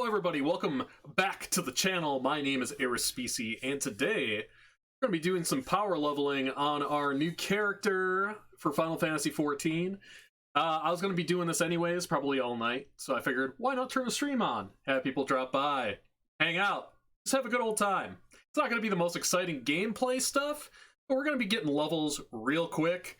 Hello everybody, welcome back to the channel. My name is Arispeci, and today we're going to be doing some power leveling on our new character for Final Fantasy XIV. I was going to be doing this anyways, probably all night, so I figured, why not turn the stream on? Have people drop by, hang out, just have a good old time. It's not going to be the most exciting gameplay stuff, but we're going to be getting levels real quick.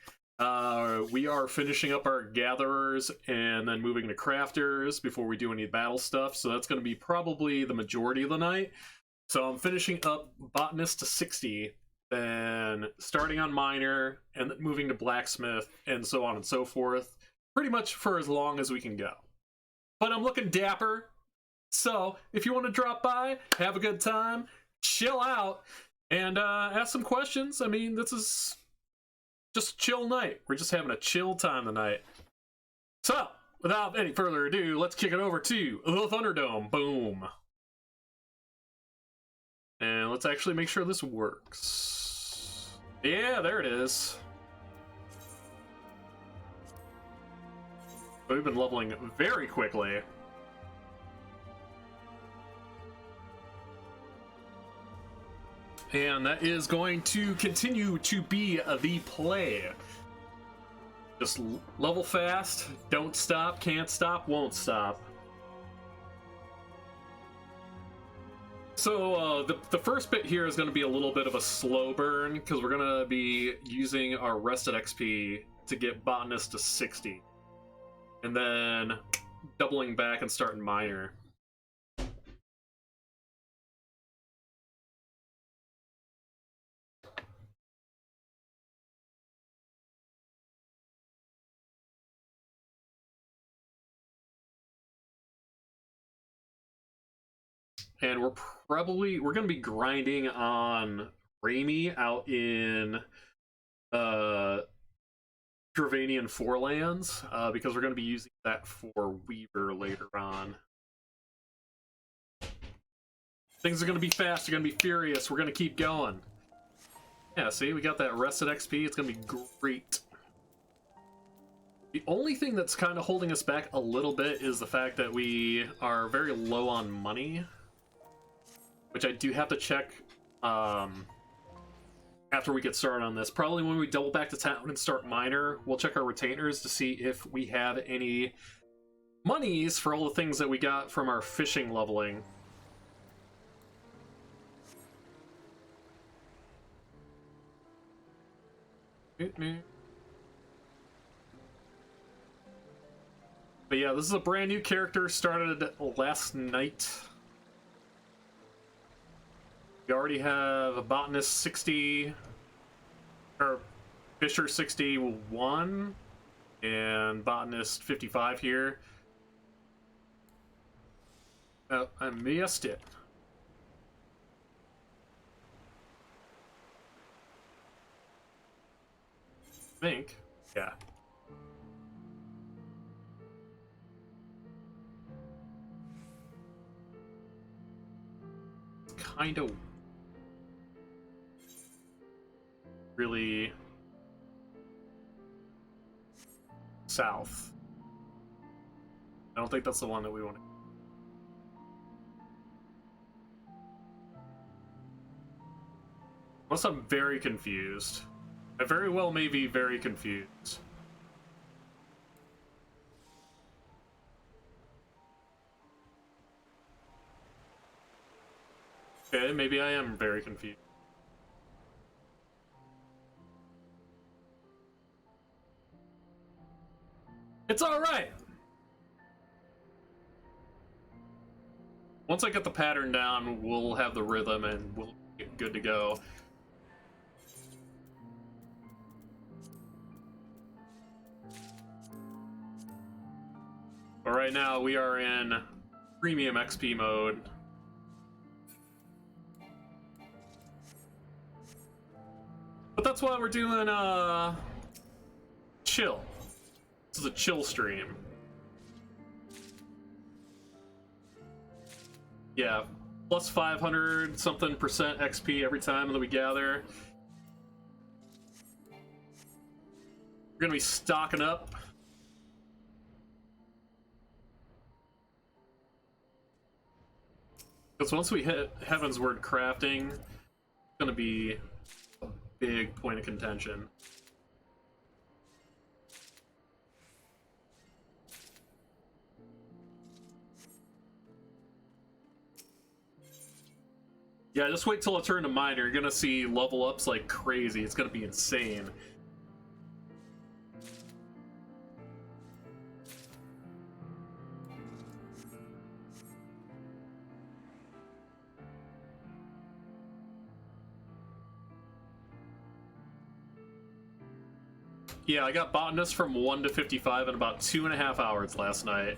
We are finishing up our gatherers and then moving to crafters before we do any battle stuff, so that's going to be probably the majority of the night. So I'm finishing up botanist to 60, then starting on miner, and then moving to blacksmith, and so on and so forth, pretty much for as long as we can go. But I'm looking dapper, so if you want to drop by, have a good time, chill out, and ask some questions. I mean, this is just a chill night. We're just having a chill time tonight. So, without any further ado, let's kick it over to the Thunderdome. Boom. And let's actually make sure this works. Yeah, there it is. We've been leveling very quickly. And that is going to continue to be the play. Just level fast, don't stop, can't stop, won't stop. So the first bit here is going to be a little bit of a slow burn, because we're going to be using our rested XP to get botanist to 60. And then doubling back and starting miner. And we're going to be grinding on Raimi out in Dravanian Forelands, because we're going to be using that for Weaver later on. Things are going to be fast, they're going to be furious, we're going to keep going. Yeah, see, we got that rested XP, it's going to be great. The only thing that's kind of holding us back a little bit is the fact that we are very low on money, which I do have to check after we get started on this. Probably when we double back to town and start miner, we'll check our retainers to see if we have any monies for all the things that we got from our fishing leveling. But yeah, this is a brand new character, started last night. We already have a botanist 60, or fisher 61, and botanist 55 here. Oh, I missed it. I think, yeah. It's kind of really south. I don't think that's the one that we want to. Unless I'm very confused. I very well may be very confused. Okay, maybe I am very confused. It's alright! Once I get the pattern down, we'll have the rhythm and we'll get good to go. But right now, we are in premium XP mode. But that's why we're doing, chill. This is a chill stream. Yeah, plus 500 something percent XP every time that we gather. We're gonna be stocking up. Because once we hit Heaven's Word crafting, it's going to be a big point of contention. Yeah, just wait till I turn to Miner. You're going to see level ups like crazy. It's going to be insane. Yeah, I got Botanist from 1 to 55 in about 2.5 hours last night.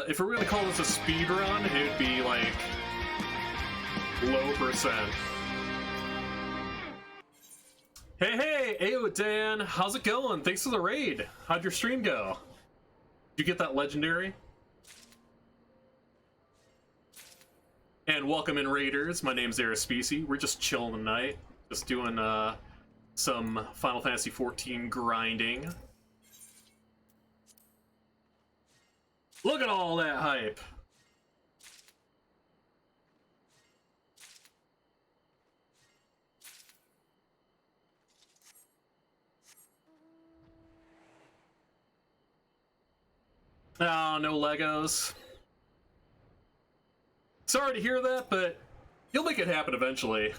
If we're gonna call this a speed run, it would be like low percent. Hey, Ayo Dan, how's it going? Thanks for the raid. How'd your stream go? Did you get that legendary? And welcome in, raiders. My name's FFXIV. We're just chilling tonight, just doing some Final Fantasy XIV grinding. Look at all that hype. Oh, no Legos. Sorry to hear that, but you'll make it happen eventually.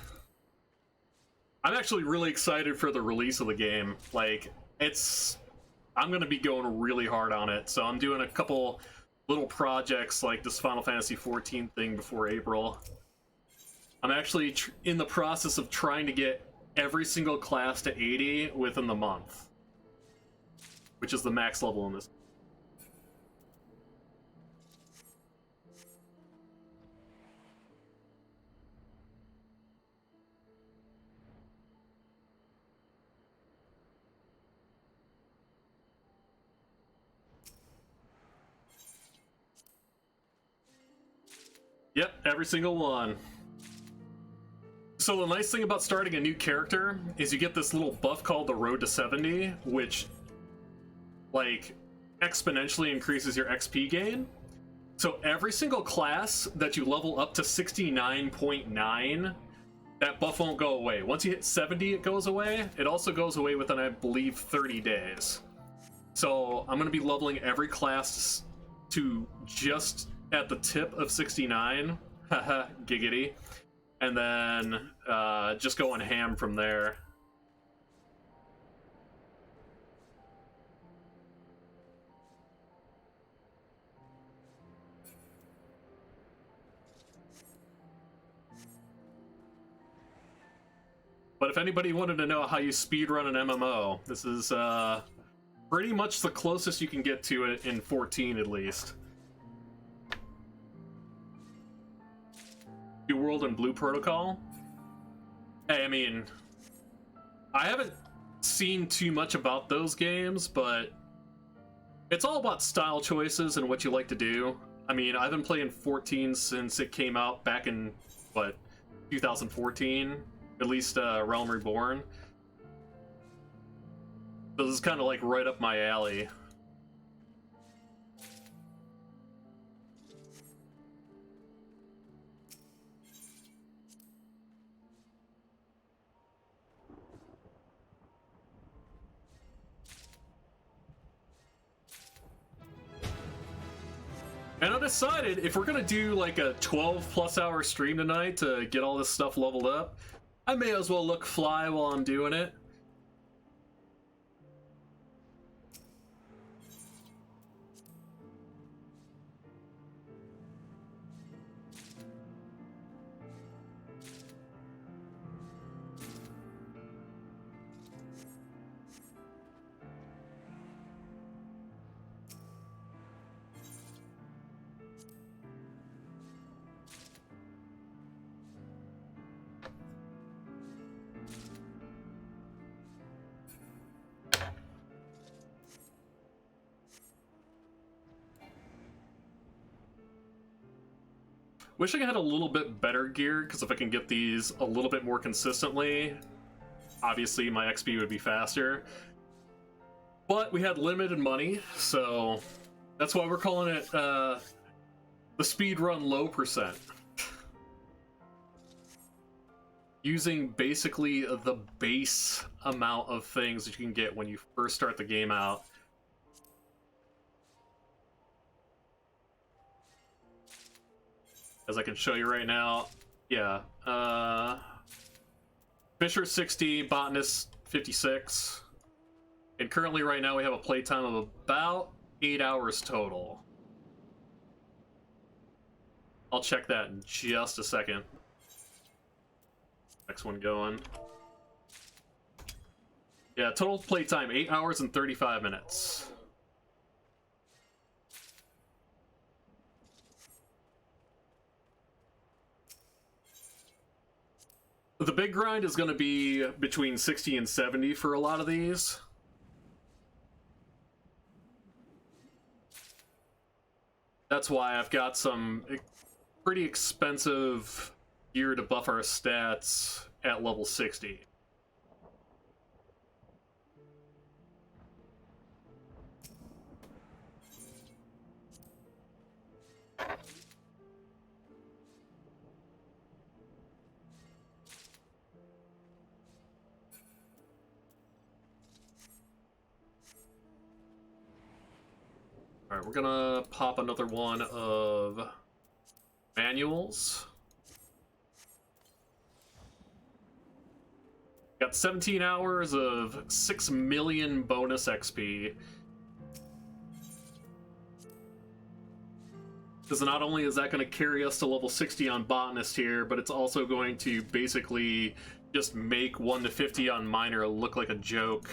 I'm actually really excited for the release of the game. Like, I'm gonna be going really hard on it, so I'm doing a couple little projects like this Final Fantasy XIV thing before April. I'm actually in the process of trying to get every single class to 80 within the month, which is the max level in this. Yep, every single one. So the nice thing about starting a new character is you get this little buff called the Road to 70, which, like, exponentially increases your XP gain. So every single class that you level up to 69.9, that buff won't go away. Once you hit 70, it goes away. It also goes away within, I believe, 30 days. So I'm going to be leveling every class to just at the tip of 69. Haha, giggity. And then just going ham from there. But if anybody wanted to know how you speedrun an MMO, this is pretty much the closest you can get to it in 14 at least. New World and Blue Protocol? Hey, I mean, I haven't seen too much about those games, but it's all about style choices and what you like to do. I mean, I've been playing 14 since it came out back in, what, 2014? At least Realm Reborn. So this is kind of like right up my alley. And I decided if we're gonna do like a 12+ hour stream tonight to get all this stuff leveled up, I may as well look fly while I'm doing it. Wishing I had a little bit better gear, because if I can get these a little bit more consistently, obviously my XP would be faster. But we had limited money, so that's why we're calling it the speedrun low percent. Using basically the base amount of things that you can get when you first start the game out. As I can show you right now, yeah. Fisher 60, Botanist 56. And currently right now we have a playtime of about 8 hours total. I'll check that in just a second. Next one going. Yeah, total playtime 8 hours and 35 minutes. The big grind is going to be between 60 and 70 for a lot of these. That's why I've got some pretty expensive gear to buff our stats at level 60. Alright, we're gonna pop another one of manuals. Got 17 hours of 6 million bonus XP. Because not only is that going to carry us to level 60 on Botanist here, but it's also going to basically just make 1 to 50 on Miner look like a joke.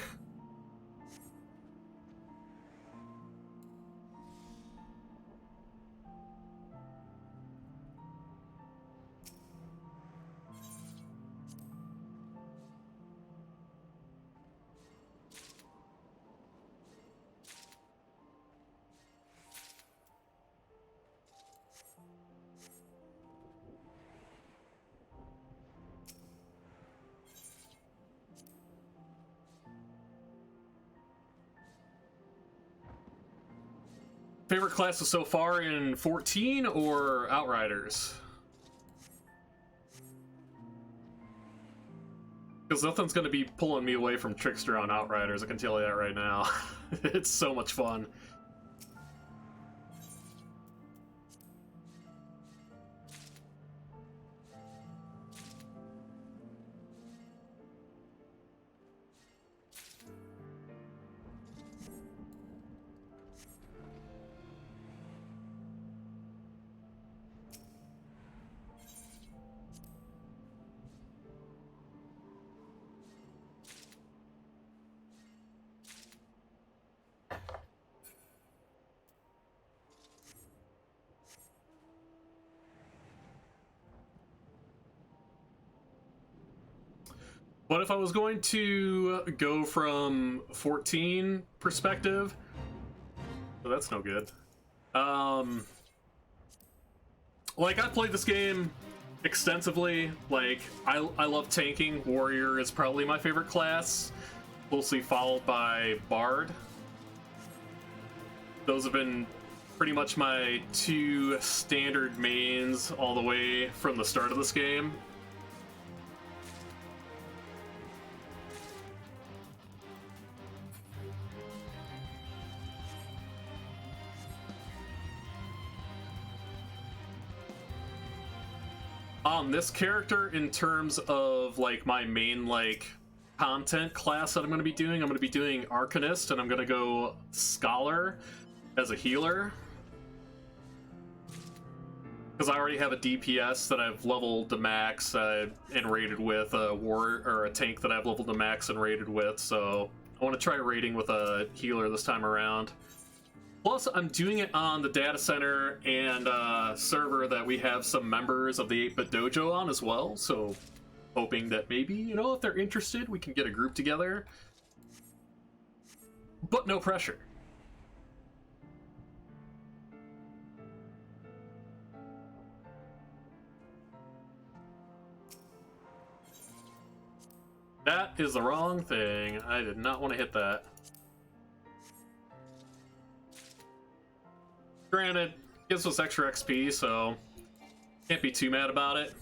Favorite classes so far in 14 or Outriders? Because nothing's going to be pulling me away from Trickster on Outriders, I can tell you that right now. It's so much fun. But if I was going to go from 14 perspective, well, that's no good. Like, I played this game extensively. Like, I love tanking. Warrior is probably my favorite class, closely followed by Bard. Those have been pretty much my two standard mains all the way from the start of this game. This character, in terms of like my main like content class that I'm going to be doing Arcanist, and I'm going to go Scholar as a healer, because I already have a DPS that I've leveled to max and rated with, a tank that I've leveled to max and rated with, so I want to try raiding with a healer this time around. Plus, I'm doing it on the data center and server that we have some members of the 8-Bit Dojo on as well, so hoping that maybe, you know, if they're interested, we can get a group together. But no pressure. That is the wrong thing. I did not want to hit that. Granted, gives us extra XP, so can't be too mad about it.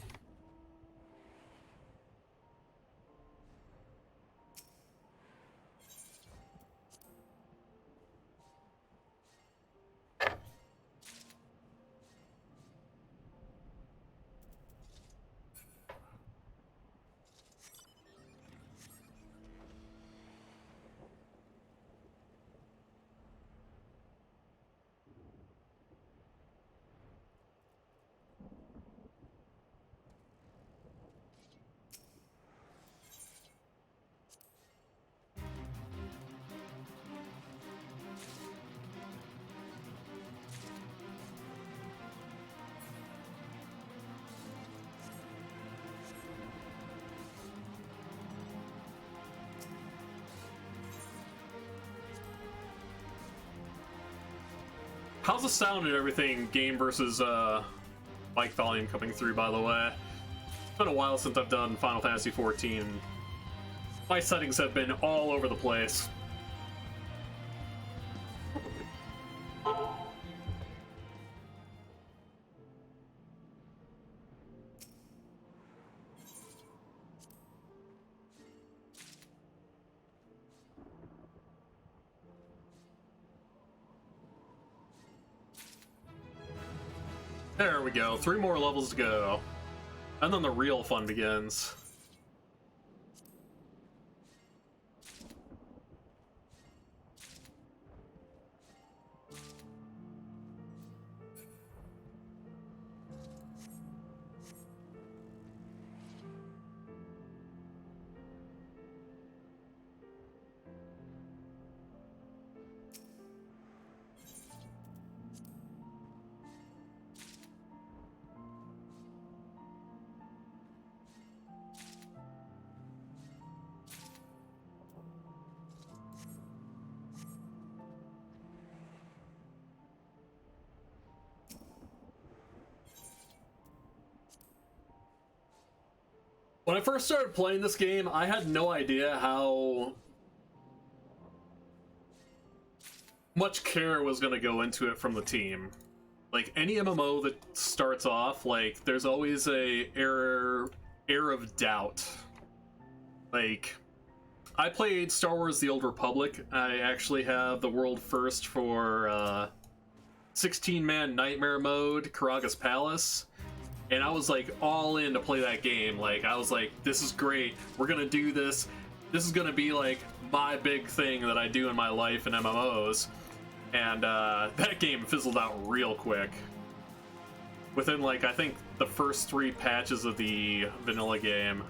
How's the sound and everything, game versus mic volume coming through, by the way? It's been a while since I've done Final Fantasy XIV. My settings have been all over the place. There we go, 3 more levels to go. And then the real fun begins. When I first started playing this game, I had no idea how much care was going to go into it from the team. Like, any MMO that starts off, like, there's always a air of doubt. Like, I played Star Wars The Old Republic. I actually have the world first for 16-man Nightmare Mode, Karaga's Palace. And I was like all in to play that game. Like, I was like, this is great. We're gonna do this. This is gonna be like my big thing that I do in my life in MMOs. And that game fizzled out real quick. Within, like, I think the first 3 patches of the vanilla game.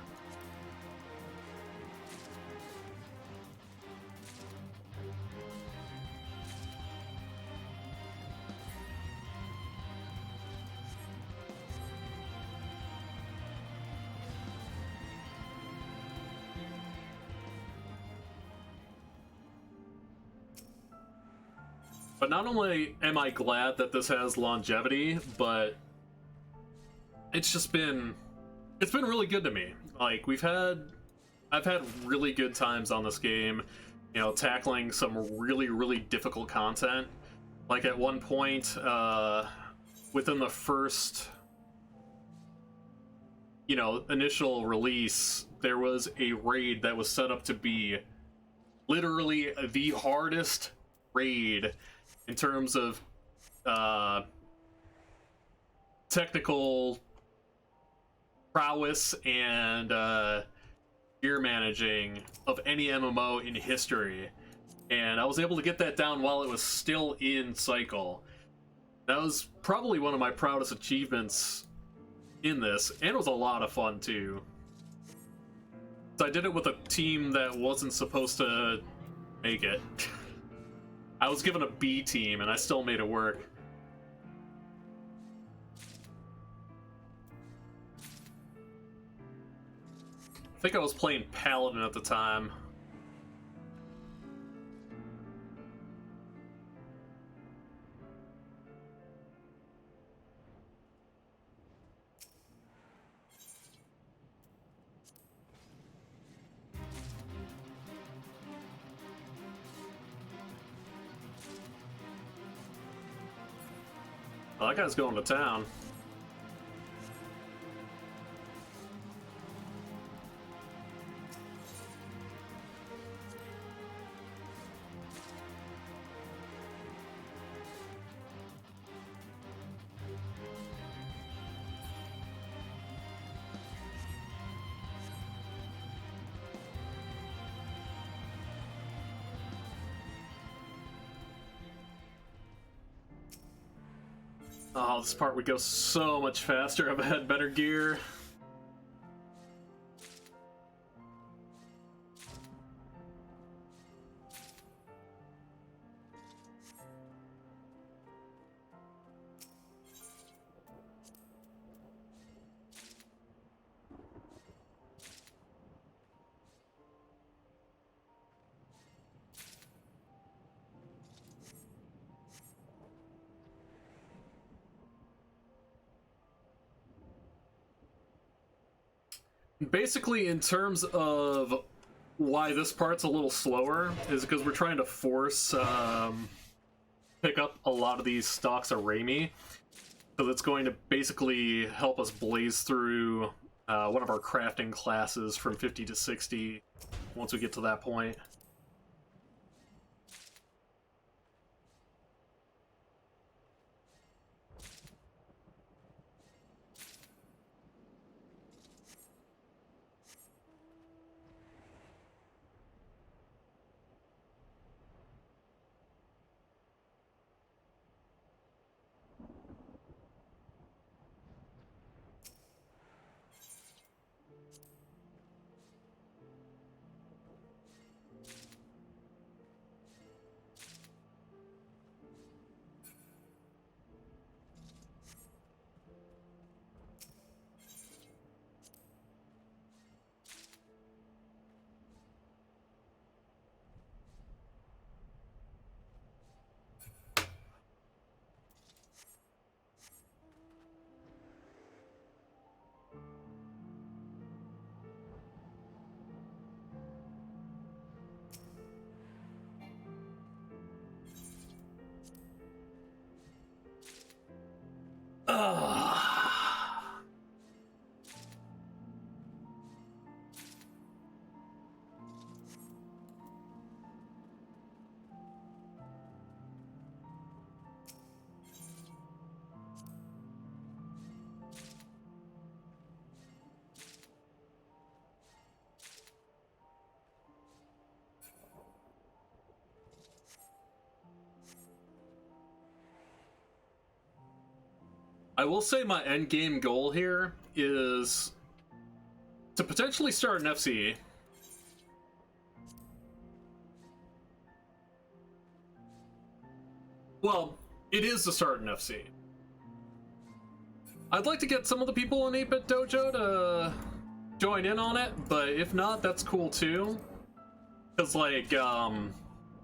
But not only am I glad that this has longevity, but it's been really good to me. Like, I've had really good times on this game, you know, tackling some really difficult content. Like, at one point, within the first, you know, initial release, there was a raid that was set up to be literally the hardest raid in terms of technical prowess and gear managing of any MMO in history. And I was able to get that down while it was still in cycle. That was probably one of my proudest achievements in this, and it was a lot of fun too. So I did it with a team that wasn't supposed to make it. I was given a B team, and I still made it work. I think I was playing Paladin at the time. Oh, that guy's going to town. Oh, this part would go so much faster if I had better gear. Basically, in terms of why this part's a little slower, is because we're trying to force pick up a lot of these stocks of Raimi. So that's going to basically help us blaze through one of our crafting classes from 50 to 60 once we get to that point. I will say my end game goal here is to potentially start an FC. Well, it is to start an FC. I'd like to get some of the people in 8-Bit Dojo to join in on it, but if not, that's cool too. Because, like,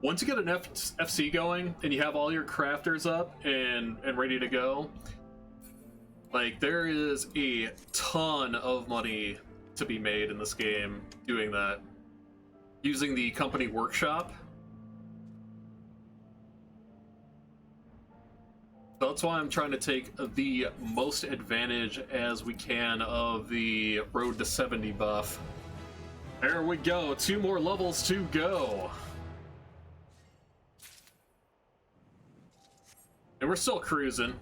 once you get an FC going and you have all your crafters up and ready to go, like, there is a ton of money to be made in this game doing that. Using the company workshop. So that's why I'm trying to take the most advantage as we can of the Road to 70 buff. There we go, 2 more levels to go. And we're still cruising.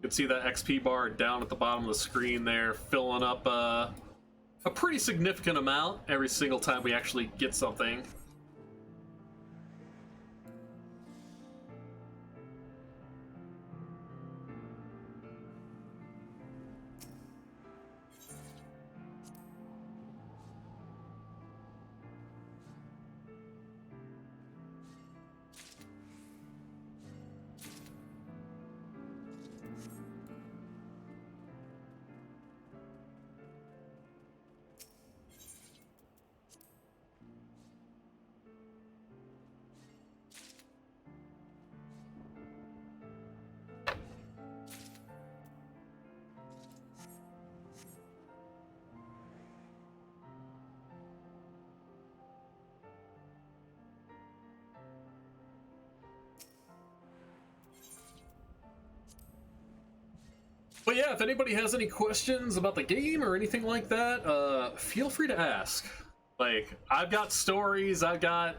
You can see that XP bar down at the bottom of the screen there, filling up a pretty significant amount every single time we actually get something. But yeah, if anybody has any questions about the game or anything like that, feel free to ask. Like, I've got stories, I've got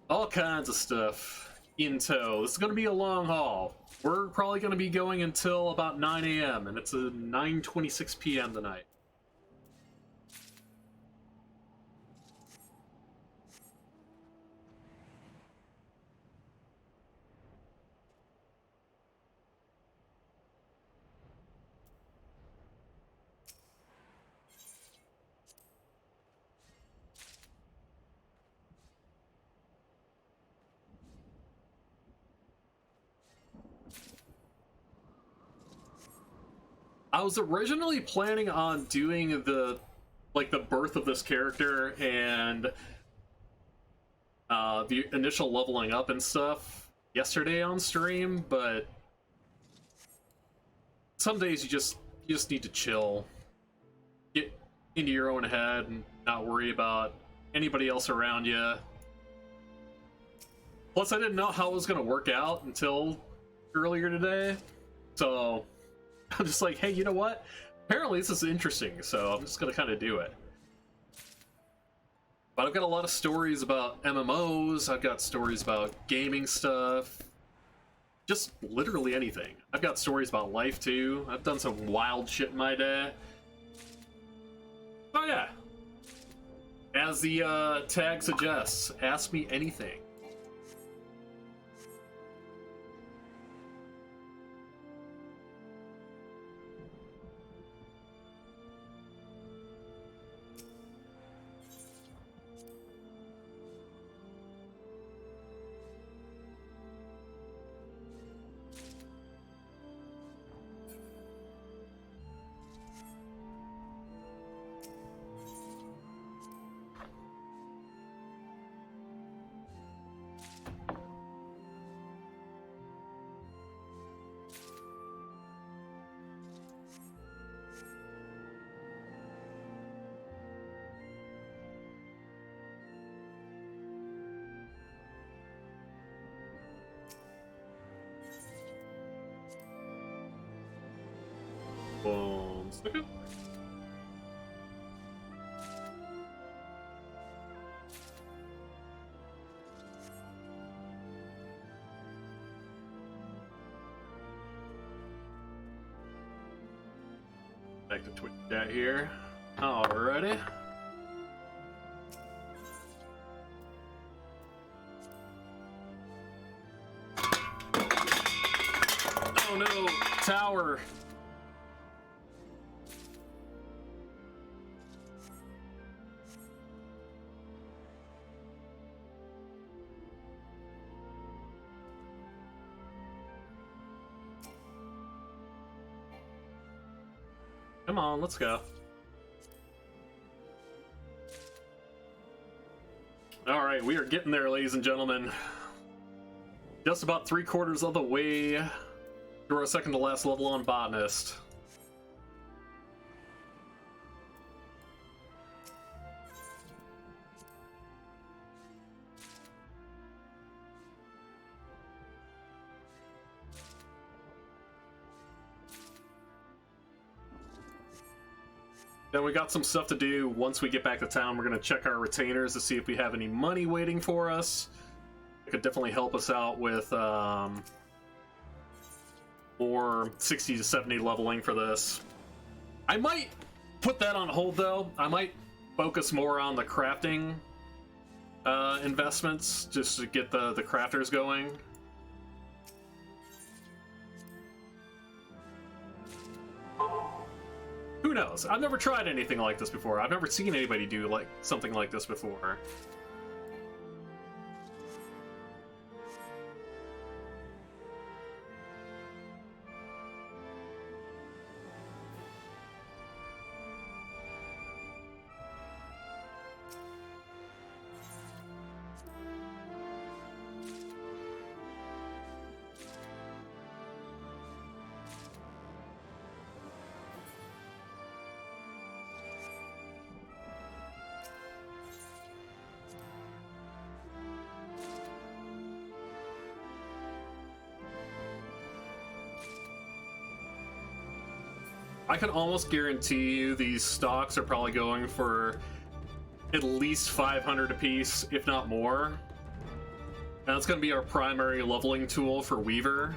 all kinds of stuff in tow. This is going to be a long haul. We're probably going to be going until about 9 a.m. and it's a 9:26 p.m. tonight. I was originally planning on doing the birth of this character and the initial leveling up and stuff yesterday on stream, but some days you just need to chill, get into your own head, and not worry about anybody else around you. Plus, I didn't know how it was going to work out until earlier today, so I'm just like, hey, you know what? Apparently this is interesting, so I'm just going to kind of do it. But I've got a lot of stories about MMOs, I've got stories about gaming stuff, just literally anything. I've got stories about life too. I've done some wild shit in my day. Oh yeah. As the tag suggests, ask me anything. Boom. Okay. Back to Twitch chat here. Alrighty. Oh no, tower. Come on, let's go. Alright, we are getting there, ladies and gentlemen. Just about 3/4 of the way through our second to last level on Botanist. Then we got some stuff to do. Once we get back to town, we're going to check our retainers to see if we have any money waiting for us. It could definitely help us out with more 60 to 70 leveling for this. I might put that on hold, though. I might focus more on the crafting investments, just to get the crafters going. Who knows? I've never tried anything like this before. I've never seen anybody do like something like this before. I can almost guarantee you these stocks are probably going for at least 500 apiece, if not more. And that's going to be our primary leveling tool for Weaver.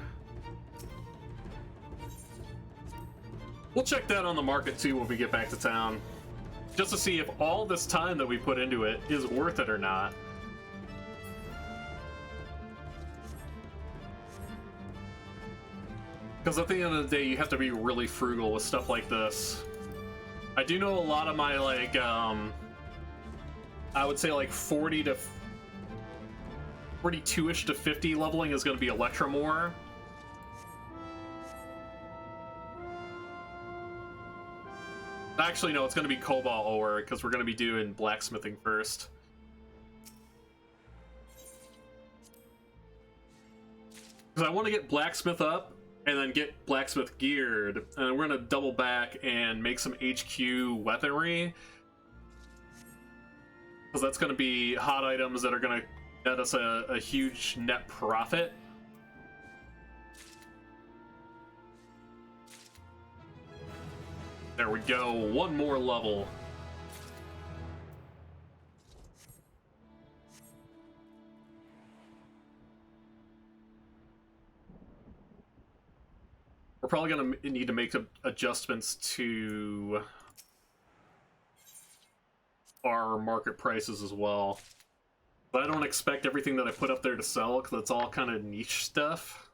We'll check that on the market too when we get back to town, just to see if all this time that we put into it is worth it or not. Because at the end of the day, you have to be really frugal with stuff like this. I do know a lot of my, like, I would say like 40 to 42-ish to 50 leveling is going to be Electromore. Actually, no, it's going to be Cobalt Ore, because we're going to be doing blacksmithing first. Because I want to get blacksmith up, and then get blacksmith geared, and we're going to double back and make some HQ weaponry. Because that's going to be hot items that are going to net us a huge net profit. There we go, one more level. We're probably going to need to make adjustments to our market prices as well. But I don't expect everything that I put up there to sell, because it's all kind of niche stuff.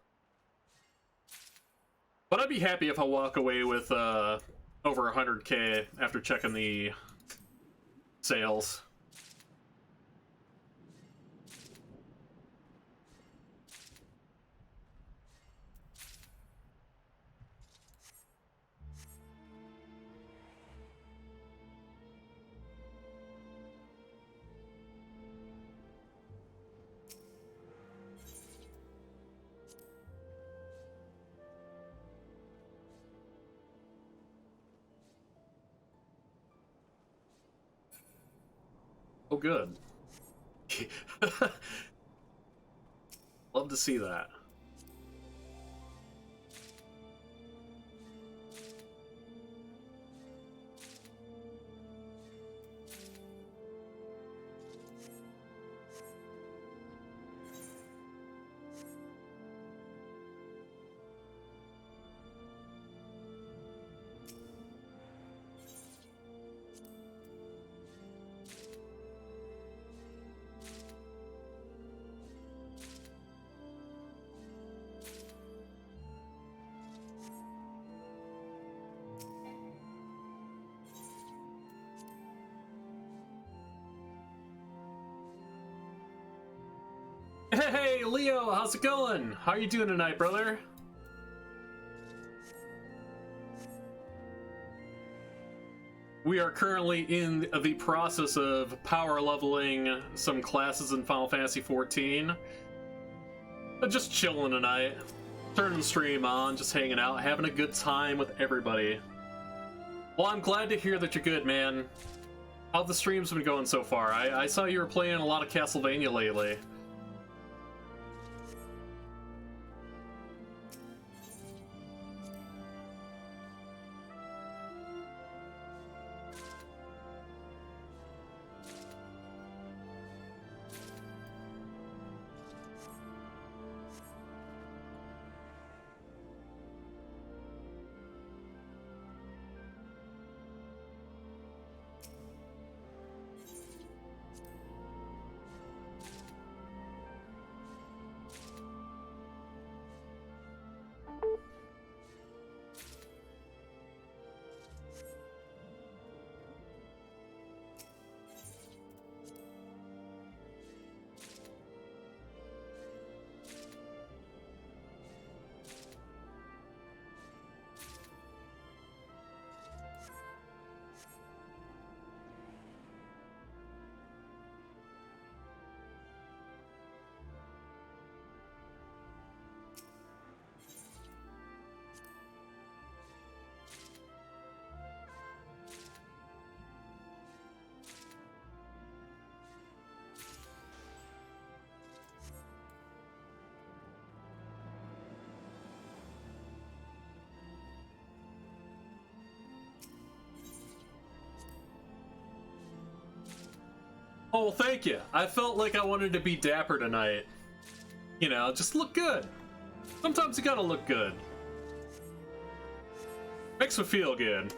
But I'd be happy if I walk away with over 100k after checking the sales. Oh, good. Love to see that. Hey, Leo, how's it going? How are you doing tonight, brother? We are currently in the process of power leveling some classes in Final Fantasy XIV. Just chilling tonight. Turning the stream on, just hanging out, having a good time with everybody. Well, I'm glad to hear that you're good, man. How've the streams been going so far? I saw you were playing a lot of Castlevania lately. Oh, thank you. I felt like I wanted to be dapper tonight. You know, just look good. Sometimes you gotta look good. Makes me feel good.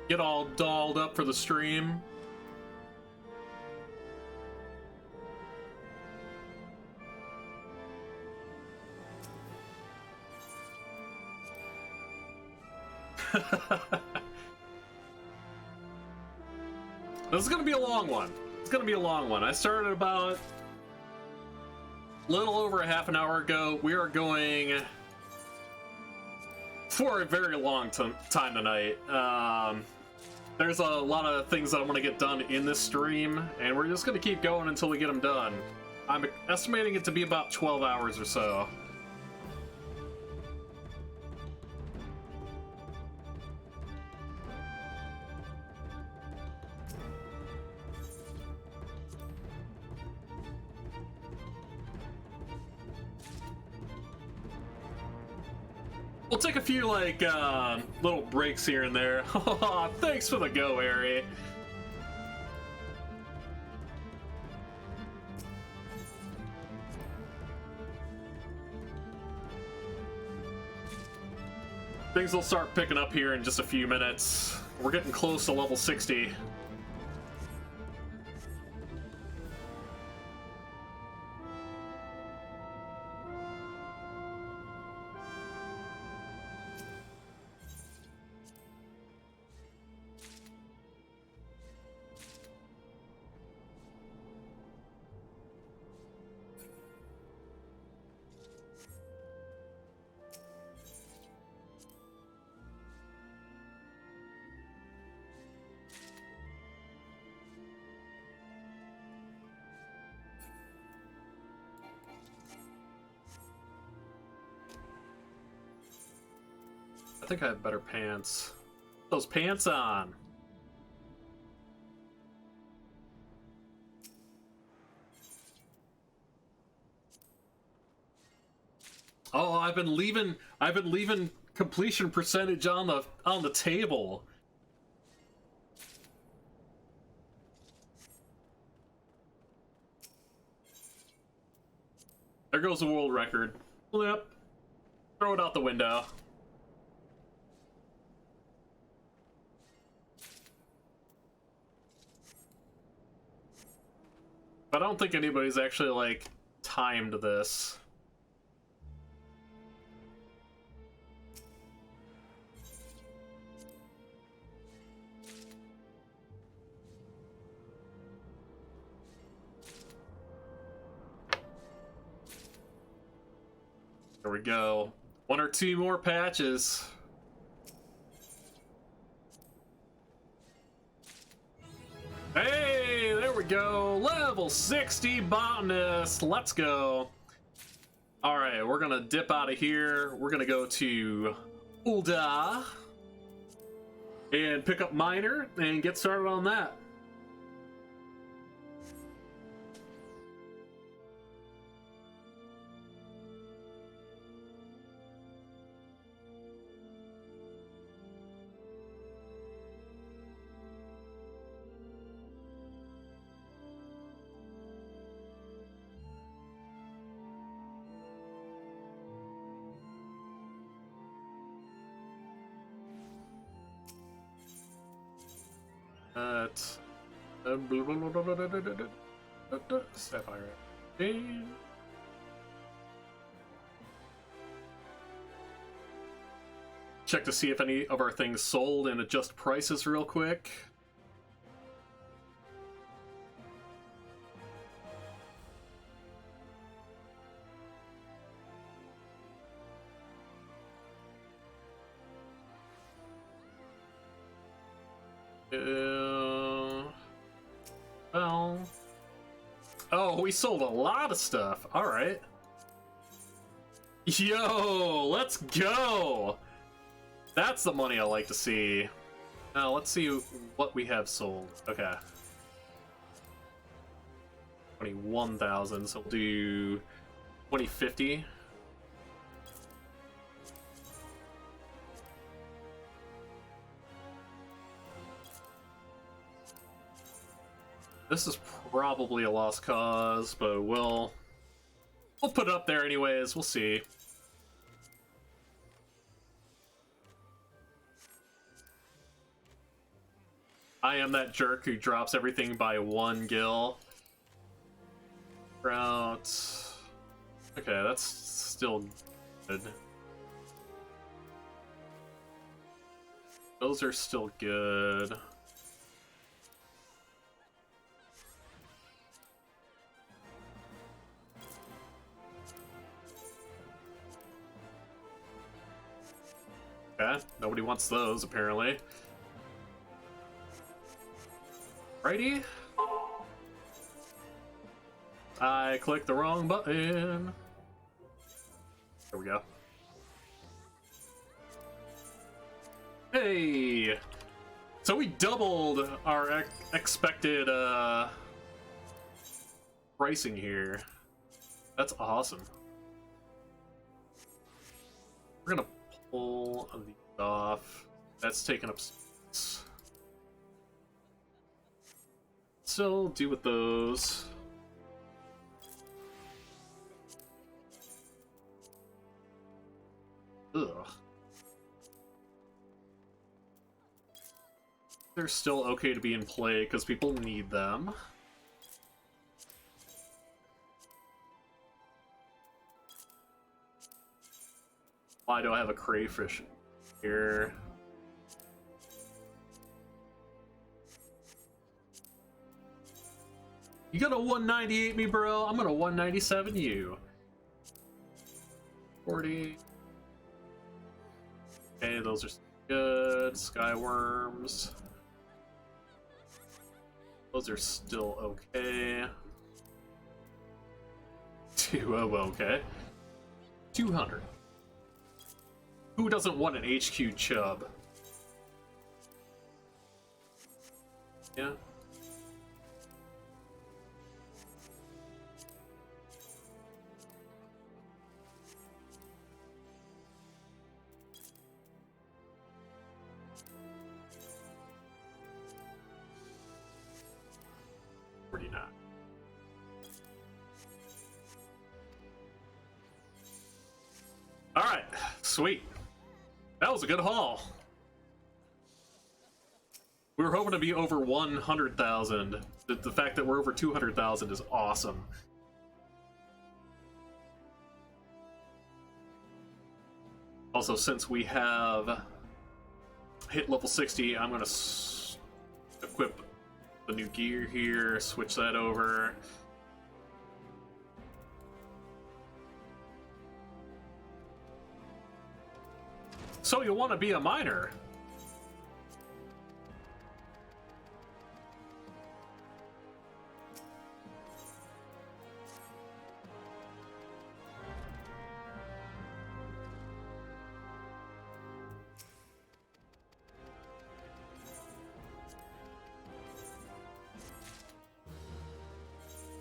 Get all dolled up for the stream. This is gonna be a long one. It's gonna be a long one. I started about a little over a half an hour ago. We are going for a very long time tonight. There's a lot of things that I want to get done in this stream, and we're just gonna keep going until we get them done. I'm estimating it to be about 12 hours or so. We'll take a few, like, little breaks here and there. Thanks for the go, Ari. Things will start picking up here in just a few minutes. We're getting close to level 60. I think I have better pants. Those pants on. Oh, I've been leaving completion percentage on the table. There goes the world record. Flip. Throw it out the window. But I don't think anybody's actually, like, timed this. There we go. One or two more patches. Hey, there we go. Level 60 botanist. Let's go. All right, we're gonna dip out of here. We're gonna go to Ul'dah and pick up Miner and get started on that. Sapphire. Check to see if any of our things sold and adjust prices real quick. Well... Oh, we sold a lot of stuff. Alright. Yo, let's go! That's the money I like to see. Now, let's see what we have sold. Okay. 21,000, so we'll do 2050. This is probably a lost cause, but we'll put it up there anyways. We'll see. I am that jerk who drops everything by 1 gil. Route. Okay, that's still good. Those are still good. Okay, nobody wants those apparently. Righty. I clicked the wrong button. There we go. Hey! So we doubled our expected pricing here. That's awesome. We're gonna pull these off. That's taking up space. So do with those. Ugh. They're still okay to be in play because people need them. Why do I have a crayfish here? You got a 198 me, bro? I'm gonna 197 you. 40. Okay, those are good. Skyworms. Those are still okay. Okay. 200. Who doesn't want an HQ chub? Yeah. Not. All right, sweet. That was a good haul. We were hoping to be over 100,000. The fact that we're over 200,000 is awesome. Also, since we have hit level 60, I'm gonna equip the new gear here, switch that over. So you want to be a miner?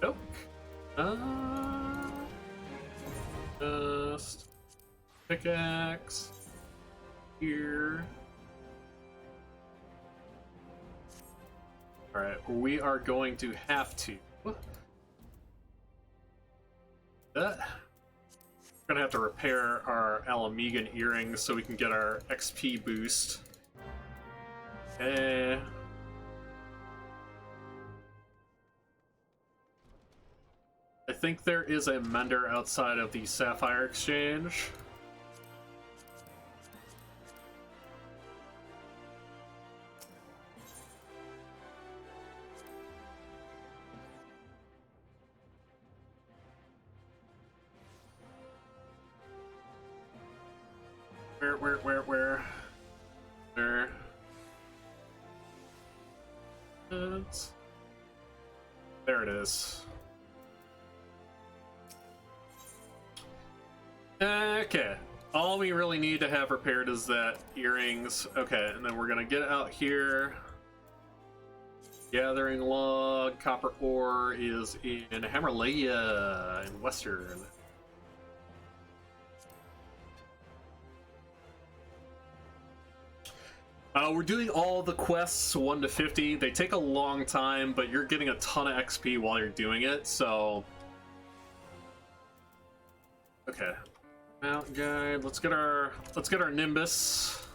Nope. Just pickaxe here. All right, we are going to have to. We're gonna have to repair our Alamegan earrings so we can get our XP boost. Okay. I think there is a mender outside of the Sapphire Exchange. Where? There. There it is. Okay. All we really need to have repaired is that earrings. Okay, and then we're gonna get out here. Gathering log, copper ore is in Hammerlea in Western. We're doing all the quests 1 to 50. They take a long time, but you're getting a ton of XP while you're doing it, so... Okay. Mountain guide. Let's get our Nimbus.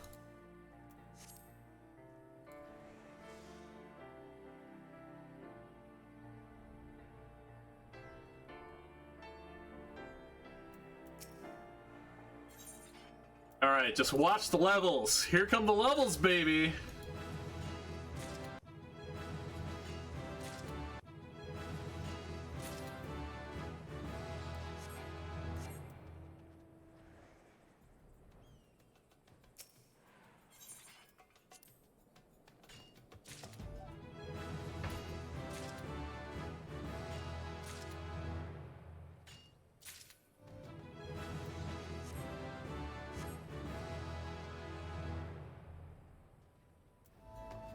Alright, just watch the levels. Here come the levels, baby!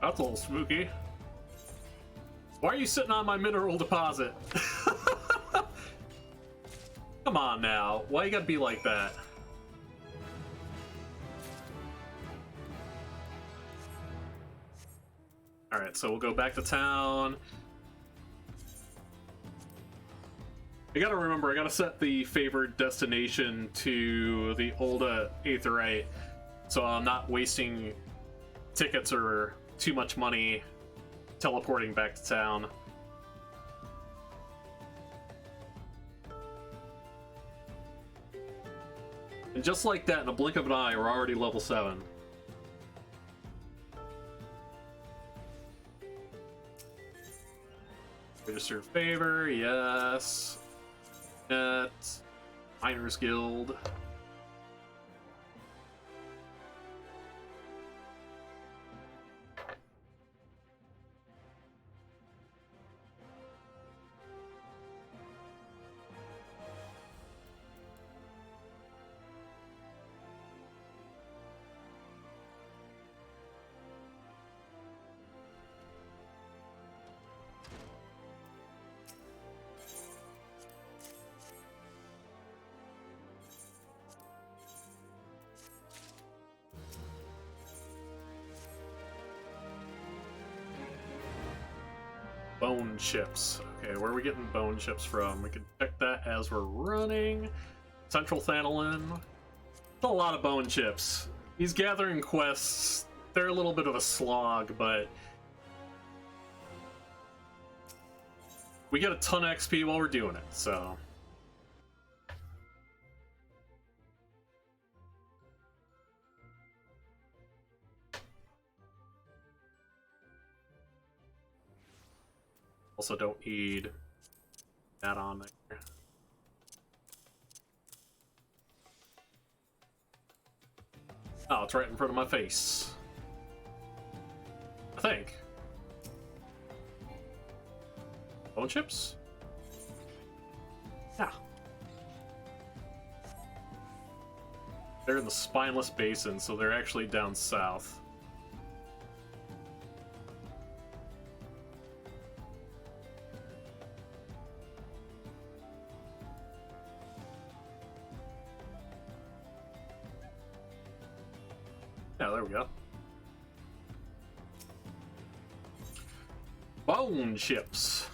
That's a little spooky. Why are you sitting on my mineral deposit? Come on now. Why you gotta be like that? Alright, so we'll go back to town. I gotta remember, I gotta set the favored destination to the Olda Aetherite, so I'm not wasting tickets or too much money teleporting back to town. And just like that, in a blink of an eye, we're already level 7. Registered favor, yes. Net. Miners Guild. Bone chips. Okay, where are we getting bone chips from? We can check that as we're running. Central Thanalin. A lot of bone chips. These gathering quests, they're a little bit of a slog, but we get a ton of XP while we're doing it, so... Also don't need that on there. Oh, it's right in front of my face. I think. Bone chips? Yeah. They're in the Spineless Basin, so they're actually down south. Yeah, there we go. Bone chips.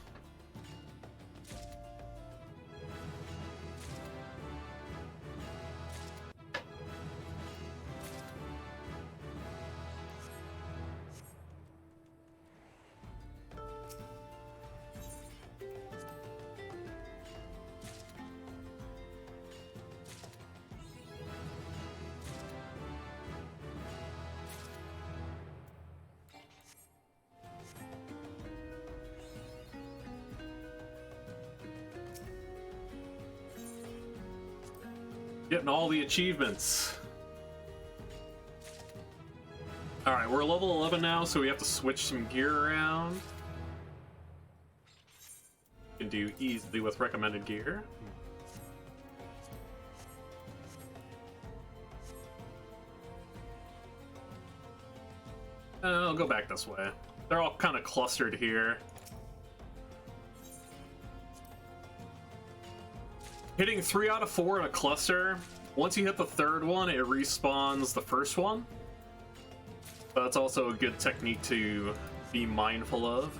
Getting all the achievements. Alright, we're level 11 now, so we have to switch some gear around. You can do easily with recommended gear. I'll go back this way. They're all kind of clustered here. Hitting 3 out of 4 in a cluster, once you hit the third one, it respawns the first one. That's also a good technique to be mindful of.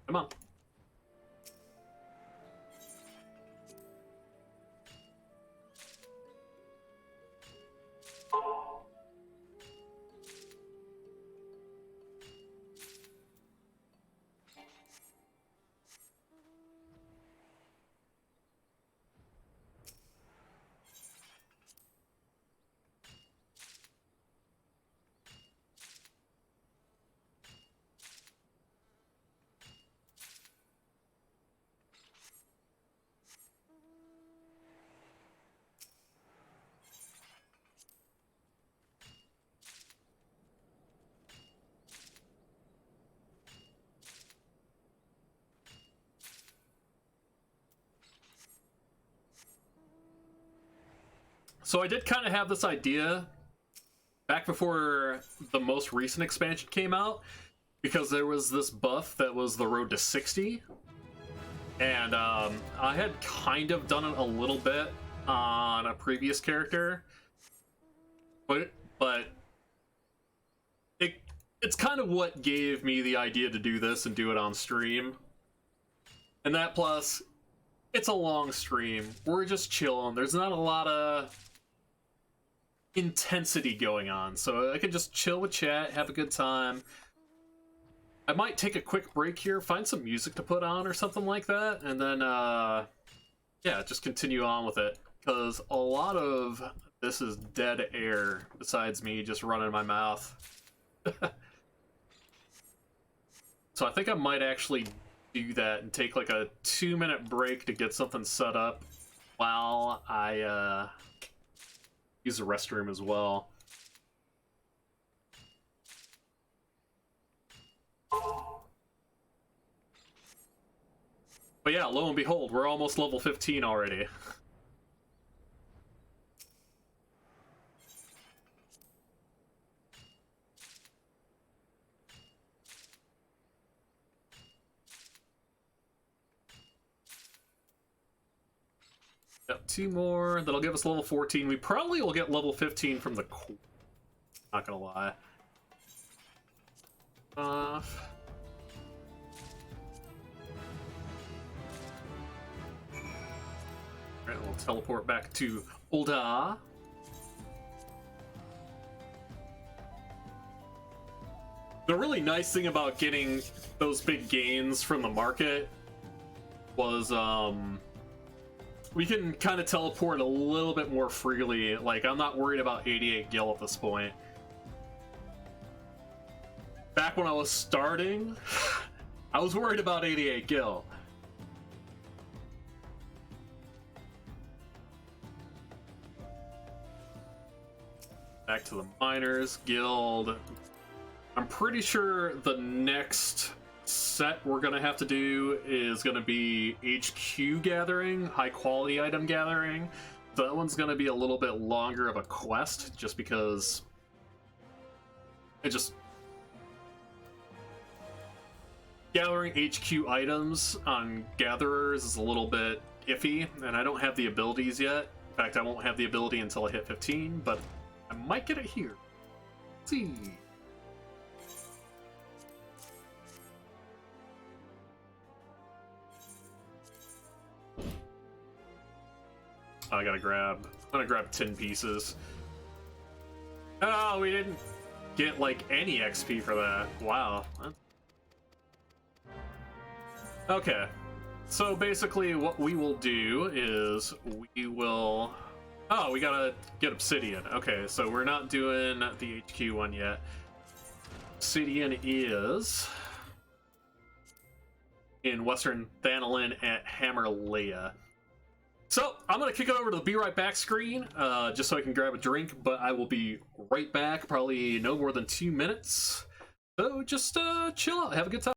Come on. So I did kind of have this idea back before the most recent expansion came out, because there was this buff that was the road to 60, and I had kind of done it a little bit on a previous character, but it's kind of what gave me the idea to do this and do it on stream. And that plus, it's a long stream. We're just chilling. There's not a lot of intensity going on, so I can just chill with chat, have a good time. I might take a quick break here, find some music to put on or something like that, and then yeah, just continue on with it, because a lot of this is dead air besides me just running my mouth. So I think I might actually do that and take like a 2-minute break to get something set up while I use the restroom as well. But yeah, lo and behold, we're almost level 15 already. Got 2 more, that'll give us level 14. We probably will get level 15 from the core. Not gonna lie. Alright, we'll teleport back to Ulda. The really nice thing about getting those big gains from the market was, we can kind of teleport a little bit more freely. Like, I'm not worried about 88 gil at this point. Back when I was starting, I was worried about 88 gil. Back to the Miners Guild. I'm pretty sure the next set we're gonna have to do is gonna be HQ gathering, high quality item gathering. That one's gonna be a little bit longer of a quest, just because it just gathering HQ items on gatherers is a little bit iffy, and I don't have the abilities yet. In fact, I won't have the ability until I hit 15, but I might get it here. Let's see. I gotta grab. I'm gonna grab 10 pieces. Oh, we didn't get like any XP for that. Wow. Okay. So basically what we will do is we will... Oh, we gotta get obsidian. Okay, so we're not doing the HQ one yet. Obsidian is in Western Thanalin at Hammerlea. So, I'm going to kick it over to the Be Right Back screen, just so I can grab a drink, but I will be right back, probably no more than 2 minutes. So, just chill out, have a good time.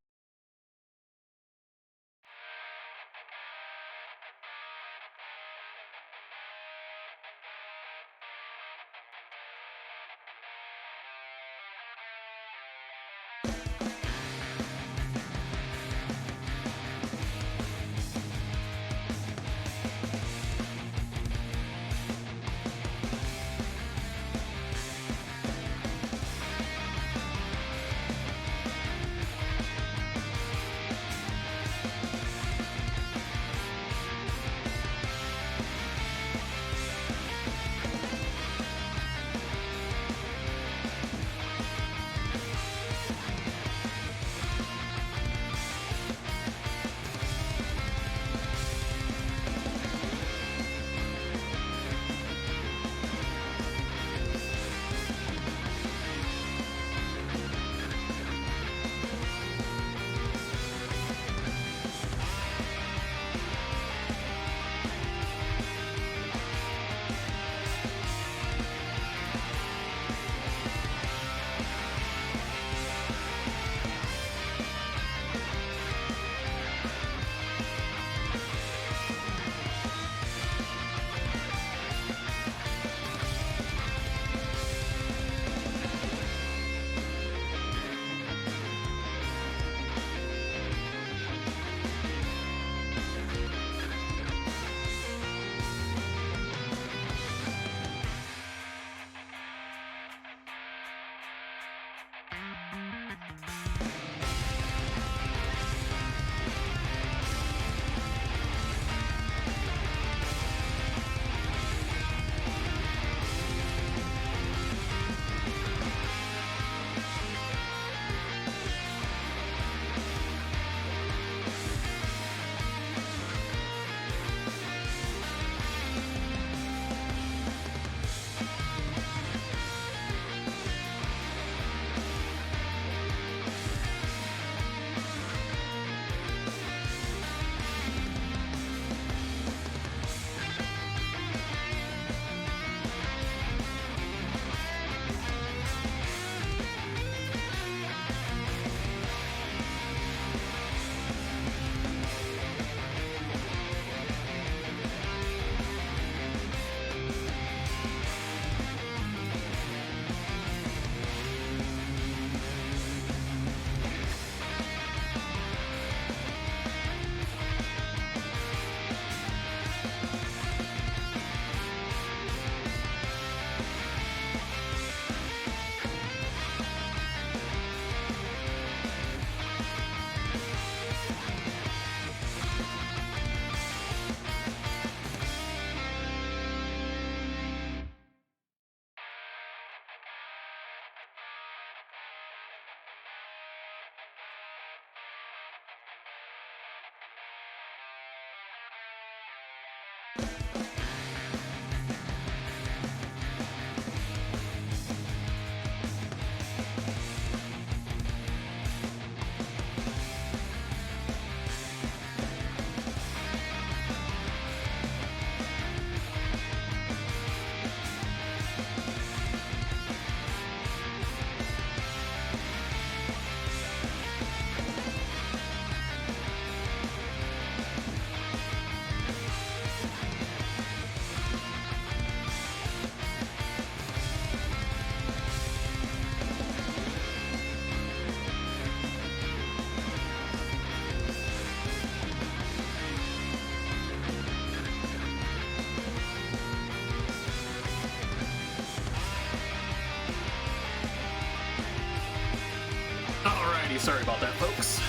Hey, sorry about that, folks.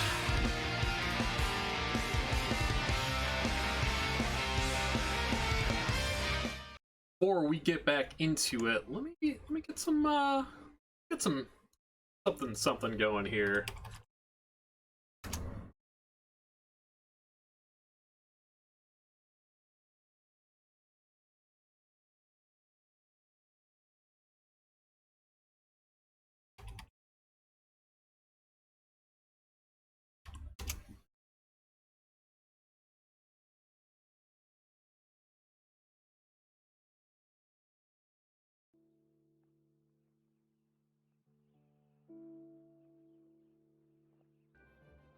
Before we get back into it, let me get some something going here.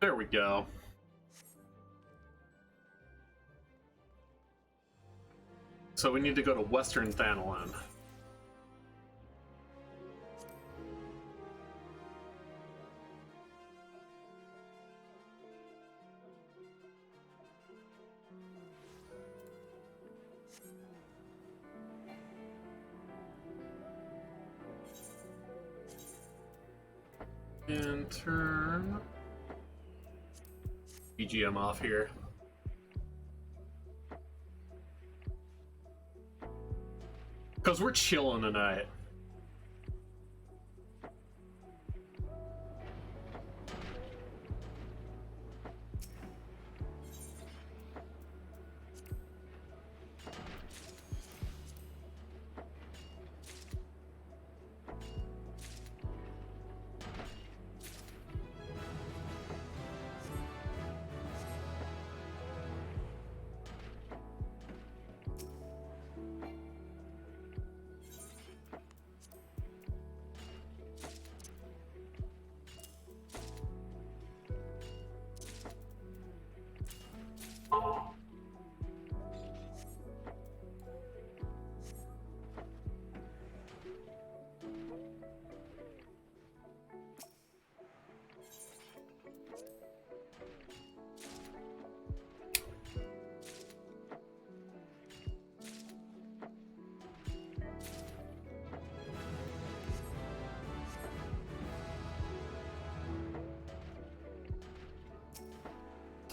There we go. So we need to go to Western Thanalin. And turn BGM off here. Because we're chilling tonight.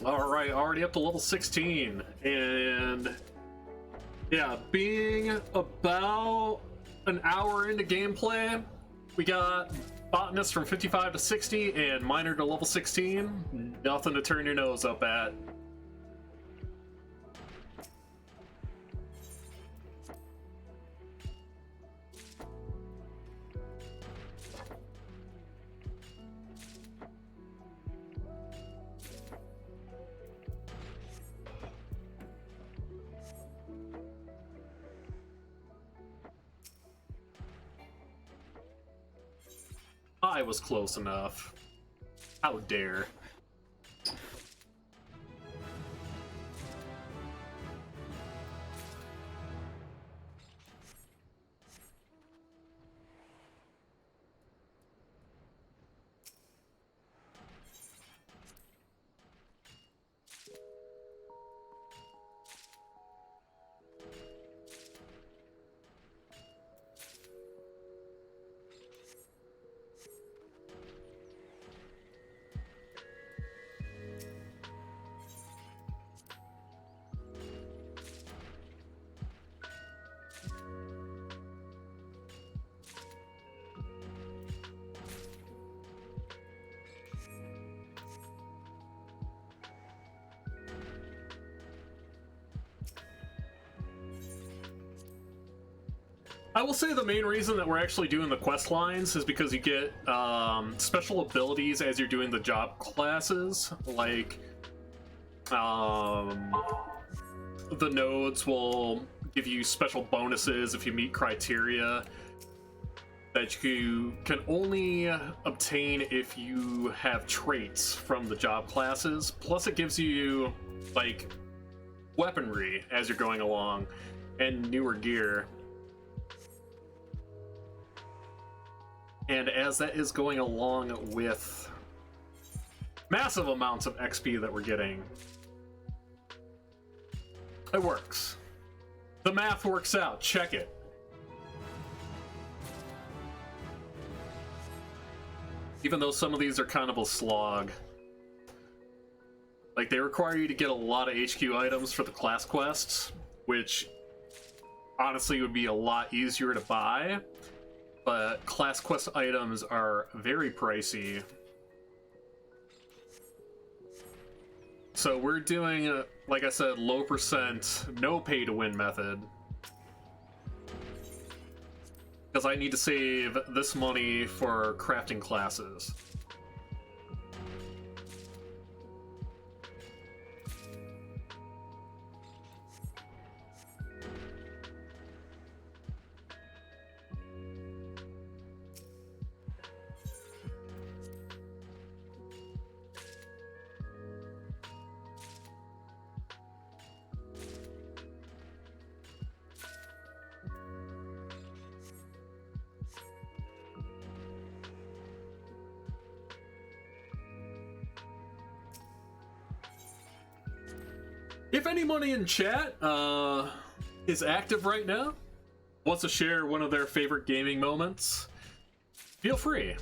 Alright, already up to level 16, and yeah, being about an hour into gameplay, we got Botanist from 55 to 60 and Miner to level 16. Nothing to turn your nose up at. I was close enough. How dare. I will say the main reason that we're actually doing the quest lines is because you get special abilities as you're doing the job classes, like the nodes will give you special bonuses if you meet criteria that you can only obtain if you have traits from the job classes. Plus it gives you like weaponry as you're going along and newer gear. And as that is going along with massive amounts of XP that we're getting, it works. The math works out. Check it. Even though some of these are kind of a slog. Like, they require you to get a lot of HQ items for the class quests, which honestly would be a lot easier to buy, but class quest items are very pricey. So we're doing, like I said, low percent, no pay to win method. Because I need to save this money for crafting classes. If anybody in chat is active right now, wants to share one of their favorite gaming moments, feel free.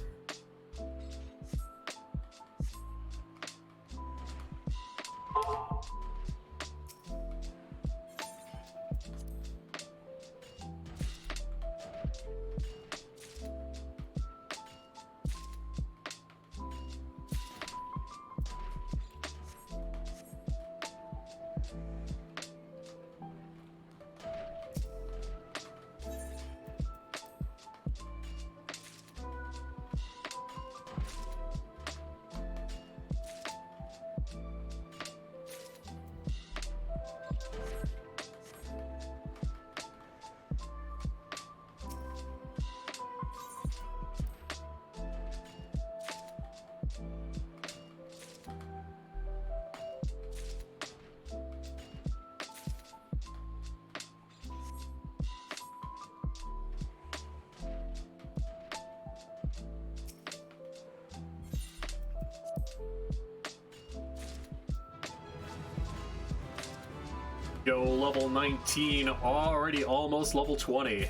Yo, level 19, already almost level 20.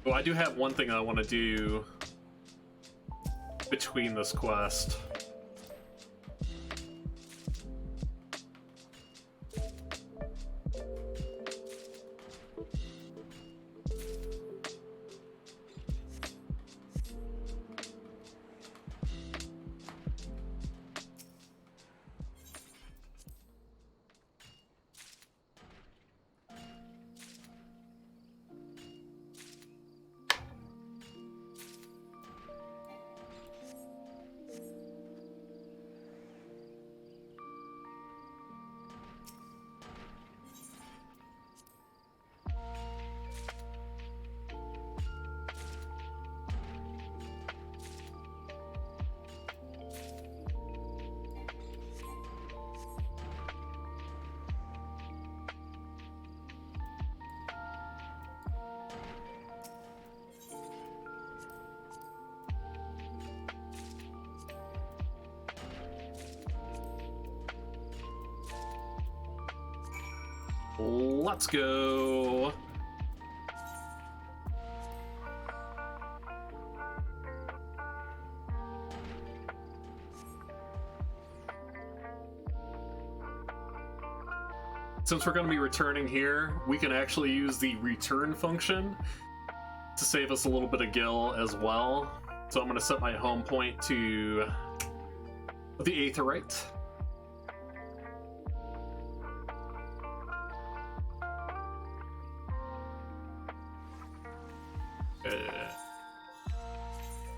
Oh, I do have one thing I want to do between this quest. Let's go. Since we're going to be returning here, we can actually use the return function to save us a little bit of gil as well. So I'm going to set my home point to the Aetheryte.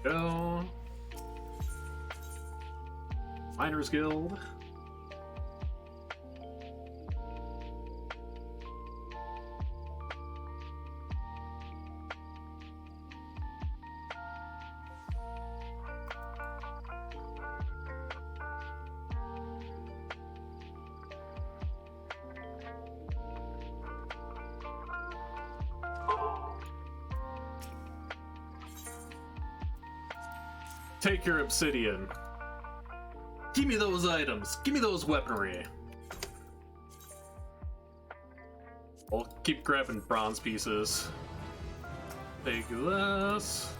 Go. Miners Guild. take your obsidian. Give me those items. Give me those weaponry. I'll keep grabbing bronze pieces. Take this.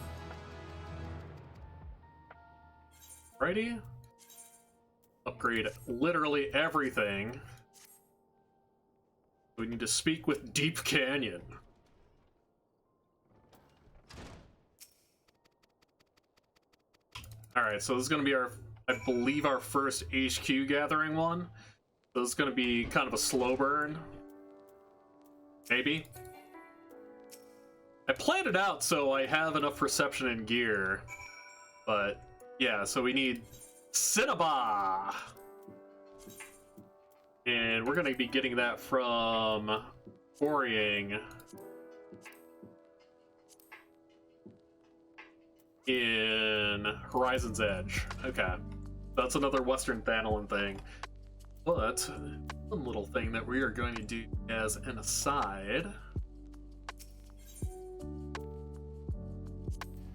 Righty. Upgrade literally everything. We need to speak with Deep Canyon. Alright, so this is going to be our, I believe, our first HQ gathering one. So this is going to be kind of a slow burn. Maybe. I planned it out so I have enough perception and gear. But, yeah, so we need Cinnabah! And we're going to be getting that from quarrying in Horizon's Edge. Okay. That's another Western Thanalan thing. But one little thing that we are going to do as an aside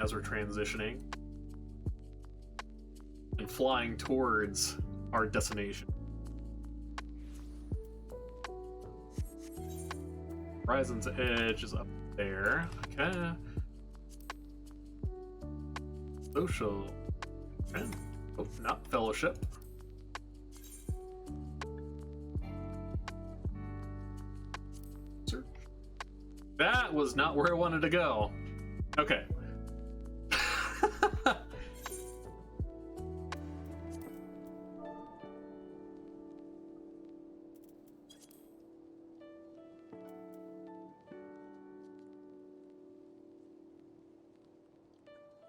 as we're transitioning and flying towards our destination. Horizon's Edge is up there. Okay. Social. Okay. Oh, not fellowship. Search. That was not where I wanted to go. Okay.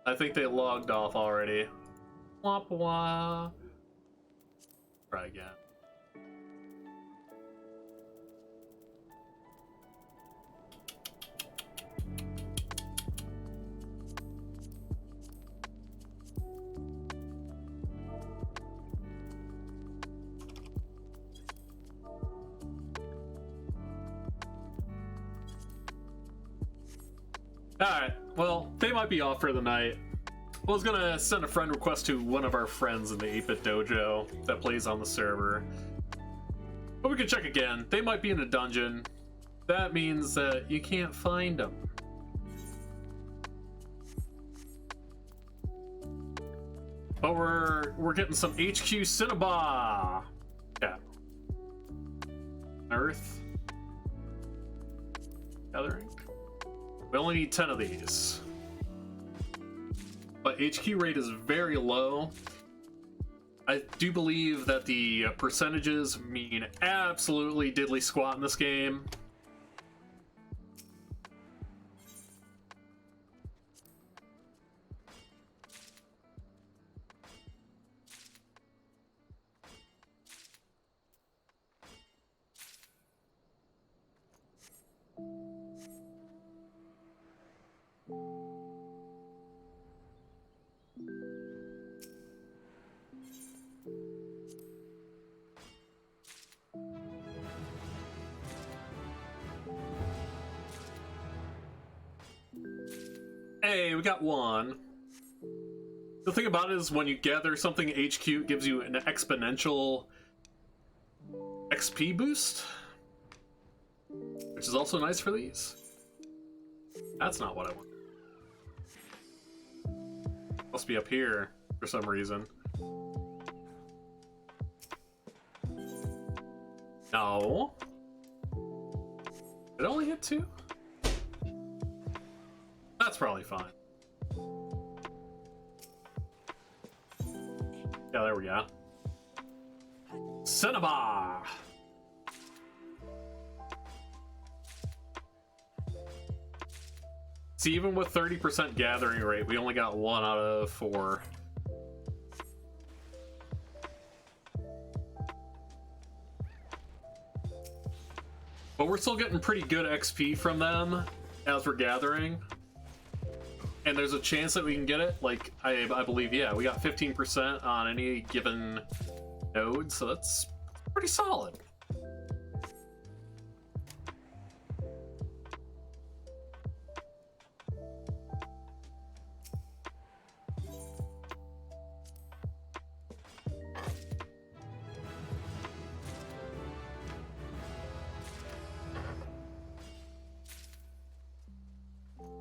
I think they logged off already. Womp wah. Try again. Alright, well, they might be off for the night. I was gonna send a friend request to one of our friends in the 8-Bit Dojo that plays on the server. But we can check again. They might be in a dungeon. That means that you can't find them. But we're getting some HQ Cinnabah! Yeah. Earth. Gathering. We only need 10 of these. But HQ rate is very low. I do believe that the percentages mean absolutely diddly squat in this game. Hey, we got one. The thing about it is when you gather something HQ, it gives you an exponential XP boost, which is also nice for these. That's not what I want. Must be up here for some reason. No. Did it only hit 2? That's probably fine. Yeah, there we go. Cinnabah! See, even with 30% gathering rate, we only got 1 out of 4. But we're still getting pretty good XP from them as we're gathering. And there's a chance that we can get it. Like, I believe, yeah, we got 15% on any given node, so that's pretty solid.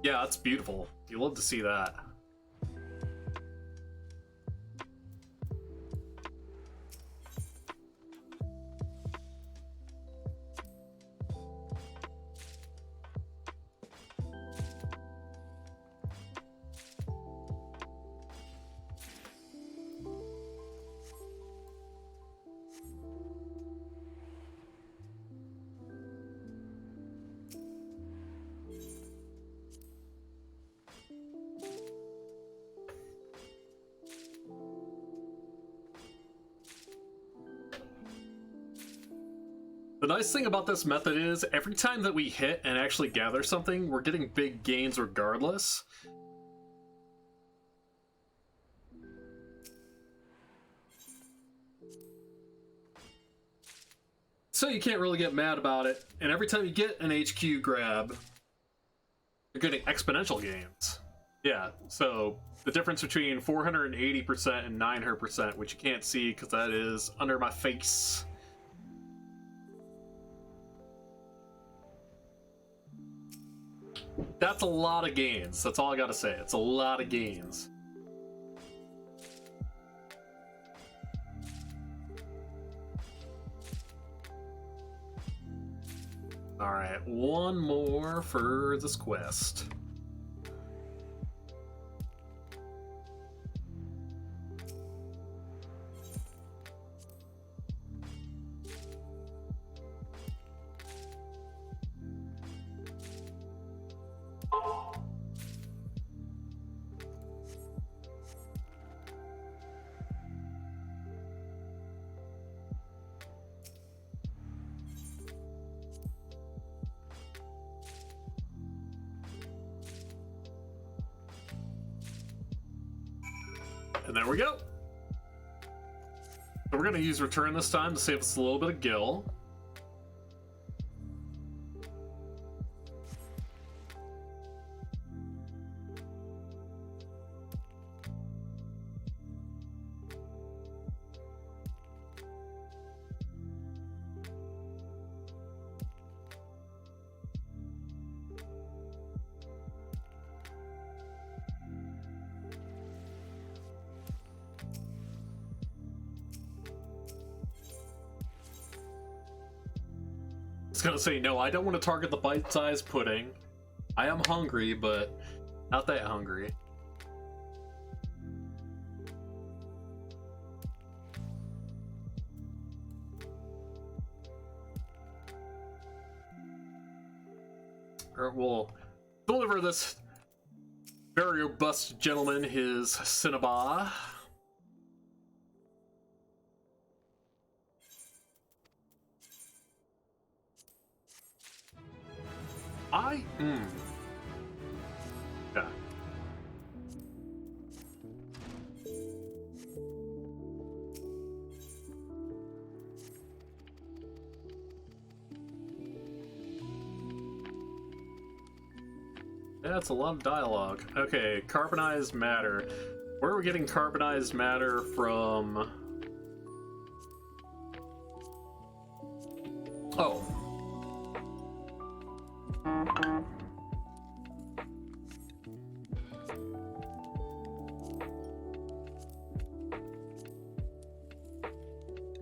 Yeah, that's beautiful. You love to see that. The nice thing about this method is every time that we hit and actually gather something, we're getting big gains regardless. So you can't really get mad about it, and every time you get an HQ grab, you're getting exponential gains. Yeah, so the difference between 480% and 900%, which you can't see because that is under my face. That's a lot of gains. That's all I gotta say. It's a lot of gains. Alright, one more for this quest. And there we go. So we're going to use return this time to save us a little bit of gil. I was gonna say, no, I don't want to target the bite-sized pudding. I am hungry, but not that hungry. Or we'll deliver this very robust gentleman his Cinnabah. Yeah. That's a lot of dialogue. Okay, carbonized matter. Where are we getting carbonized matter from? Oh.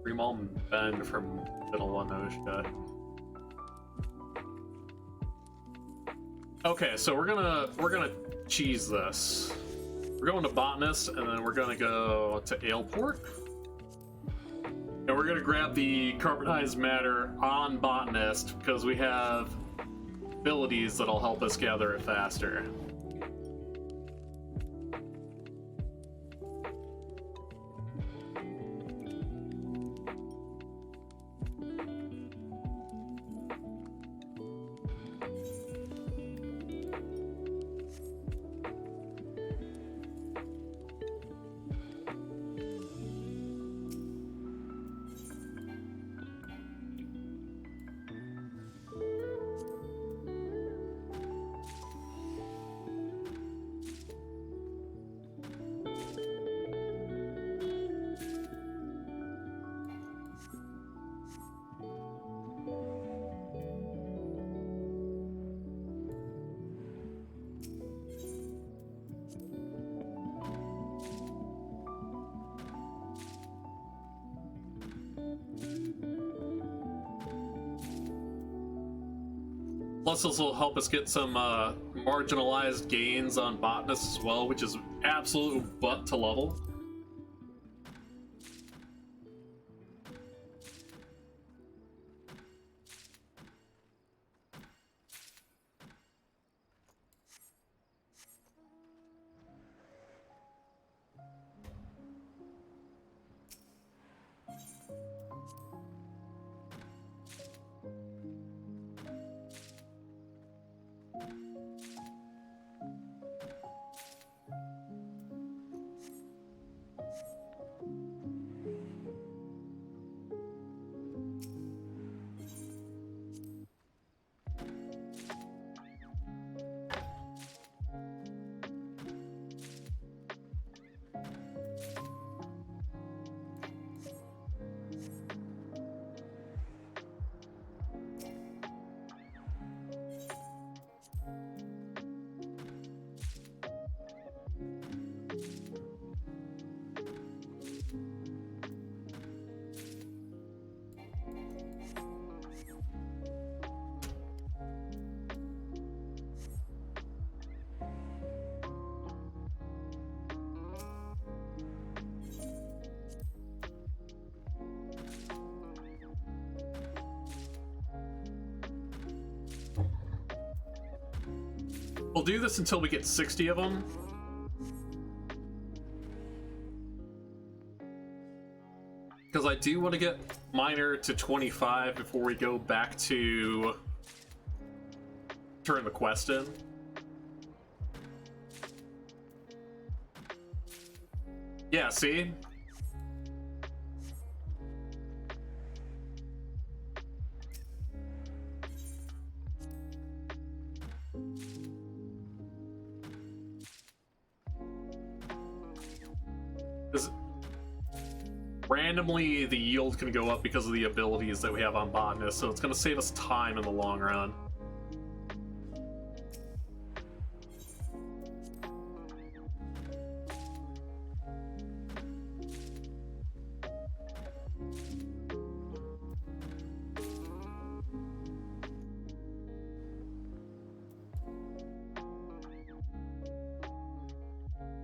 Remal Ben from Middle-One-Oshka. Okay, so we're gonna cheese this. We're going to Botanist, and then we're gonna go to Aleport. And we're gonna grab the carbonized matter on Botanist because we have abilities that'll help us gather it faster. Plus, this will help us get some marginalized gains on botanist as well, which is absolute butt to level. We'll do this until we get 60 of them. Because I do want to get miner to 25 before we go back to turn the quest in. Yeah, see? Randomly, the yield can go up because of the abilities that we have on botanist, so it's going to save us time in the long run.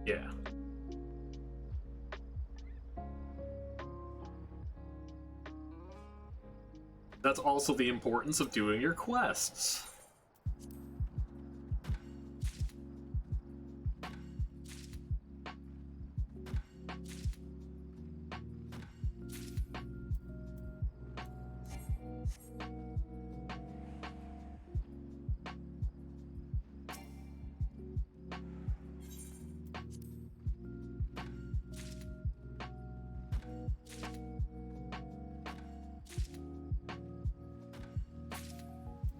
Yeah. That's also the importance of doing your quests.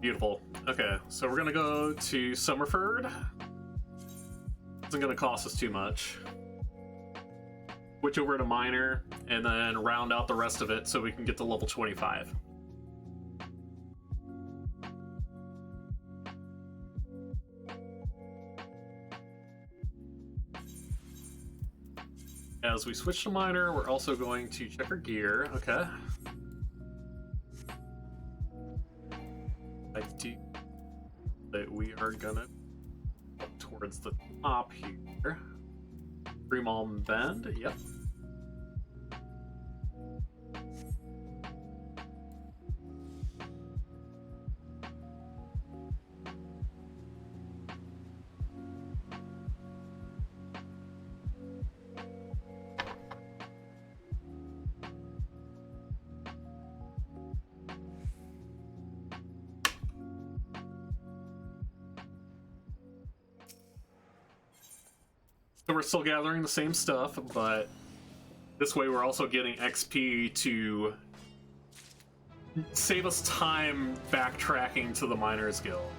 Beautiful. Okay, so we're gonna go to Summerford. Isn't gonna cost us too much. Switch over to Miner, and then round out the rest of it so we can get to level 25. As we switch to Miner, we're also going to check our gear. Okay. I do that we are gonna go towards the top here. Green Almond Bend, yep. So we're still gathering the same stuff, but this way we're also getting XP to save us time backtracking to the Miners Guild.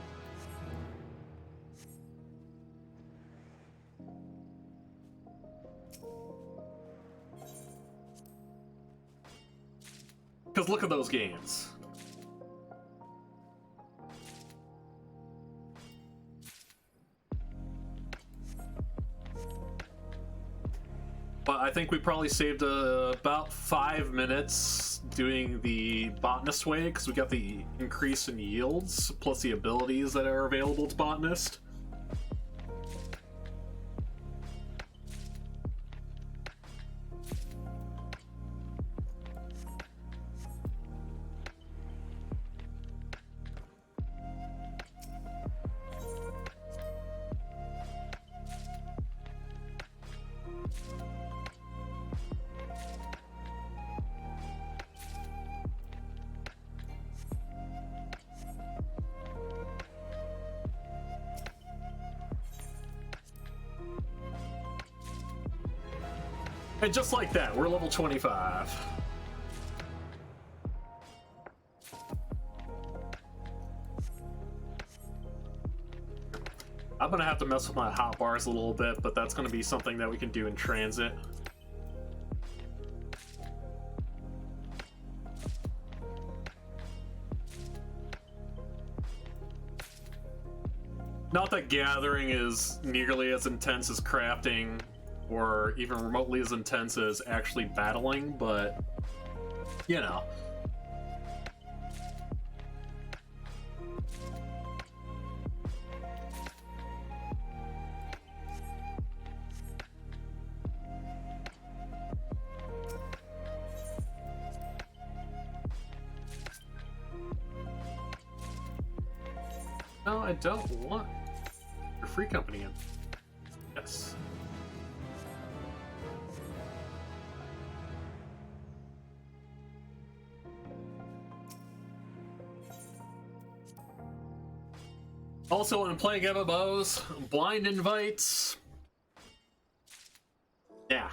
Because look at those games. But I think we probably saved about 5 minutes doing the botanist way, because we got the increase in yields plus the abilities that are available to botanist. And just like that, we're level 25. I'm gonna have to mess with my hotbars a little bit, but that's gonna be something that we can do in transit. Not that gathering is nearly as intense as crafting, or even remotely as intense as actually battling, but, you know. No, I don't want your free company in. Yes. Also, when I'm playing MMOs, blind invites. Yeah.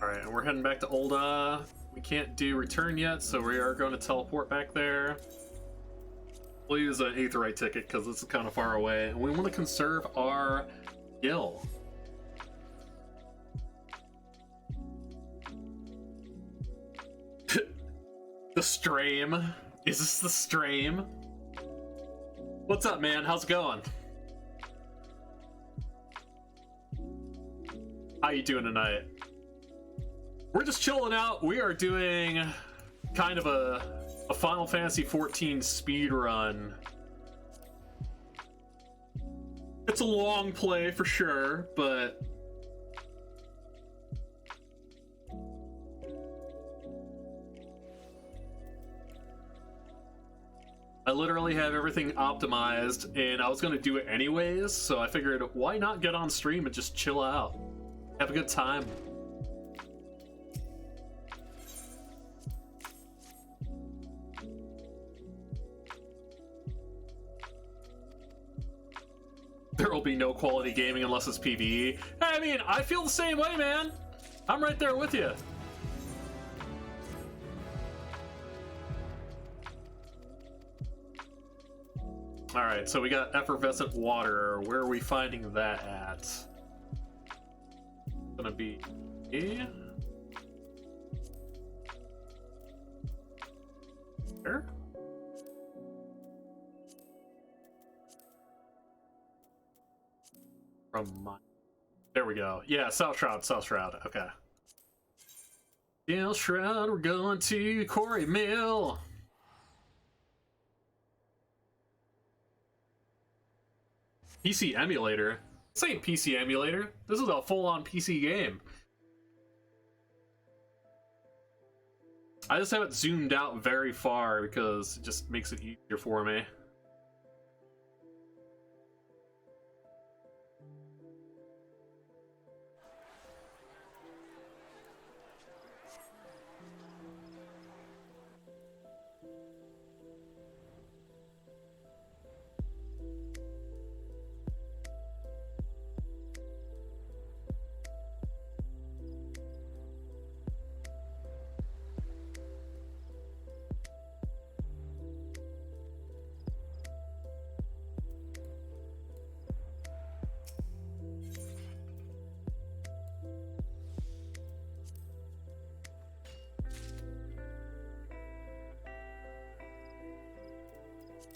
Alright, and we're heading back to Olda. We can't do return yet, so we are going to teleport back there. We'll use an Aetheryte ticket because this is kind of far away, and we want to conserve our gil. The stream. Is this the stream? What's up, man? How's it going? How you doing tonight? We're just chilling out. We are doing kind of a Final Fantasy XIV speed run. It's a long play for sure, but I literally have everything optimized, and I was going to do it anyways, so I figured why not get on stream and just chill out, have a good time. There will be no quality gaming unless it's PvE. I mean, I feel the same way, man. I'm right there with you. Alright, so we got effervescent water. Where are we finding that at? Gonna be here? There? From my... There we go. Yeah, South Shroud, South Shroud. Okay. South Shroud, we're going to Quarry Mill. PC emulator? This ain't PC emulator. This is a full-on PC game. I just have it zoomed out very far because it just makes it easier for me.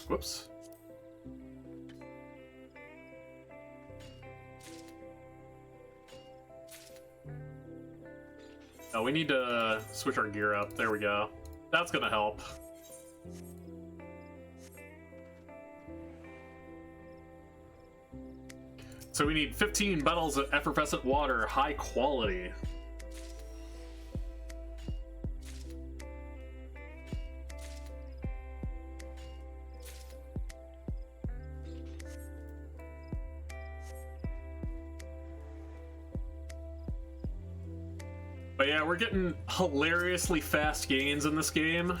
Whoops. Oh, we need to switch our gear up. There we go. That's gonna help. So we need 15 bottles of effervescent water, high quality. But yeah, we're getting hilariously fast gains in this game.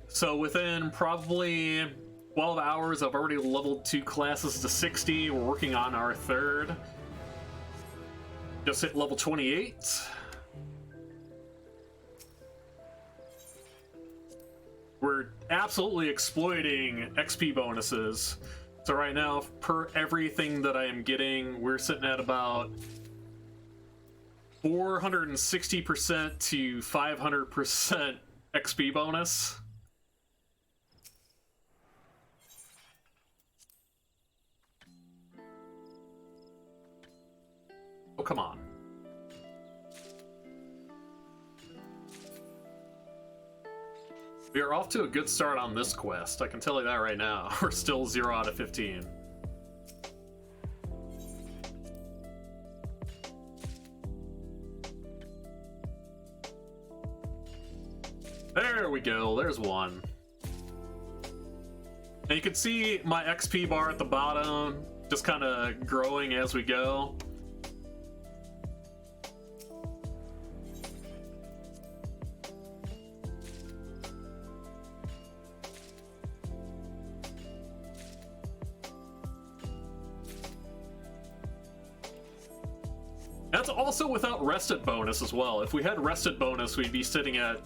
So within probably 12 hours, I've already leveled 2 classes to 60. We're working on our 3rd. Just hit level 28. We're absolutely exploiting XP bonuses. So right now, per everything that I am getting, we're sitting at about 460% to 500% XP bonus. Oh, come on. We are off to a good start on this quest, I can tell you that right now. We're still 0 out of 15. There we go, there's one. And you can see my XP bar at the bottom, just kind of growing as we go. That's also without rested bonus as well. If we had rested bonus, we'd be sitting at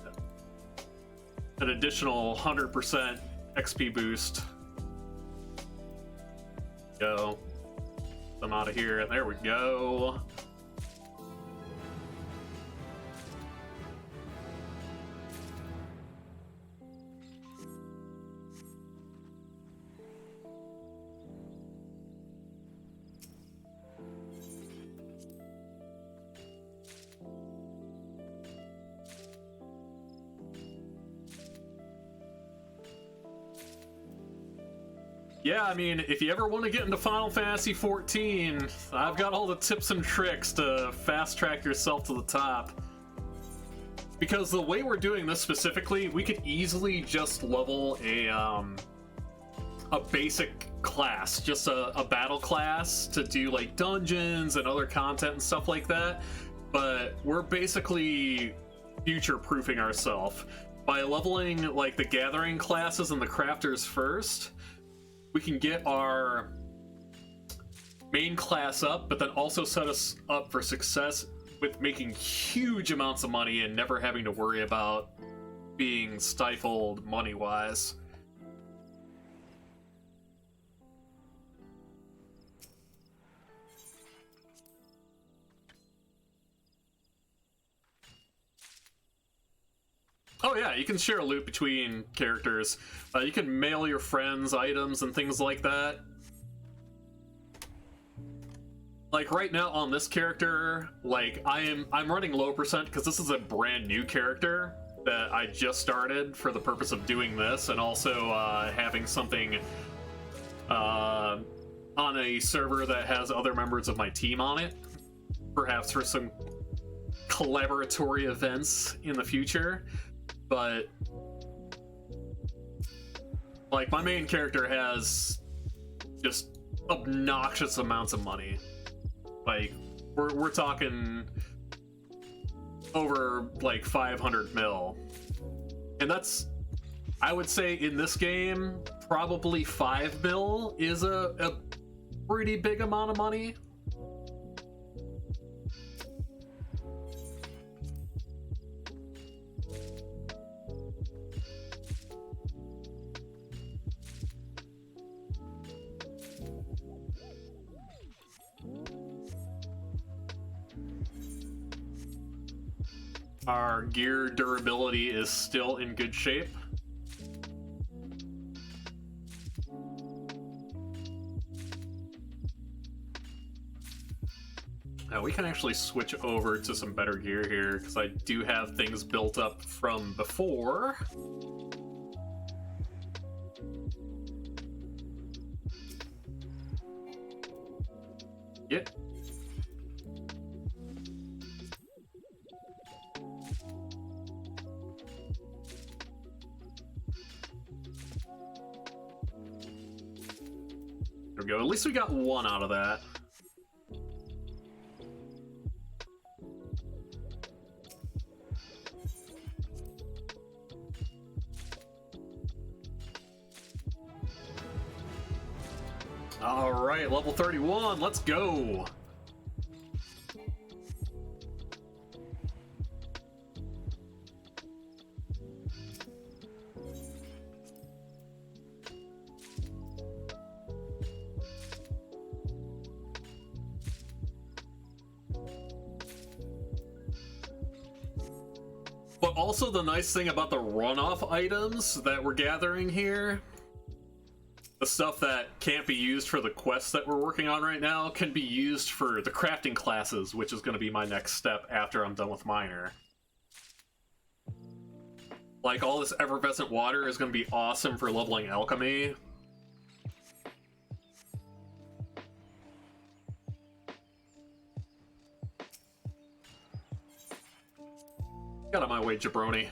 an additional 100% XP boost. Go. I'm out of here. There we go. Yeah, I mean, if you ever want to get into Final Fantasy XIV, I've got all the tips and tricks to fast track yourself to the top. Because the way we're doing this specifically, we could easily just level a basic class, just a battle class to do like dungeons and other content and stuff like that. But we're basically future-proofing ourselves by leveling like the gathering classes and the crafters first. We can get our main class up, but then also set us up for success with making huge amounts of money and never having to worry about being stifled money-wise. Oh yeah, you can share loot between characters. You can mail your friends items and things like that. Like right now on this character, like I'm running low percent because this is a brand new character that I just started for the purpose of doing this, and also having something on a server that has other members of my team on it, perhaps for some collaboratory events in the future. But like my main character has just obnoxious amounts of money. Like we're talking over like 500 mil, and that's, I would say in this game probably 5 mil is a pretty big amount of money. Our gear durability is still in good shape. Now we can actually switch over to some better gear here, because I do have things built up from before. Yep. There we go. At least we got one out of that. Alright, level 31, let's go! But also the nice thing about the runoff items that we're gathering here, the stuff that can't be used for the quests that we're working on right now can be used for the crafting classes, which is going to be my next step after I'm done with Miner. Like, all this effervescent water is going to be awesome for leveling alchemy. Get out of my way, jabroni.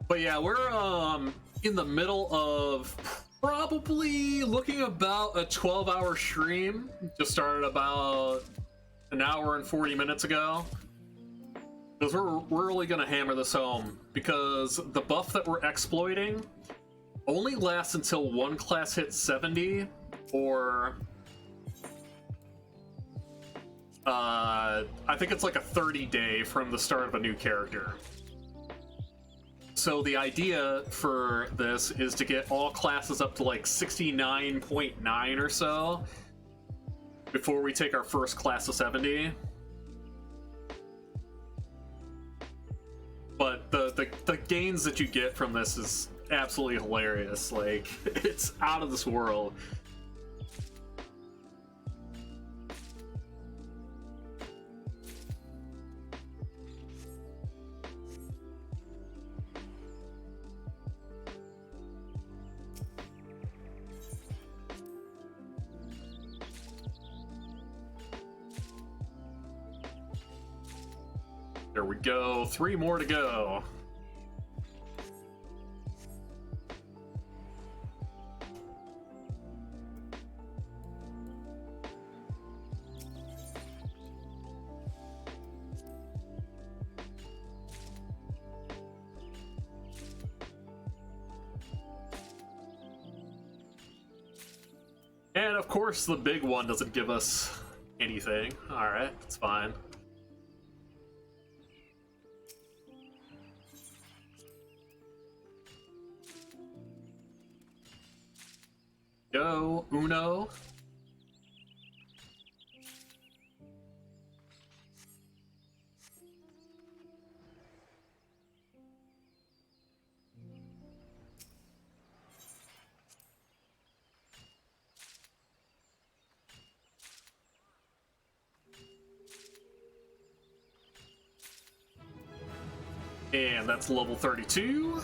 But yeah, we're in the middle of probably looking about a 12-hour stream. Just started about an hour and 40 minutes ago. Because we're really gonna hammer this home, because the buff that we're exploiting only lasts until one class hits 70, or I think it's like a 30-day from the start of a new character. So the idea for this is to get all classes up to like 69.9 or so before we take our first class to 70. But the gains that you get from this is absolutely hilarious. Like, it's out of this world. There we go. 3 more to go. And of course, the big one doesn't give us anything. Alright, it's fine. Go, Uno. And that's level 32.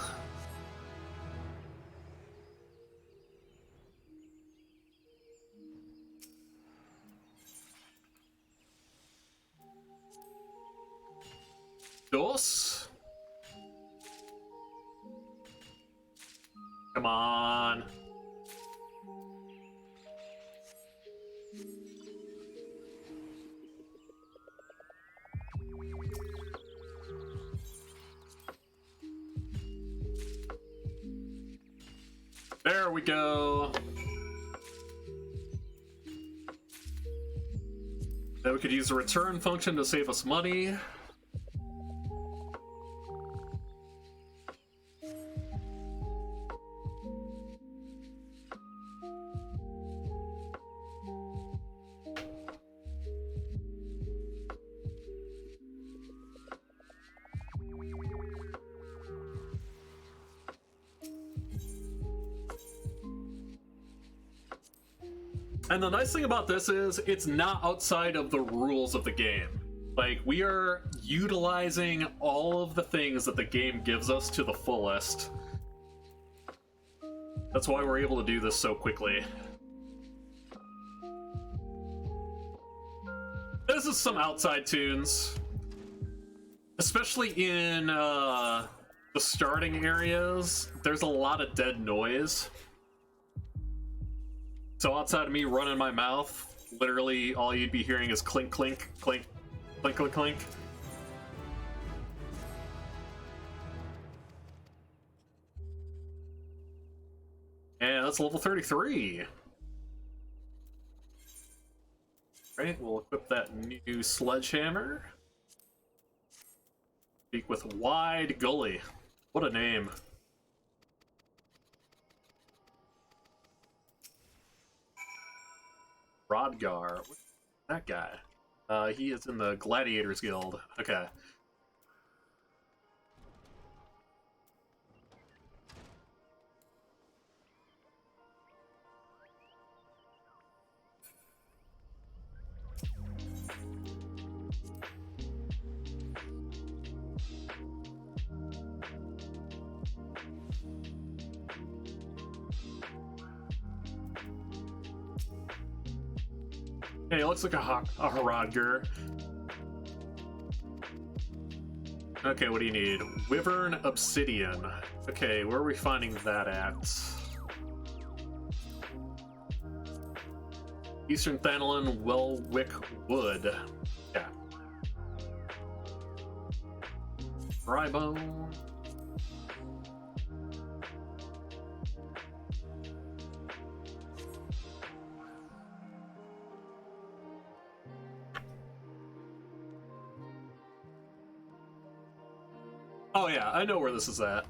Dos. Come on. There we go. Then we could use the return function to save us money. And the nice thing about this is it's not outside of the rules of the game. Like, we are utilizing all of the things that the game gives us to the fullest. That's why we're able to do this so quickly. This is some outside tunes. Especially in the starting areas, there's a lot of dead noise. So outside of me running my mouth, literally all you'd be hearing is clink, clink, clink, clink, clink, clink. And that's level 33. Right, we'll equip that new sledgehammer. Speak with Wide Gully. What a name. Rodgar. What's that guy? He is in the Gladiators Guild. Okay. Hey, it looks like a Haradger. Okay, what do you need? Wyvern Obsidian. Okay, where are we finding that at? Eastern Thanalin, Wellwick Wood. Yeah. Drybone. Oh yeah, I know where this is at.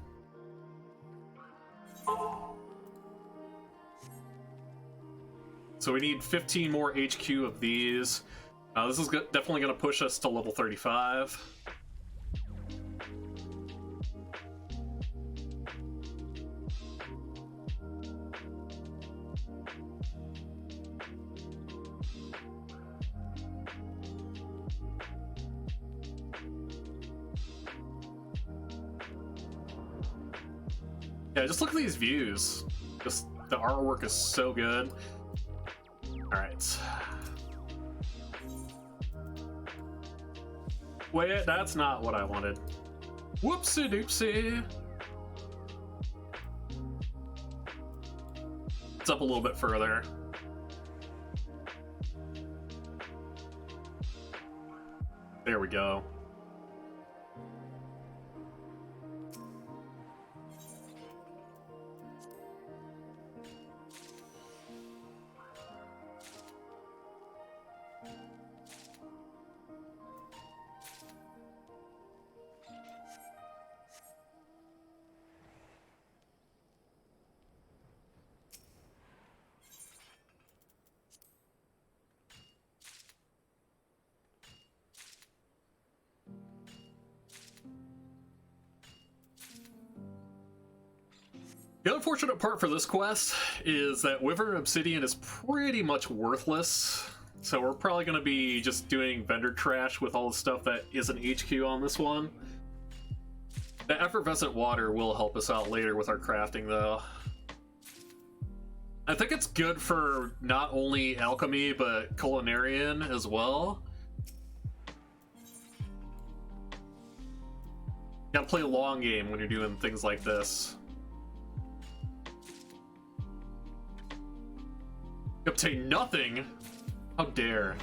So we need 15 more HQ of these. This is definitely going to push us to level 35. Yeah, just look at these views. Just the artwork is so good. Alright. Wait, that's not what I wanted. Whoopsie doopsie. It's up a little bit further. There we go. The unfortunate part for this quest is that Wyvern Obsidian is pretty much worthless, so we're probably going to be just doing vendor trash with all the stuff that isn't HQ on this one. The effervescent water will help us out later with our crafting, though. I think it's good for not only alchemy, but culinarian as well. You gotta play a long game when you're doing things like this. Obtain nothing? How dare.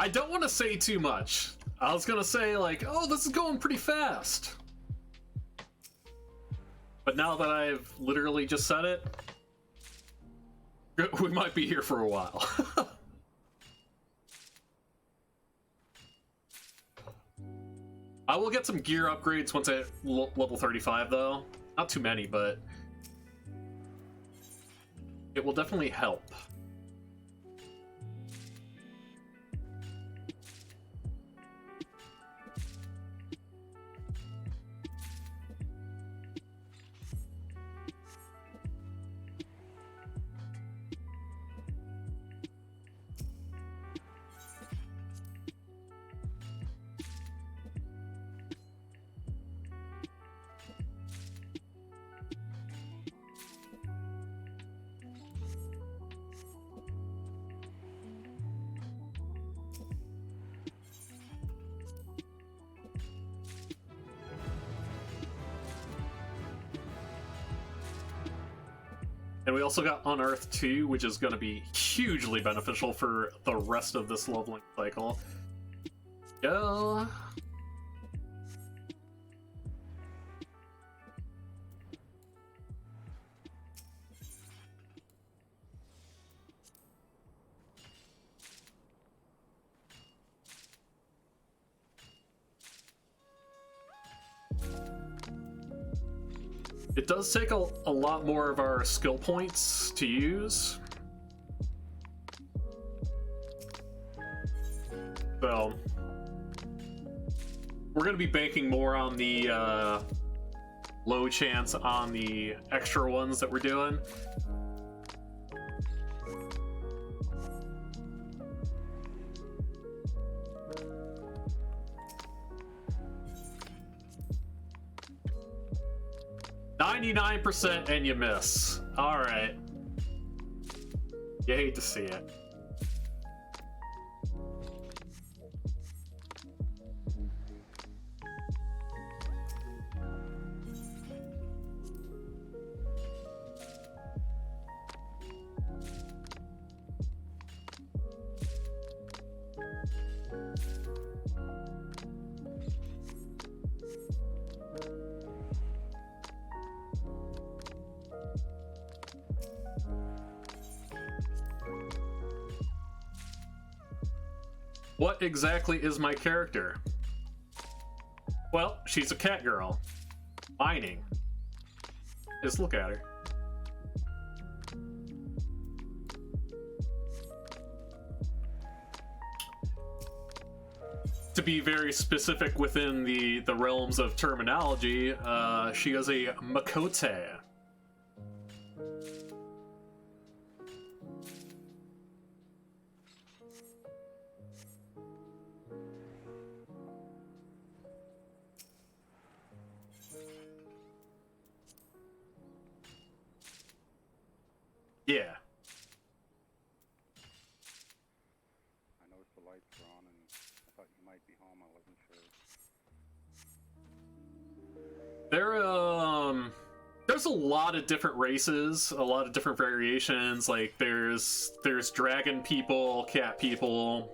I don't want to say too much. I was gonna say, like, oh, this is going pretty fast. But now that I've literally just said it, we might be here for a while. I will get some gear upgrades once I hit level 35, though. Not too many, but it will definitely help. And we also got Unearthed 2, which is going to be hugely beneficial for the rest of this leveling cycle. Go. It does take a lot more of our skill points to use. So, we're going to be banking more on the low chance on the extra ones that we're doing. %, and you miss. Alright. You hate to see it. What exactly is my character? Well, she's a cat girl. Mining. Just look at her. To be very specific within the realms of terminology, she is a Makote. Yeah. I noticed the lights were on and I thought you might be home. I wasn't sure. There's a lot of different races, a lot of different variations. Like there's dragon people, cat people,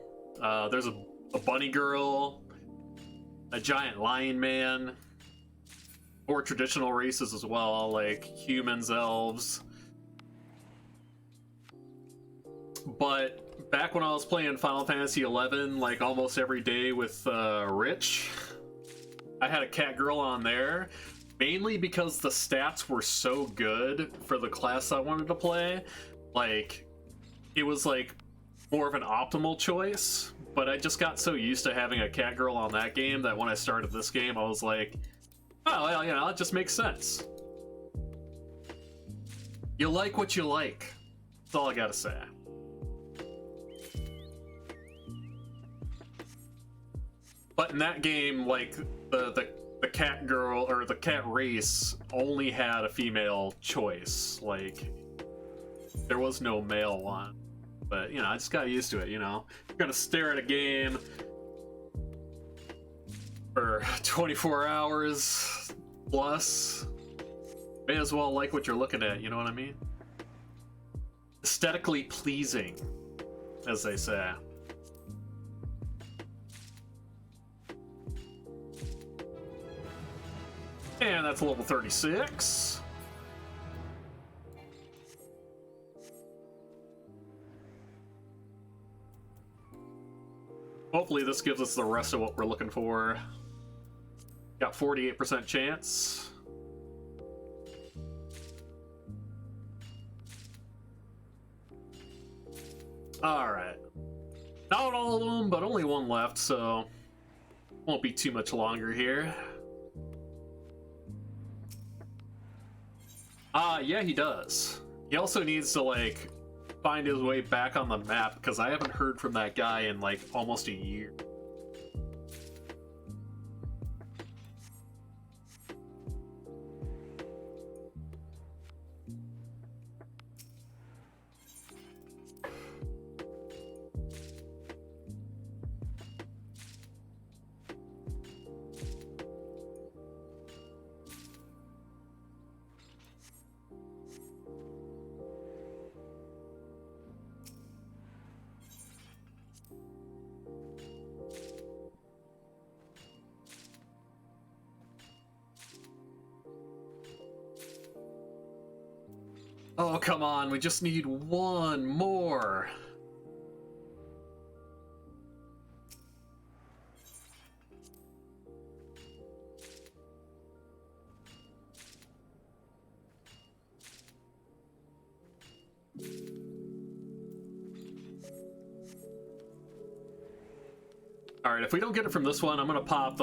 there's a bunny girl, a giant lion man, or traditional races as well, like humans, elves. But back when I was playing Final Fantasy XI, like almost every day with Rich, I had a cat girl on there, mainly because the stats were so good for the class I wanted to play. Like, it was like more of an optimal choice, but I just got so used to having a cat girl on that game that when I started this game, I was like, oh, well, you know, it just makes sense. You like what you like. That's all I gotta say. But in that game, like, the cat girl, or the cat race, only had a female choice. Like, there was no male one. But, you know, I just got used to it, you know? You're gonna stare at a game for 24 hours plus. May as well like what you're looking at, you know what I mean? Aesthetically pleasing, as they say. And that's level 36. Hopefully this gives us the rest of what we're looking for. Got 48% chance. Alright. Not all of them, but only one left, so won't be too much longer here. Yeah, he does. He also needs to, like, find his way back on the map, because I haven't heard from that guy in, like, almost a year. Oh, come on, we just need one more. Alright, if we don't get it from this one, I'm gonna pop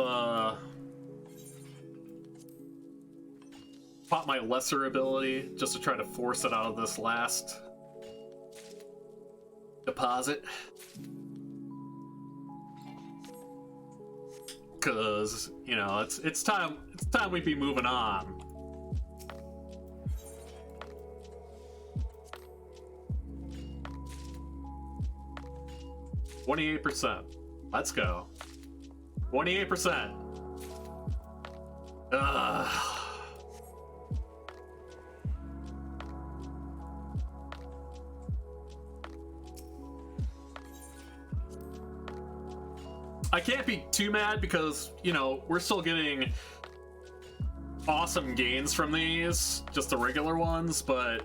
my lesser ability just to try to force it out of this last deposit. Cause, you know, it's time we be moving on. %. Let's go. 28%. Ugh. I can't be too mad because, you know, we're still getting awesome gains from these, just the regular ones, but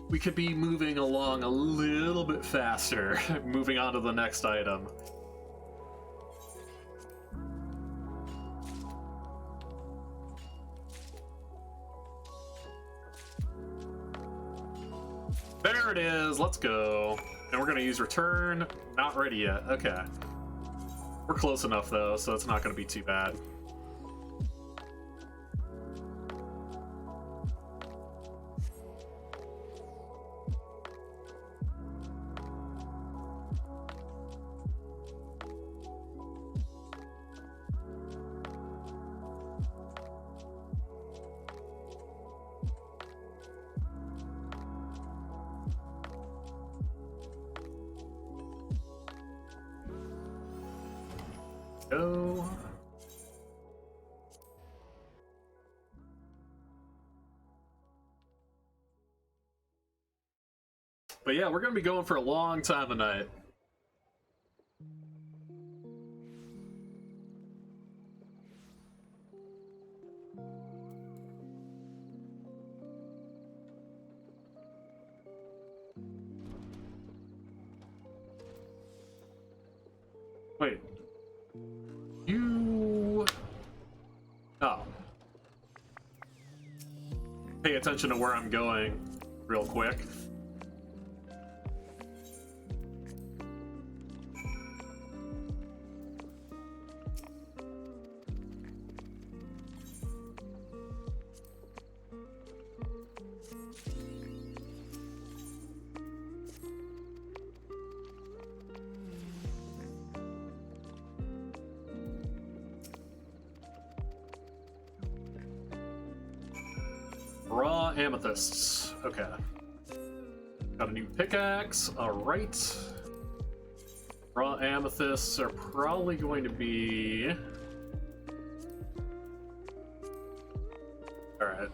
we could be moving along a little bit faster, moving on to the next item. There it is, let's go. And we're gonna use return, not ready yet, okay. We're close enough though, so it's not gonna be too bad. Go. But yeah, we're gonna be going for a long time tonight. Wait. Oh. Pay attention to where I'm going real quick. Raw amethysts. Okay. Got a new pickaxe. Alright. Raw amethysts are probably going to be... Alright.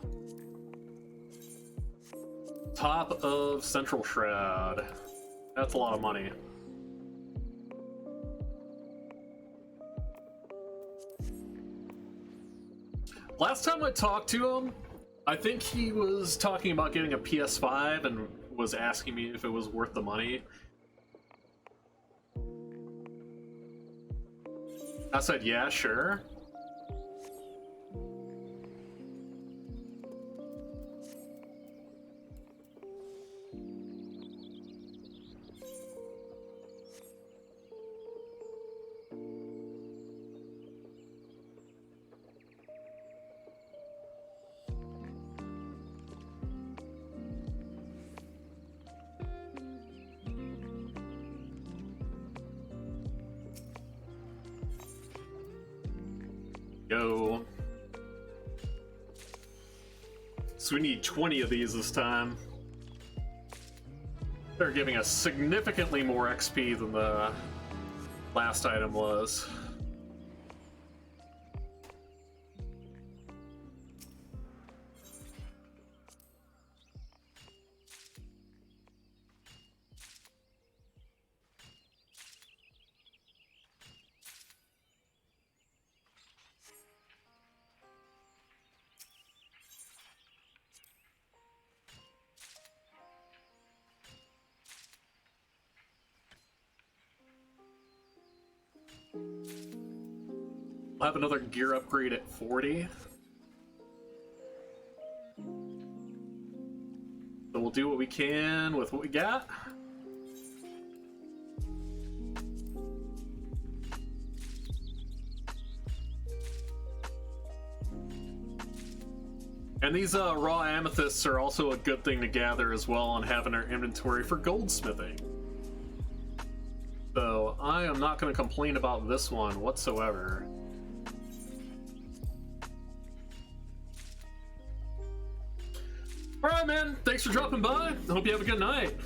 Top of Central Shroud. That's a lot of money. Last time I talked to him, I think he was talking about getting a PS5 and was asking me if it was worth the money. I said, yeah, sure. Go. So we need 20 of these this time. They're giving us significantly more XP than the last item was. We'll have another gear upgrade at 40. So we'll do what we can with what we got. And these raw amethysts are also a good thing to gather as well and have in our inventory for goldsmithing. So I am not going to complain about this one whatsoever. Alright, man. Thanks for dropping by. I hope you have a good night.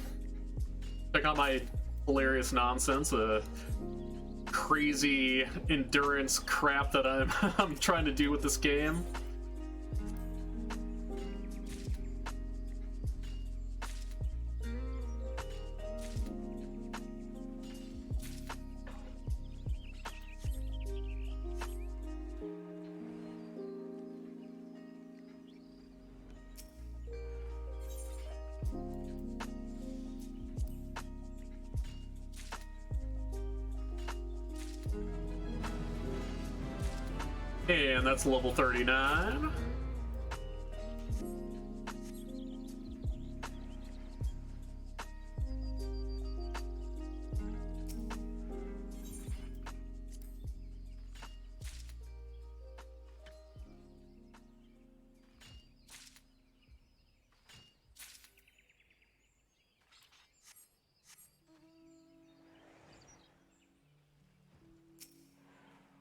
Check out my hilarious nonsense, crazy endurance crap that I'm trying to do with this game. And that's level 39.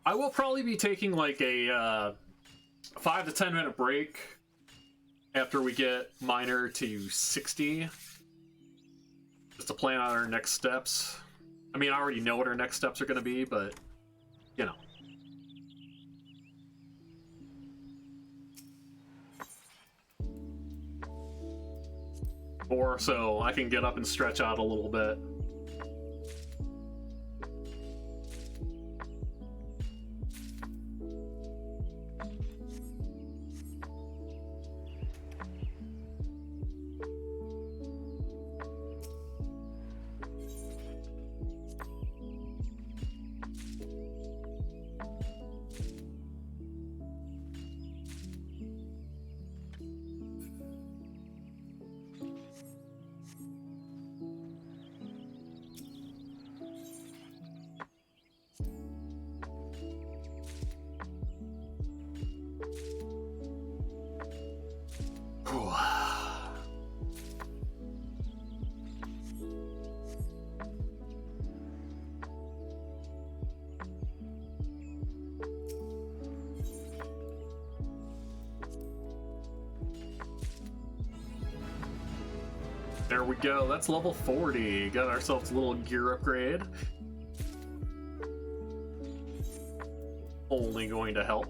I will probably be taking like a 5 to 10 minute break after we get Miner to 60, just to plan out our next steps. I mean, I already know what our next steps are going to be, but you know. Or so I can get up and stretch out a little bit. There we go, that's level 40. Got ourselves a little gear upgrade. Only going to help.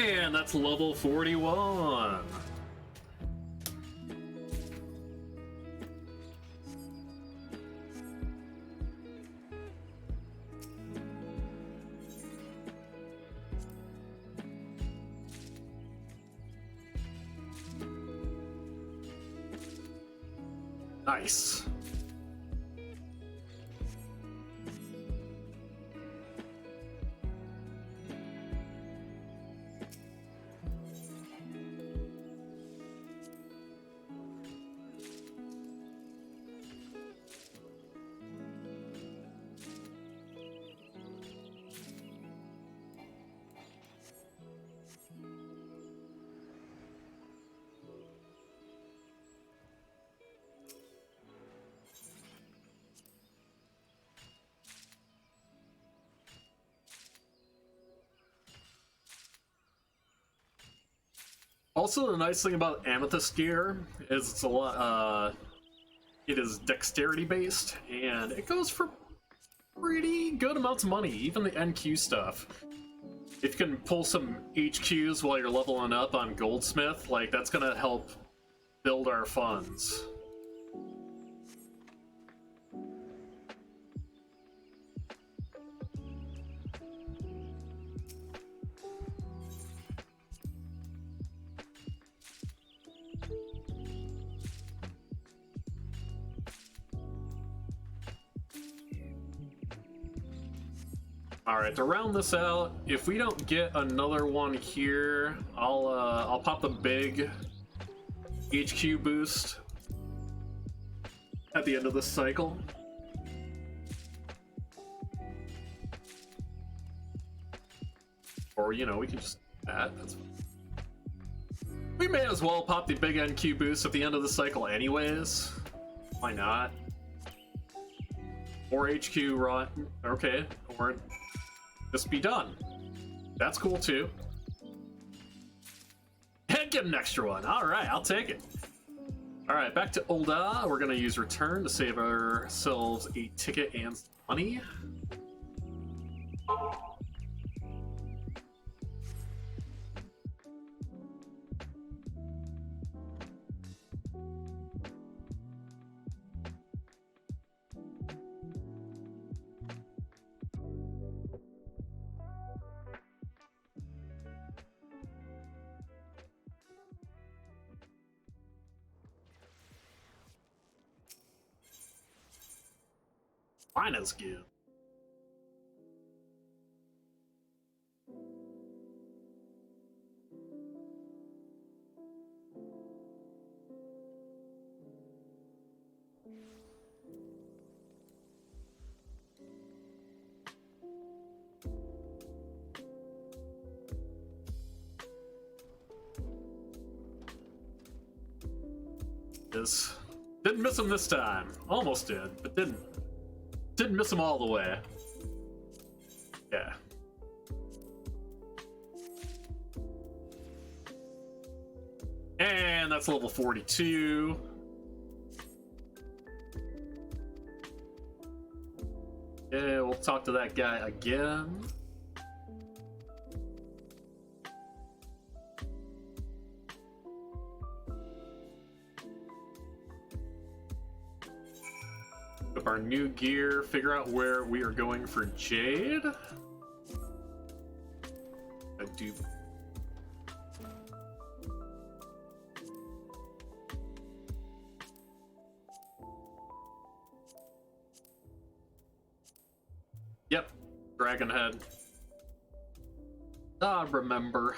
And that's level 41. Nice. Also, the nice thing about Amethyst gear is it's a lot, it is dexterity based, and it goes for pretty good amounts of money, even the NQ stuff. If you can pull some HQs while you're leveling up on Goldsmith, like, that's gonna help build our funds. Alright, to round this out, if we don't get another one here, I'll pop the big HQ boost at the end of this cycle. Or, you know, we can just do that. That's fine. We may as well pop the big NQ boost at the end of the cycle anyways. Why not? Or HQ run. Okay, or just be done. That's cool too. And get an extra one. Alright, I'll take it. Alright, back to Ul'dah. We're gonna use return to save ourselves a ticket and some money. Finance Guild. This didn't miss him this time. Almost did, but didn't. Didn't miss him all the way. Yeah. And that's level 42. Yeah, we'll talk to that guy again. Up our new gear, figure out where we are going for Jade. I do. Yep, Dragon Head. I remember.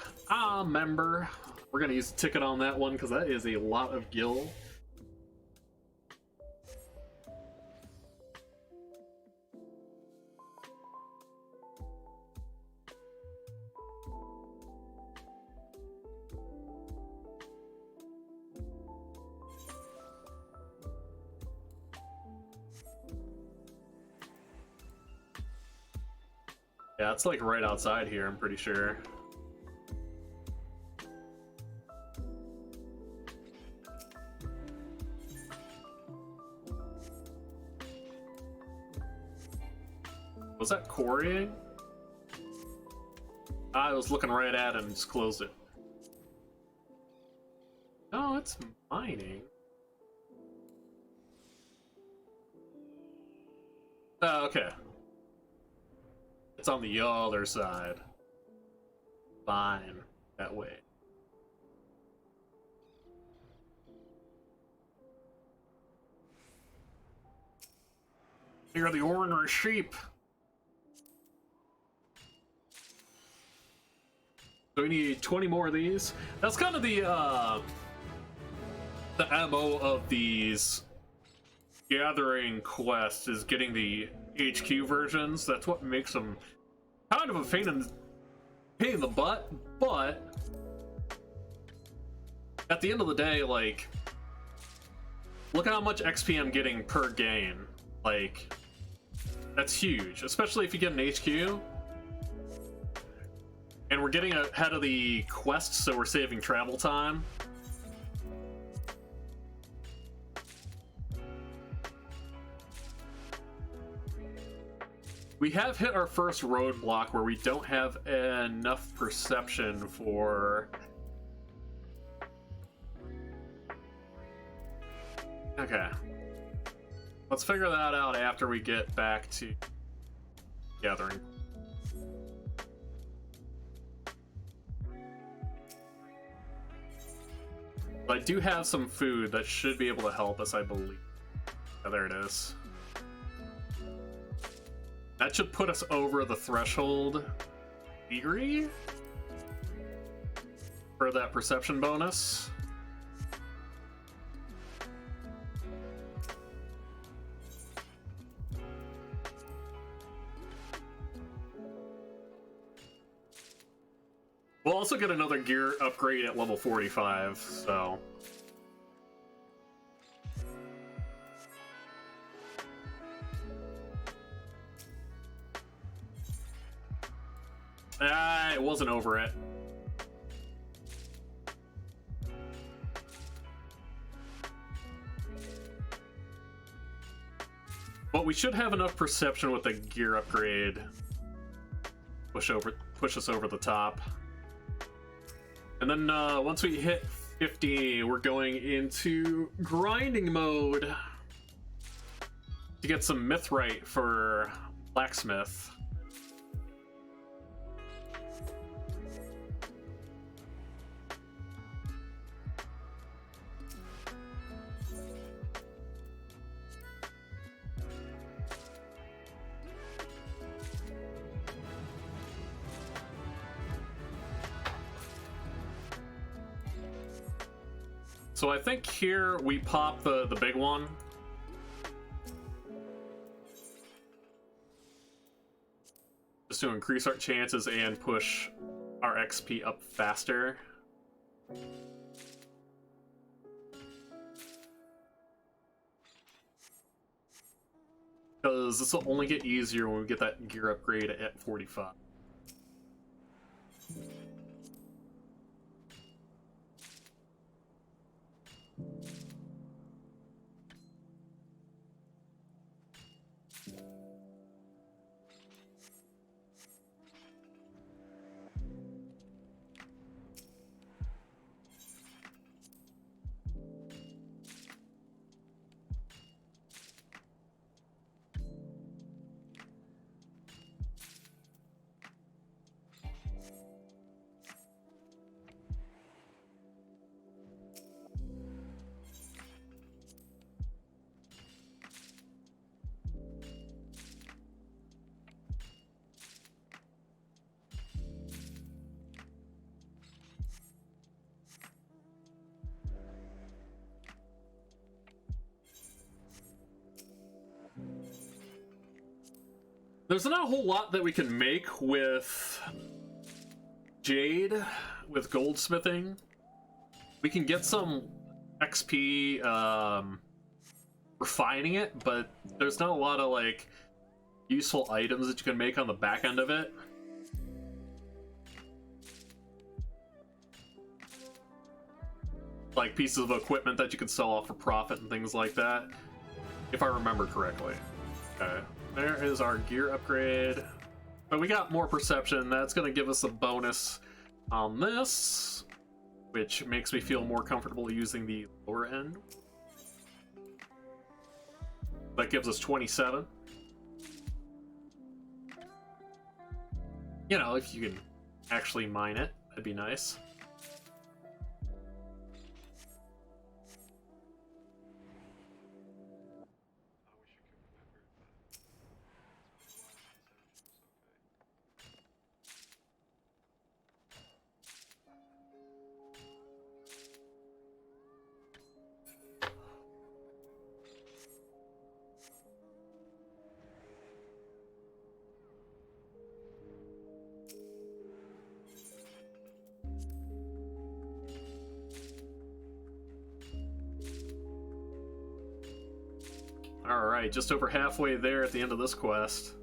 We're gonna use a ticket on that one because that is a lot of gil. Yeah, it's like right outside here, I'm pretty sure. Was that quarrying? I was looking right at it and just closed it. Oh, it's mining. Oh, okay. It's on the other side. Fine. That way. You're the ornery sheep. So we need 20 more of these. That's kind of the MO of these gathering quests, is getting the HQ versions. That's what makes them kind of a pain in the butt, but at the end of the day, like, look at how much XP I'm getting per game. Like, that's huge, especially if you get an HQ. And we're getting ahead of the quests, so we're saving travel time. We have hit our first roadblock where we don't have enough perception for... Okay. Let's figure that out after we get back to gathering. But I do have some food that should be able to help us, I believe. Oh, there it is. That should put us over the threshold degree for that perception bonus. We'll also get another gear upgrade at level 45, so... it wasn't over it. But we should have enough perception with the gear upgrade. Push us over the top. And then once we hit 50, we're going into grinding mode to get some mithrite for blacksmith. So I think here we pop the big one. Just to increase our chances and push our XP up faster. Because this will only get easier when we get that gear upgrade at 45. There's not a whole lot that we can make with jade, with goldsmithing. We can get some XP refining it, but there's not a lot of like useful items that you can make on the back end of it. Like pieces of equipment that you can sell off for profit and things like that, if I remember correctly. Okay. There is our gear upgrade. But we got more perception. That's going to give us a bonus on this, which makes me feel more comfortable using the lower end. That gives us 27. You know, if you can actually mine it, that'd be nice. Alright, just over halfway there at the end of this quest.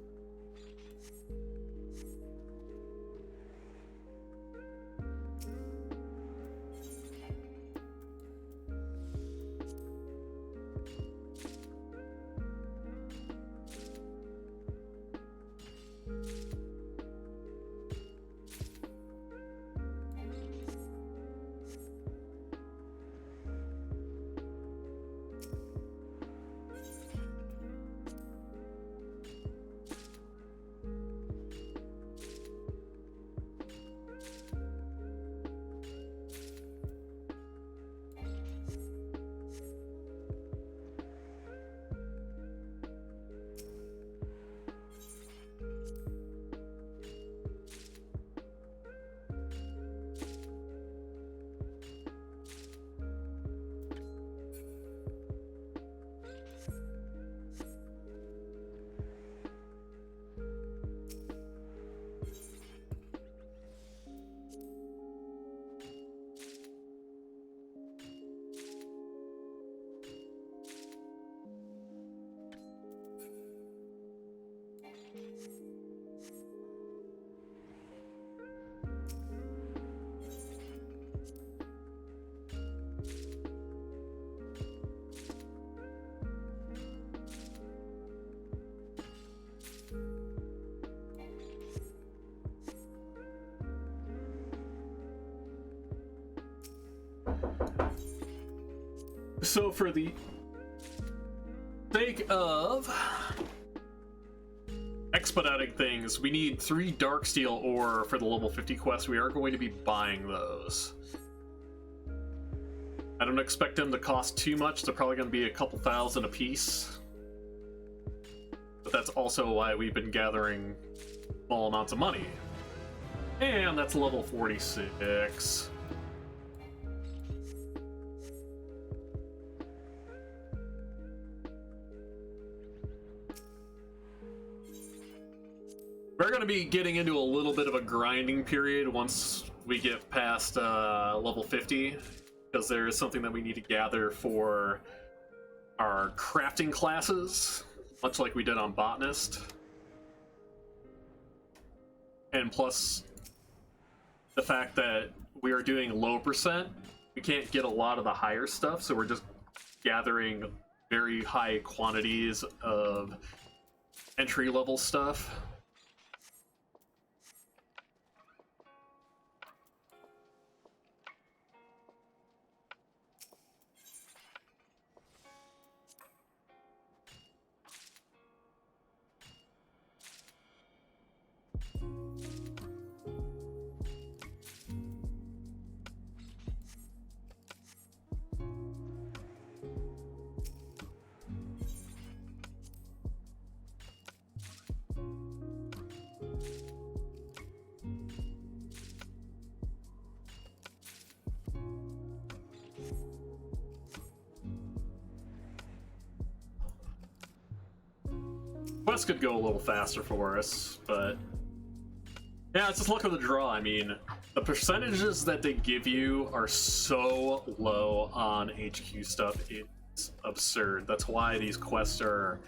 So for the sake of expediting things, we need 3 Darksteel ore for the level 50 quest. We are going to be buying those. I don't expect them to cost too much. They're probably going to be a couple thousand a piece. But that's also why we've been gathering small amounts of money. And that's level 46. We're going to be getting into a little bit of a grinding period once we get past level 50, because there is something that we need to gather for our crafting classes, much like we did on Botanist. And plus, the fact that we are doing low percent, we can't get a lot of the higher stuff, so we're just gathering very high quantities of entry-level stuff. Quest could go a little faster for us, but yeah, it's just luck of the draw. I mean, the percentages that they give you are so low on HQ stuff, it's absurd. That's why these quests are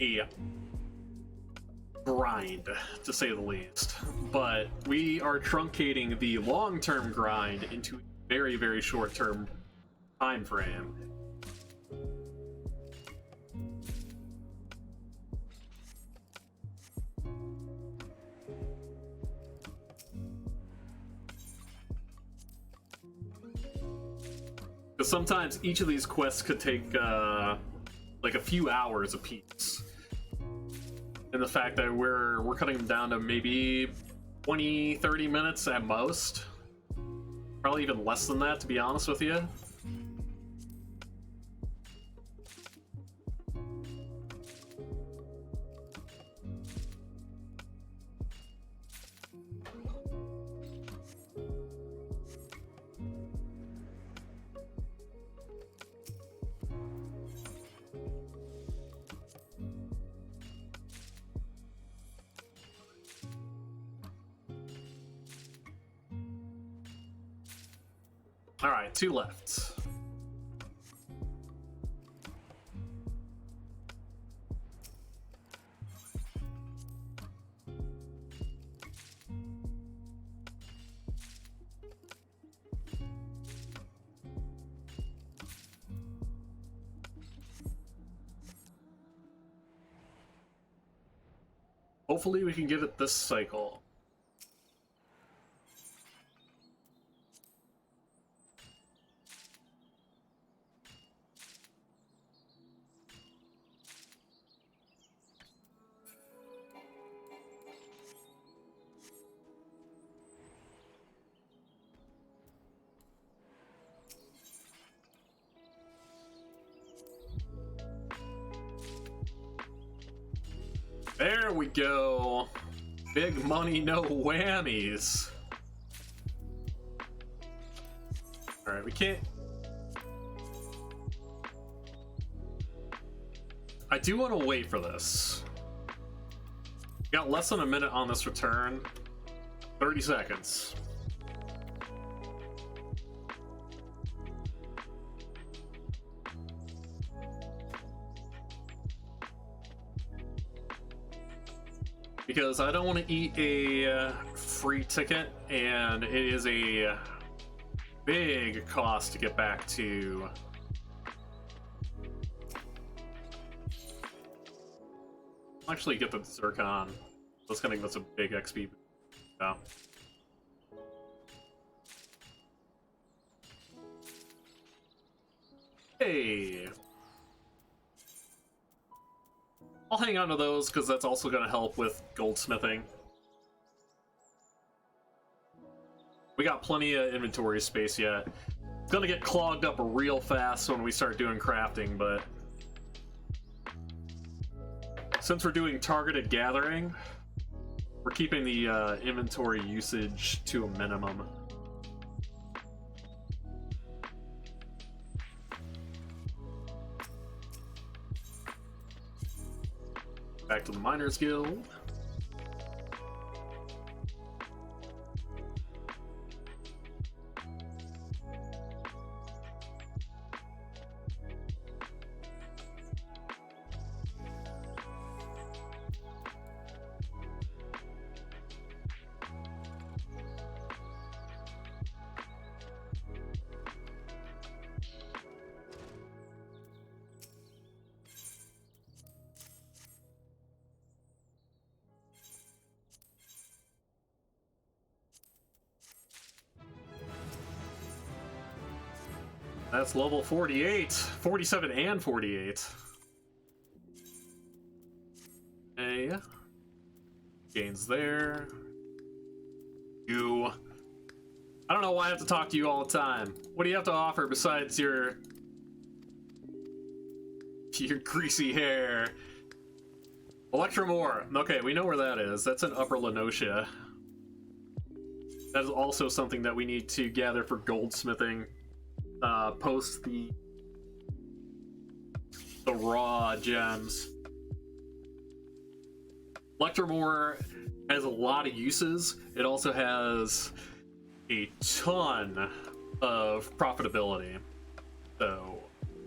a grind, to say the least. But we are truncating the long-term grind into a very, very short-term time frame. Because sometimes each of these quests could take like a few hours apiece. And the fact that we're cutting them down to maybe 20-30 minutes at most. Probably even less than that, to be honest with you. Alright, 2 left. Hopefully we can get it this cycle. There we go. Big money, no whammies. Alright, we can't... I do want to wait for this. We got less than a minute on this return. 30 seconds. Because I don't want to eat a free ticket, and it is a big cost to get back to. I'll actually get the Zircon. That's gonna give us a big XP. Yeah. Hey! I'll hang on to those, because that's also going to help with goldsmithing. We got plenty of inventory space yet. It's going to get clogged up real fast when we start doing crafting, but... since we're doing targeted gathering, we're keeping the inventory usage to a minimum. Back to the Miners Guild. That's level 48, 47 and 48. Hey. Gains there. You. I don't know why I have to talk to you all the time. What do you have to offer besides your greasy hair? Electromore. Okay, we know where that is. That's in Upper Lenosha. That is also something that we need to gather for goldsmithing. Post the raw gems. Electromore has a lot of uses. It also has a ton of profitability. So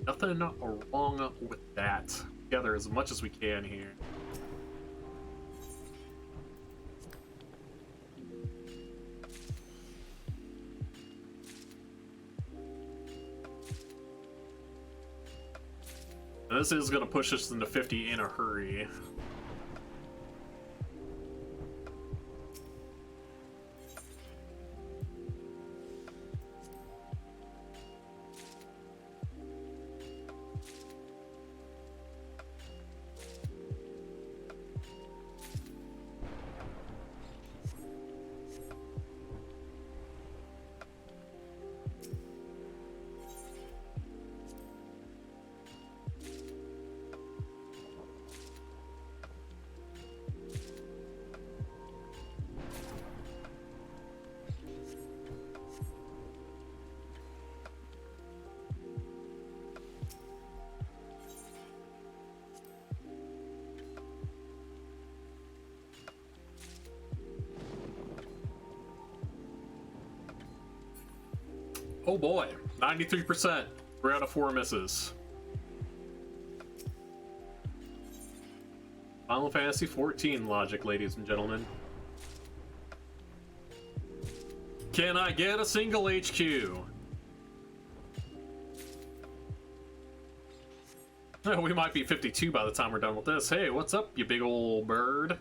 nothing wrong with that. Gather as much as we can here. And this is going to push us into 50 in a hurry. Oh boy, 93%. 3 out of 4 misses. Final Fantasy XIV logic, ladies and gentlemen. Can I get a single HQ? Oh, we might be 52 by the time we're done with this. Hey, what's up, you big ol' bird?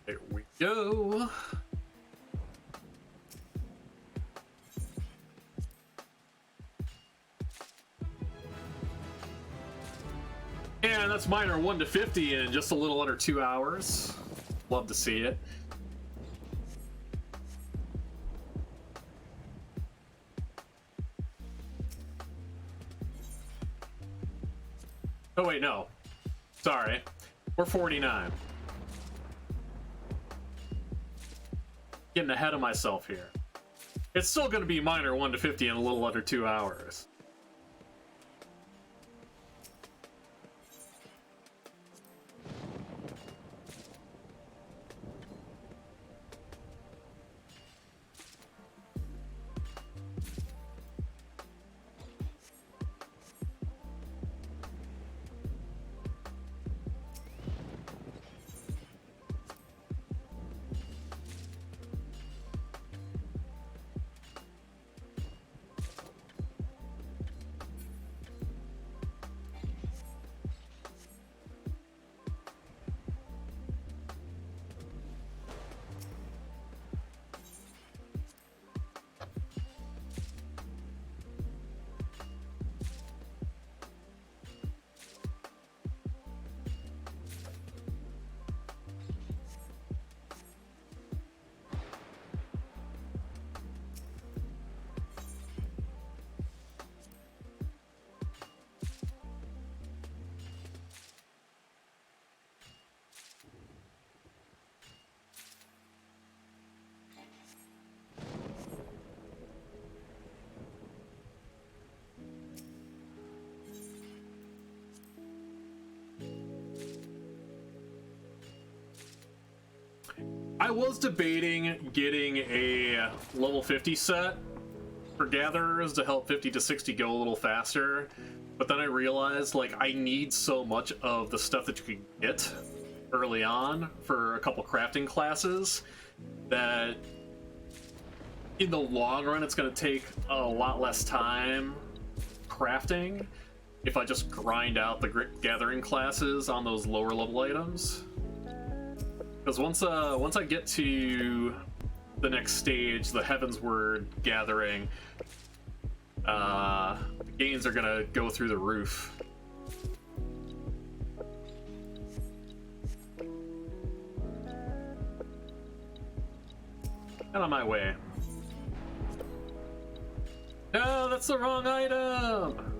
There we go. And that's minor 1 to 50 in just a little under 2 hours. Love to see it. Oh wait, no. Sorry. We're 49. Getting ahead of myself here. It's still going to be minor 1 to 50 in a little under 2 hours. I was debating getting a level 50 set for gatherers to help 50 to 60 go a little faster, but then I realized, like, I need so much of the stuff that you can get early on for a couple crafting classes that in the long run it's going to take a lot less time crafting if I just grind out the gathering classes on those lower level items. Because once I get to the next stage, the Heavensward gathering, the gains are gonna go through the roof. Get on my way. No, that's the wrong item!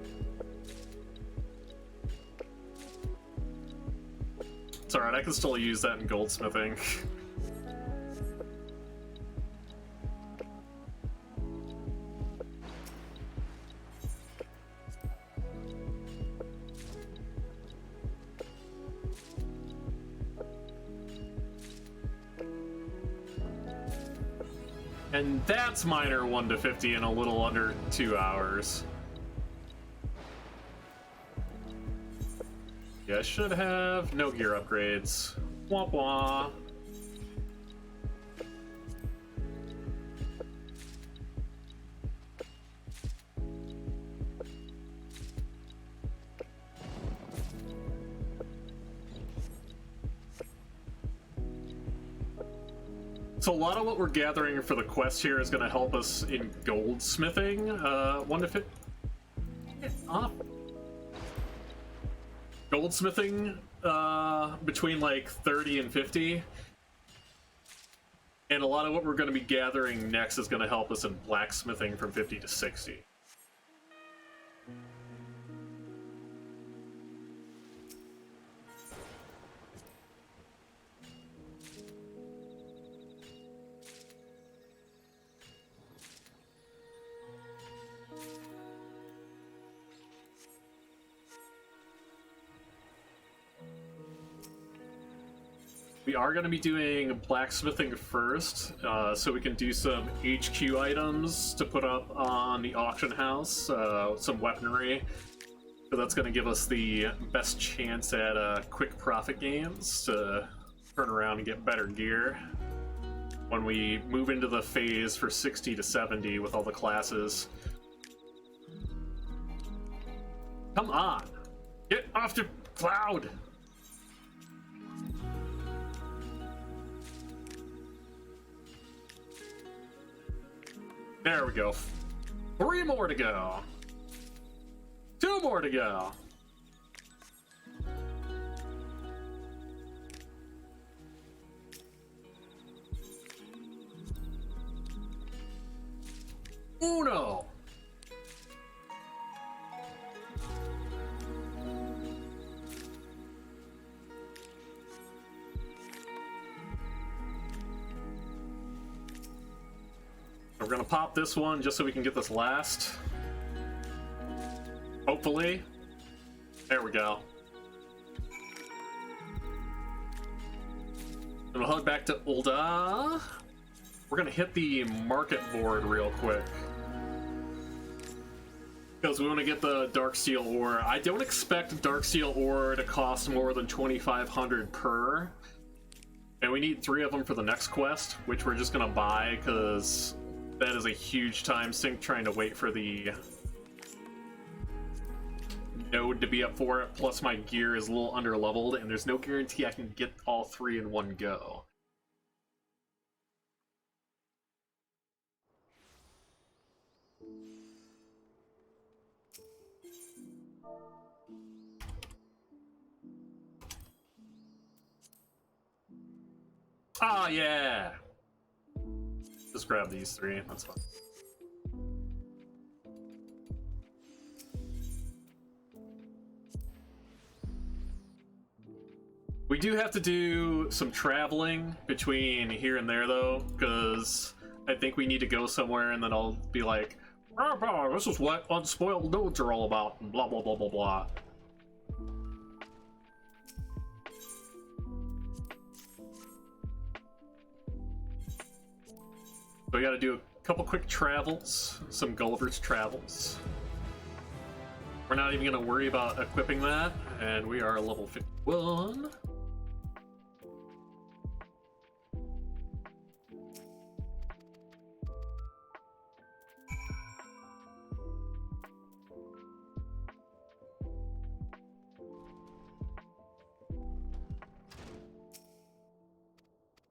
It's alright, I can still use that in goldsmithing. And that's minor 1 to 50 in a little under 2 hours. Yeah, I should have no gear upgrades. Wah wah. So a lot of what we're gathering for the quest here is going to help us in goldsmithing. 1 to 50. Off. Goldsmithing between like 30 and 50. And a lot of what we're going to be gathering next is going to help us in blacksmithing from 50 to 60. We are going to be doing blacksmithing first, so we can do some HQ items to put up on the auction house, some weaponry. So that's going to give us the best chance at quick profit gains to turn around and get better gear when we move into the phase for 60 to 70 with all the classes. Come on! Get off the cloud! There we go. 3 more to go. 2 more to go. Uno. We're gonna pop this one just so we can get this last. Hopefully. There we go. And we'll head back to Ul'dah. We're gonna hit the market board real quick, because we want to get the Darksteel ore. I don't expect Darksteel ore to cost more than 2,500 per. And we need 3 of them for the next quest, which we're just gonna buy, because that is a huge time sink trying to wait for the node to be up for it. Plus my gear is a little under leveled, and there's no guarantee I can get all 3 in one go. Ah, yeah! Just grab these 3, that's fine. We do have to do some traveling between here and there, though, because I think we need to go somewhere, and then I'll be like, oh, this is what unspoiled nodes are all about, and blah, blah, blah, blah, blah. So we gotta do a couple quick travels, some Gulliver's Travels. We're not even gonna worry about equipping that, and we are level 51.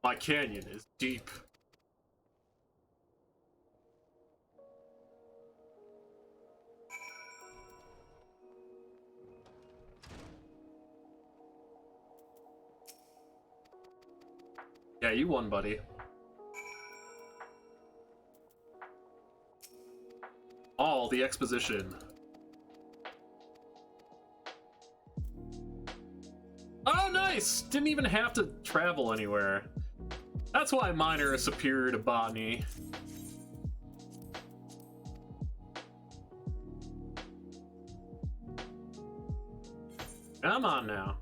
My canyon is deep. Yeah, you won, buddy. All the exposition. Oh, nice! Didn't even have to travel anywhere. That's why Miner is superior to Botany. Come on now.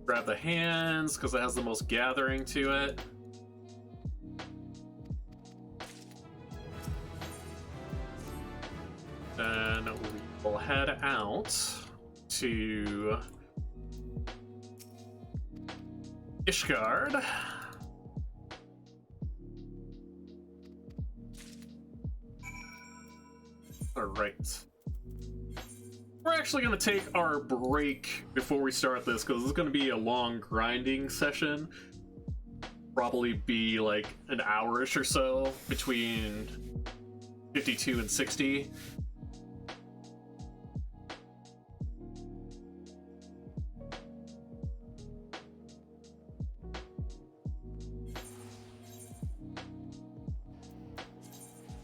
Grab the hands, because it has the most gathering to it. Then we will head out to Ishgard. Alright. we're actually going to take our break before we start this, because this is going to be a long grinding session. Probably be like an hour-ish or so between 52 and 60.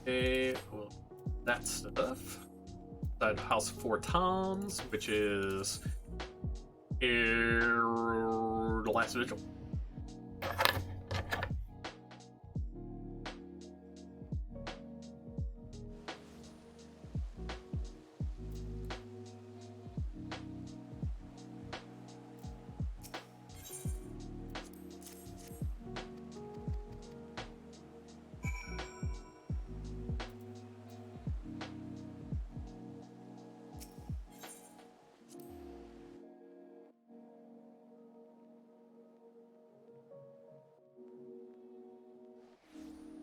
Okay, well, that stuff. Side of House of Four Toms, which is the last vigil.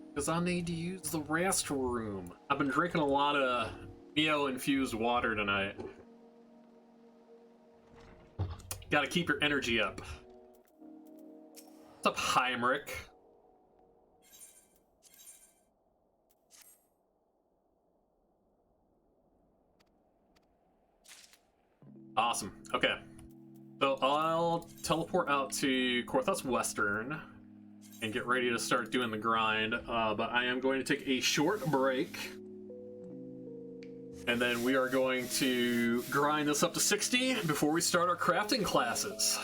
Because I need to use the restroom. I've been drinking a lot of Neo-infused water tonight. Gotta keep your energy up. What's up, Heimrich? Awesome. Okay. So I'll teleport out to Korthos Western and get ready to start doing the grind, but I am going to take a short break, and then we are going to grind this up to 60 before we start our crafting classes.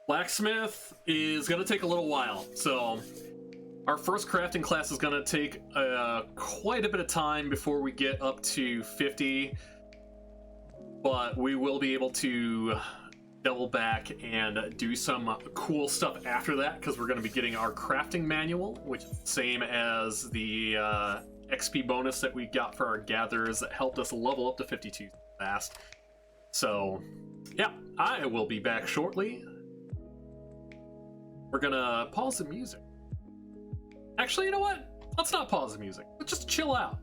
Blacksmith is going to take a little while, so our first crafting class is going to take quite a bit of time before we get up to 50, but we will be able to double back and do some cool stuff after that, because we're going to be getting our crafting manual, which is the same as the XP bonus that we got for our gatherers that helped us level up to 52 fast. So yeah, I will be back shortly. We're gonna pause the music. Actually, you know what? Let's not pause the music. Let's just chill out.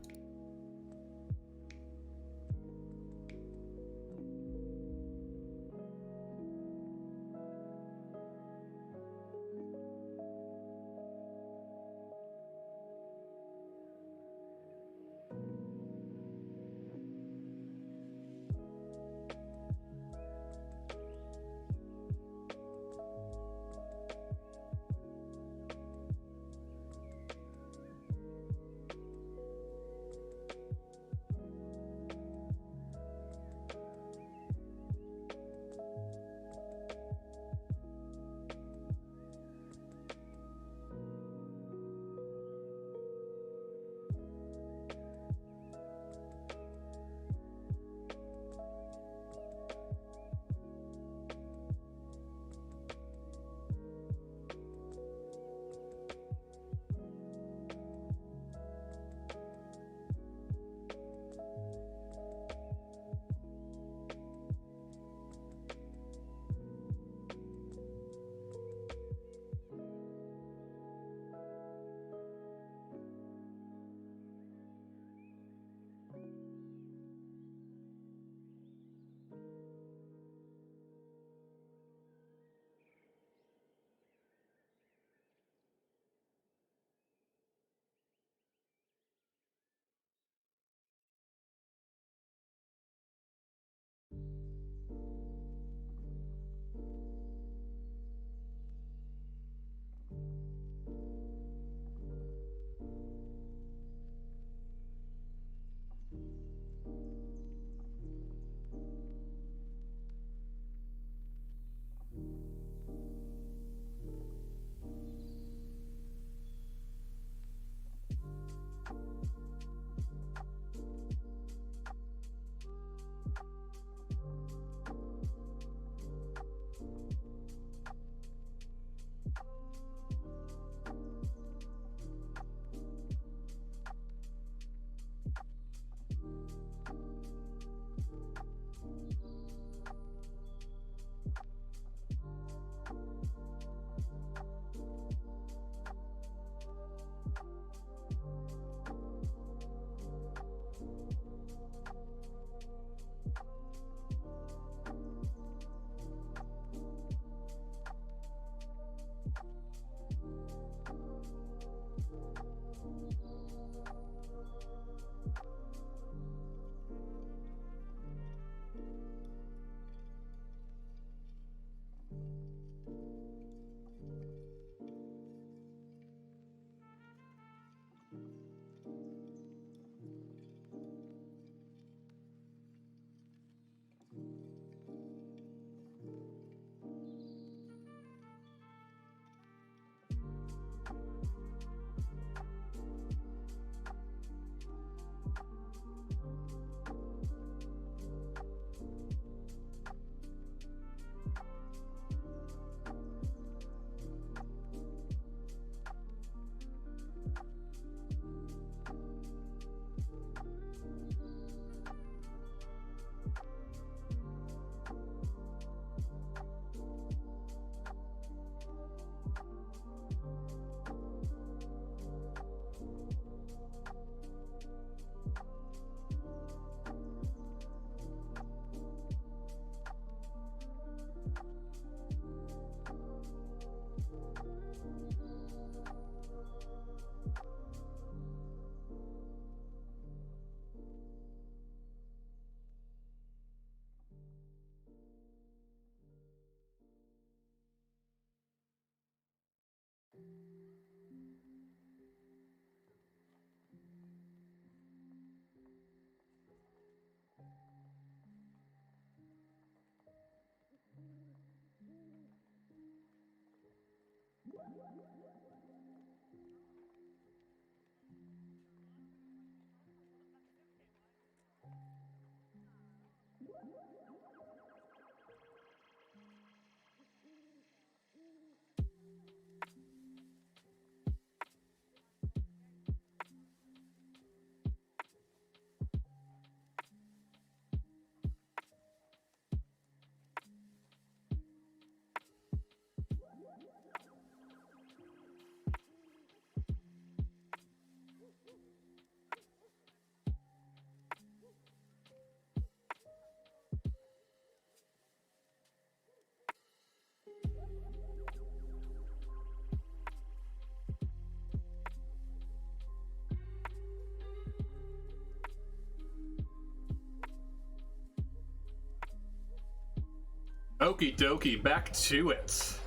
Okie dokie, back to it.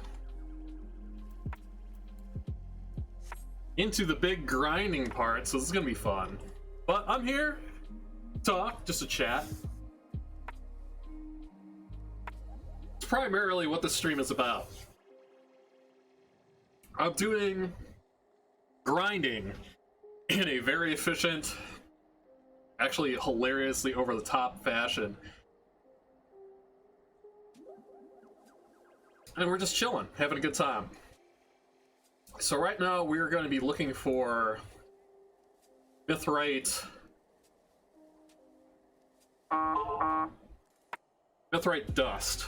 Into the big grinding part, so this is gonna be fun. But I'm here to talk, just to chat. It's primarily what the stream is about. I'm doing grinding in a very efficient, actually hilariously over-the-top fashion. And we're just chilling, having a good time. So right now we're going to be looking for Mithrite dust.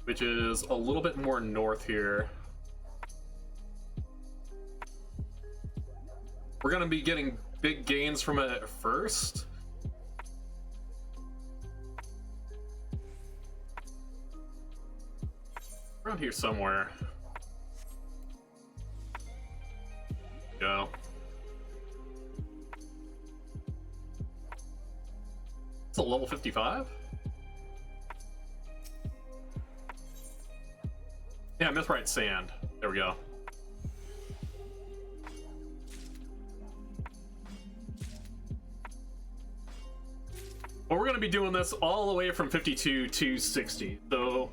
Which is a little bit more north here. We're going to be getting big gains from it at first. Around here somewhere. Go. It's a level 55? Yeah, Mithrite sand. There we go. Well, we're going to be doing this all the way from 52 to 60. So,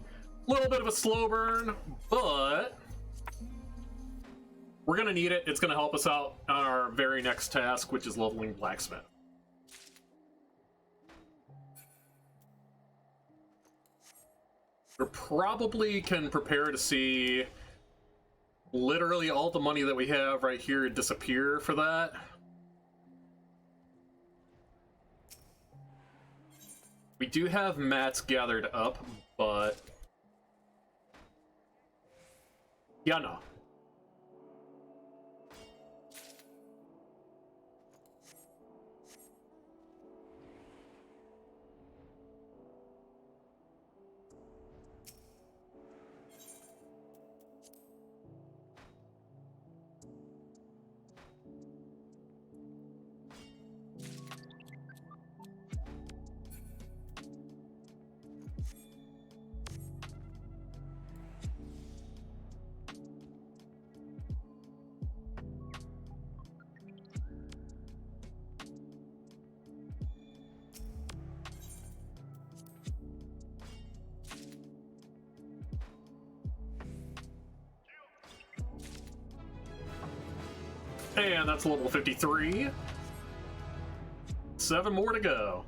a little bit of a slow burn, but we're going to need it. It's going to help us out on our very next task, which is leveling blacksmith. We probably can prepare to see literally all the money that we have right here disappear for that. We do have mats gathered up, but yeah, no. And that's level 53. 7 more to go.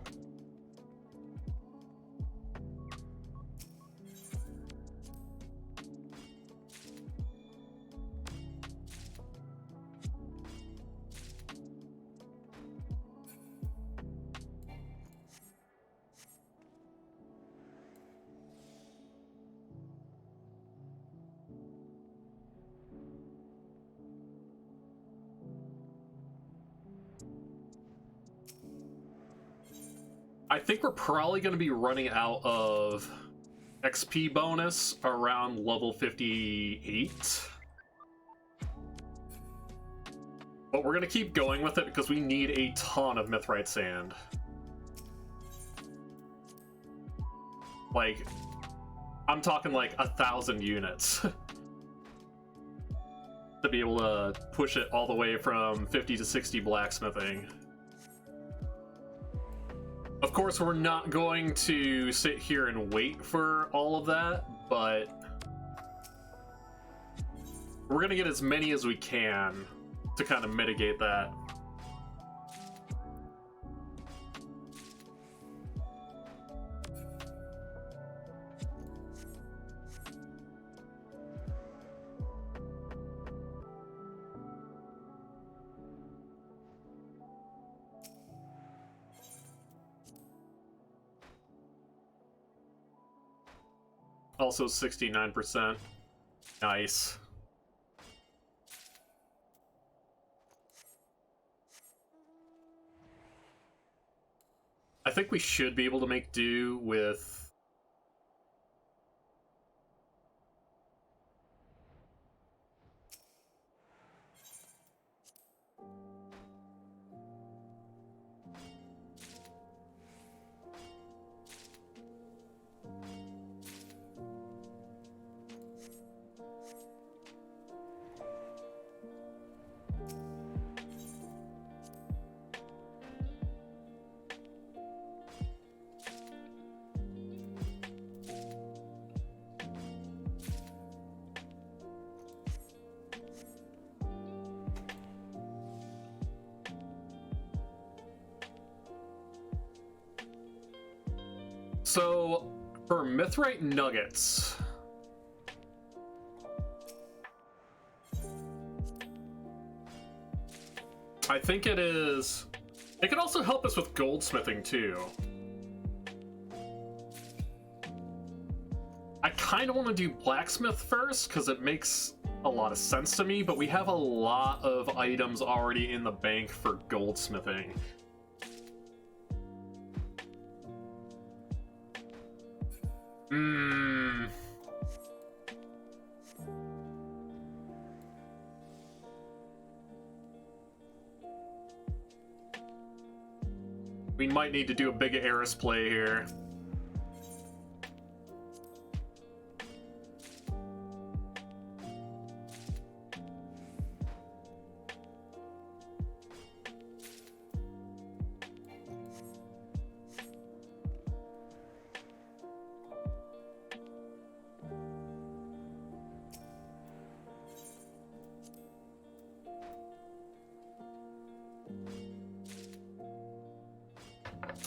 I think we're probably going to be running out of XP bonus around level 58. But we're going to keep going with it because we need a ton of Mithrite sand. Like, I'm talking like 1,000 units. To be able to push it all the way from 50 to 60 blacksmithing. Of course, we're not going to sit here and wait for all of that, but we're going to get as many as we can to kind of mitigate that. Also 69%. Nice. I think we should be able to make do with... So, for Mithrite nuggets, I think it is... It could also help us with goldsmithing, too. I kind of want to do blacksmith first, because it makes a lot of sense to me, but we have a lot of items already in the bank for goldsmithing. We might need to do a big Eris play here.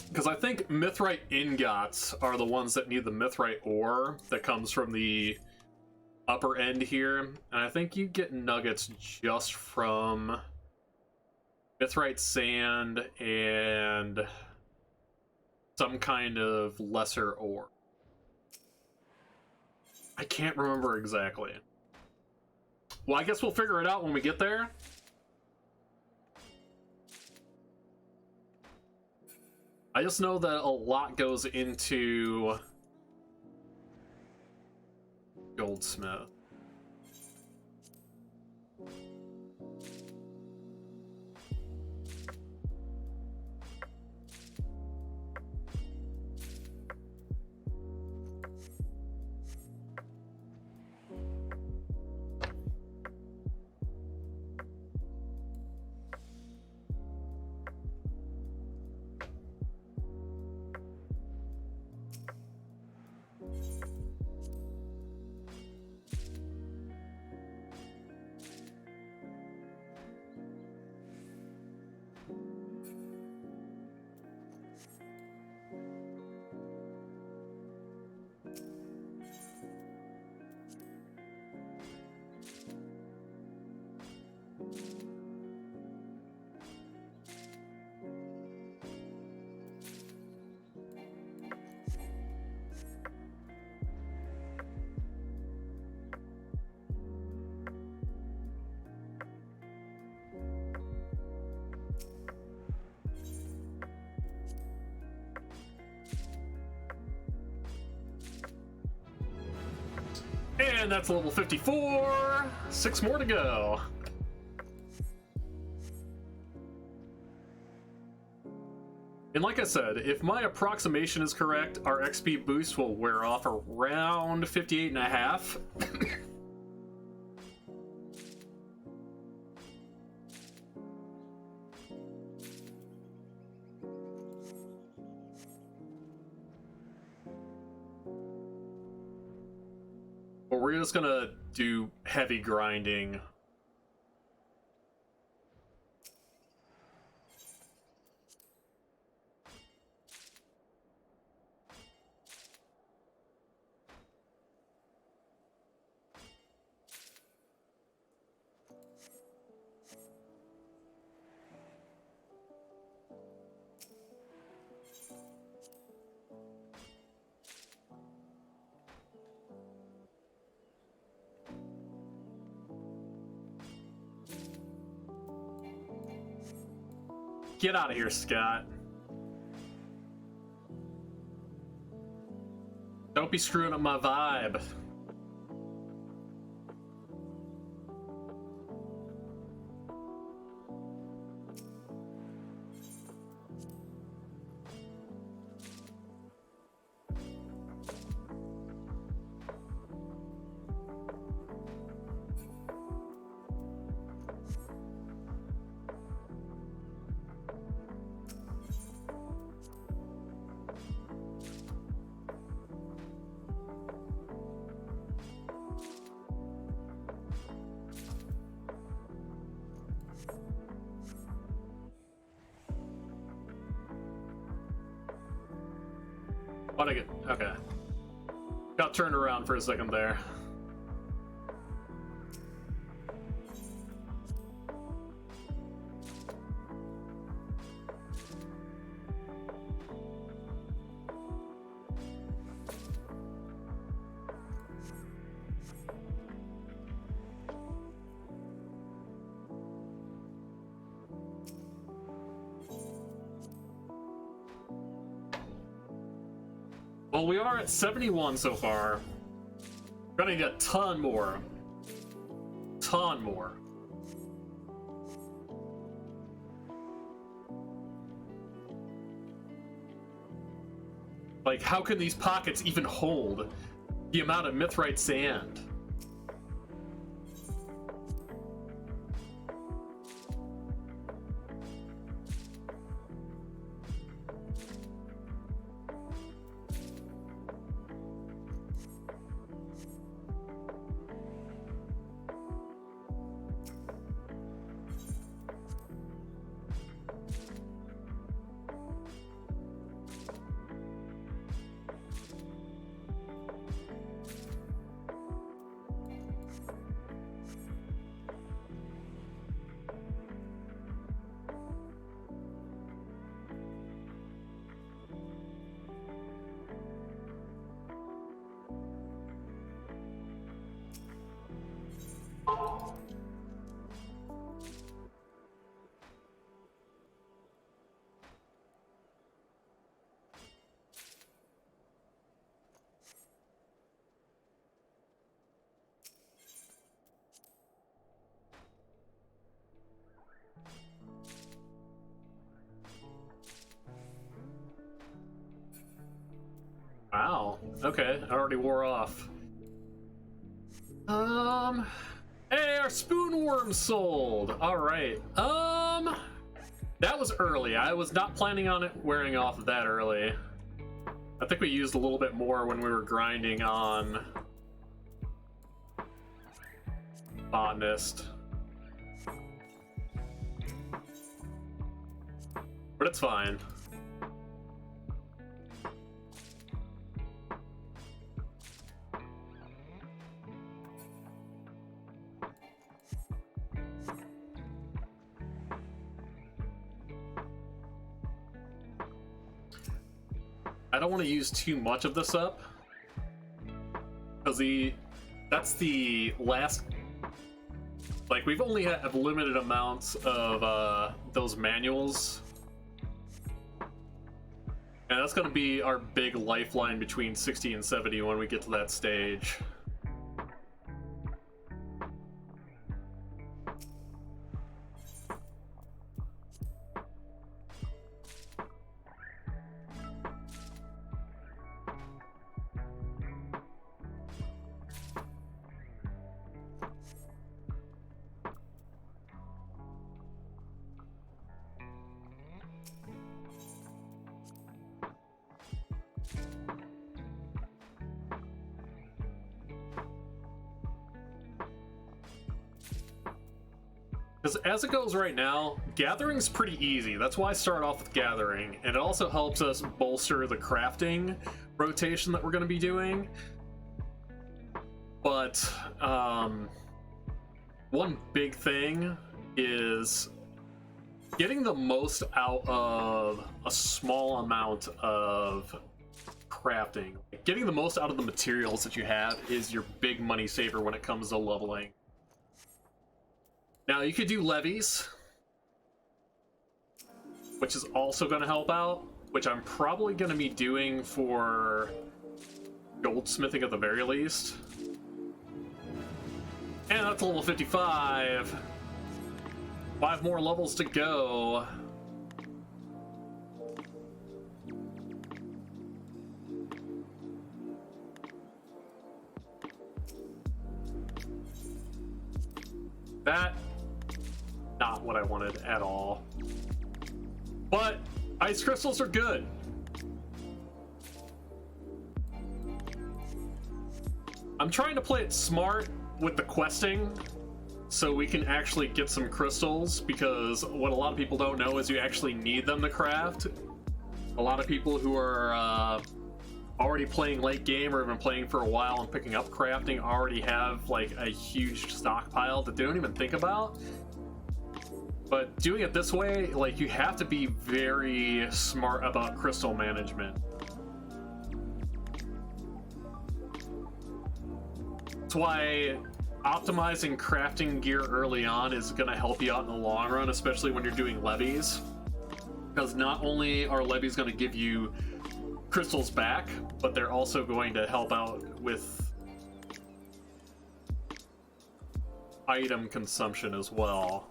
Because I think mithrite ingots are the ones that need the mithrite ore that comes from the upper end here. And I think you get nuggets just from mithrite sand and some kind of lesser ore. I can't remember exactly. Well, I guess we'll figure it out when we get there. I just know that a lot goes into goldsmith. And that's level 54. 6 more to go. And like I said, if my approximation is correct, our XP boost will wear off around 58 and a half. But we're just gonna do heavy grinding. Get out of here, Scott. Don't be screwing up my vibe. Why'd I get... Okay. Got turned around for a second there. Well, we are at 71 so far. We're gonna get a ton more. Ton more. Like, how can these pockets even hold the amount of mithrite sand? Wow. Okay, I already wore off. Hey, our spoon worm sold. All right. That was early. I was not planning on it wearing off that early. I think we used a little bit more when we were grinding on botanist. But it's fine. I don't want to use too much of this up, because that's the last, like, we've only have limited amounts of those manuals, and that's going to be our big lifeline between 60 and 70 when we get to that stage. Because as it goes right now, gathering's pretty easy. That's why I start off with gathering, and it also helps us bolster the crafting rotation that we're going to be doing. But one big thing is getting the most out of a small amount of crafting. Getting the most out of the materials that you have is your big money saver when it comes to leveling. Now, you could do levies, which is also going to help out, which I'm probably going to be doing for goldsmithing at the very least. And that's level 55. 5 more levels to go. That, not what I wanted at all. But ice crystals are good. I'm trying to play it smart with the questing so we can actually get some crystals, because what a lot of people don't know is you actually need them to craft. A lot of people who are already playing late game or have been playing for a while and picking up crafting already have like a huge stockpile that they don't even think about. But doing it this way, like, you have to be very smart about crystal management. That's why optimizing crafting gear early on is going to help you out in the long run, especially when you're doing levies. Because not only are levies going to give you crystals back, but they're also going to help out with item consumption as well.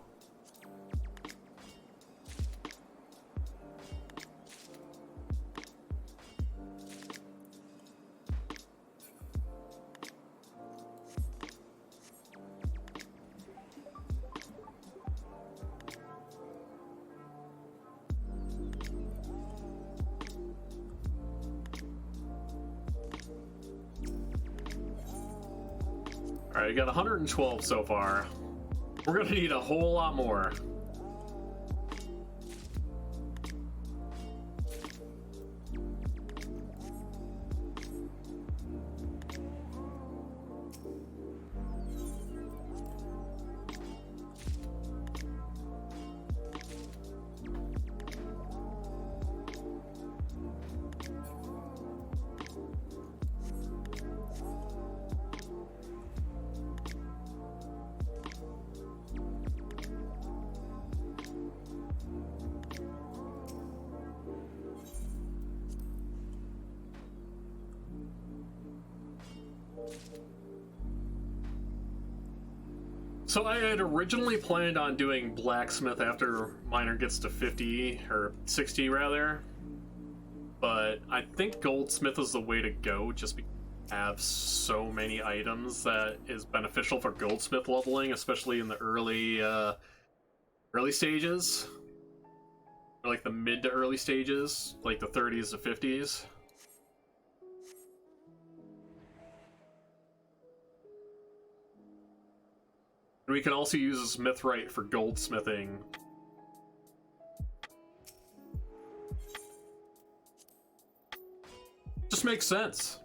Alright, we got 112 so far. We're gonna need a whole lot more. So I had originally planned on doing blacksmith after miner gets to 50, or 60 rather, but I think goldsmith is the way to go just because you have so many items that is beneficial for goldsmith leveling, especially in the early stages, or like the mid to early stages, like the 30s to 50s. We can also use this mithrite for goldsmithing. Just makes sense.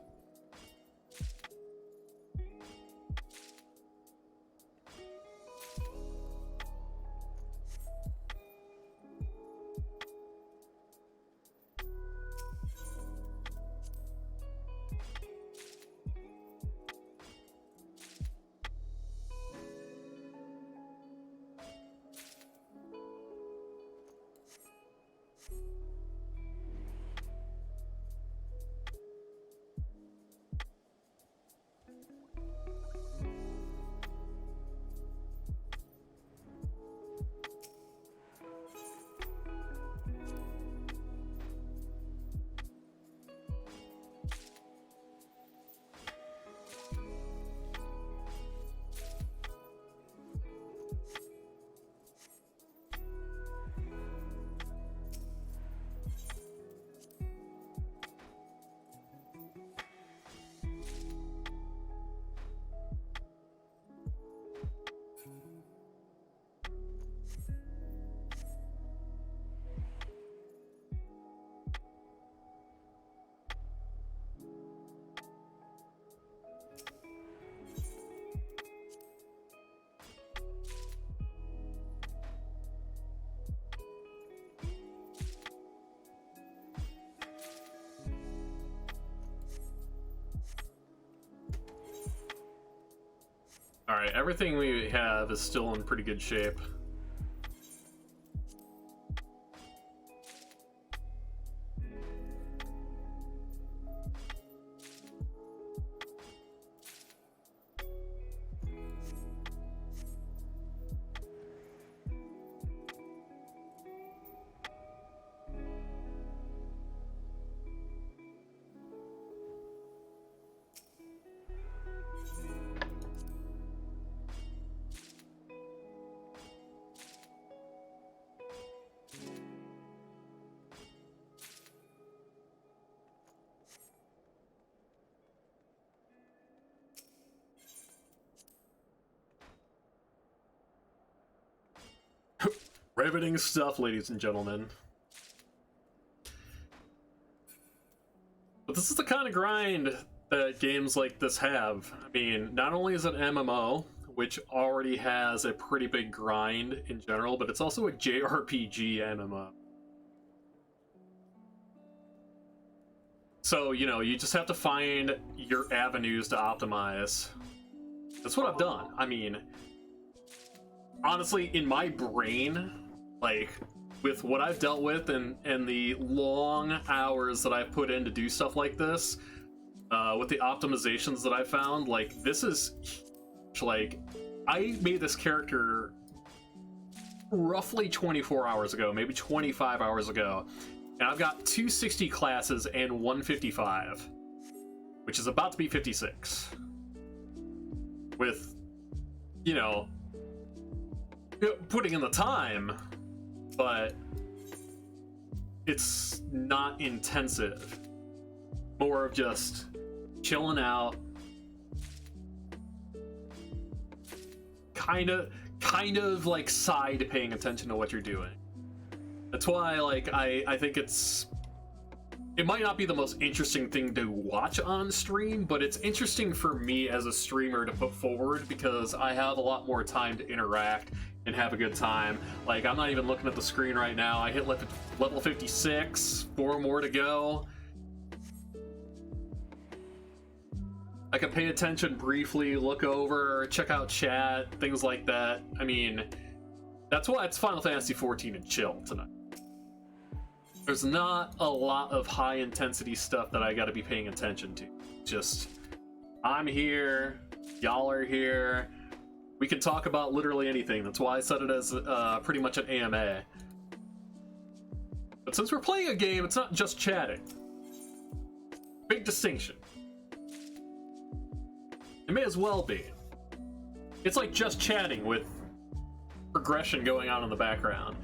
Alright, everything we have is still in pretty good shape. Riveting stuff, ladies and gentlemen. But this is the kind of grind that games like this have. I mean, not only is it MMO, which already has a pretty big grind in general, but it's also a JRPG MMO. So, you know, you just have to find your avenues to optimize. That's what I've done. I mean, honestly, in my brain, like, with what I've dealt with and the long hours that I've put in to do stuff like this, with the optimizations that I found, like, this is, like, I made this character roughly 24 hours ago, maybe 25 hours ago, and I've got 260 classes and 155, which is about to be 56. With, you know, putting in the time, but it's not intensive. More of just chilling out, kind of like side paying attention to what you're doing. That's why, like, I think it might not be the most interesting thing to watch on stream, but it's interesting for me as a streamer to put forward because I have a lot more time to interact and have a good time. Like, I'm not even looking at the screen right now. I hit level 56, 4 more to go. I can pay attention briefly, look over, check out chat, things like that. I mean, that's why it's Final Fantasy XIV and chill tonight. There's not a lot of high intensity stuff that I gotta be paying attention to. Just, I'm here, y'all are here, we can talk about literally anything. That's why I set it as pretty much an AMA. But since we're playing a game, it's not just chatting. Big distinction. It may as well be. It's like just chatting with progression going on in the background.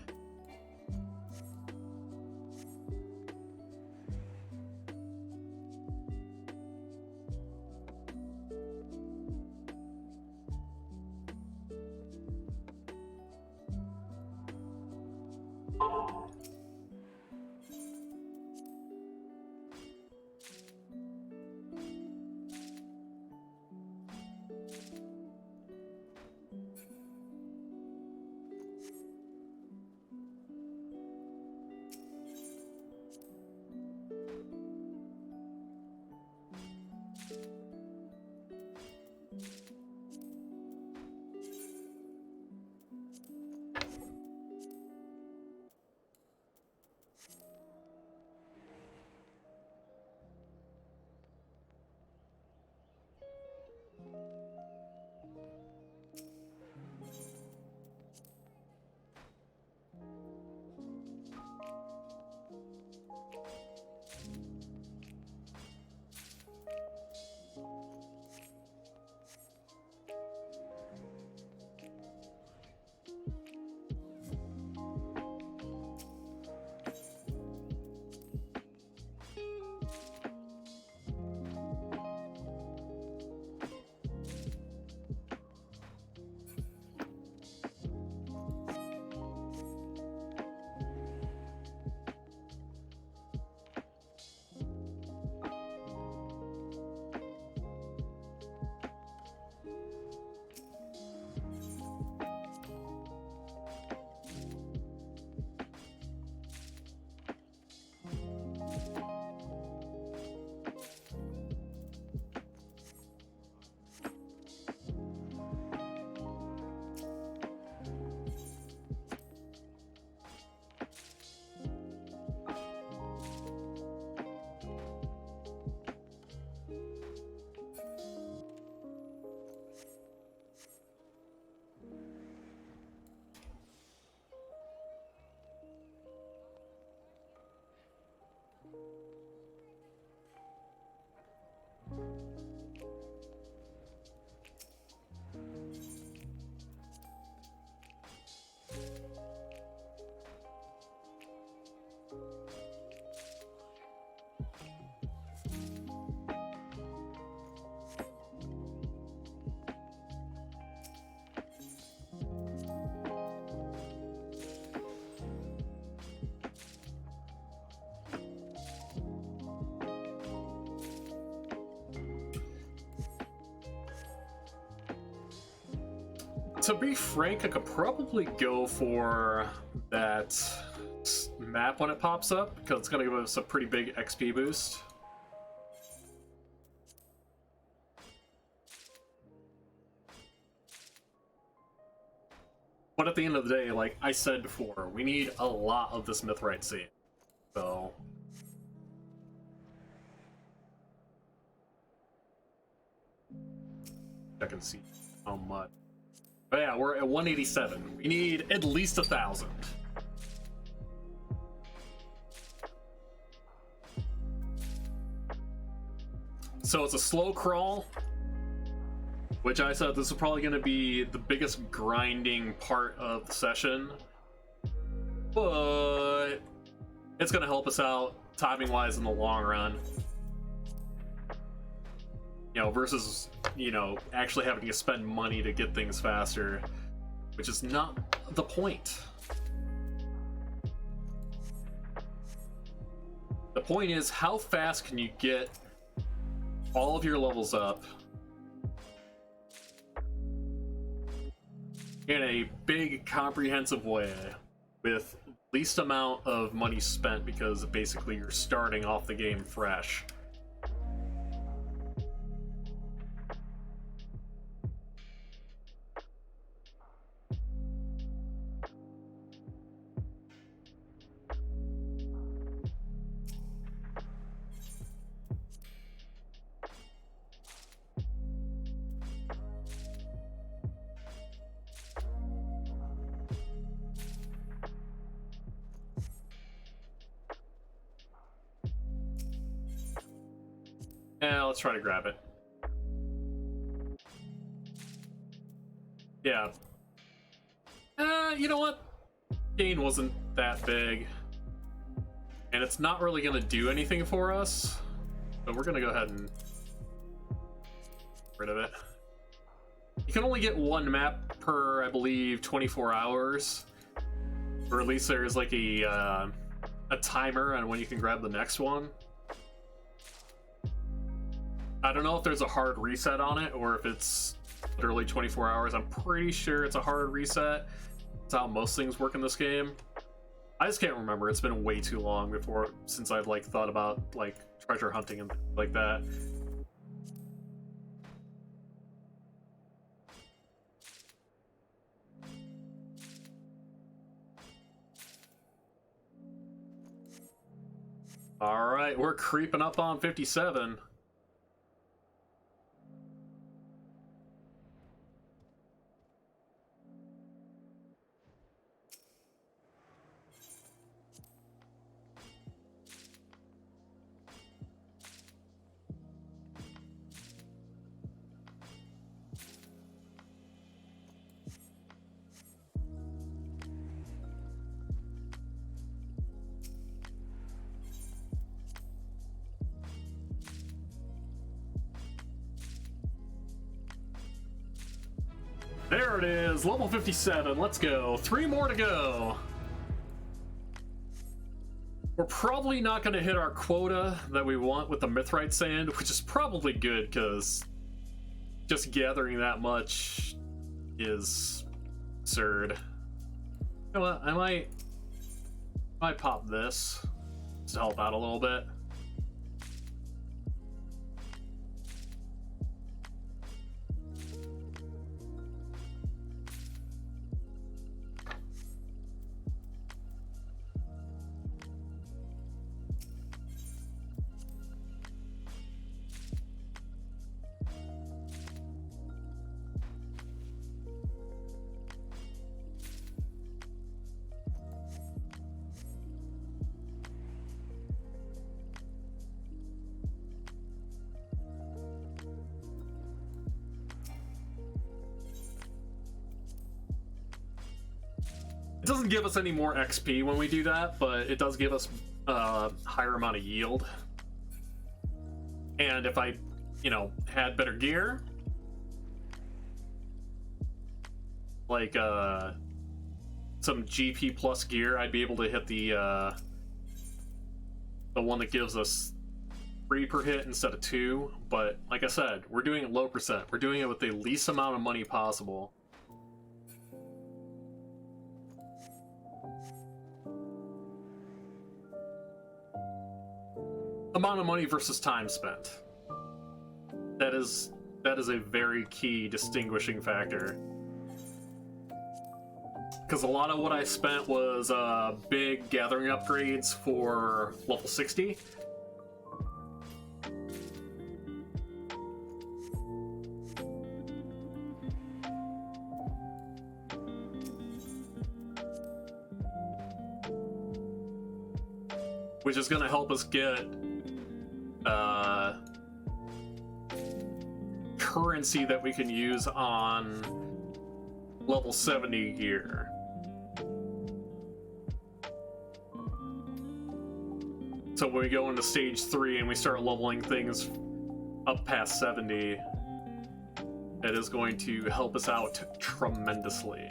To be frank, I could probably go for that map when it pops up, because it's going to give us a pretty big XP boost. But at the end of the day, like I said before, we need a lot of this Mithrite seed. So... I can see how much. But yeah, we're at 187. We need at least 1,000. So it's a slow crawl, which I said this is probably going to be the biggest grinding part of the session. But it's going to help us out timing-wise in the long run. You know, versus, you know, actually having to spend money to get things faster, which is not the point. The point is, how fast can you get all of your levels up in a big, comprehensive way with least amount of money spent, because basically you're starting off the game fresh. Yeah, let's try to grab it. Yeah. You know what? Gain wasn't that big. And it's not really going to do anything for us. So we're going to go ahead and get rid of it. You can only get one map per, I believe, 24 hours. Or at least there's like a timer on when you can grab the next one. I don't know if there's a hard reset on it or if it's literally 24 hours. I'm pretty sure it's a hard reset. That's how most things work in this game. I just can't remember. It's been way too long since I've like thought about like treasure hunting and things like that. All right, we're creeping up on 57. There it is, level 57, let's go. 3 more to go. We're probably not going to hit our quota that we want with the Mithrite sand, which is probably good, because just gathering that much is absurd. You know what, I might pop this to help out a little bit. It doesn't give us any more XP when we do that, but it does give us a higher amount of yield. And if I, you know, had better gear, like some GP plus gear, I'd be able to hit the one that gives us 3 per hit instead of 2. But like I said, we're doing it low percent. We're doing it with the least amount of money possible. amount of money versus time spent. That is a very key distinguishing factor. Because a lot of what I spent was big gathering upgrades for level 60. Which is going to help us get currency that we can use on level 70 gear. So when we go into stage 3 and we start leveling things up past 70, it is going to help us out tremendously.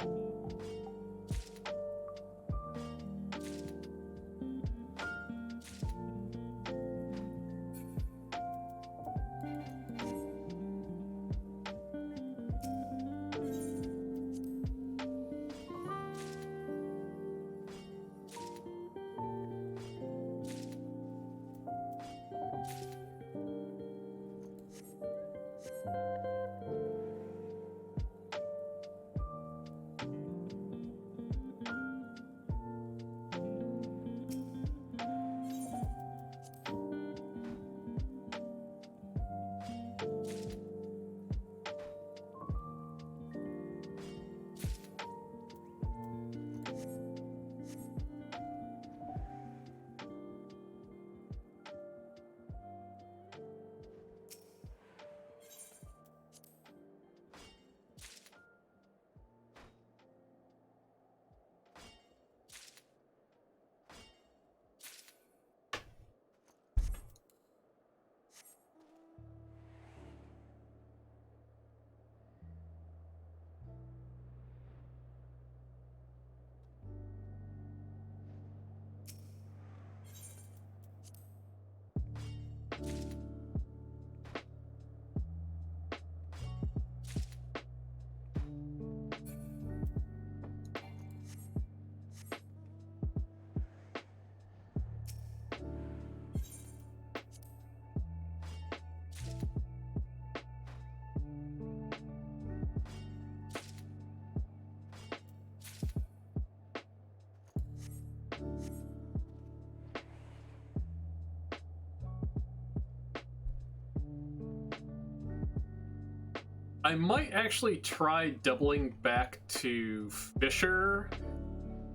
I might actually try doubling back to Fisher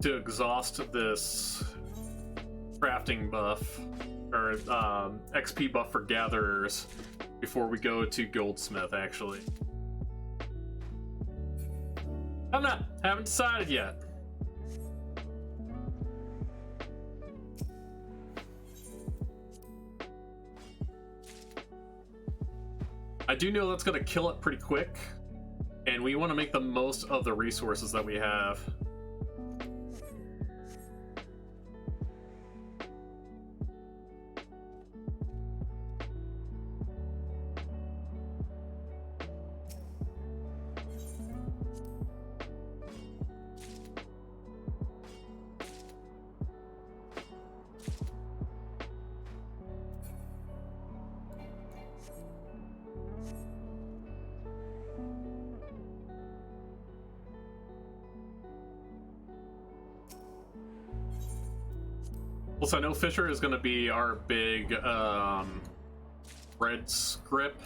to exhaust this crafting buff, or XP buff for gatherers, before we go to Goldsmith, actually. Haven't decided yet. I do know that's going to kill it pretty quick, and we want to make the most of the resources that we have. Plus, I know Fisher is going to be our big red script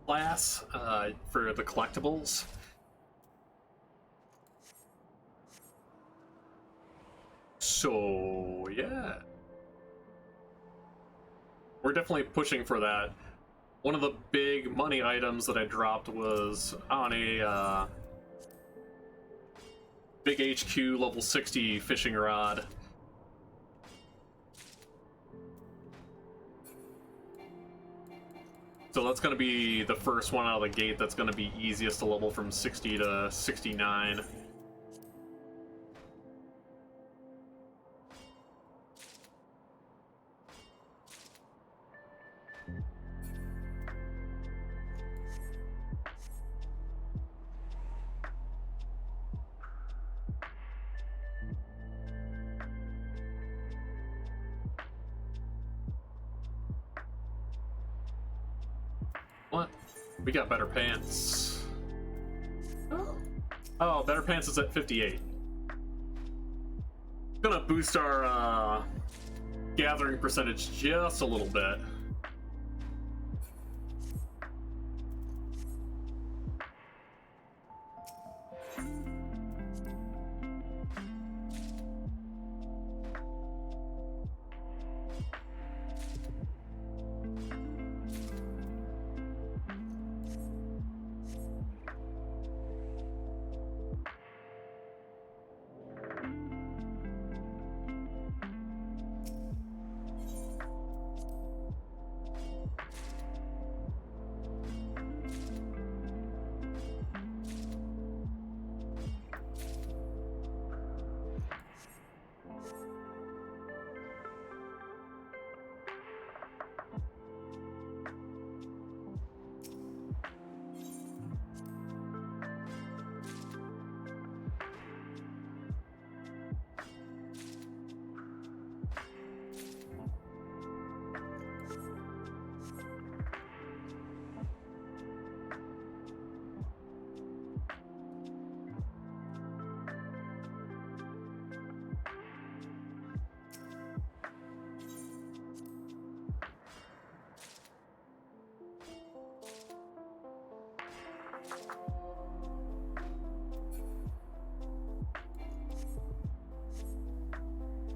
class for the collectibles. So, yeah. We're definitely pushing for that. One of the big money items that I dropped was on a big HQ level 60 fishing rod. So that's going to be the first one out of the gate that's going to be easiest to level from 60 to 69. We got better pants. Oh, better pants is at 58. Gonna boost our gathering percentage just a little bit.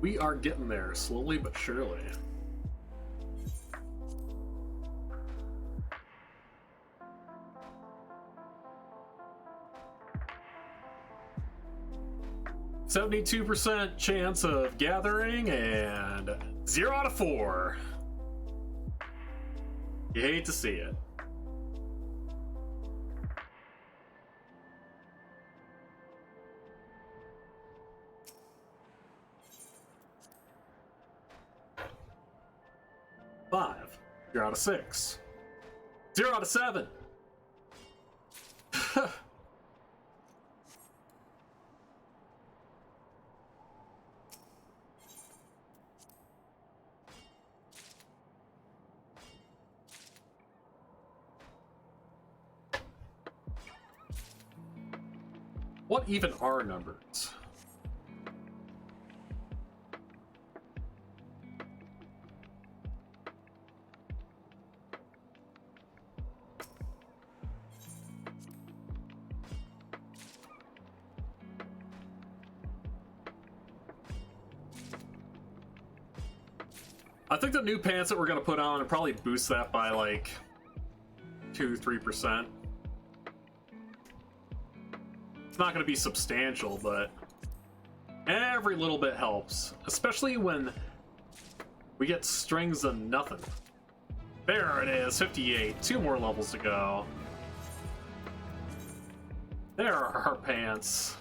We are getting there, slowly but surely. %72% chance of gathering and 0 out of 4. You hate to see it. Five. 0 out of 6. 0 out of 7. What even are numbers? I think the new pants that we're gonna put on will probably boost that by like 2-3%. It's not gonna be substantial, but every little bit helps, especially when we get strings of nothing. There it is, 58. 2 more levels to go. There are our pants.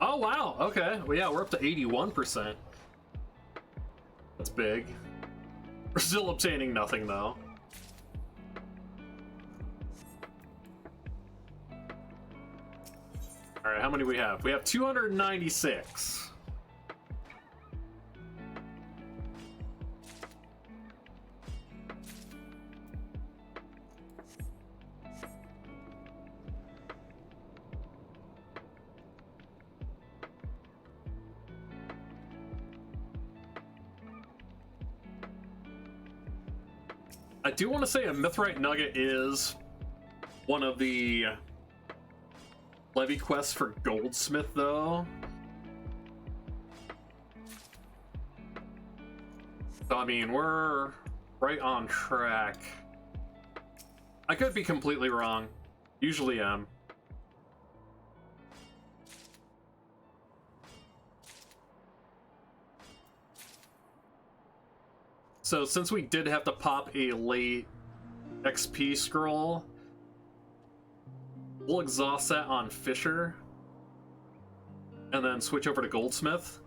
Oh wow, okay. Well, yeah, we're up to 81%. That's big. We're still obtaining nothing though. Alright, how many we have? We have 296. I do want to say a Mithrite Nugget is one of the levy quests for Goldsmith, though. So, I mean, we're right on track. I could be completely wrong. Usually am. So since we did have to pop a late XP scroll, we'll exhaust that on Fisher and then switch over to Goldsmith.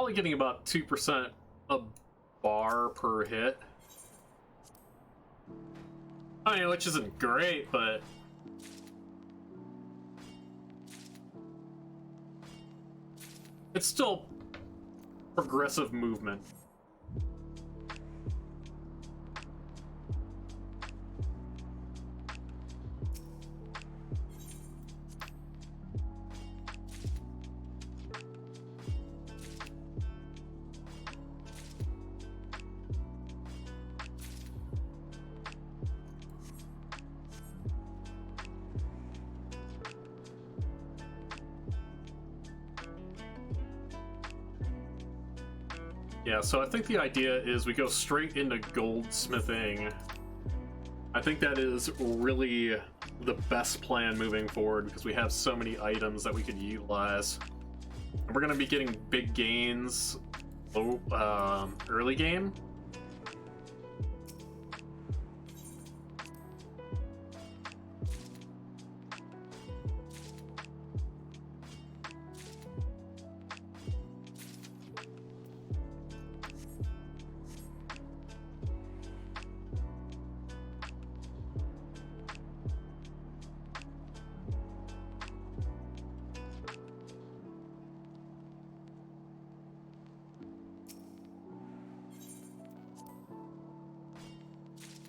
probably getting about 2% a bar per hit. I mean, which isn't great, but it's still progressive movement. Yeah, so I think the idea is we go straight into goldsmithing. I think that is really the best plan moving forward because we have so many items that we could utilize. And we're going to be getting big gains early game.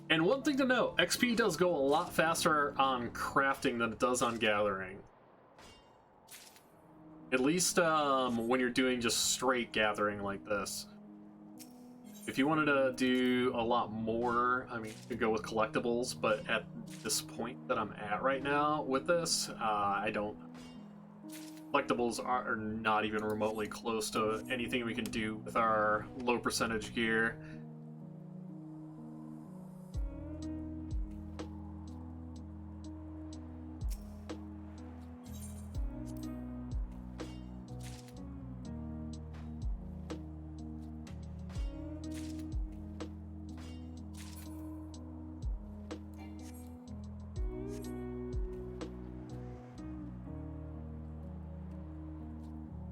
And one thing to note, XP does go a lot faster on crafting than it does on gathering. At least when you're doing just straight gathering like this. If you wanted to do a lot more, I mean, you could go with collectibles, but at this point that I'm at right now with this, I don't... Collectibles are not even remotely close to anything we can do with our low percentage gear.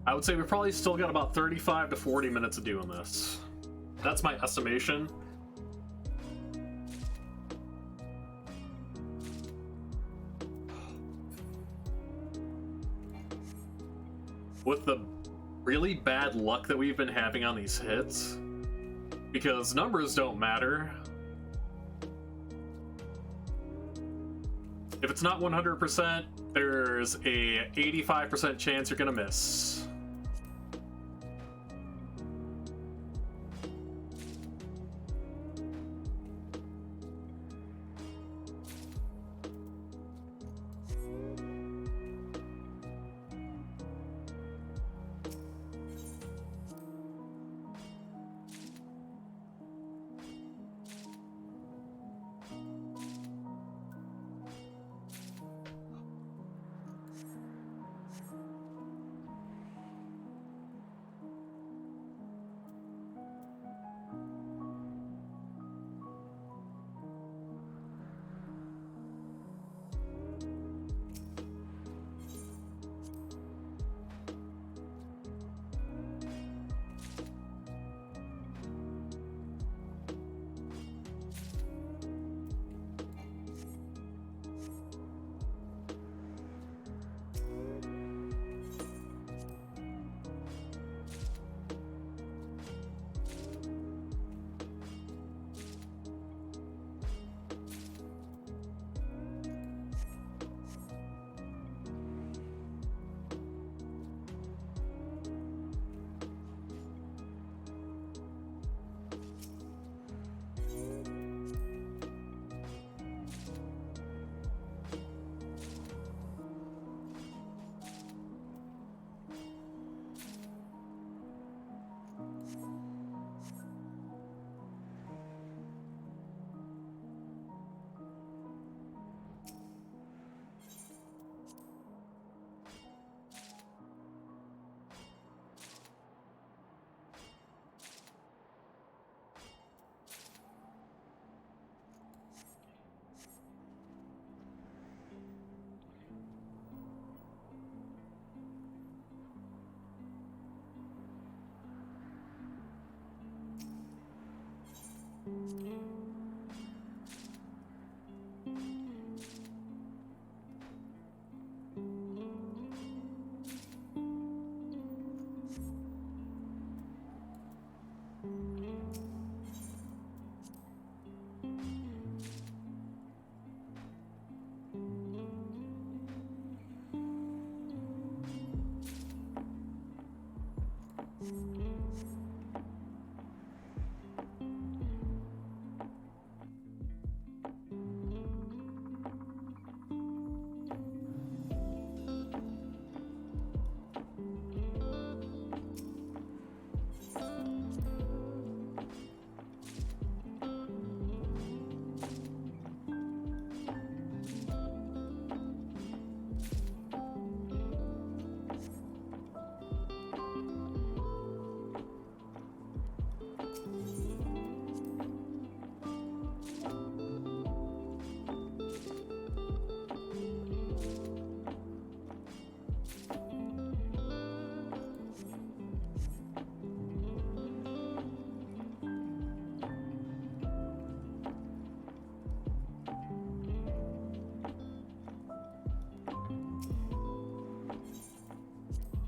I would say we probably still got about 35 to 40 minutes of doing this. That's my estimation. With the really bad luck that we've been having on these hits, because numbers don't matter. If it's not 100%, there's a 85% chance you're gonna miss.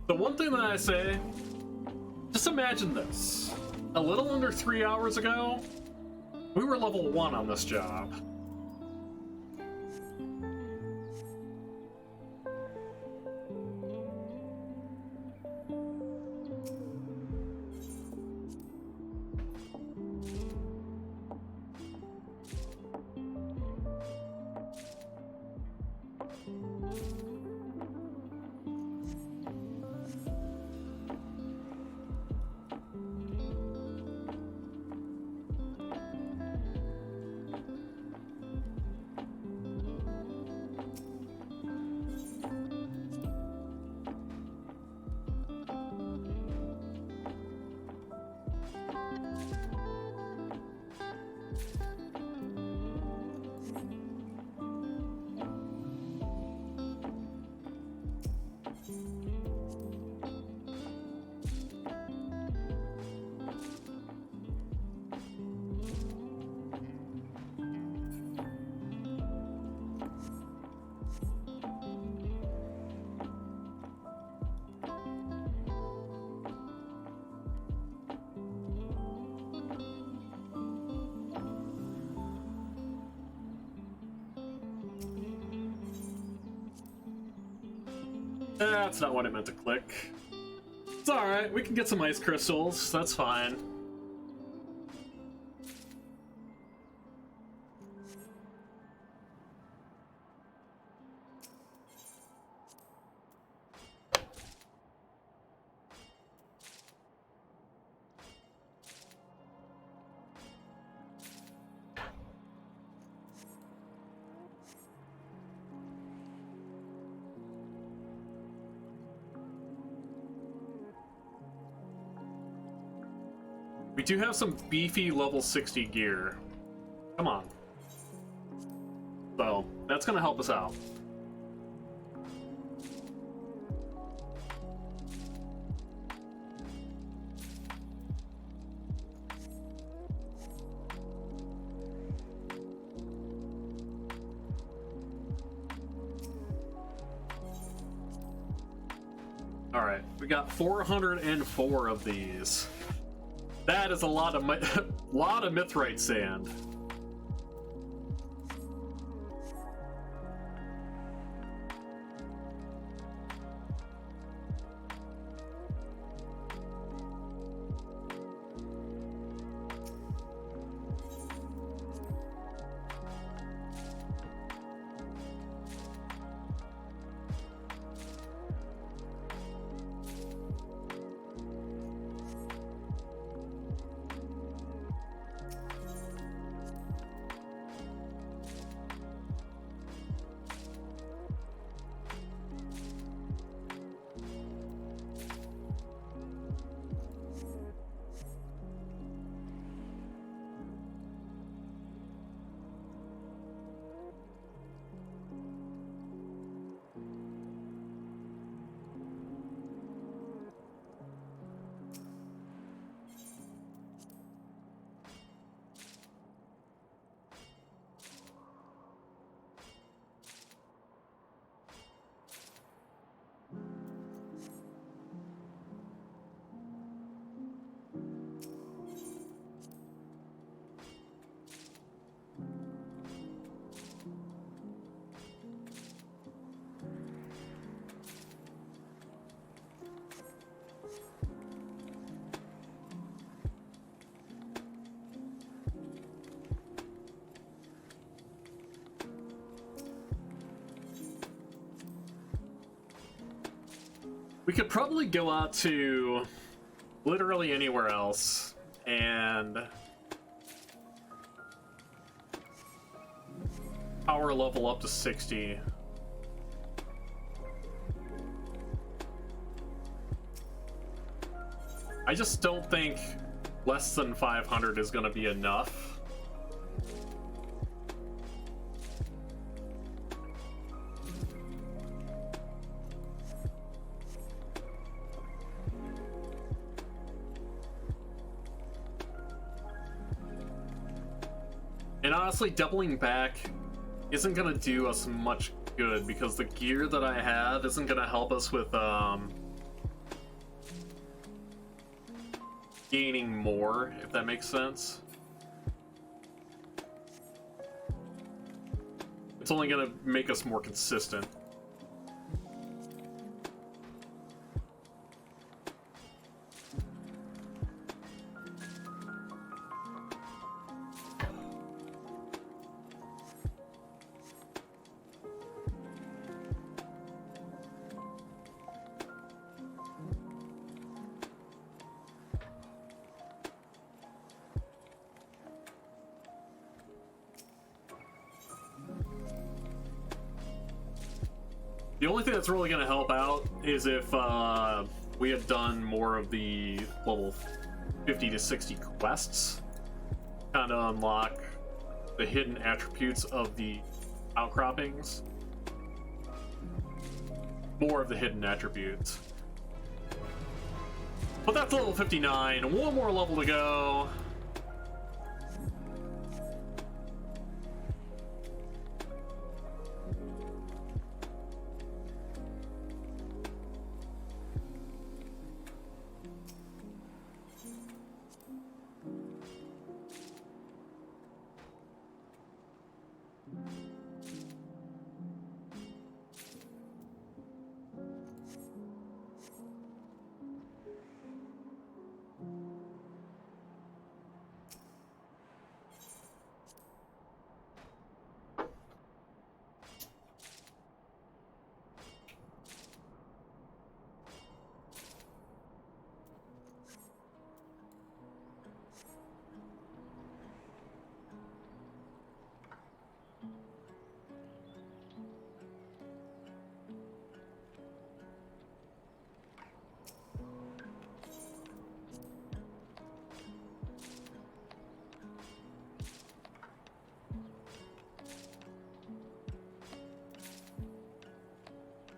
The one thing that I say, just imagine this. A little under 3 hours ago, we were level 1 on this job. That's not what I meant to click. It's alright, we can get some ice crystals, that's fine. We do have some beefy level 60 gear. Come on. So, that's gonna help us out. Alright, we got 404 of these. That is a lot of lot of mithrite sand. We could probably go out to literally anywhere else and power level up to 60. I just don't think less than 500 is going to be enough. And honestly, doubling back isn't gonna do us much good because the gear that I have isn't gonna help us with gaining more, if that makes sense. It's only gonna make us more consistent. The only thing that's really going to help out is if we had done more of the level 50 to 60 quests, kind of unlock the hidden attributes of the outcroppings. More of the hidden attributes. But that's level 59. One more level to go.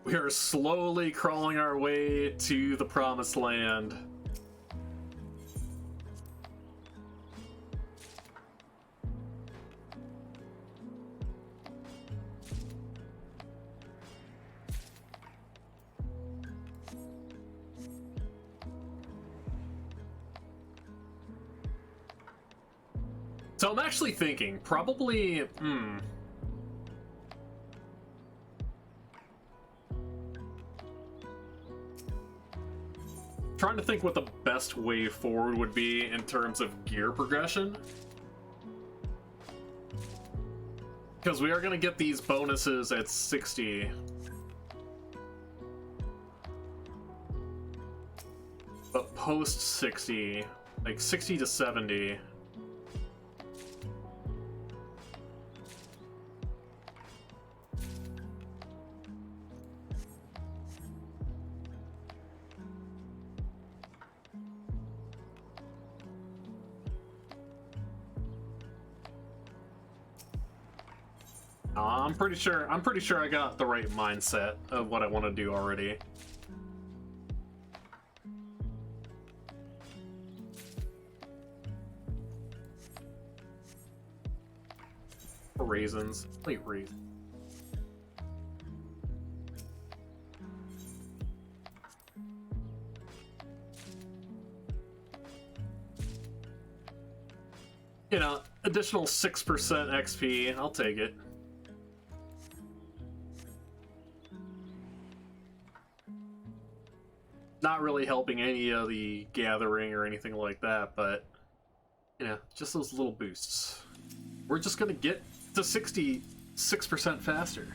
We are slowly crawling our way to the promised land. So I'm actually thinking, probably, trying to think what the best way forward would be in terms of gear progression. Because we are going to get these bonuses at 60. But post 60, like 60 to 70. I'm pretty sure I got the right mindset of what I want to do already. Raisins. Wait, raisins. You know, additional 6% XP. I'll take it. Not really helping any of the gathering or anything like that, but, you know, just those little boosts. We're just gonna get to 66% faster.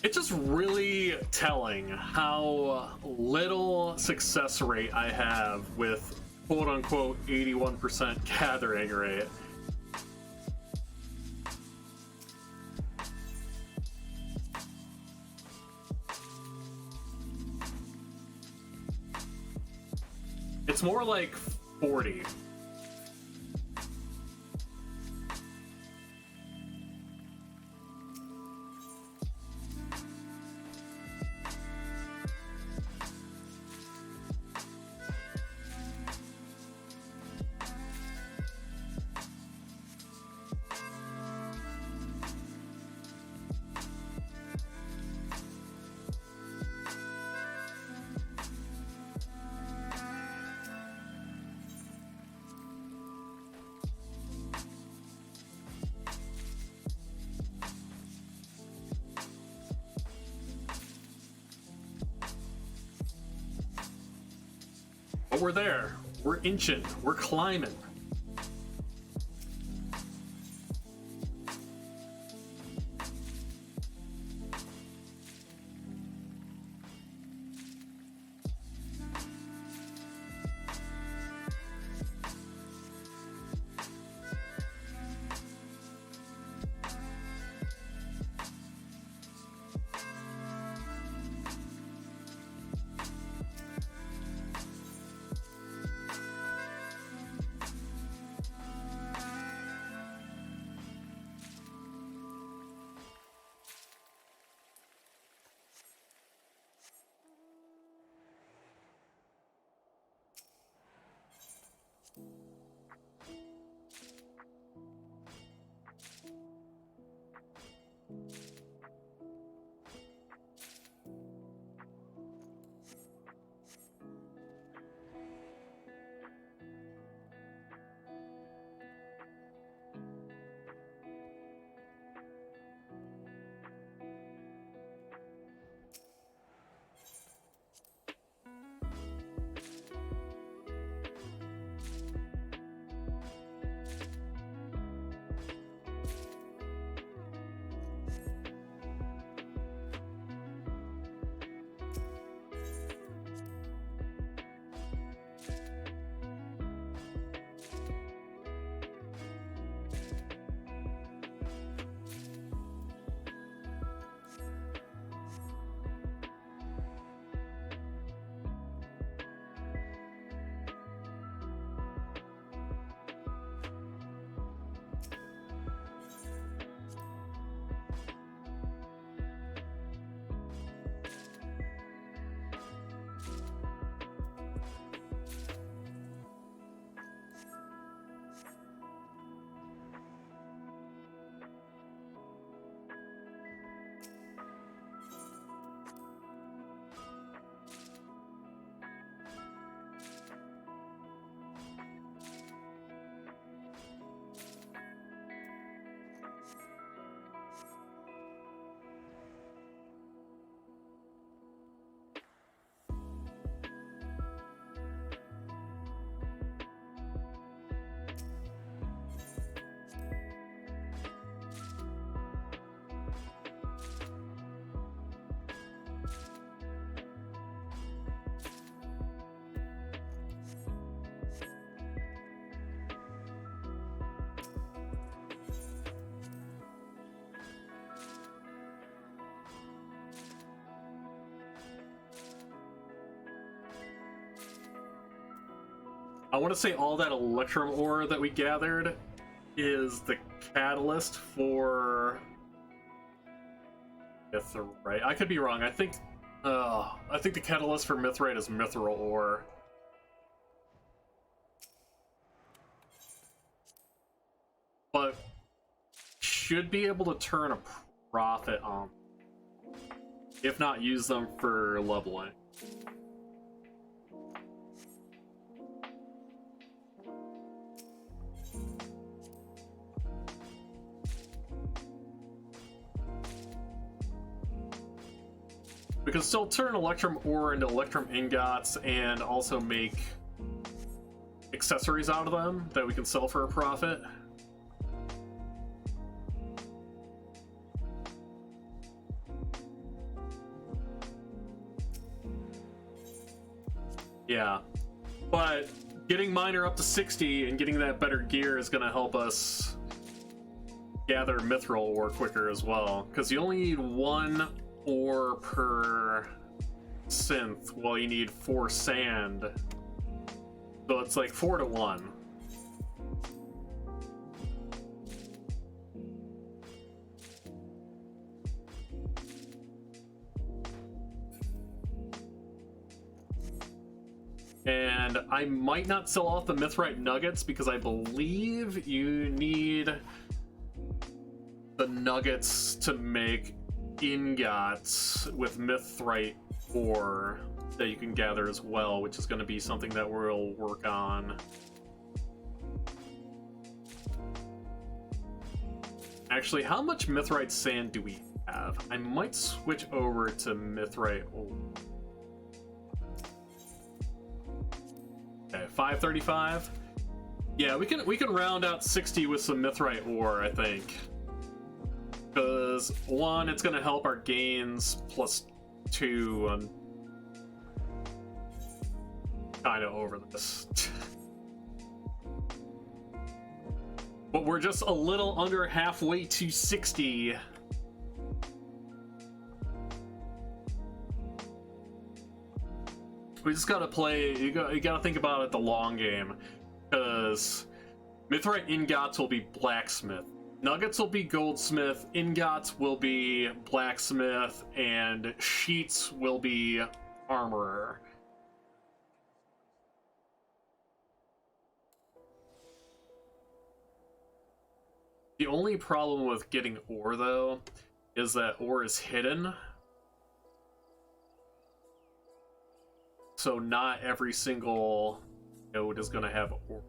It's just really telling how little success rate I have with quote-unquote 81% gathering rate. It's more like 40. But we're there. We're inching. We're climbing. I want to say all that Electrum ore that we gathered is the catalyst for Mithrite. I could be wrong. I think the catalyst for Mithrite is Mithril ore. But should be able to turn a profit on, if not use them for leveling. We can still turn Electrum ore into Electrum ingots and also make accessories out of them that we can sell for a profit. Yeah, but getting miner up to 60 and getting that better gear is going to help us gather Mithril ore quicker as well, because you only need 1 ore per synth, while you need 4 sand. So it's like 4 to 1. And I might not sell off the Mithrite nuggets because I believe you need the nuggets to make ingots with Mithrite ore that you can gather as well, which is going to be something that we'll work on. Actually, how much Mithrite sand do we have? I might switch over to Mithrite ore. Okay, 535. Yeah, we can round out 60 with some mithrite ore, I think. Because one, it's gonna help our gains, plus two, kind of over this. But we're just a little under halfway to 60. We just gotta play, you gotta think about it the long game. Because mithrite ingots will be blacksmith. Nuggets will be goldsmith, ingots will be blacksmith, and sheets will be armorer. The only problem with getting ore, though, is that ore is hidden. So not every single node is going to have ore.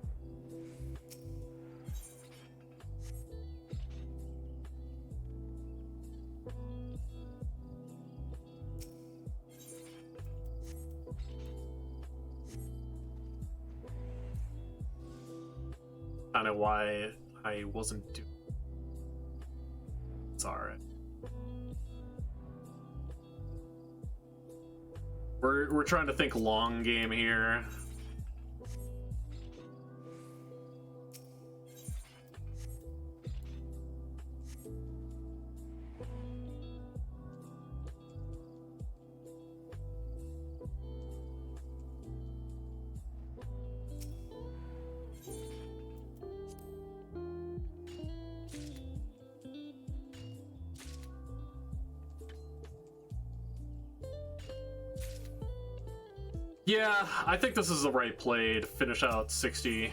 Kind of why I wasn't doing. It's alright. We're trying to think long game here. Yeah, I think this is the right play to finish out 60.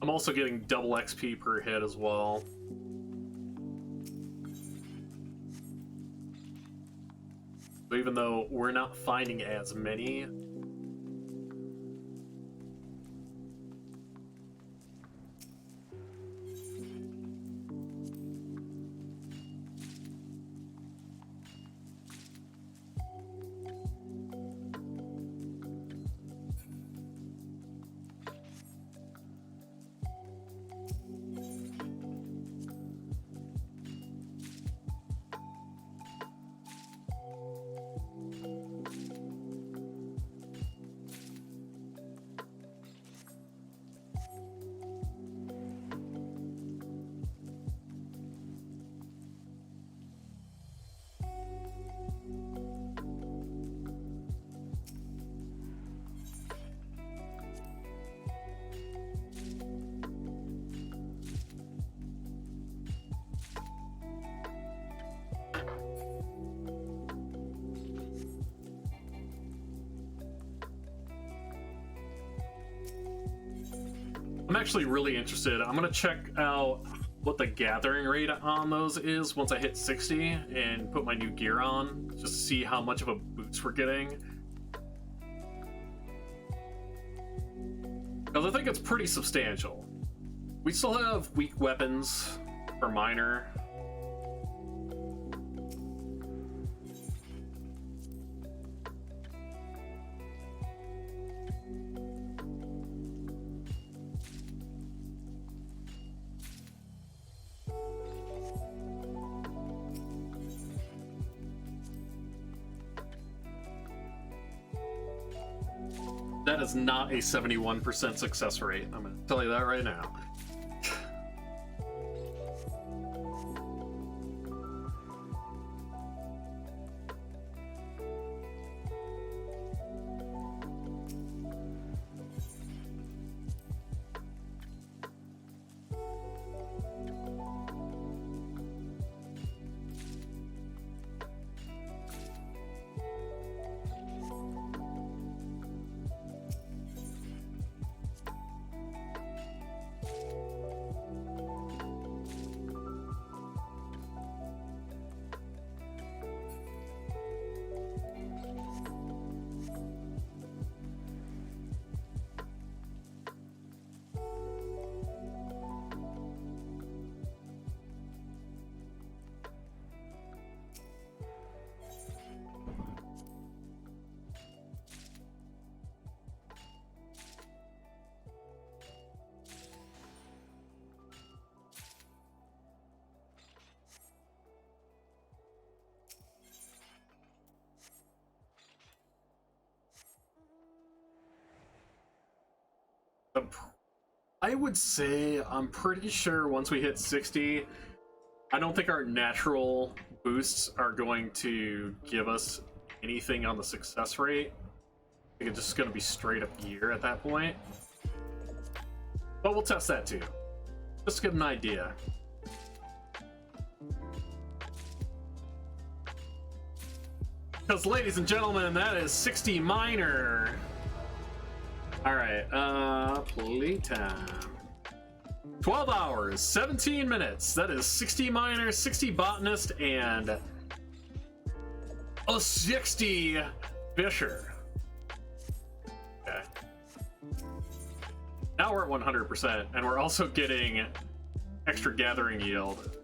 I'm also getting double XP per hit as well. So even though we're not finding as many, I'm actually really interested. I'm gonna check out what the gathering rate on those is once I hit 60 and put my new gear on, just to see how much of a boost we're getting. Because I think it's pretty substantial. We still have weak weapons for miner. That is not a 71% success rate. I'm going to tell you that right now. I would say I'm pretty sure once we hit 60, I don't think our natural boosts are going to give us anything on the success rate. I think it's just going to be straight up gear at that point. But we'll test that too, just to get an idea. Because, ladies and gentlemen, that is 60 minor. Alright, playtime. 12 hours, 17 minutes. That is 60 miner, 60 botanist, and a 60 fisher. Okay. Now we're at 100%, and we're also getting extra gathering yield.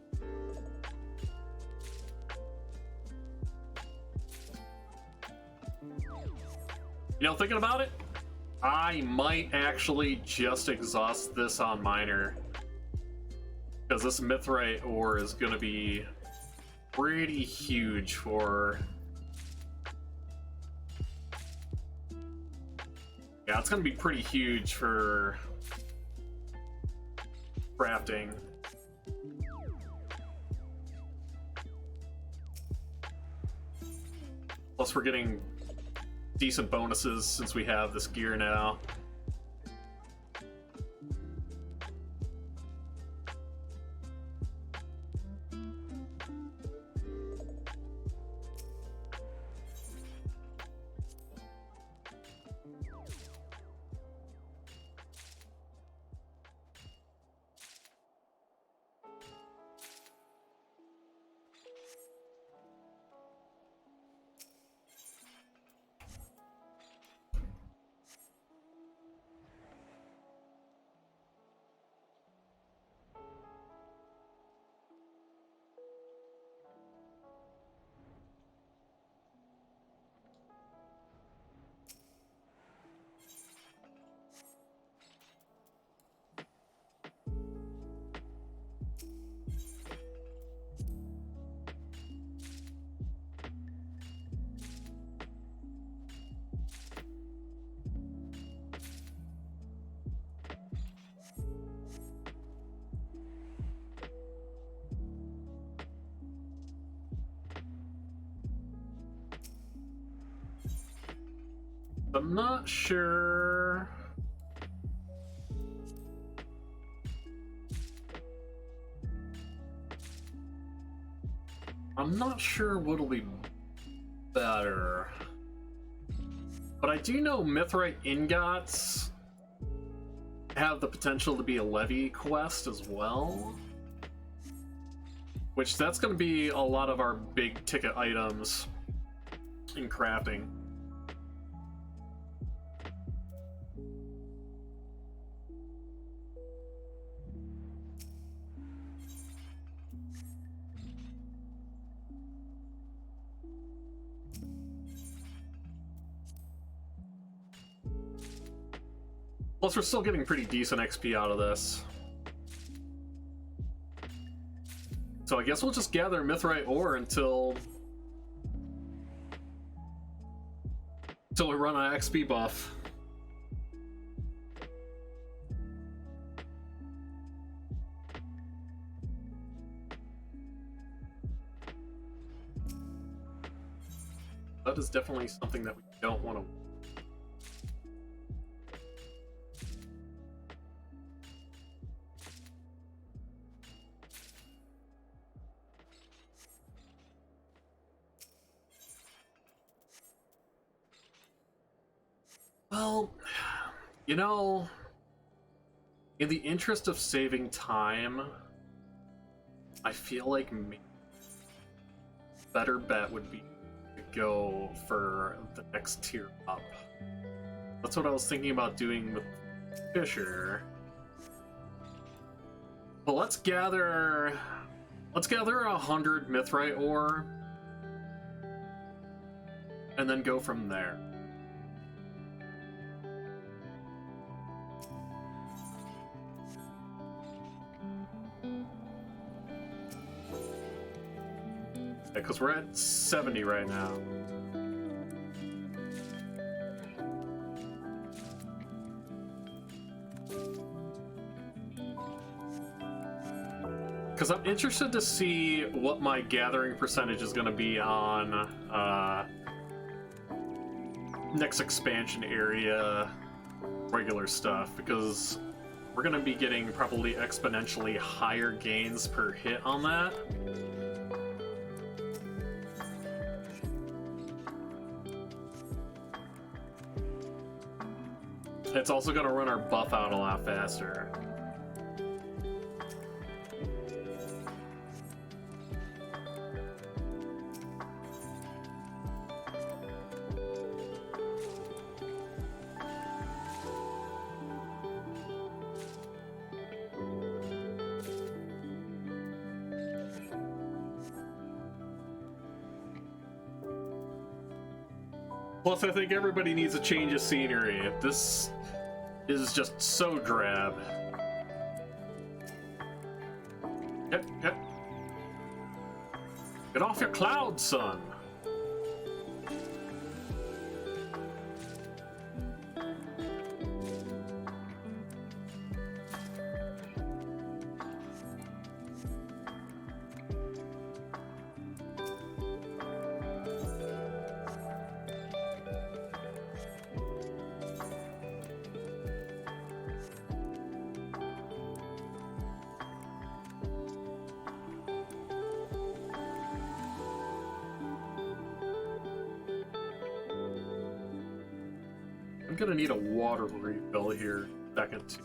You know, thinking about it, I might actually just exhaust this on miner, because this mithrite ore is going to be pretty huge for... Yeah, it's going to be pretty huge for crafting. Plus we're getting decent bonuses since we have this gear now. I'm not sure. I'm not sure what'll be better. But I do know mithrite ingots have the potential to be a levy quest as well. Which that's going to be a lot of our big ticket items in crafting. Plus, we're still getting pretty decent XP out of this. So I guess we'll just gather mithrite ore until we run an XP buff. That is definitely something that we don't want to. Well, you know, in the interest of saving time, I feel like better bet would be to go for the next tier up. That's what I was thinking about doing with Fisher. But let's gather 100 mithrite ore, and then go from there. Because we're at 70 right now. Because I'm interested to see what my gathering percentage is going to be on next expansion area regular stuff, because we're going to be getting probably exponentially higher gains per hit on that. It's also going to run our buff out a lot faster. Plus, I think everybody needs a change of scenery. This is just so drab. Yep. Get off your cloud, son. I'm gonna need a water refill here second.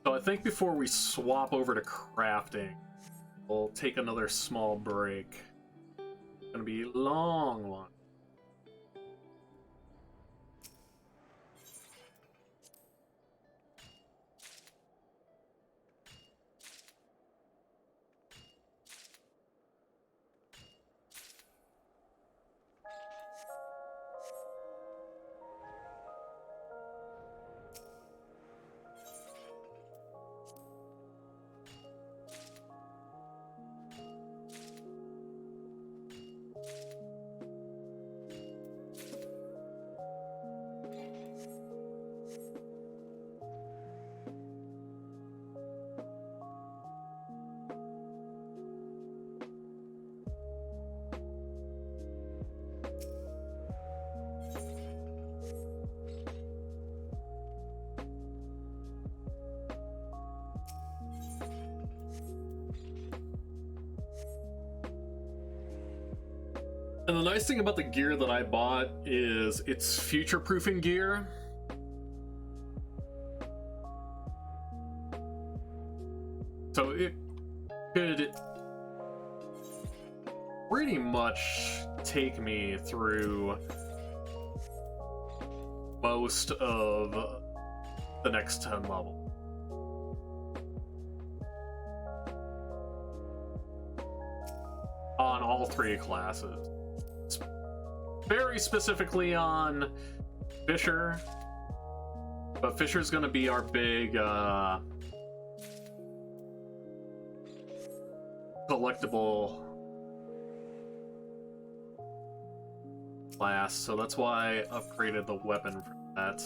So I think before we swap over to crafting, we'll take another small break. It's gonna be a long one. And the nice thing about the gear that I bought is it's future-proofing gear. So it could pretty much take me through most of the next 10 levels. On all three classes. Very specifically on Fisher, but Fisher's gonna be our big collectible class, so that's why I upgraded the weapon for that.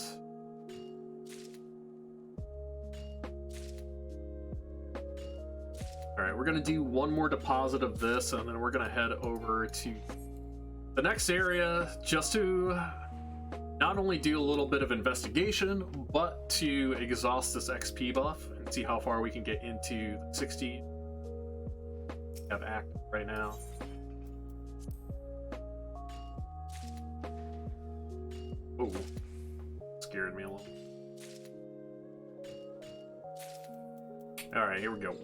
Alright, we're gonna do one more deposit of this, and then we're gonna head over to the next area just to not only do a little bit of investigation, but to exhaust this XP buff and see how far we can get into 60 we have active right now. Oh, scared me a little. Alright, here we go.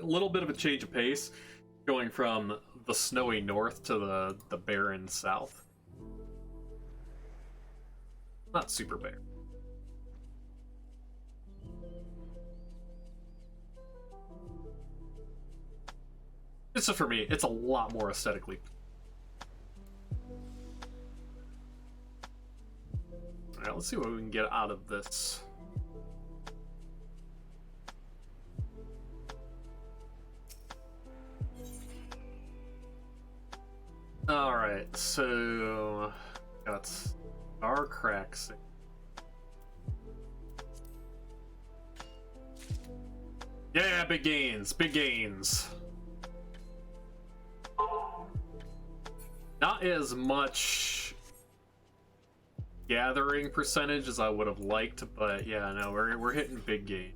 Little bit of a change of pace, going from the snowy north to the barren south. Not super bare. It's just for me, it's a lot more aesthetically. Alright, let's see what we can get out of this. Alright, so got our cracks. Yeah, big gains, big gains. Not as much gathering percentage as I would have liked, but yeah, no, we're hitting big gains.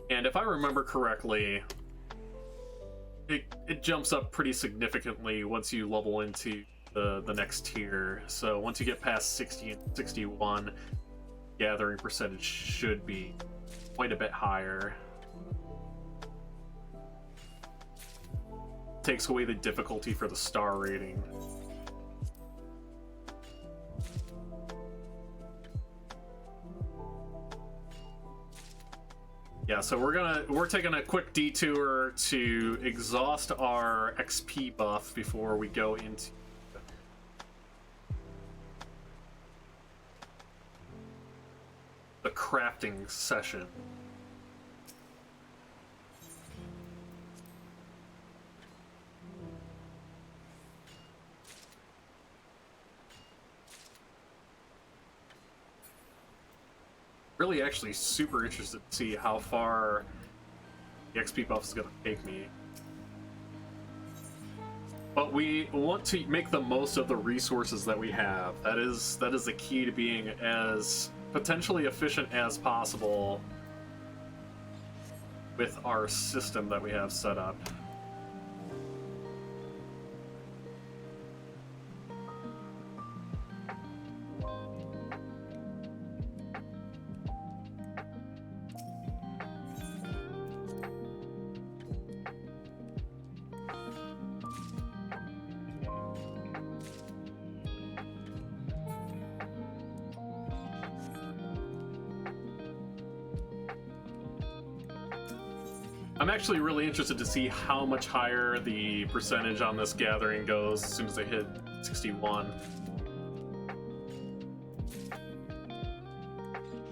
And if I remember correctly, it jumps up pretty significantly once you level into the next tier. So once you get past 60 and 61, gathering percentage should be quite a bit higher. Takes away the difficulty for the star rating. Yeah, so we're taking a quick detour to exhaust our XP buff before we go into the crafting session. Really actually super interested to see how far the XP buff is going to take me. But we want to make the most of the resources that we have. That is the key to being as potentially efficient as possible with our system that we have set up. I'm actually really interested to see how much higher the percentage on this gathering goes as soon as I hit 61.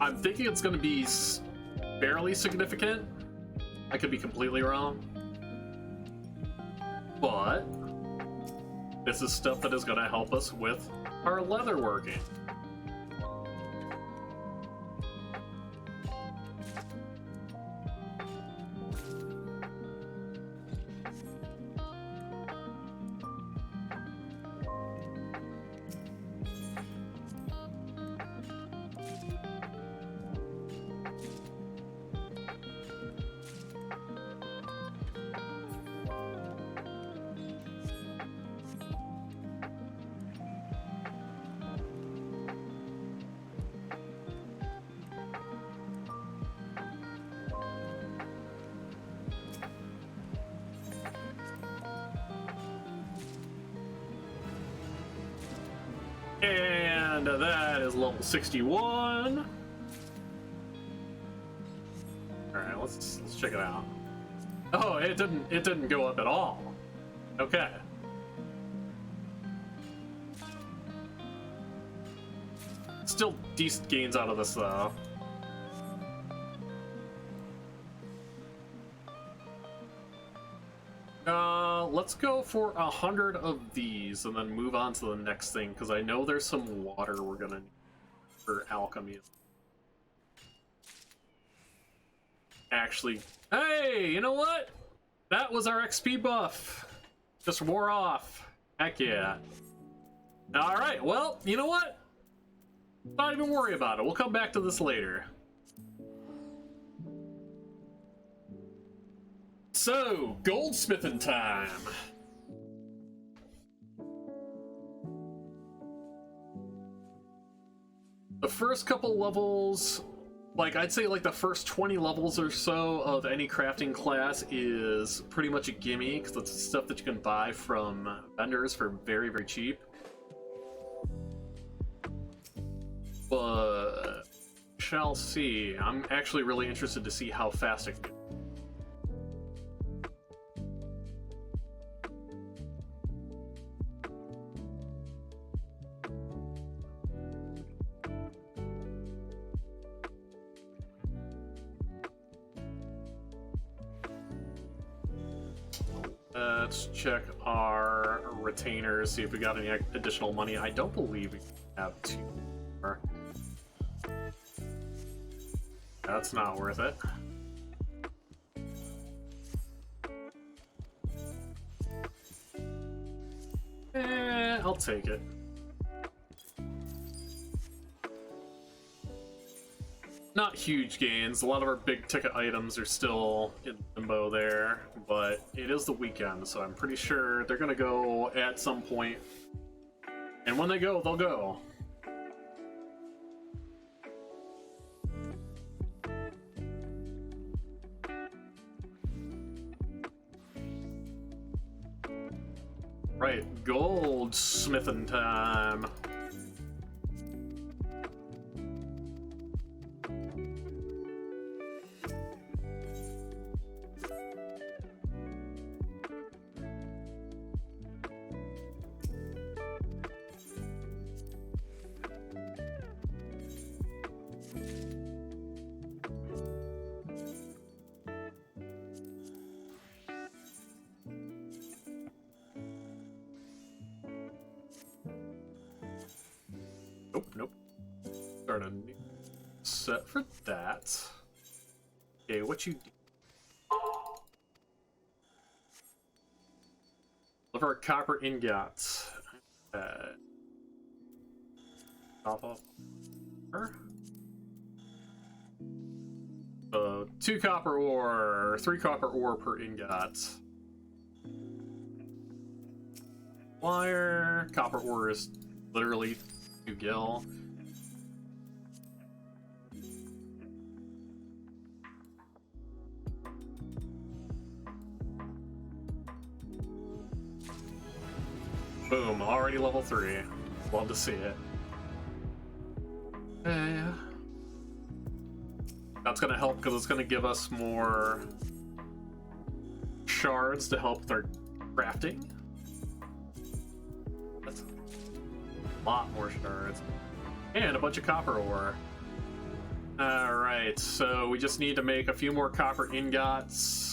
I'm thinking it's going to be fairly significant. I could be completely wrong. But this is stuff that is going to help us with our leatherworking. And that is level 61. Alright, let's check it out. Oh, it didn't go up at all. Okay. Still decent gains out of this though. Let's go for 100 of these and then move on to the next thing, because I know there's some water we're gonna need for alchemy. Actually, hey, you know what? That was our XP buff. Just wore off. Heck yeah. Alright, well, you know what? Not even worry about it. We'll come back to this later. So, goldsmithing time. The first couple levels, like I'd say like the first 20 levels or so of any crafting class is pretty much a gimme, because it's stuff that you can buy from vendors for very, very cheap. But shall see. I'm actually really interested to see how fast it can. Let's check our retainers, see if we got any additional money. I don't believe we have two more. That's not worth it. I'll take it. Not huge gains. A lot of our big ticket items are still in limbo there, but it is the weekend, so I'm pretty sure they're gonna go at some point. And when they go, they'll go. Right, goldsmithing time. Nope. Start a new set for that. Okay, what you do? Of our copper ingots. Top off. So 2 copper ore, 3 copper ore per ingot. Wire. Copper ore is literally 2 gil. Boom, already level 3. Love to see it. That's gonna help because it's gonna give us more shards to help with our crafting. That's a lot more shards. And a bunch of copper ore. Alright, so we just need to make a few more copper ingots.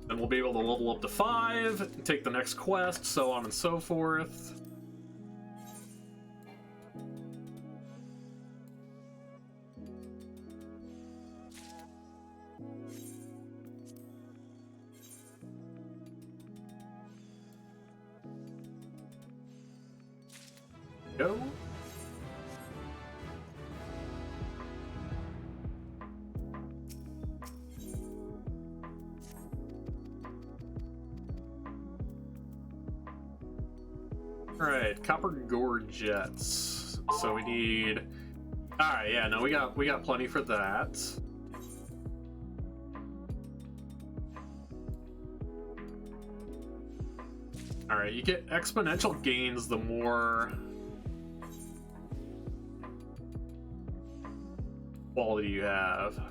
Then we'll be able to level up to 5, and take the next quest, so on and so forth. Go. Alright, copper gorgets. So we need... Alright, yeah, no, we got plenty for that. Alright, you get exponential gains the more quality you have.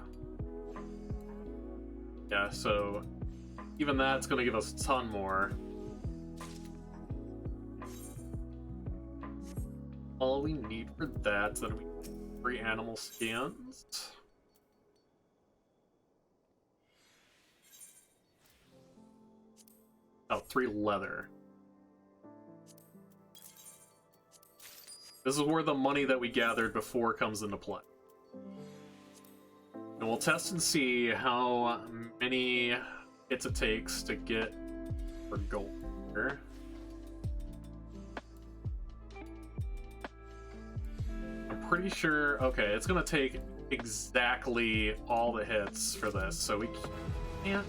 Yeah, so even that's going to give us a ton more. All we need for that is that we get 3 animal scans. Oh, 3 leather. This is where the money that we gathered before comes into play. And we'll test and see how many hits it takes to get for gold here. I'm pretty sure, okay, it's gonna take exactly all the hits for this, so we can't...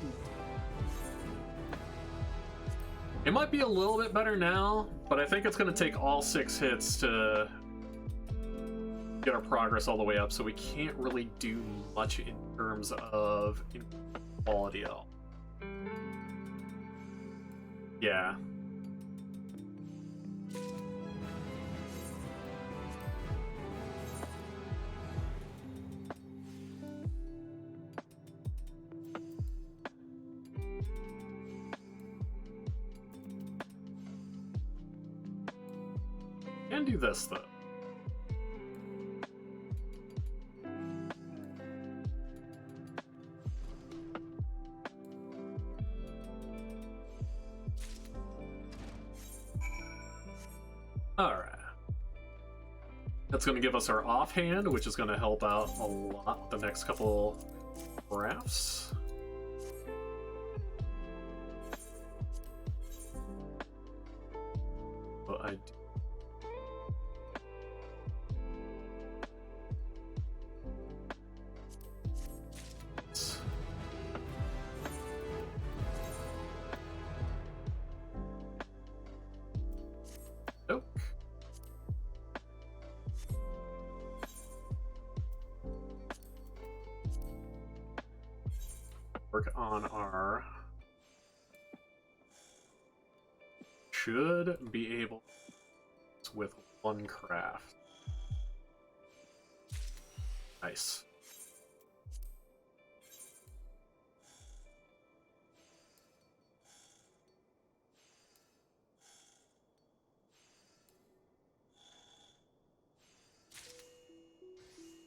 It might be a little bit better now, but I think it's gonna take all 6 hits to get our progress all the way up, so we can't really do much in terms of quality at all. Yeah. Can do this though. Alright. That's going to give us our offhand, which is going to help out a lot the next couple graphs. But I do. Nope. Work on our... Should be able with 1 craft. Nice.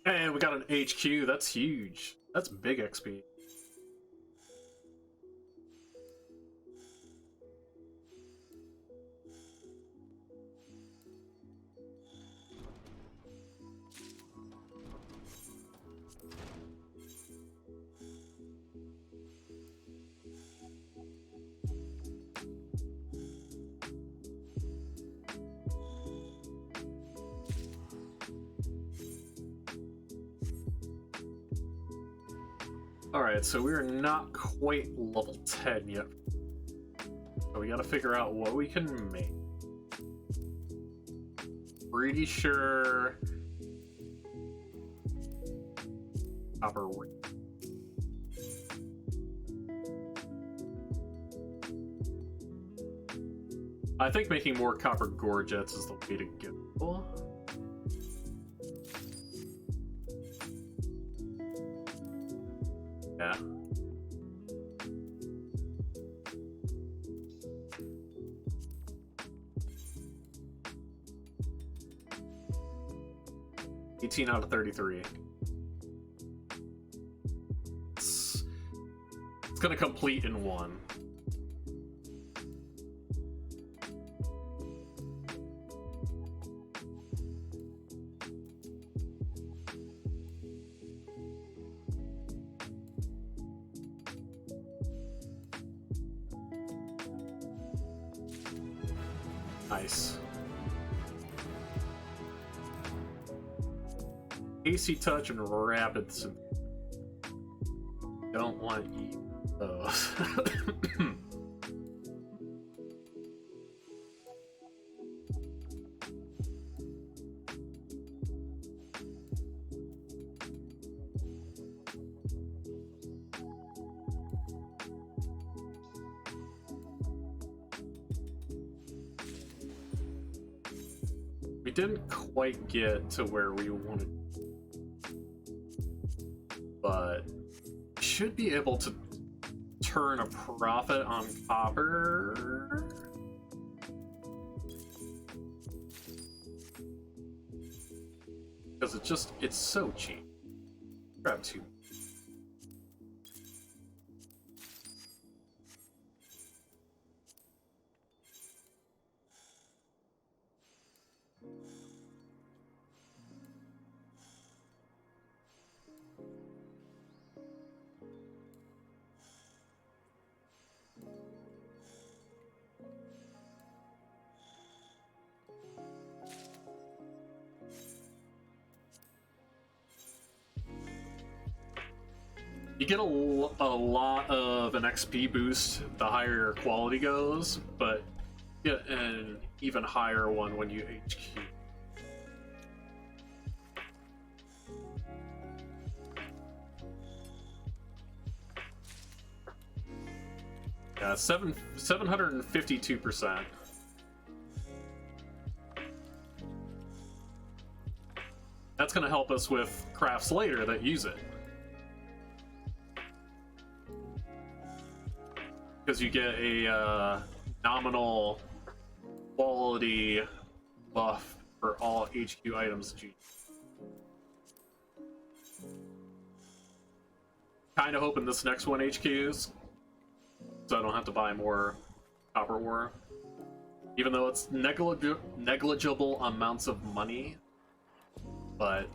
And we got an HQ. That's huge. That's big XP. Alright, so we are not quite level 10 yet. So we gotta figure out what we can make. Pretty sure... Copper ring. I think making more copper gorgets is the way to go. Yeah. $18 out of 33. It's gonna complete in 1. Nice. AC touch and rapid. Don't want to eat those. didn't quite get to where we wanted, but should be able to turn a profit on copper. Because it's so cheap. Grab two. You get a lot of an XP boost the higher your quality goes, but you get an even higher one when you HQ. Yeah, 752%. That's going to help us with crafts later that use it. Because you get a nominal quality buff for all HQ items that you use. Kind of hoping this next one HQs, so I don't have to buy more copper ore. Even though it's negligible amounts of money, but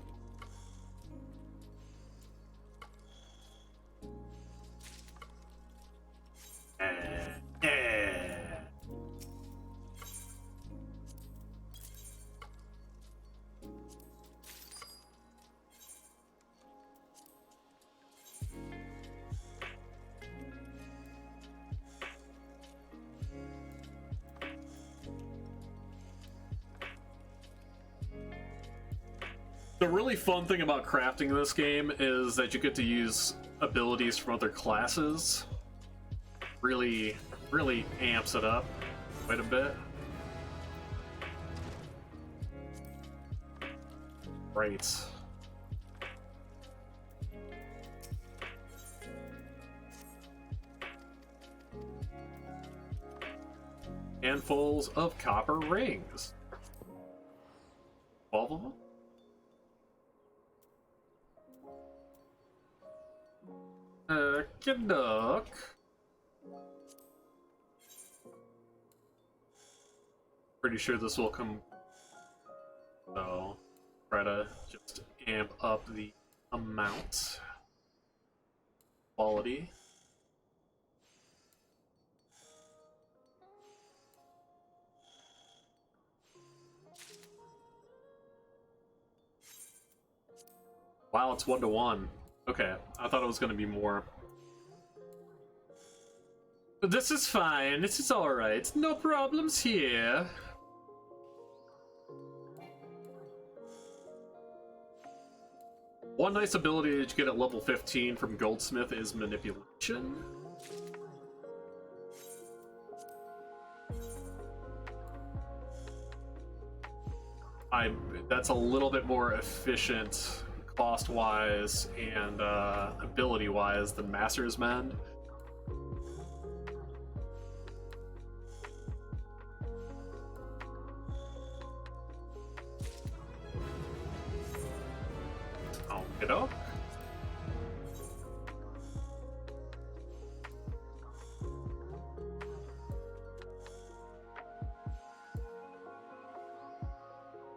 the really fun thing about crafting in this game is that you get to use abilities from other classes. Really amps it up quite a bit. Right. Handfuls of copper rings. 12 of them? Kidduck. Pretty sure this will come. So, try to just amp up the amount. Quality. Wow, it's 1-to-1. Okay, I thought it was going to be more. But this is fine. This is alright. No problems here. One nice ability that you get at level 15 from Goldsmith is Manipulation. That's a little bit more efficient cost-wise and ability-wise than Master's Mend. Okey-doke.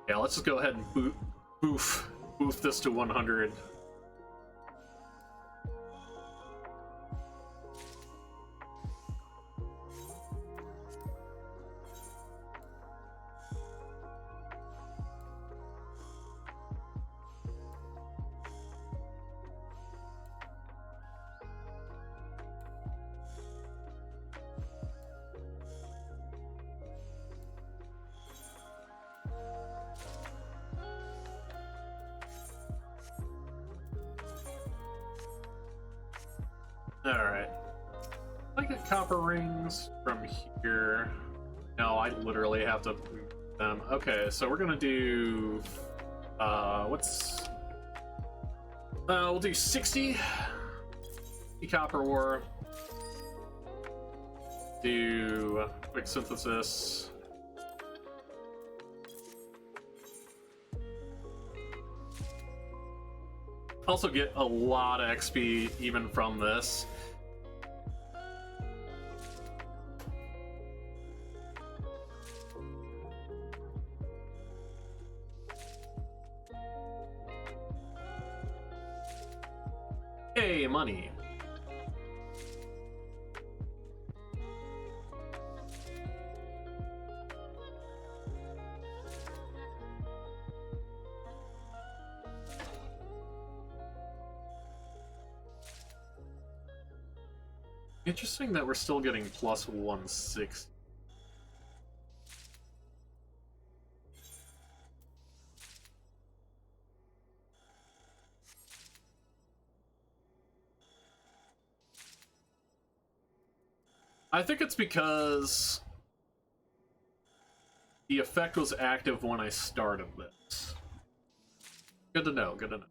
Yeah, let's just go ahead and boof this to 100. Alright. I get copper rings from here. No, I literally have to them. Okay, so we're gonna do we'll do 60 copper ore. Do quick synthesis. Also get a lot of XP even from this. Hey, money. Interesting that we're still getting plus 160. I think it's because the effect was active when I started this. Good to know, good to know.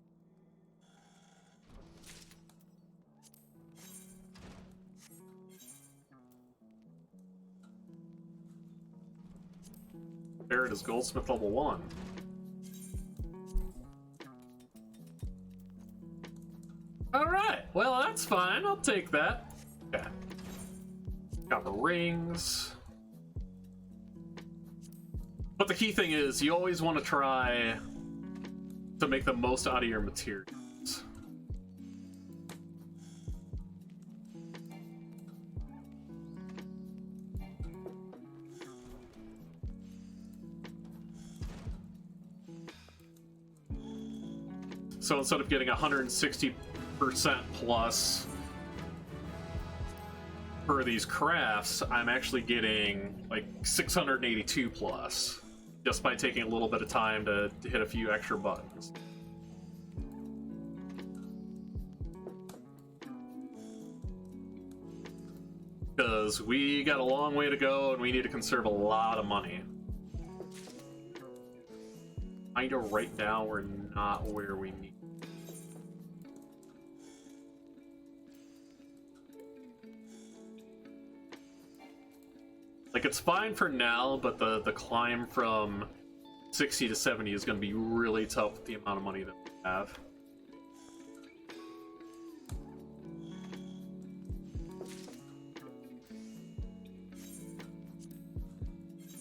Barrett is Goldsmith level 1. Alright, well that's fine, I'll take that. Okay. Got the rings. But the key thing is, you always want to try to make the most out of your materials. So instead of getting 160% plus for these crafts, I'm actually getting like 682 plus just by taking a little bit of time to hit a few extra buttons. Because we got a long way to go and we need to conserve a lot of money. Kinda right now we're not where we need. Like, it's fine for now, but the climb from 60 to 70 is going to be really tough with the amount of money that we have.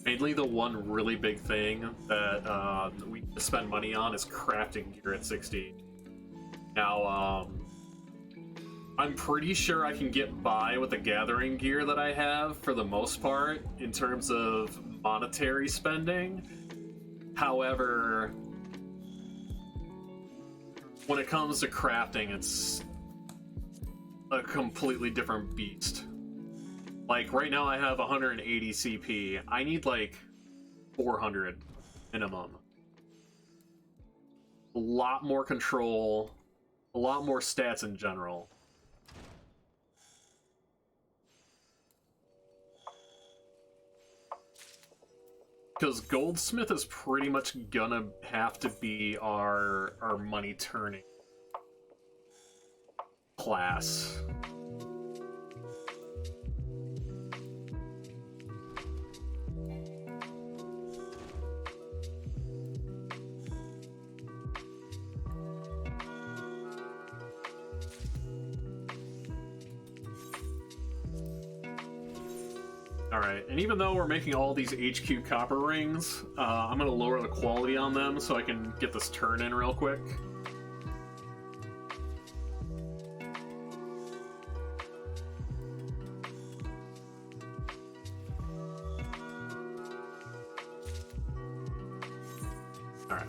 Mainly the one really big thing that we need to spend money on is crafting gear at 60. Now, I'm pretty sure I can get by with the gathering gear that I have for the most part in terms of monetary spending. However, when it comes to crafting, it's a completely different beast. Like, right now I have 180 CP. I need like 400 minimum. A lot more control, a lot more stats in general. Because Goldsmith is pretty much gonna have to be our money turning class. Alright, and even though we're making all these HQ copper rings, I'm gonna lower the quality on them so I can get this turn in real quick. Alright.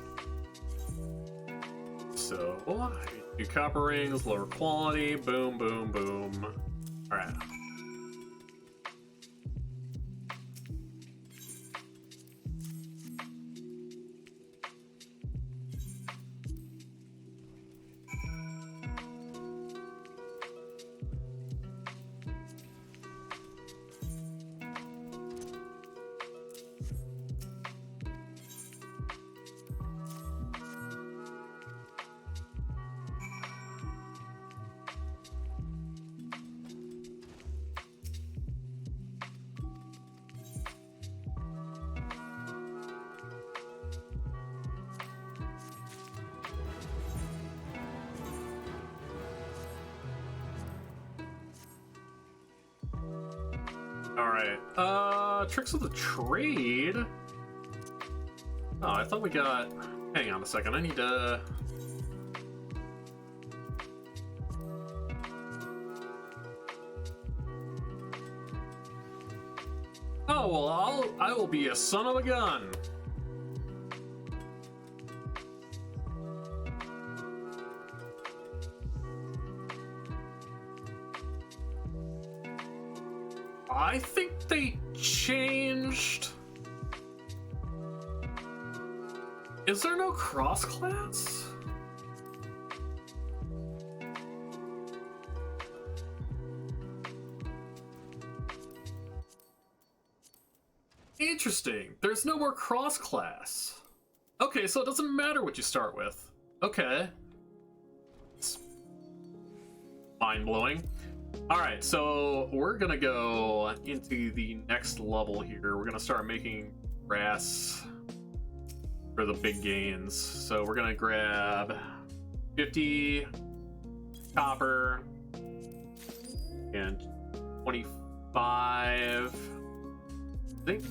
So, do copper rings, lower quality, boom, boom, boom. Alright. Alright, tricks of the trade? Oh, I thought we got... Hang on a second, I need to... Oh, well, I will be a son of a gun. I think they changed... Is there no cross-class? Interesting. There's no more cross-class. Okay, so it doesn't matter what you start with. Okay. It's mind-blowing. Alright, so we're gonna go into the next level here. We're gonna start making brass for the big gains. So we're gonna grab 50 copper and 25 zinc.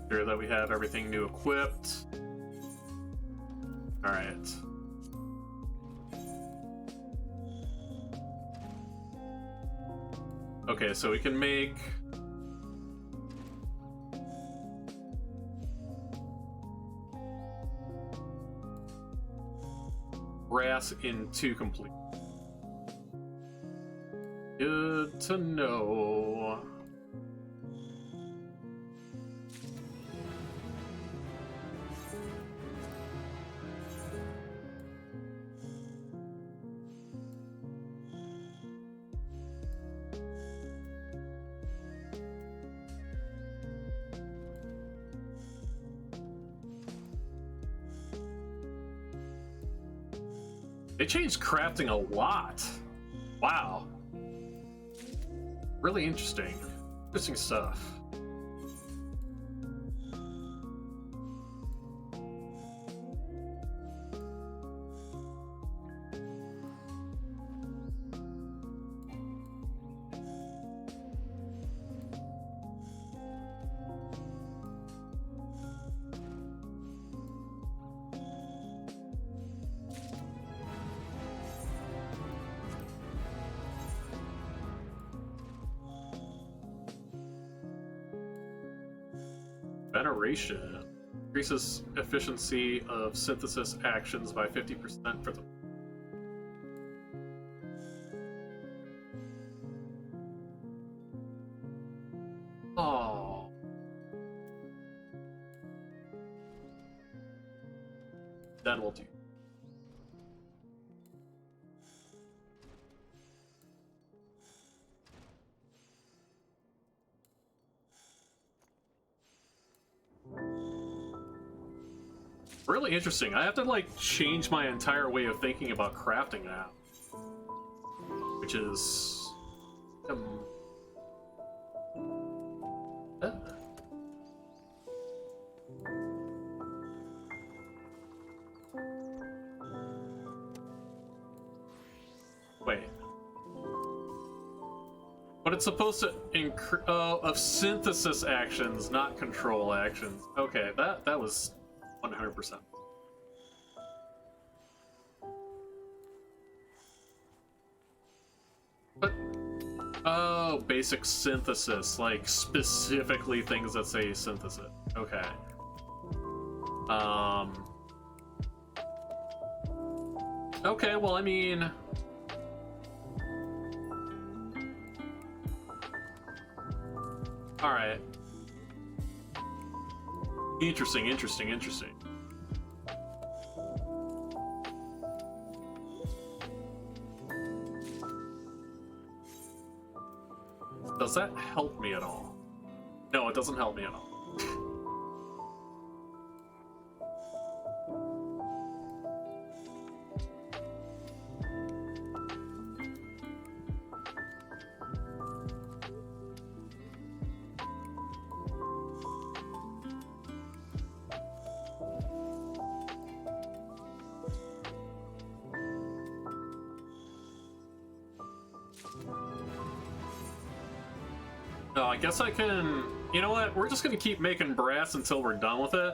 Sure that we have everything new equipped. All right. Okay, so we can make brass in 2 complete. Good to know. They changed crafting a lot. Wow. Really interesting. Interesting stuff. Veneration increases efficiency of synthesis actions by 50% for the... Oh. Then we'll do. Really interesting. I have to like change my entire way of thinking about crafting now, which is wait, but it's supposed to of synthesis actions, not control actions. Okay, that was 100%. But oh, basic synthesis, like specifically things that say synthesis. Okay. Okay, well, I mean, all right. Interesting. Does that help me at all? No, it doesn't help me at all. Oh, I guess I can... You know what? We're just gonna keep making brass until we're done with it.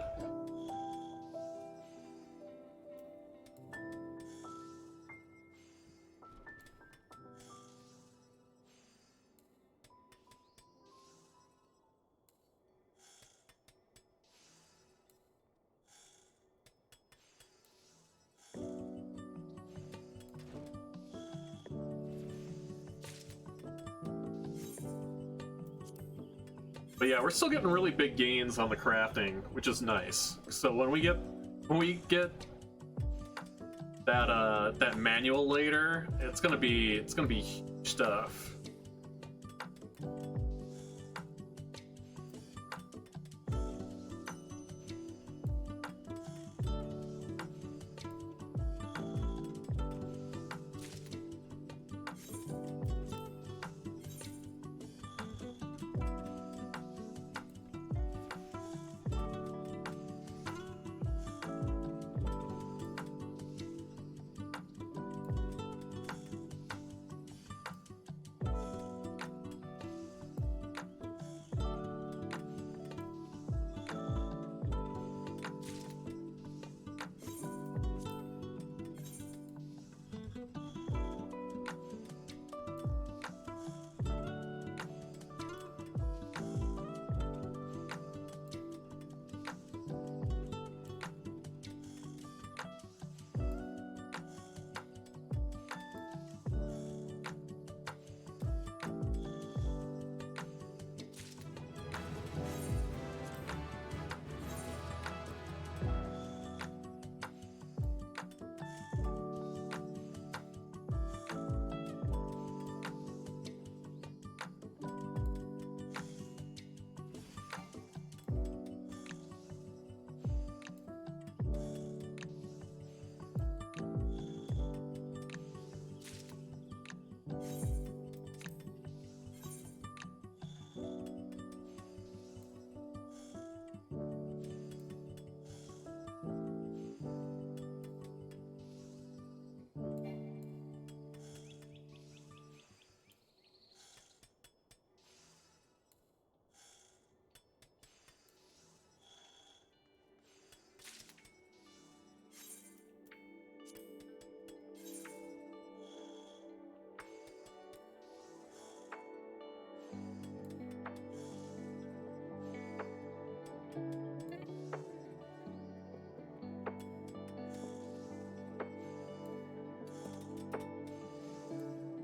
But yeah, we're still getting really big gains on the crafting, which is nice. So when we get that manual later, it's gonna be huge stuff.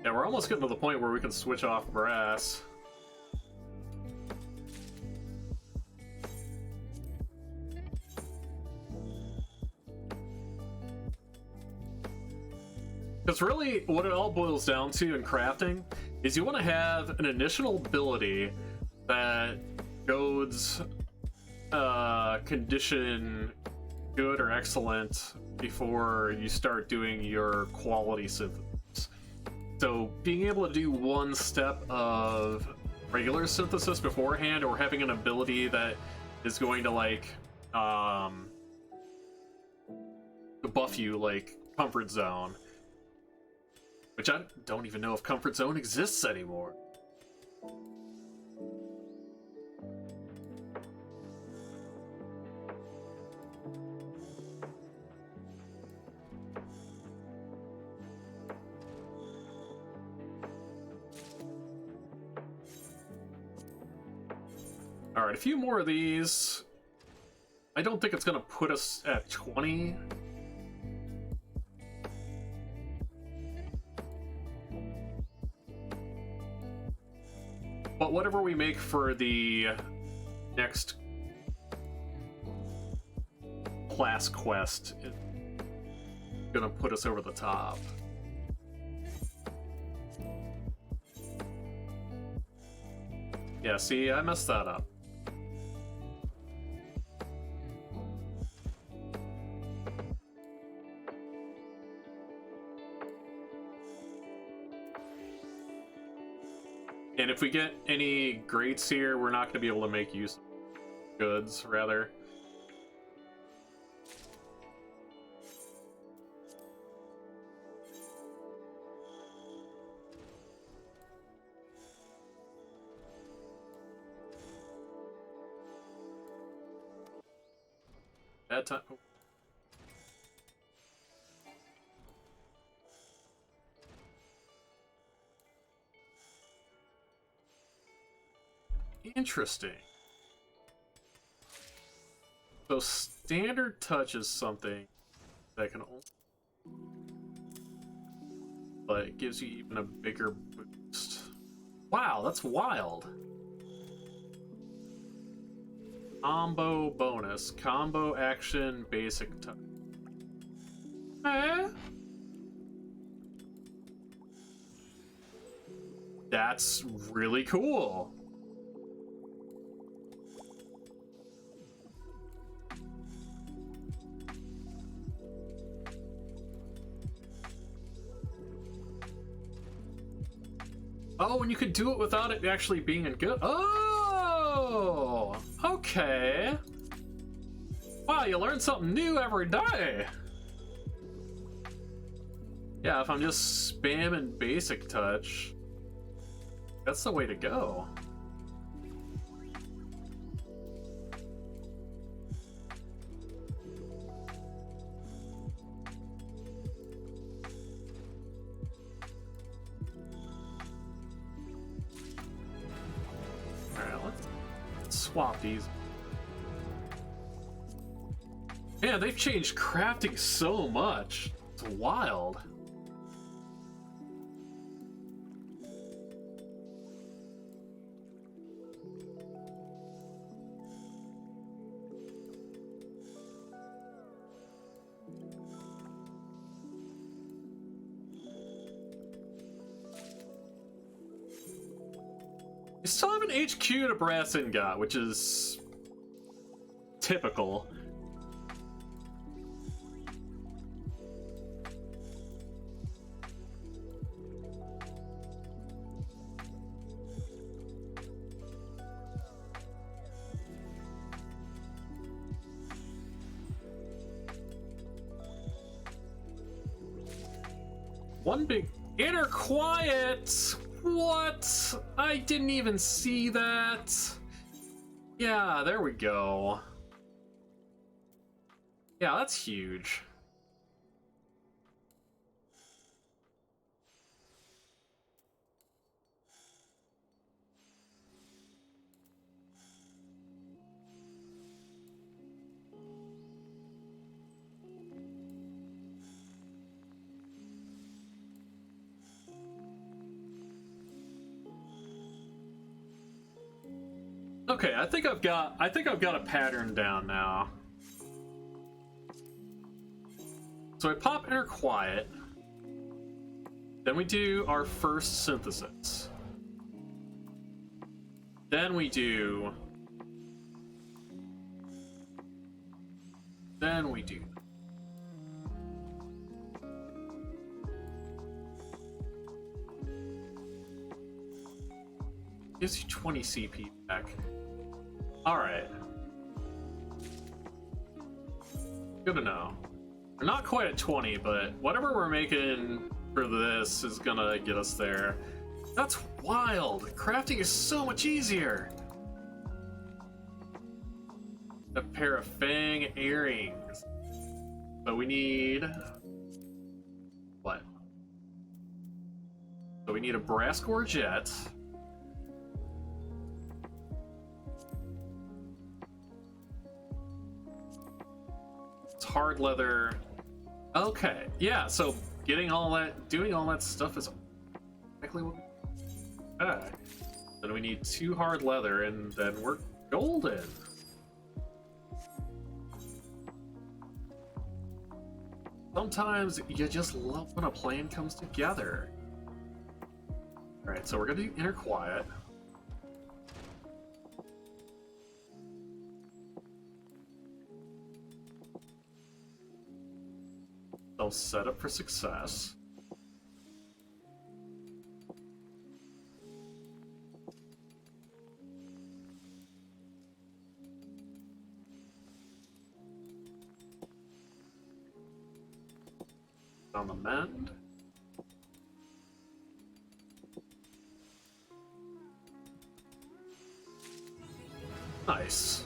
Yeah, we're almost getting to the point where we can switch off brass. Because really, what it all boils down to in crafting is you want to have an initial ability that goads condition good or excellent before you start doing your quality synthesis. So being able to do one step of regular synthesis beforehand, or having an ability that is going to like buff you, like Comfort Zone, which I don't even know if Comfort Zone exists anymore. Alright, a few more of these. I don't think it's gonna put us at 20. But whatever we make for the next class quest is gonna put us over the top. Yeah, see, I messed that up. And if we get any grates here, we're not going to be able to make use of goods, rather. Bad time. Oh. Interesting. So standard touch is something that can only, but it gives you even a bigger boost. Wow, that's wild. Combo bonus, combo action, basic touch. Eh? That's really cool. Oh, and you could do it without it actually being a good. Oh, okay. Wow, you learn something new every day. Yeah, if I'm just spamming basic touch, that's the way to go. Alright, let's swap these. Man, they've changed crafting so much. It's wild. You still have an HQ to brass ingot, which is typical. One big inner quiet. What? I didn't even see that. Yeah, there we go. Yeah, that's huge. Okay, I think I've got a pattern down now. So I pop inner quiet. Then we do our first synthesis. Then we do gives you 20 CP back. Alright. Good to know. We're not quite at 20, but whatever we're making for this is gonna get us there. That's wild! Crafting is so much easier! A pair of fang earrings. But we need... what? So we need a brass gorget. Hard leather. Okay, yeah, so doing all that stuff is exactly what we need. Then we need 2 hard leather and then we're golden. Sometimes you just love when a plan comes together. Alright, so we're gonna do inner quiet. They'll set up for success. On the mend. Nice.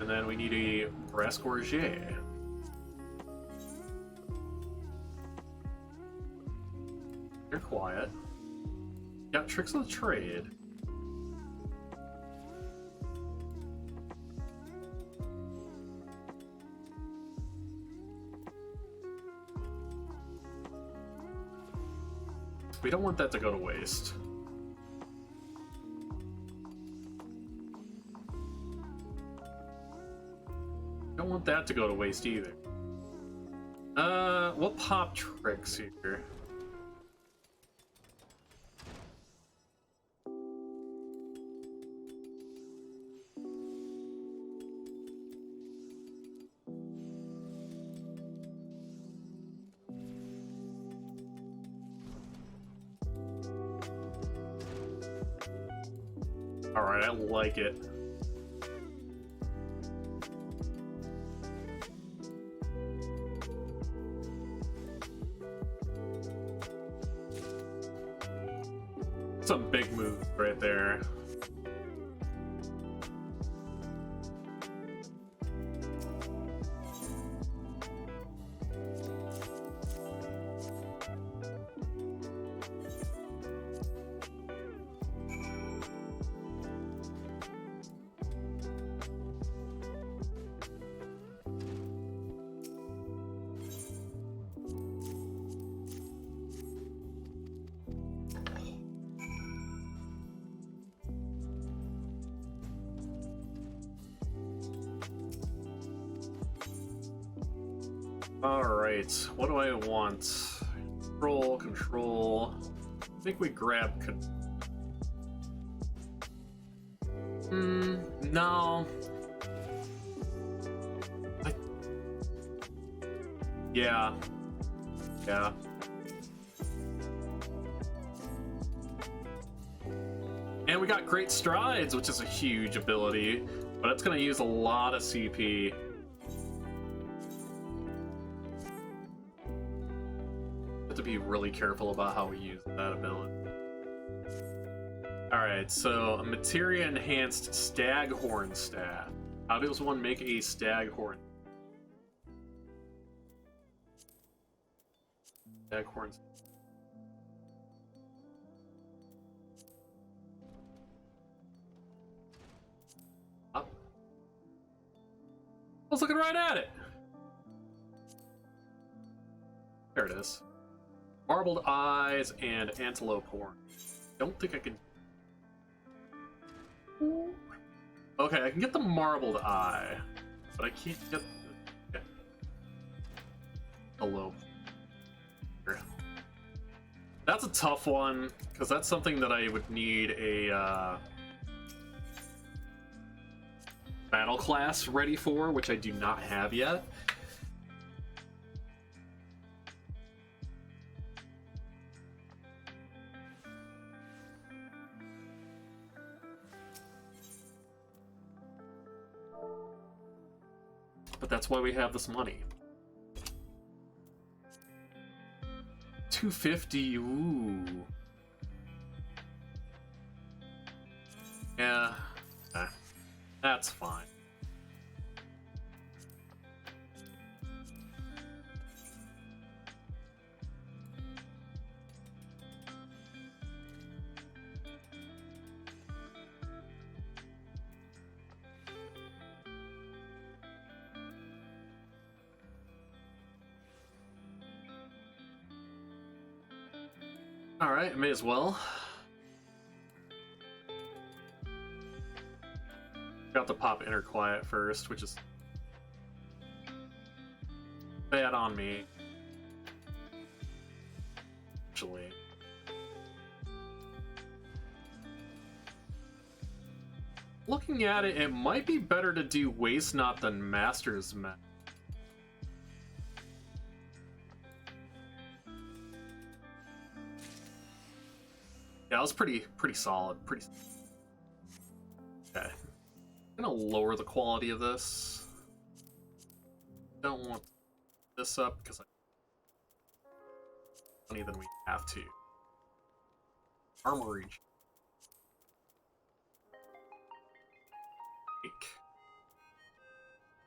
And then we need a brass gorget. You're quiet. Got tricks of the trade. We don't want that to go to waste. Don't want that to go to waste either. We'll pop tricks here. Alright, I like it. Some big moves right there. Alright, what do I want? Control. I think we grab no. Yeah. Yeah. And we got Great Strides, which is a huge ability, but it's going to use a lot of CP. Have to be really careful about how we use that ability. Alright, so a materia enhanced Staghorn staff. How does one make a Staghorn? Staghorn. Up. I was looking right at it. There it is. Marbled eyes and antelope horn. Don't think I can. Okay, I can get the marbled eye, but I can't get the lobe. That's a tough one, because that's something that I would need a battle class ready for, which I do not have yet. But that's why we have this money. 250, ooh. Yeah, that's fine. Alright, may as well. Got to pop Inner Quiet first, which is bad on me. Actually. Looking at it, it might be better to do Waste Not than Master's Met. Yeah, that was pretty solid. Okay. I'm gonna lower the quality of this. Don't want this up because I money than we have to. Armory.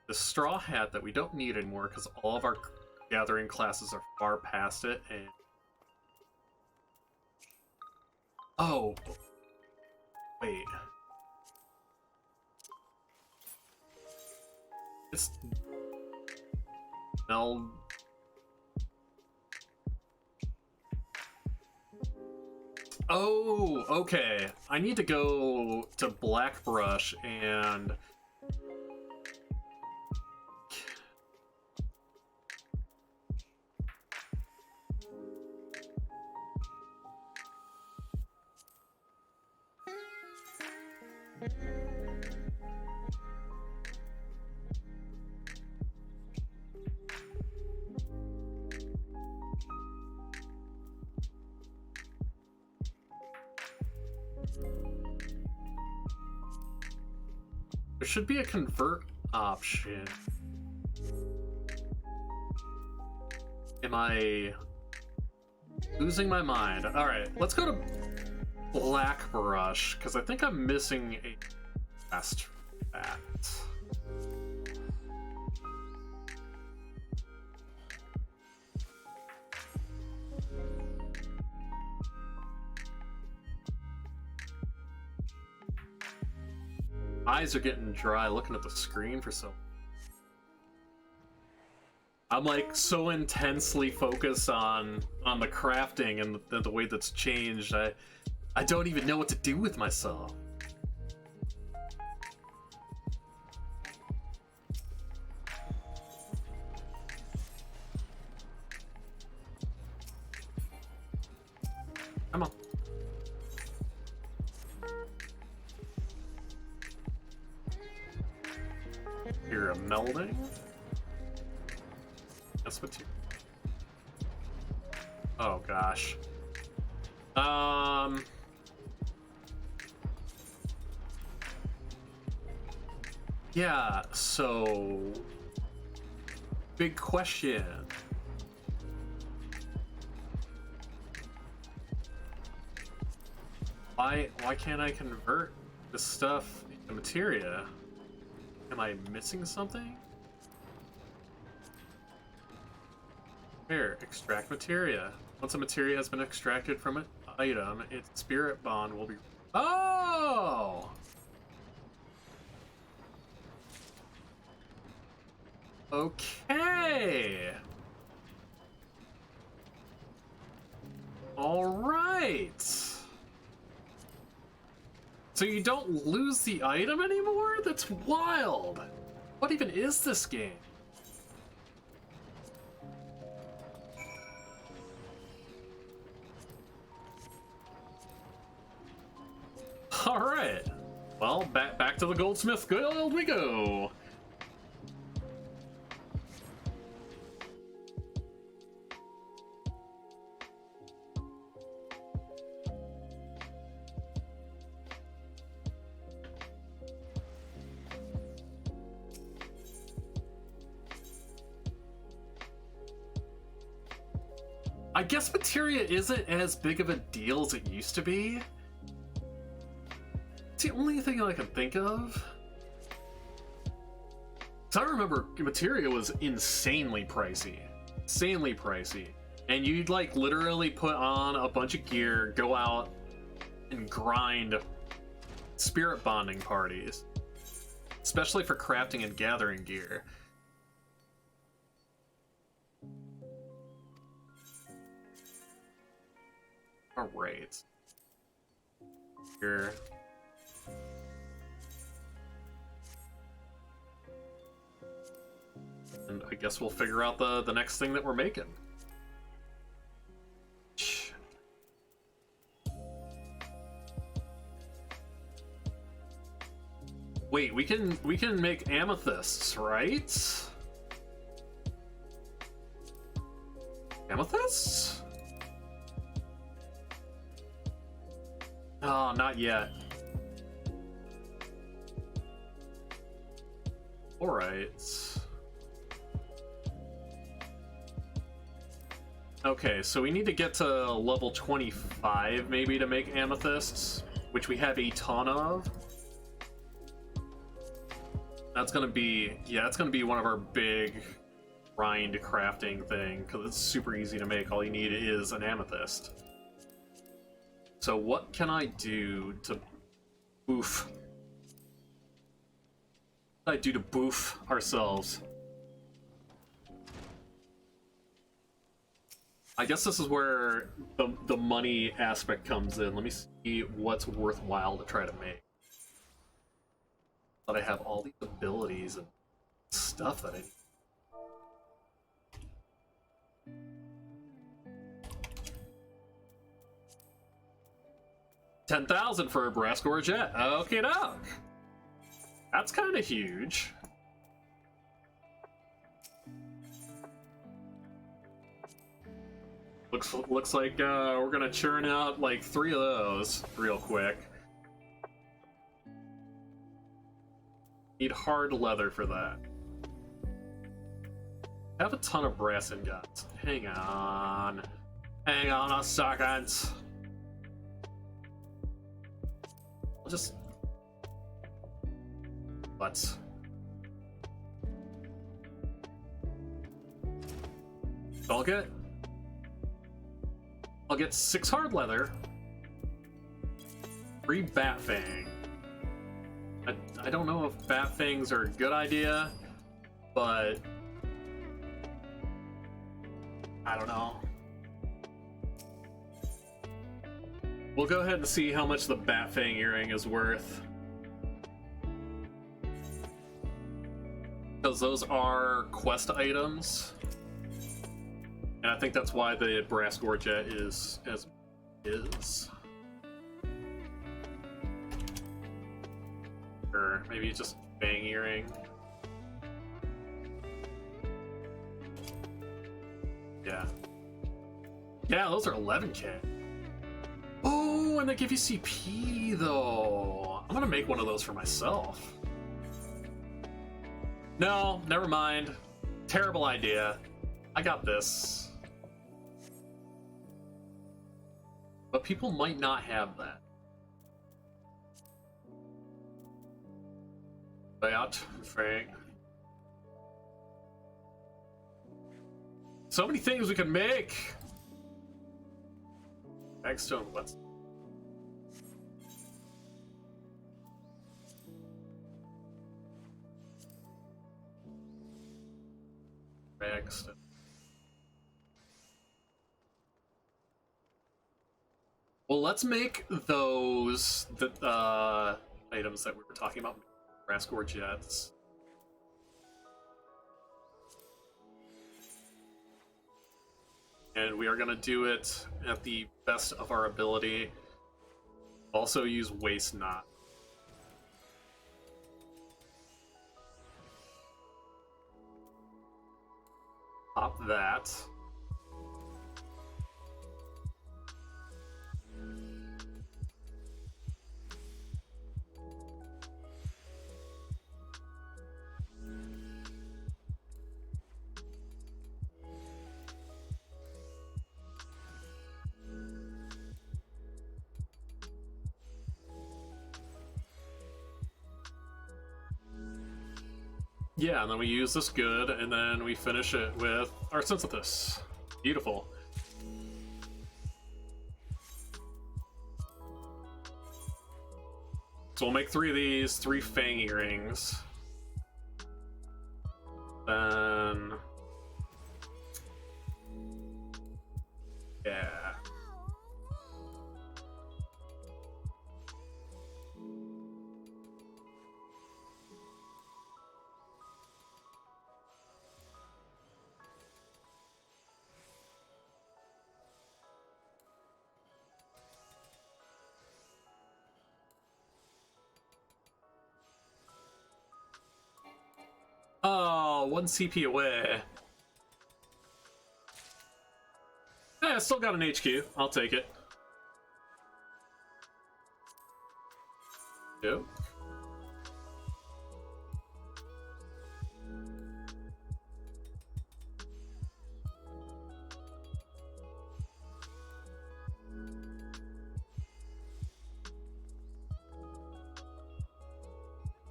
the straw hat that we don't need anymore because all of our gathering classes are far past it, and oh wait, it's no. Oh, okay. I need to go to Blackbrush and there should be a convert option. Am I losing my mind? Alright, let's go to Blackbrush, because I think I'm missing a fast fact. Eyes are getting dry looking at the screen for so. I'm like so intensely focused on the crafting and the way that's changed. I don't even know what to do with myself. Come on. You're a melding. That's what you. Oh gosh. Yeah, so big question. Why can't I convert this stuff into materia? Am I missing something? Here, extract materia. Once a materia has been extracted from an item, its spirit bond will be. Oh! Okay. All right. So you don't lose the item anymore? That's wild. What even is this game? All right. Well, back to the goldsmith guild we go. I guess materia isn't as big of a deal as it used to be. It's the only thing I can think of. So I remember materia was insanely pricey. Insanely pricey. And you'd like literally put on a bunch of gear, go out and grind spirit bonding parties. Especially for crafting and gathering gear. Alright. Here. And I guess we'll figure out the next thing that we're making. Wait, we can make amethysts, right? Amethysts? Oh, not yet. Alright. Okay, so we need to get to level 25 maybe to make amethysts, which we have a ton of. That's gonna be, yeah, that's gonna be one of our big grind crafting thing, because it's super easy to make. All you need is an amethyst. So what can I do to boof? What can I do to boof ourselves? I guess this is where the money aspect comes in. Let me see what's worthwhile to try to make. But I have all these abilities and stuff that I need. 10,000 for a brass gorget. Okay, doke. That's kind of huge. Looks like we're gonna churn out like 3 of those real quick. Need hard leather for that. I have a ton of brass ingots. Hang on. Hang on a second. I'll just... Let's... I'll get 6 hard leather. 3 bat fang. I don't know if bat fangs are a good idea, but I don't know. We'll go ahead and see how much the bat fang earring is worth, because those are quest items, and I think that's why the brass gorget is as is. Or maybe just bang earring. Yeah. Yeah, those are 11k. Oh, and they give you CP though. I'm gonna make one of those for myself. No, never mind. Terrible idea. I got this. But people might not have that. Out, Frank. So many things we can make. Bagstone, what's Bagstone? Well, let's make those items that we were talking about. Brass gorgets. And we are going to do it at the best of our ability. Also use waste knot. Pop that. Yeah, and then we use this good, and then we finish it with our synthesis. Beautiful. So we'll make 3 of these, 3 fang earrings. Then... yeah. Oh, 1 CP away. Yeah, still got an HQ. I'll take it. Yep.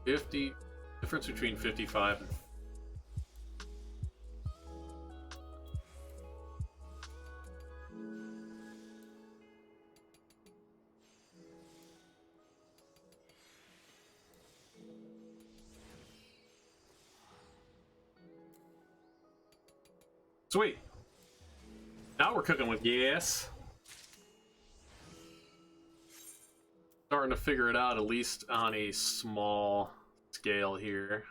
$50, Difference between 55 and... Sweet. Now we're cooking with gas. Starting to figure it out, at least on a small scale here.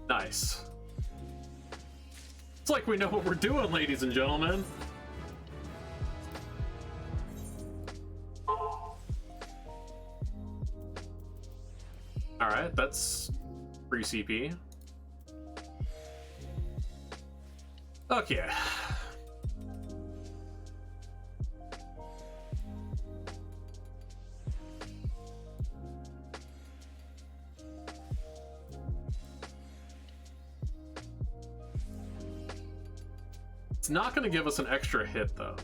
Nice. It's like we know what we're doing, ladies and gentlemen. Alright, that's free CP. Okay. It's not going to give us an extra hit, though.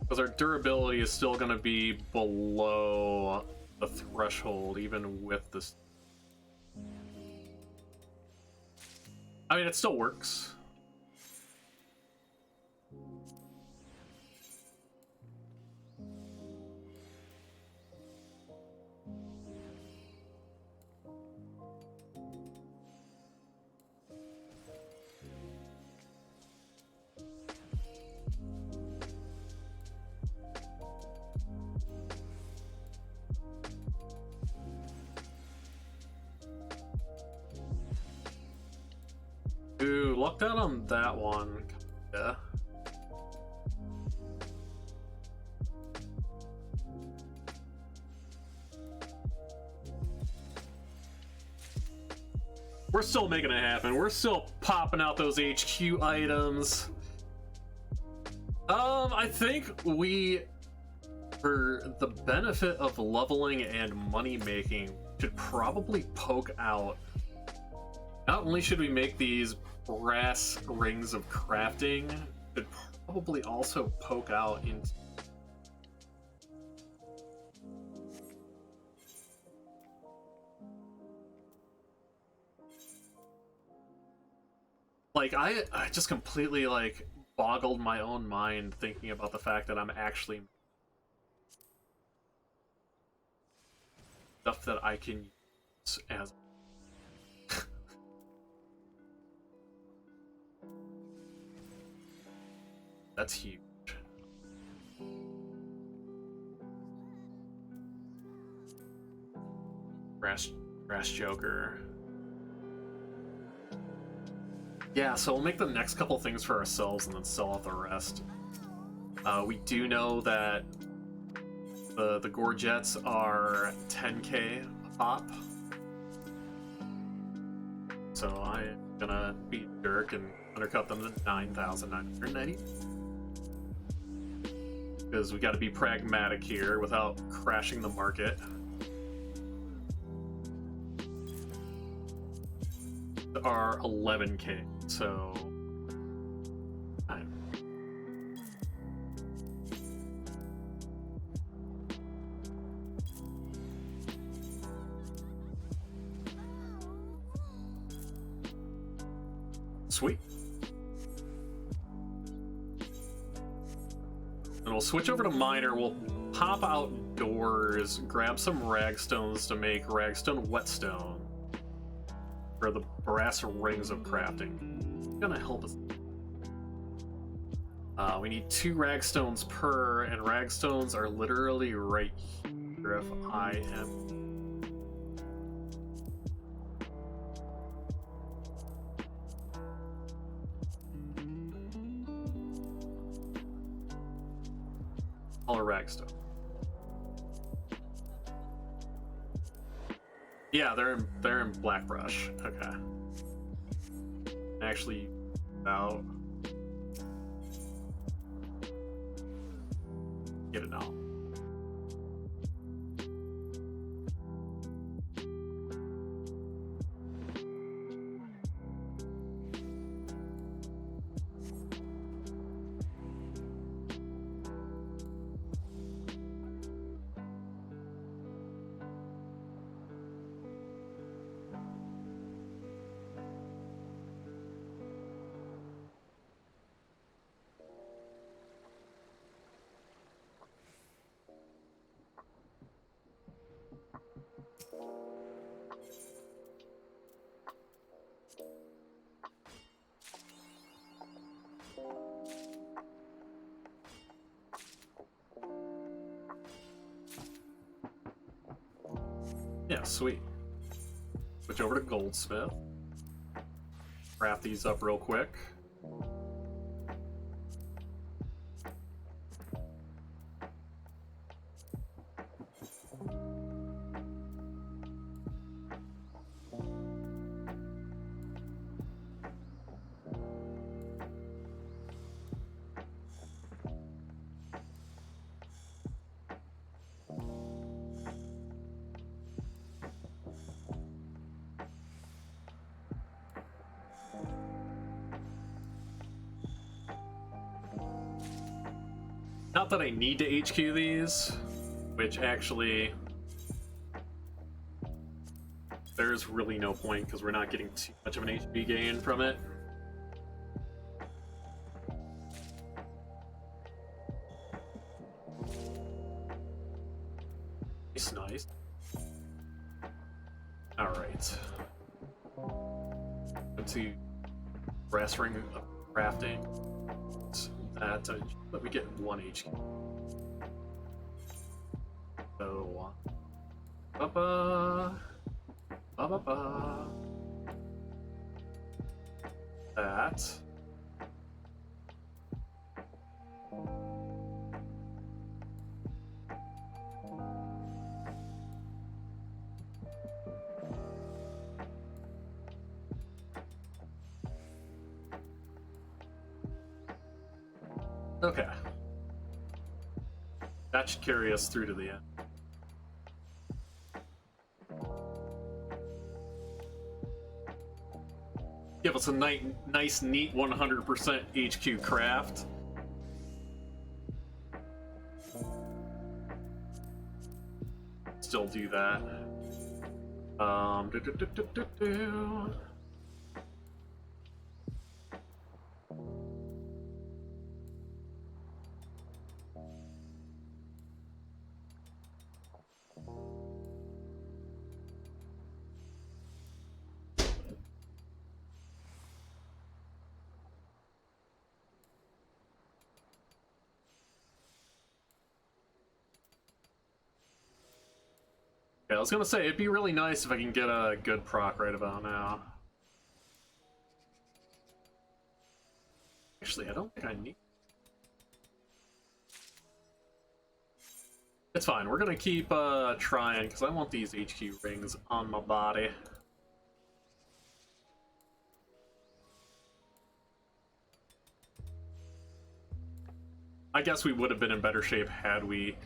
Because our durability is still going to be below the threshold, even with this. I mean, it still works. Ooh, lucked out on that one. Yeah. We're still making it happen. We're still popping out those HQ items. I think we, for the benefit of leveling and money making, should probably poke out. Not only should we make these brass rings of crafting, should probably also poke out into like I just completely like boggled my own mind thinking about the fact that I'm actually stuff that I can use as that's huge. Brass Joker. Yeah, so we'll make the next couple things for ourselves and then sell off the rest. We do know that the Gorgets are 10k a pop. So I'm gonna be a jerk and undercut them to 9,990. Because we gotta be pragmatic here without crashing the market. Are 11k, so sweet. And we'll switch over to miner. We'll pop out doors, grab some ragstones to make ragstone whetstone. For the brass rings of crafting. It's gonna help us. We need 2 ragstones per, and ragstones are literally right here if I am. Or ragstone. Yeah, they're in black brush. Okay. Actually, out. Get it out. Yeah, sweet. Switch over to Goldsmith. Wrap these up real quick. Not that I need to HQ these, which actually there's really no point because we're not getting too much of an HP gain from it. It's nice. Alright. To brass ring of crafting. That let me get 1 HQ. So ba-ba, ba-ba-ba. That. Okay. That should carry us through to the end. Give us a nice, neat 100% HQ craft. Still do that. I was gonna say, it'd be really nice if I can get a good proc right about now. Actually, I don't think I need... It's fine, we're gonna keep trying, because I want these HQ rings on my body. I guess we would have been in better shape had we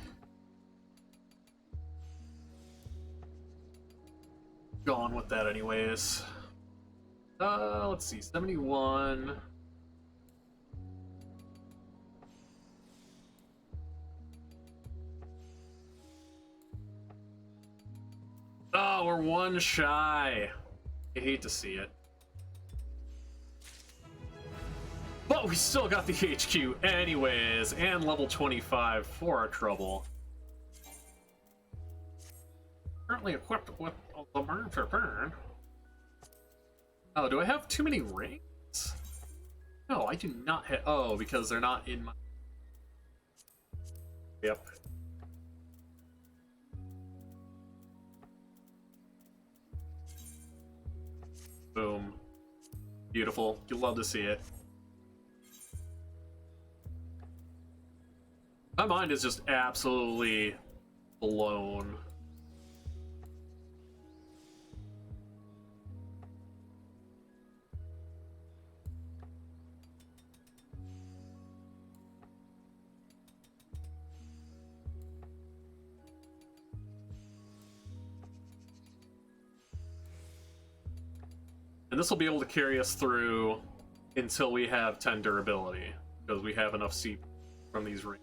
gone with that anyways. Let's see, 71. Oh, we're 1 shy. I hate to see it. But we still got the HQ anyways, and level 25 for our trouble. Currently equipped with the Marcher Burn. Oh, do I have too many rings? No, I do not have... Oh, because they're not in my... Yep. Boom. Beautiful. You love to see it. My mind is just absolutely blown. And this will be able to carry us through until we have 10 durability, because we have enough seep from these rings.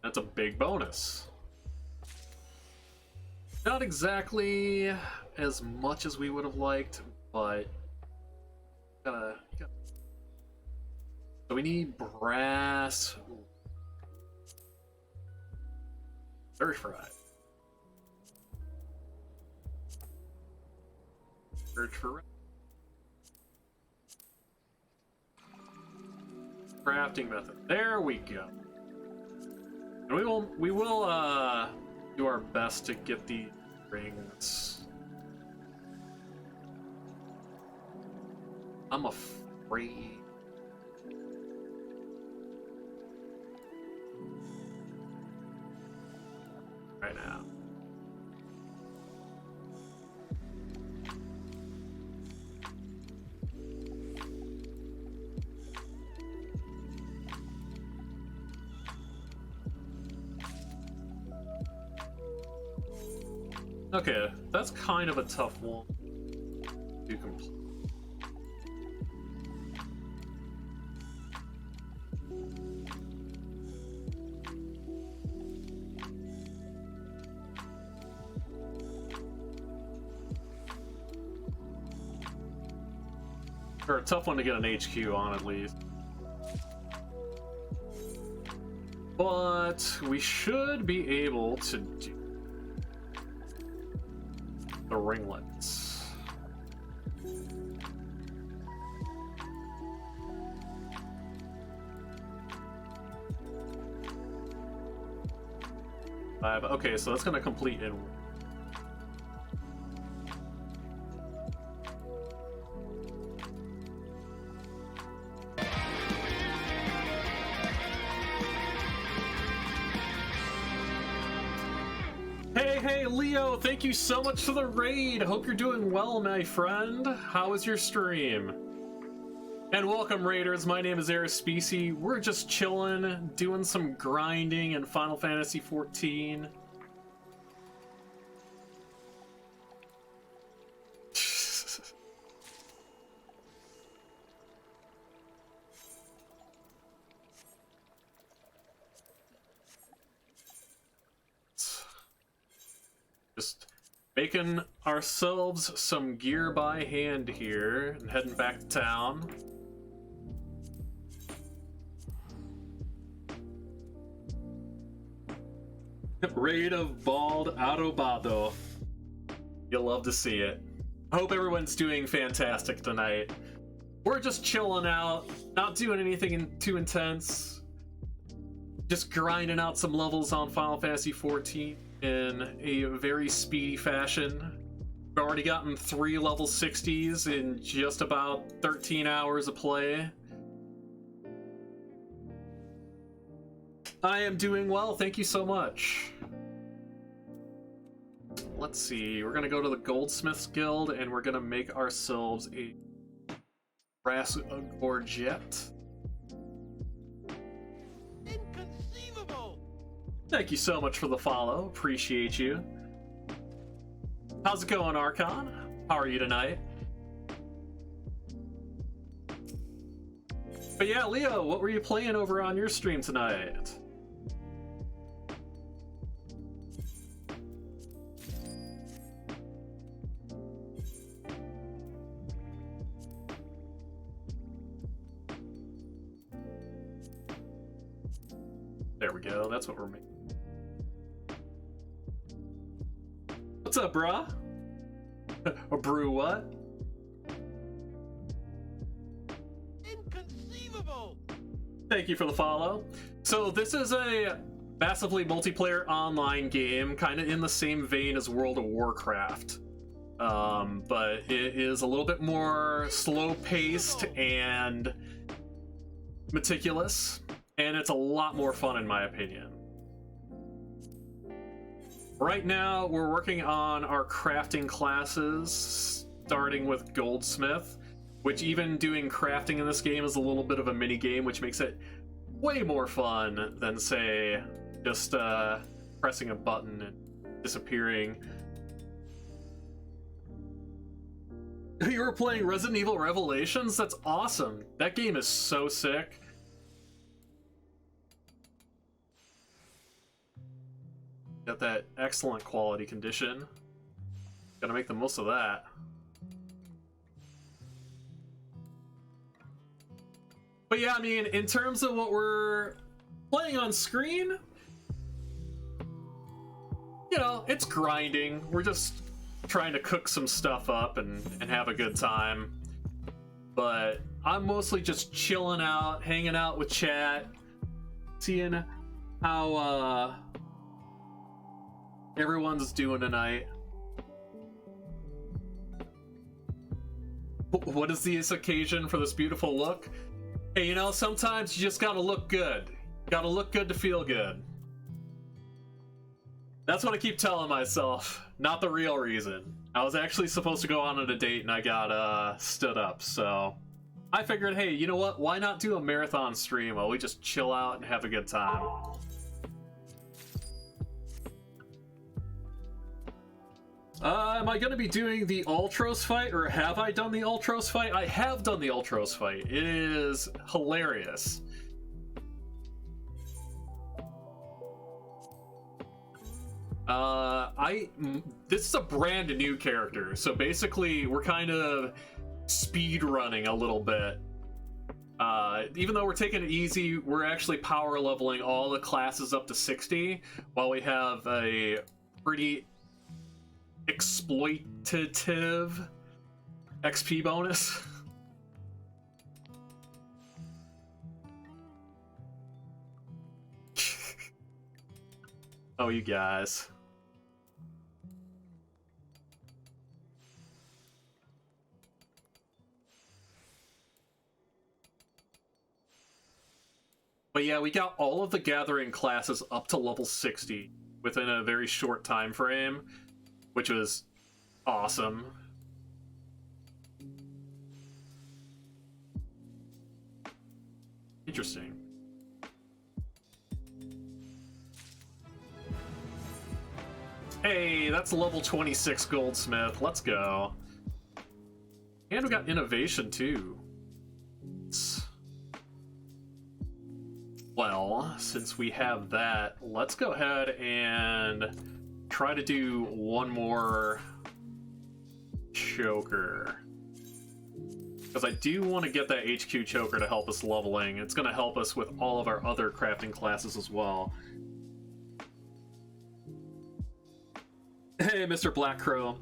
That's a big bonus. Not exactly as much as we would have liked, but so we need brass. Search for it. Search for crafting method. There we go. And we will do our best to get the rings. I'm afraid. Right now. Okay, that's kind of a tough one to complete. Or a tough one to get an HQ on, at least. But we should be able to do the ringlets. Okay, so that's going to complete in. Hey, Leo, thank you so much for the raid. Hope you're doing well, my friend. How was your stream? And welcome, raiders. My name is FFXIV. We're just chilling, doing some grinding in Final Fantasy XIV. Just making ourselves some gear by hand here and heading back to town. Raid of Bald Autobado. You'll love to see it. I hope everyone's doing fantastic tonight. We're just chilling out, not doing anything too intense. Just grinding out some levels on Final Fantasy XIV in a very speedy fashion. We've already gotten 3 level 60s in just about 13 hours of play. I am doing well, thank you so much. Let's see, we're gonna go to the Goldsmiths Guild and we're gonna make ourselves a brass gorget. Inconceivable! Thank you so much for the follow, appreciate you. How's it going, Archon? How are you tonight? But yeah, Leo, what were you playing over on your stream tonight? There we go, that's what we're making. What's up, brah? A brew what? Inconceivable! Thank you for the follow. So this is a massively multiplayer online game, kind of in the same vein as World of Warcraft. But it is a little bit more slow-paced and meticulous. and it's a lot more fun in my opinion. Right now, we're working on our crafting classes, starting with Goldsmith, which even doing crafting in this game is a little bit of a mini game, which makes it way more fun than, say, just pressing a button and disappearing. You were playing Resident Evil Revelations? That's awesome. That game is so sick. Got that excellent quality condition. Gotta make the most of that. But yeah, I mean, in terms of what we're playing on screen, you know, it's grinding. We're just trying to cook some stuff up and have a good time. But I'm mostly just chilling out, hanging out with chat, seeing how everyone's doing tonight. What is this occasion for this beautiful look? Hey, you know, sometimes you just gotta look good. Gotta look good to feel good. That's what I keep telling myself, not the real reason. I was actually supposed to go on a date and I got stood up, so I figured, hey, you know what? Why not do a marathon stream while we just chill out and have a good time? Am I going to be doing the Ultros fight, or have I done the Ultros fight? I have done the Ultros fight. It is hilarious. This is a brand new character, so basically we're kind of speed running a little bit. Even though we're taking it easy, we're actually power leveling all the classes up to 60, while we have a pretty exploitative XP bonus. Oh, you guys. But yeah, we got all of the gathering classes up to level 60 within a very short time frame, which was awesome. Interesting. Hey, that's level 26 Goldsmith. Let's go. And we got innovation too. Well, since we have that, let's go ahead and try to do one more choker. Because I do want to get that HQ choker to help us leveling. It's going to help us with all of our other crafting classes as well. Hey, Mr. Black Crow.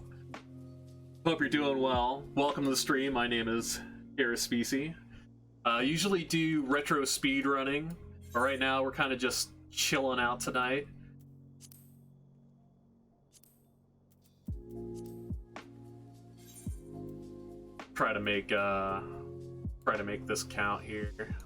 Hope you're doing well. Welcome to the stream. My name is FFXIV. Usually do retro speed running, but right now we're kind of just chilling out tonight. Try to make this count here.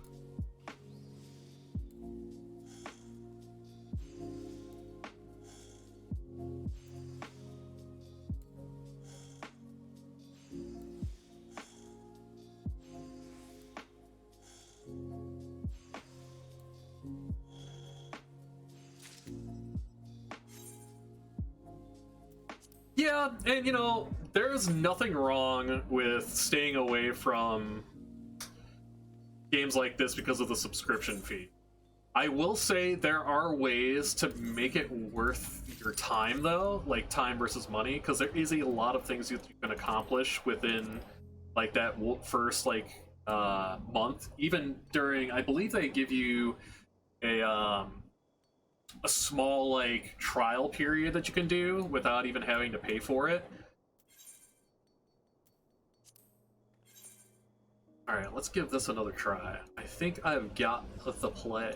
Yeah, and you know, there's nothing wrong with staying away from games like this because of the subscription fee. I will say there are ways to make it worth your time, though, like time versus money, because there is a lot of things you can accomplish within like that first like month. Even during, I believe they give you a small like trial period that you can do without even having to pay for it. Alright, let's give this another try. I think I've got the play.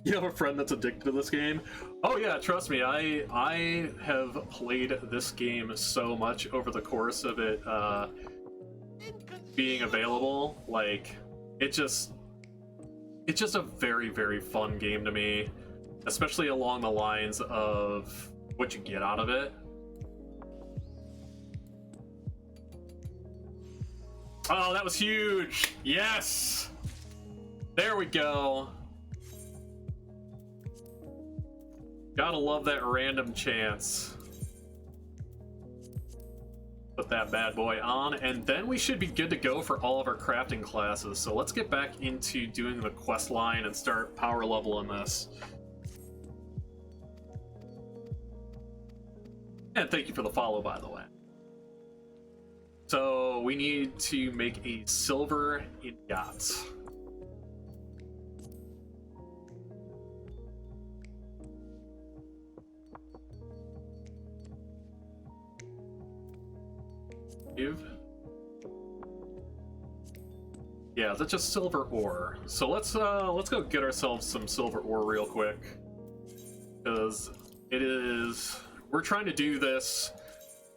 You have a friend that's addicted to this game? Oh yeah, trust me, I have played this game so much over the course of it being available. Like, it's just a very, very fun game to me, especially along the lines of what you get out of it. Oh, that was huge! Yes! There we go. Gotta love that random chance. Put that bad boy on, and then we should be good to go for all of our crafting classes. So let's get back into doing the quest line and start power leveling this. And thank you for the follow, by the way. So we need to make a silver ingot. Yeah, that's just silver ore. So let's go get ourselves some silver ore real quick, because we're trying to do this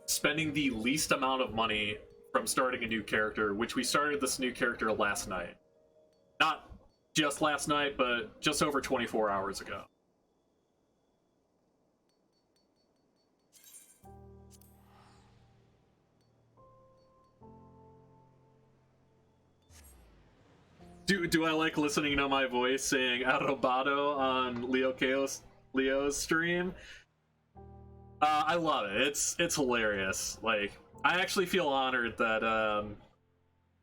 spending the least amount of money from starting a new character, which we started this new character last night. Not just last night, but just over 24 hours ago. Do I like listening to my voice saying Arrobado on Leo's stream? I love it. It's hilarious. Like, I actually feel honored that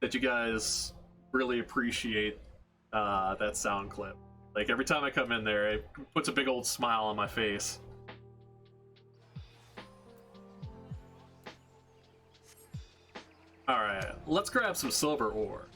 that you guys really appreciate that sound clip. Like, every time I come in there, it puts a big old smile on my face. Alright, let's grab some silver ore.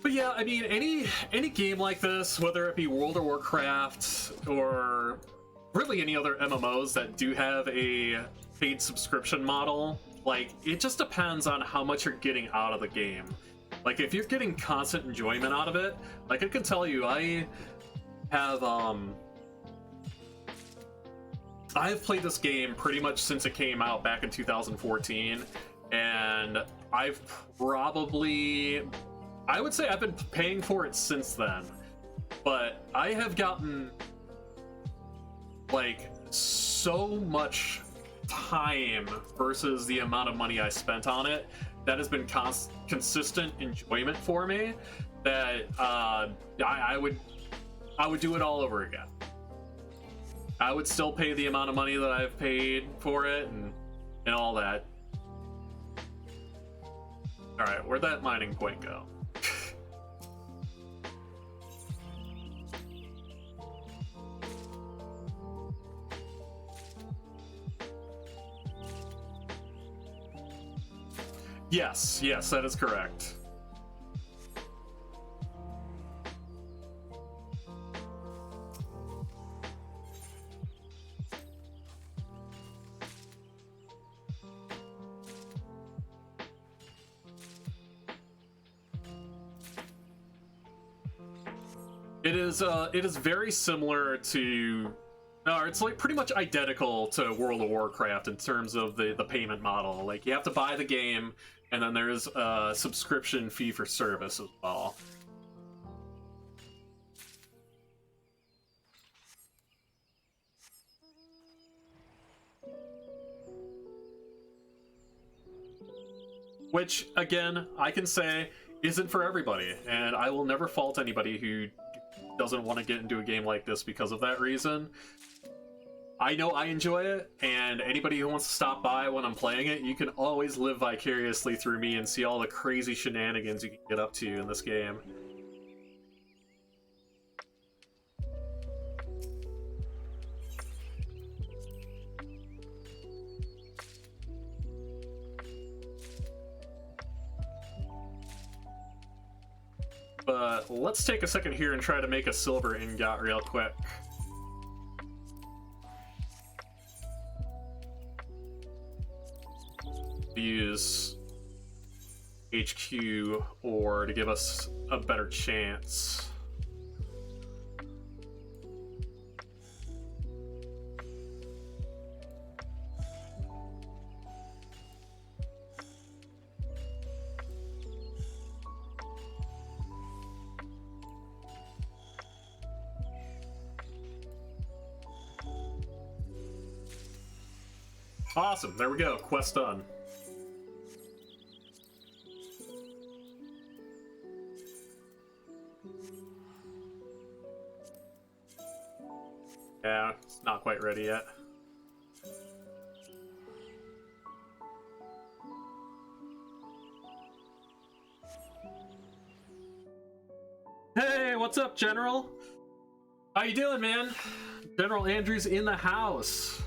But yeah, I mean, any game like this, whether it be World of Warcraft or really any other MMOs that do have a paid subscription model, like, it just depends on how much you're getting out of the game. Like, if you're getting constant enjoyment out of it, like, I can tell you, I've played this game pretty much since it came out back in 2014, and I would say I've been paying for it since then, but I have gotten, like, so much time versus the amount of money I spent on it that has been consistent enjoyment for me that I would do it all over again. I would still pay the amount of money that I've paid for it and all that. Alright, where'd that mining point go? Yes, that is correct. It is very similar to, it's like pretty much identical to World of Warcraft in terms of the payment model. Like, you have to buy the game, and then there's a subscription fee for service as well. Which, again, I can say isn't for everybody, and I will never fault anybody who doesn't want to get into a game like this because of that reason. I know I enjoy it, and anybody who wants to stop by when I'm playing it, you can always live vicariously through me and see all the crazy shenanigans you can get up to in this game. But let's take a second here and try to make a silver ingot real quick. Use HQ ore to give us a better chance. Awesome, there we go, quest done. Yeah, it's not quite ready yet. Hey, what's up, General? How you doing, man? General Andrews in the house.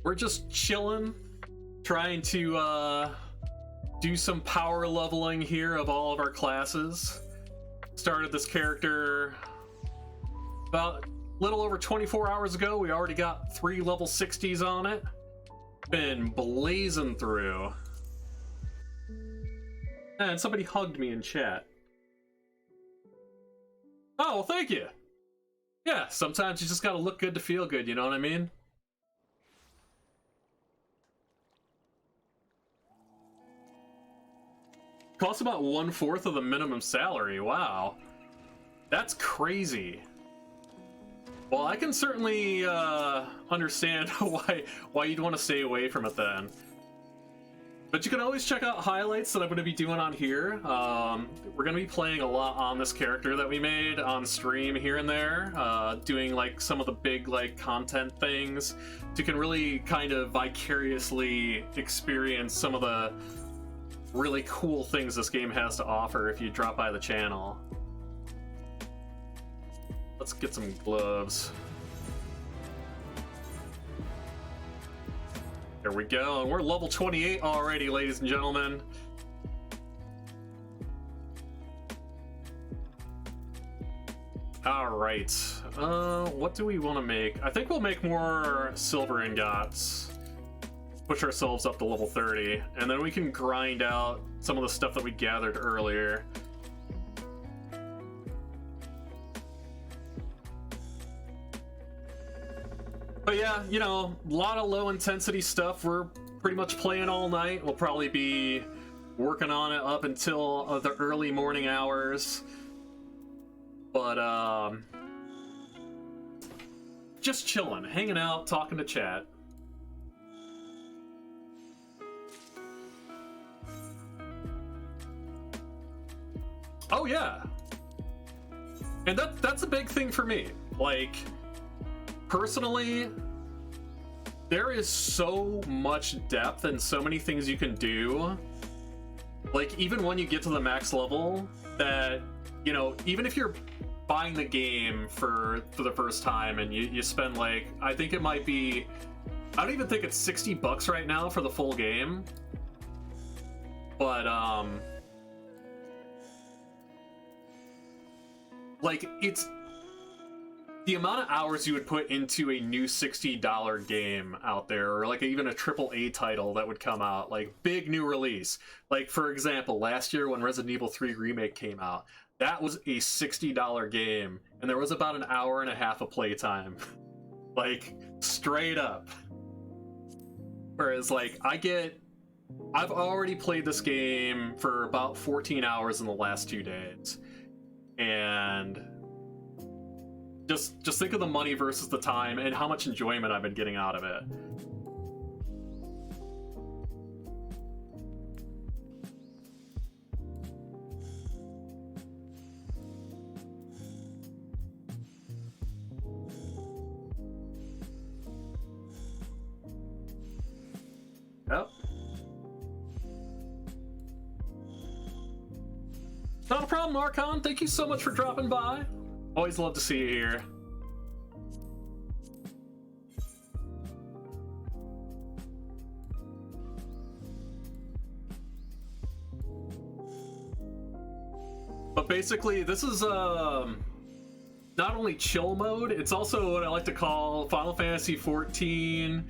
We're just chilling, trying to do some power leveling here of all of our classes. Started this character about a little over 24 hours ago. We already got 3 level 60s on it. Been blazing through. And somebody hugged me in chat. Oh, well, thank you. Yeah, sometimes you just gotta look good to feel good, you know what I mean? Costs about 1/4 of the minimum salary. Wow. That's crazy. Well, I can certainly understand why you'd want to stay away from it then. But you can always check out highlights that I'm going to be doing on here. We're going to be playing a lot on this character that we made on stream here and there, doing like some of the big like content things. So you can really kind of vicariously experience some of the really cool things this game has to offer if you drop by the channel. Let's get some gloves. There we go, and we're level 28 already, ladies and gentlemen. Alright, what do we want to make? I think we'll make more silver ingots. Push ourselves up to level 30, and then we can grind out some of the stuff that we gathered earlier. But yeah, you know, a lot of low intensity stuff. We're pretty much playing all night. We'll probably be working on it up until the early morning hours. But just chilling, hanging out, talking to chat. Oh yeah, and that's a big thing for me. Like, personally, there is so much depth and so many things you can do. Like, even when you get to the max level, that, you know, even if you're buying the game for the first time and you spend like, I think it might be, I don't even think it's $60 right now for the full game. But like, it's the amount of hours you would put into a new $60 game out there, or like even a AAA title that would come out, like big new release. Like, for example, last year when Resident Evil 3 Remake came out, that was a $60 game, and there was about an hour and a half of playtime. Like, straight up. Whereas, like, I've already played this game for about 14 hours in the last 2 days. And just think of the money versus the time and how much enjoyment I've been getting out of it. problem, Archon. Thank you so much for dropping by. Always love to see you here. But basically, this is not only chill mode, it's also what I like to call Final Fantasy XIV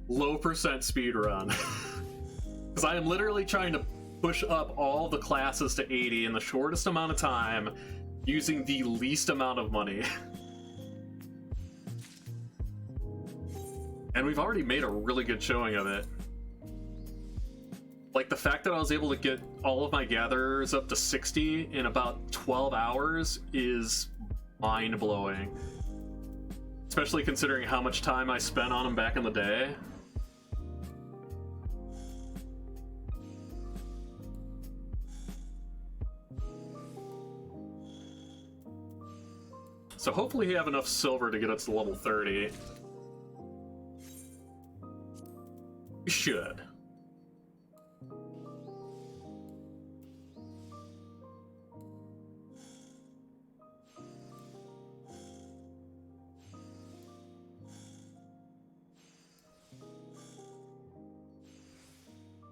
low percent speedrun. Because I am literally trying to push up all the classes to 80 in the shortest amount of time using the least amount of money. And we've already made a really good showing of it. Like, the fact that I was able to get all of my gatherers up to 60 in about 12 hours is mind-blowing. Especially considering how much time I spent on them back in the day. So hopefully you have enough silver to get us to level 30. You should.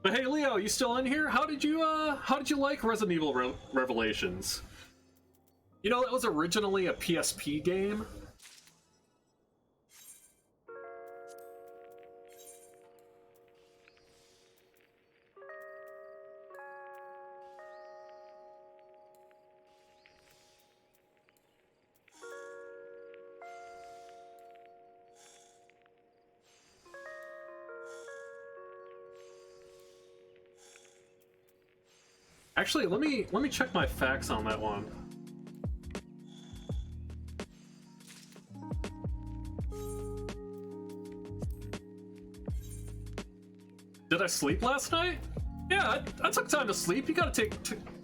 But hey, Leo, you still in here? How did you like Resident Evil Revelations? You know, that was originally a PSP game. Actually, let me check my facts on that one. Did I sleep last night? Yeah, I took time to sleep. You gotta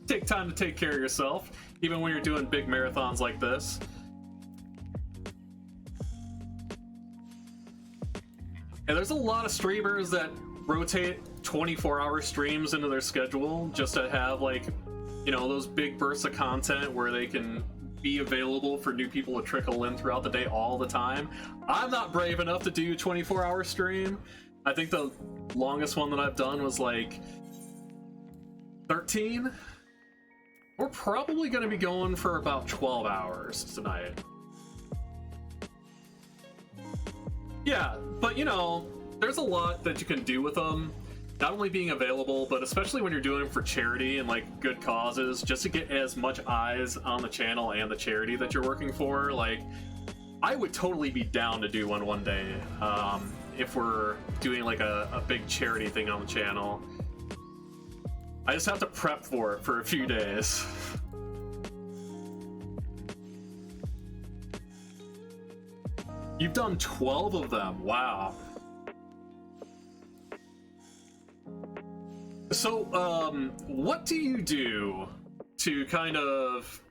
take time to take care of yourself, even when you're doing big marathons like this. And there's a lot of streamers that rotate 24-hour streams into their schedule just to have, like, you know, those big bursts of content where they can be available for new people to trickle in throughout the day all the time. I'm not brave enough to do a 24-hour stream. I think the longest one that I've done was like 13. We're probably going to be going for about 12 hours tonight. Yeah, but you know, there's a lot that you can do with them. Not only being available, but especially when you're doing them for charity and like good causes, just to get as much eyes on the channel and the charity that you're working for. Like, I would totally be down to do one day. If we're doing like a big charity thing on the channel. I just have to prep for it for a few days. You've done 12 of them, wow. So, what do you do to kind of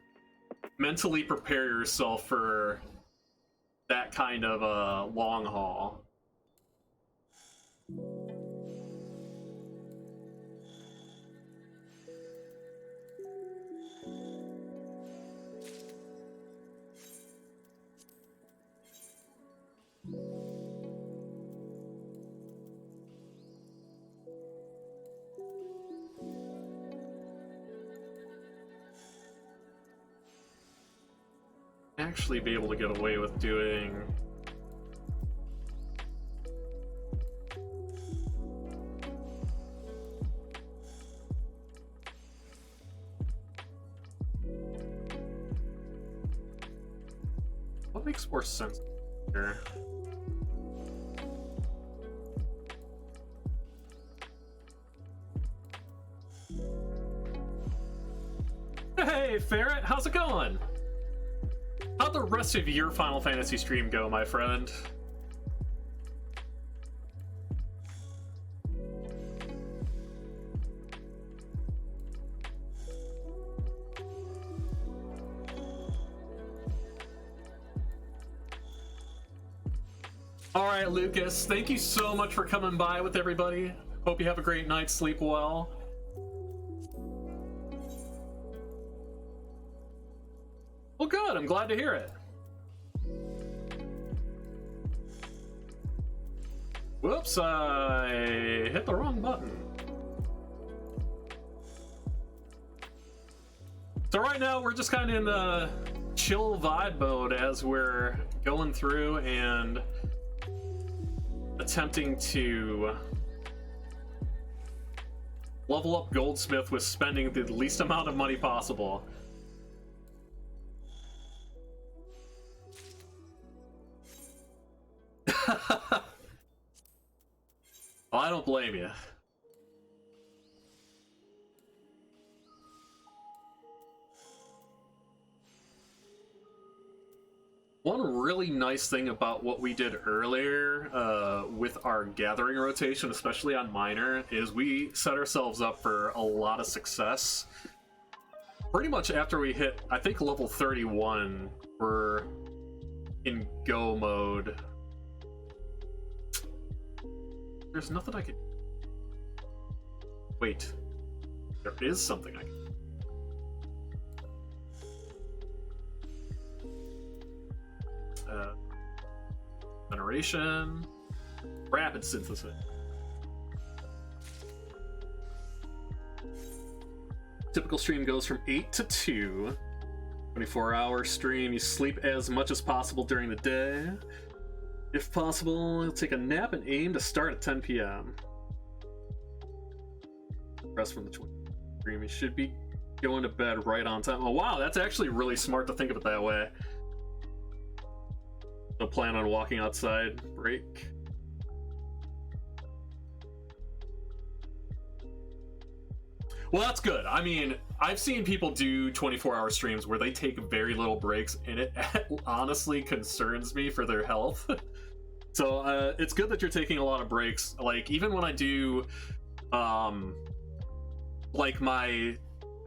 mentally prepare yourself for that kind of a long haul? Actually be able to get away with doing what makes more sense here? Hey Ferret, how's it going? How'd the rest of your Final Fantasy stream go, my friend? Alright, Lucas, thank you so much for coming by with everybody. Hope you have a great night, sleep well. Well, good. I'm glad to hear it. Whoops, I hit the wrong button. So right now we're just kind of in a chill vibe mode as we're going through and attempting to level up Goldsmith with spending the least amount of money possible. Well, I don't blame you. One really nice thing about what we did earlier with our gathering rotation, especially on minor, is we set ourselves up for a lot of success. Pretty much after we hit, I think, level 31, we're in go mode. There's nothing I can... Wait. There is something I can... Generation. Rapid synthesis. Typical stream goes from 8 to 2. 24-hour stream. You sleep as much as possible during the day. If possible, you'll take a nap and aim to start at 10 p.m. Rest from the 20 stream. You should be going to bed right on time. Oh wow, that's actually really smart to think of it that way. So plan on walking outside, break. Well, that's good. I mean, I've seen people do 24-hour streams where they take very little breaks, and it honestly concerns me for their health. So it's good that you're taking a lot of breaks. Like, even when I do, like my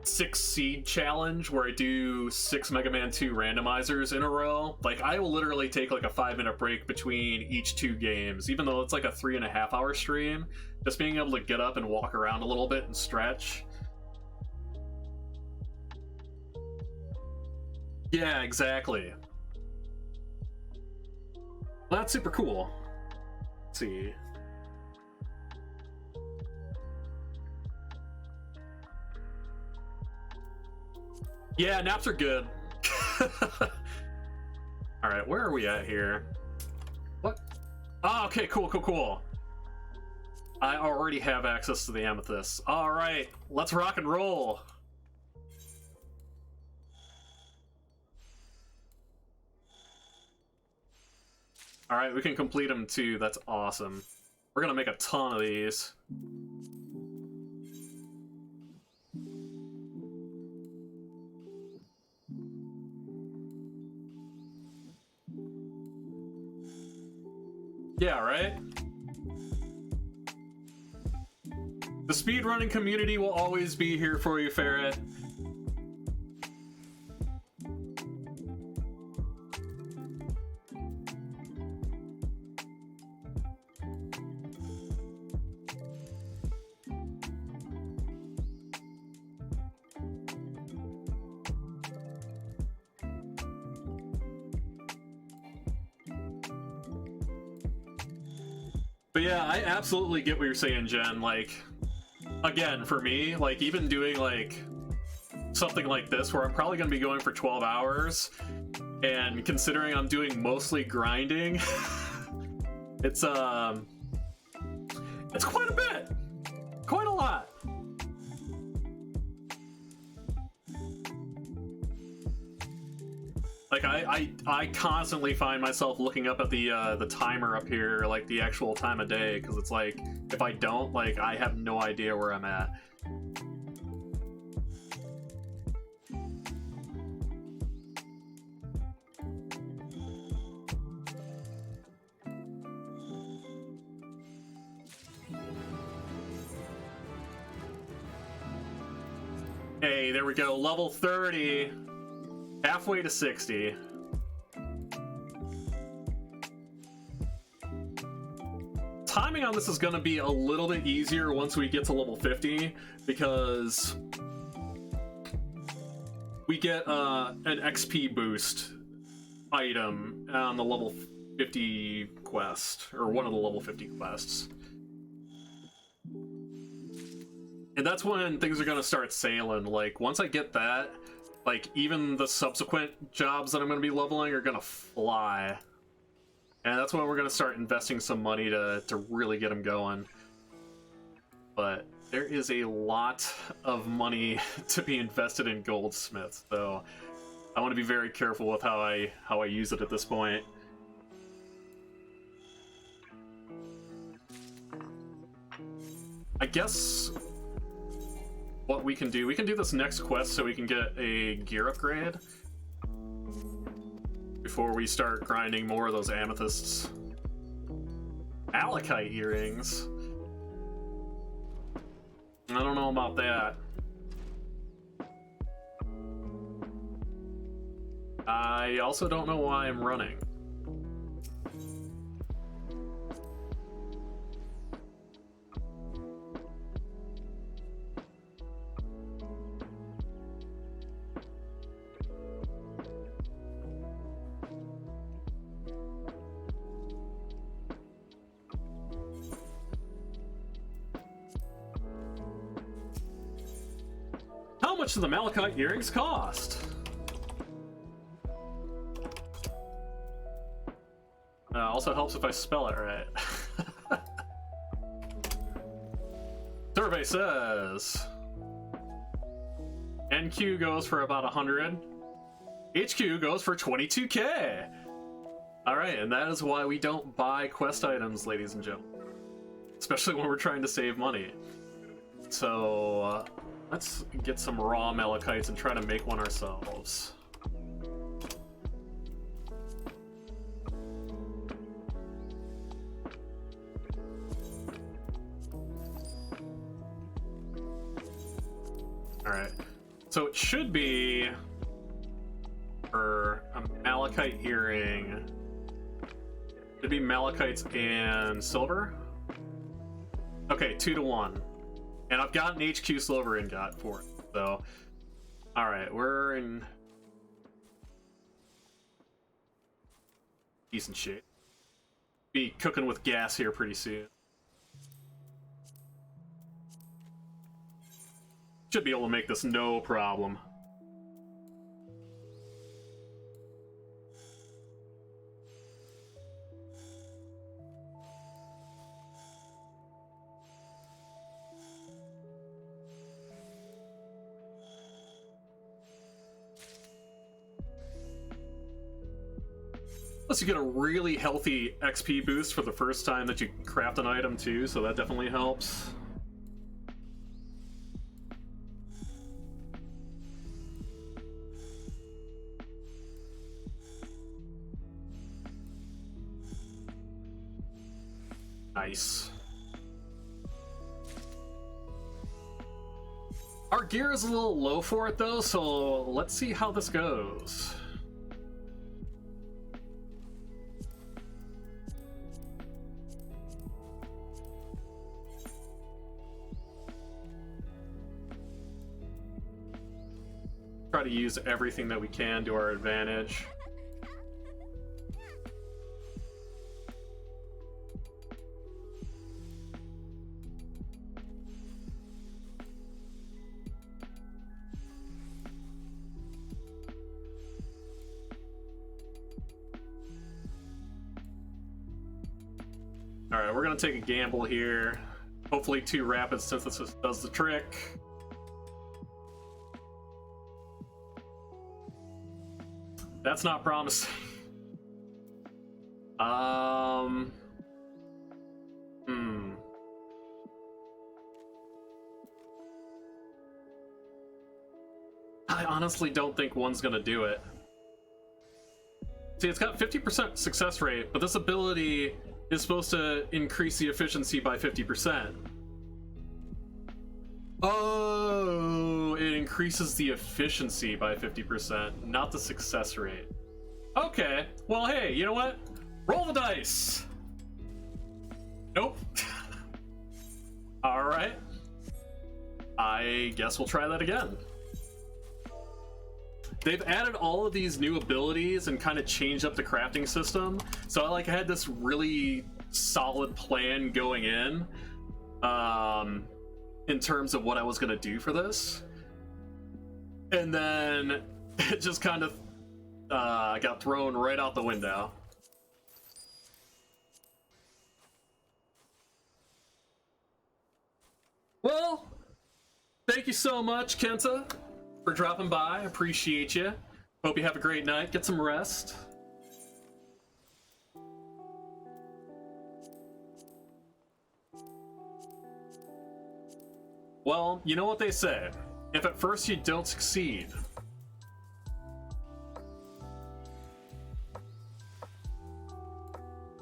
6 seed challenge, where I do 6 Mega Man 2 randomizers in a row, like, I will literally take like a 5-minute break between each 2 games, even though it's like a 3.5-hour stream. Just being able to get up and walk around a little bit and stretch. Yeah, exactly. Well, that's super cool. Let's see. Yeah, naps are good. Alright, where are we at here? What? Oh, okay, cool. I already have access to the amethyst. Alright, let's rock and roll. Alright, we can complete them too. That's awesome. We're gonna make a ton of these. Yeah, right? The speedrunning community will always be here for you, Ferret. But yeah, I absolutely get what you're saying, Jen. Like, again, for me, like, even doing, like, something like this, where I'm probably going to be going for 12 hours, and considering I'm doing mostly grinding, it's quite a bit. Quite a lot. Like, I constantly find myself looking up at the timer up here, like the actual time of day, because it's like, if I don't, like, I have no idea where I'm at. Hey, there we go, level 30. Halfway to 60. Timing on this is going to be a little bit easier once we get to level 50, because we get an XP boost item on the level 50 quest, or one of the level 50 quests. And that's when things are gonna start sailing. Like, once I get that, like, even the subsequent jobs that I'm gonna be leveling are gonna fly. And that's when we're gonna start investing some money to really get them going. But there is a lot of money to be invested in goldsmiths, so I want to be very careful with how I use it at this point. I guess what we can do this next quest so we can get a gear upgrade before we start grinding more of those amethysts. Malachite earrings? I don't know about that. I also don't know why I'm running. How much do the malachite earrings cost? Also helps if I spell it right. Survey says NQ goes for about 100. HQ goes for 22k. Alright, and that is why we don't buy quest items, ladies and gentlemen. Especially when we're trying to save money. So, let's get some raw malachites and try to make one ourselves. Alright, so it should be for a malachite earring. It'd be malachites and silver? Okay, 2 to 1. And I've got an HQ silver ingot for it, so... Alright, we're in... decent shape. Be cooking with gas here pretty soon. Should be able to make this no problem. Plus you get a really healthy XP boost for the first time that you craft an item too, so that definitely helps. Nice. Our gear is a little low for it though, so let's see how this goes. Try to use everything that we can to our advantage. Alright, we're gonna take a gamble here. Hopefully 2 rapid synthesis does the trick. That's not promising. I honestly don't think one's gonna do it. See, it's got 50% success rate, but this ability is supposed to increase the efficiency by 50%. Oh, it increases the efficiency by 50%, not the success rate. Okay, well, hey, you know what? Roll the dice! Nope. Alright. I guess we'll try that again. they've added all of these new abilities and kind of changed up the crafting system. So I had this really solid plan going in terms of what I was gonna do for this, and then it just kind of got thrown right out the window. Well, thank you so much, Kenta, for dropping by. Appreciate you. Hope you have a great night. Get some rest. Well, you know what they say. If at first you don't succeed,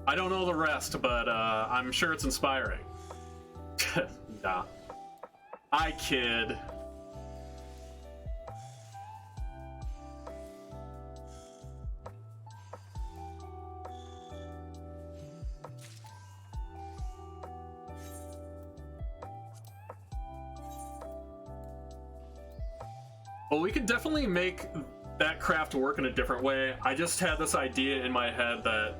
I don't know the rest, but I'm sure it's inspiring. Nah. I kid. Well, we could definitely make that craft work in a different way. I just had this idea in my head that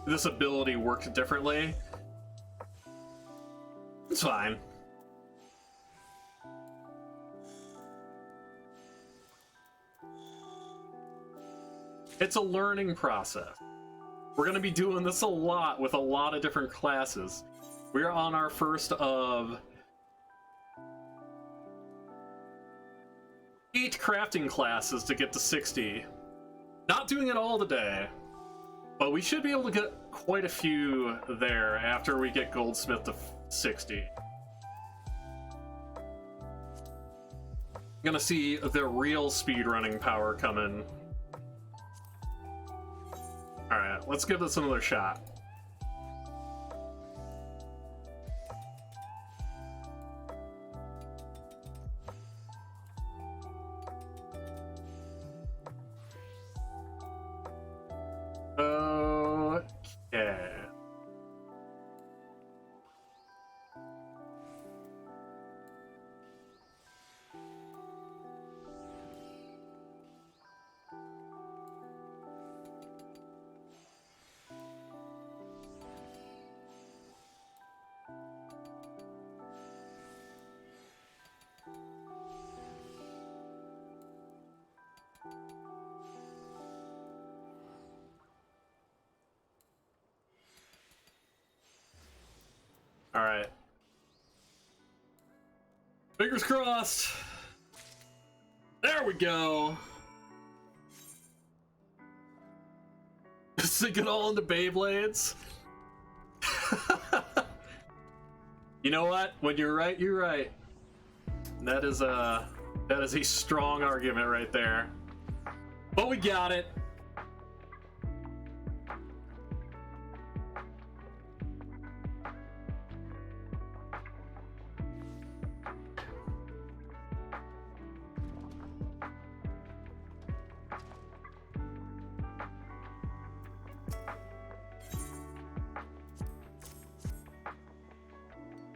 this ability works differently. It's fine. It's a learning process. We're going to be doing this a lot with a lot of different classes. We're on our first of 8 crafting classes to get to 60. Not doing it all today, but we should be able to get quite a few there after we get Goldsmith to 60. I'm gonna see the real speedrunning power coming. Alright, let's give this another shot. Okay. All right. Fingers crossed. There we go. Sink it all into Beyblades. You know what? When you're right, you're right. That is a strong argument right there. But we got it.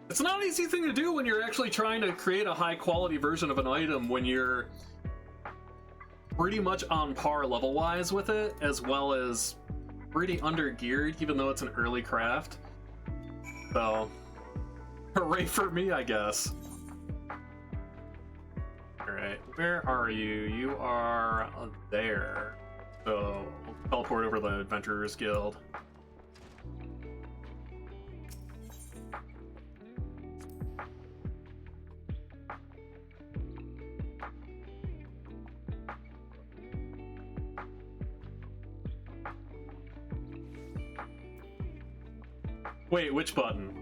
It's not an easy thing to do when you're actually trying to create a high quality version of an item when you're pretty much on par level wise with it, as well as pretty under geared, even though it's an early craft. So, hooray for me, I guess. Alright, where are you? You are there. So, we'll teleport over the Adventurers Guild. Wait, which button?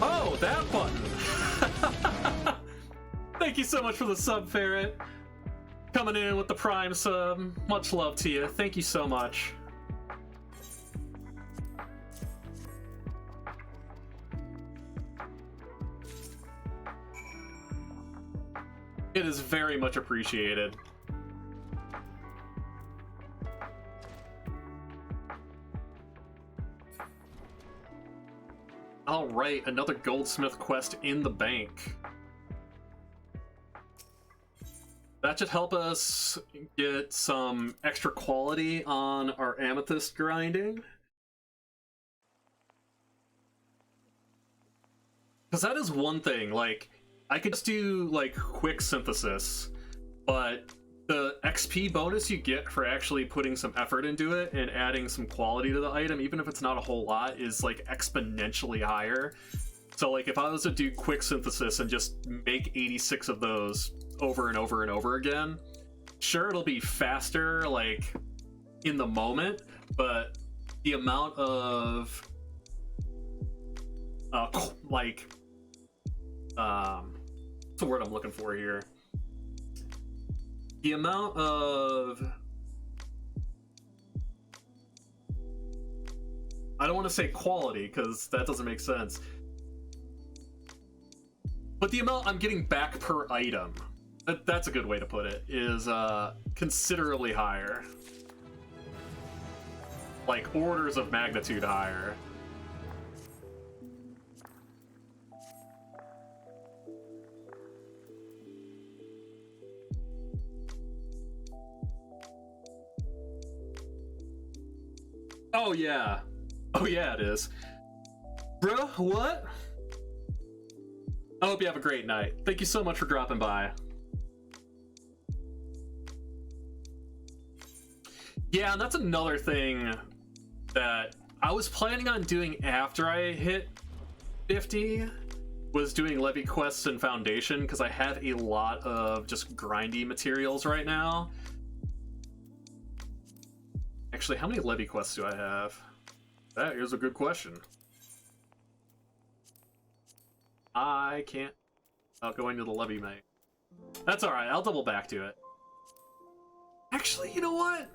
Oh, that button! Thank you so much for the sub, Ferret. Coming in with the Prime sub. Much love to you. Thank you so much. It is very much appreciated. Alright, another goldsmith quest in the bank. That should help us get some extra quality on our amethyst grinding. Because that is one thing, like, I could just do, like, quick synthesis, but the XP bonus you get for actually putting some effort into it and adding some quality to the item, even if it's not a whole lot, is, like, exponentially higher. So, like, if I was to do quick synthesis and just make 86 of those over and over and over again, sure, it'll be faster, like, in the moment, but the amount of, like, what's the word I'm looking for here? The amount of... I don't want to say quality, because that doesn't make sense. But the amount I'm getting back per item, that's a good way to put it, is considerably higher. Like, orders of magnitude higher. Oh yeah. Oh yeah, it is. Bruh, what? I hope you have a great night. Thank you so much for dropping by. Yeah, and that's another thing that I was planning on doing after I hit 50, was doing levy quests and foundation, because I have a lot of just grindy materials right now. Actually, how many levy quests do I have? That is a good question. I can't without going to the levy mate. That's alright, I'll double back to it. Actually, you know what?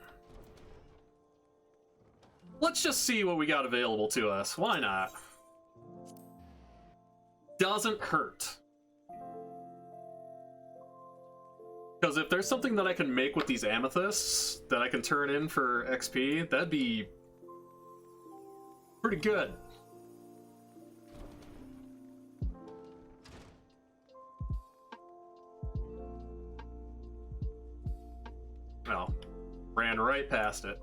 Let's just see what we got available to us. Why not? Doesn't hurt. Because if there's something that I can make with these amethysts that I can turn in for XP, that'd be pretty good. Well, ran right past it.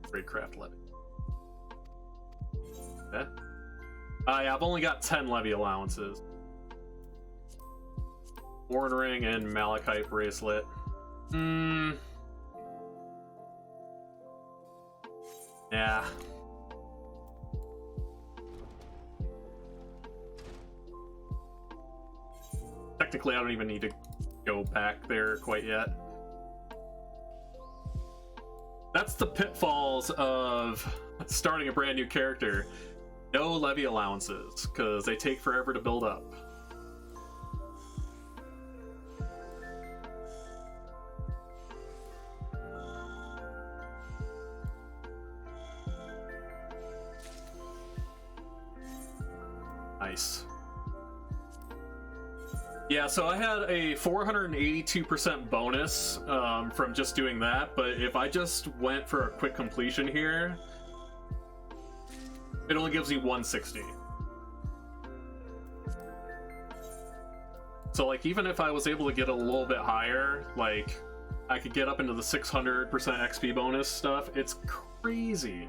Great craft levy. Okay. Yeah, I've only got 10 levy allowances. Horn ring and malachite bracelet. Yeah. Technically, I don't even need to go back there quite yet. That's the pitfalls of starting a brand new character. No levy allowances, because they take forever to build up. Nice. Yeah, so I had a 482% bonus from just doing that, but if I just went for a quick completion here, it only gives me 160. So, like, even if I was able to get a little bit higher, like, I could get up into the 600% XP bonus stuff. It's crazy.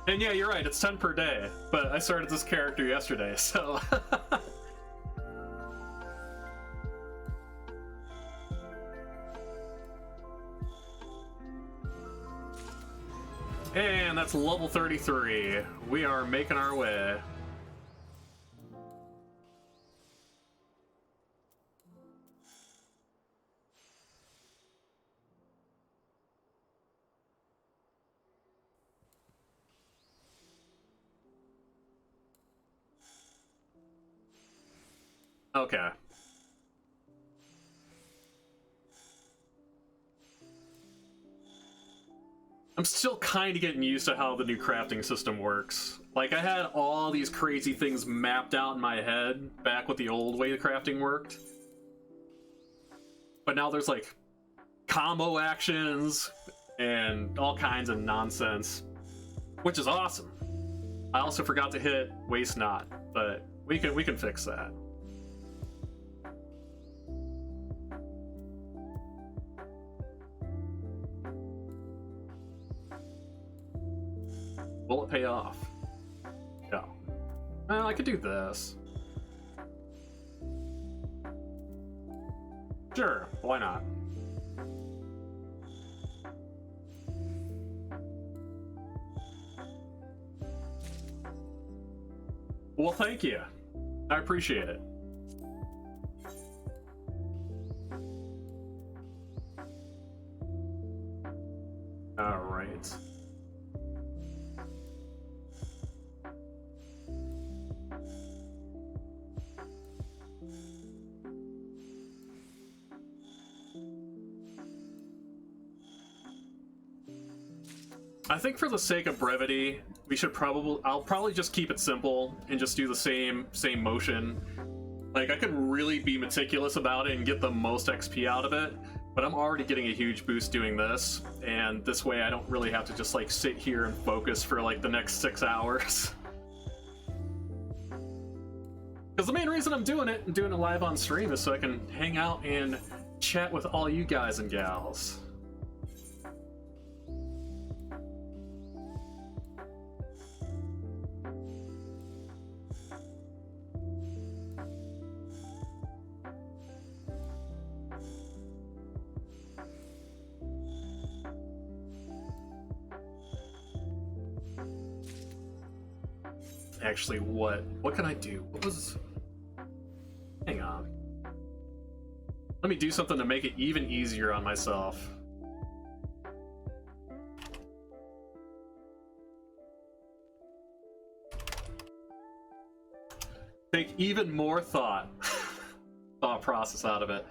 And yeah, you're right, it's 10 per day, but I started this character yesterday, so... And that's level 33. We are making our way. Okay. I'm still kind of getting used to how the new crafting system works. Like, I had all these crazy things mapped out in my head back with the old way the crafting worked. But now there's, like, combo actions, and all kinds of nonsense, which is awesome. I also forgot to hit waste not, but we can fix that. Will it pay off? No. Well, I could do this. Sure, why not? Well, thank you. I appreciate it. All right. I think for the sake of brevity, we should I'll probably just keep it simple and just do the same motion. Like, I could really be meticulous about it and get the most XP out of it, but I'm already getting a huge boost doing this, and this way I don't really have to just like sit here and focus for like the next 6 hours. Because the main reason I'm doing it and doing it live on stream is so I can hang out and chat with all you guys and gals. Actually, what can I do? Hang on. Let me do something to make it even easier on myself. Take even more thought process out of it.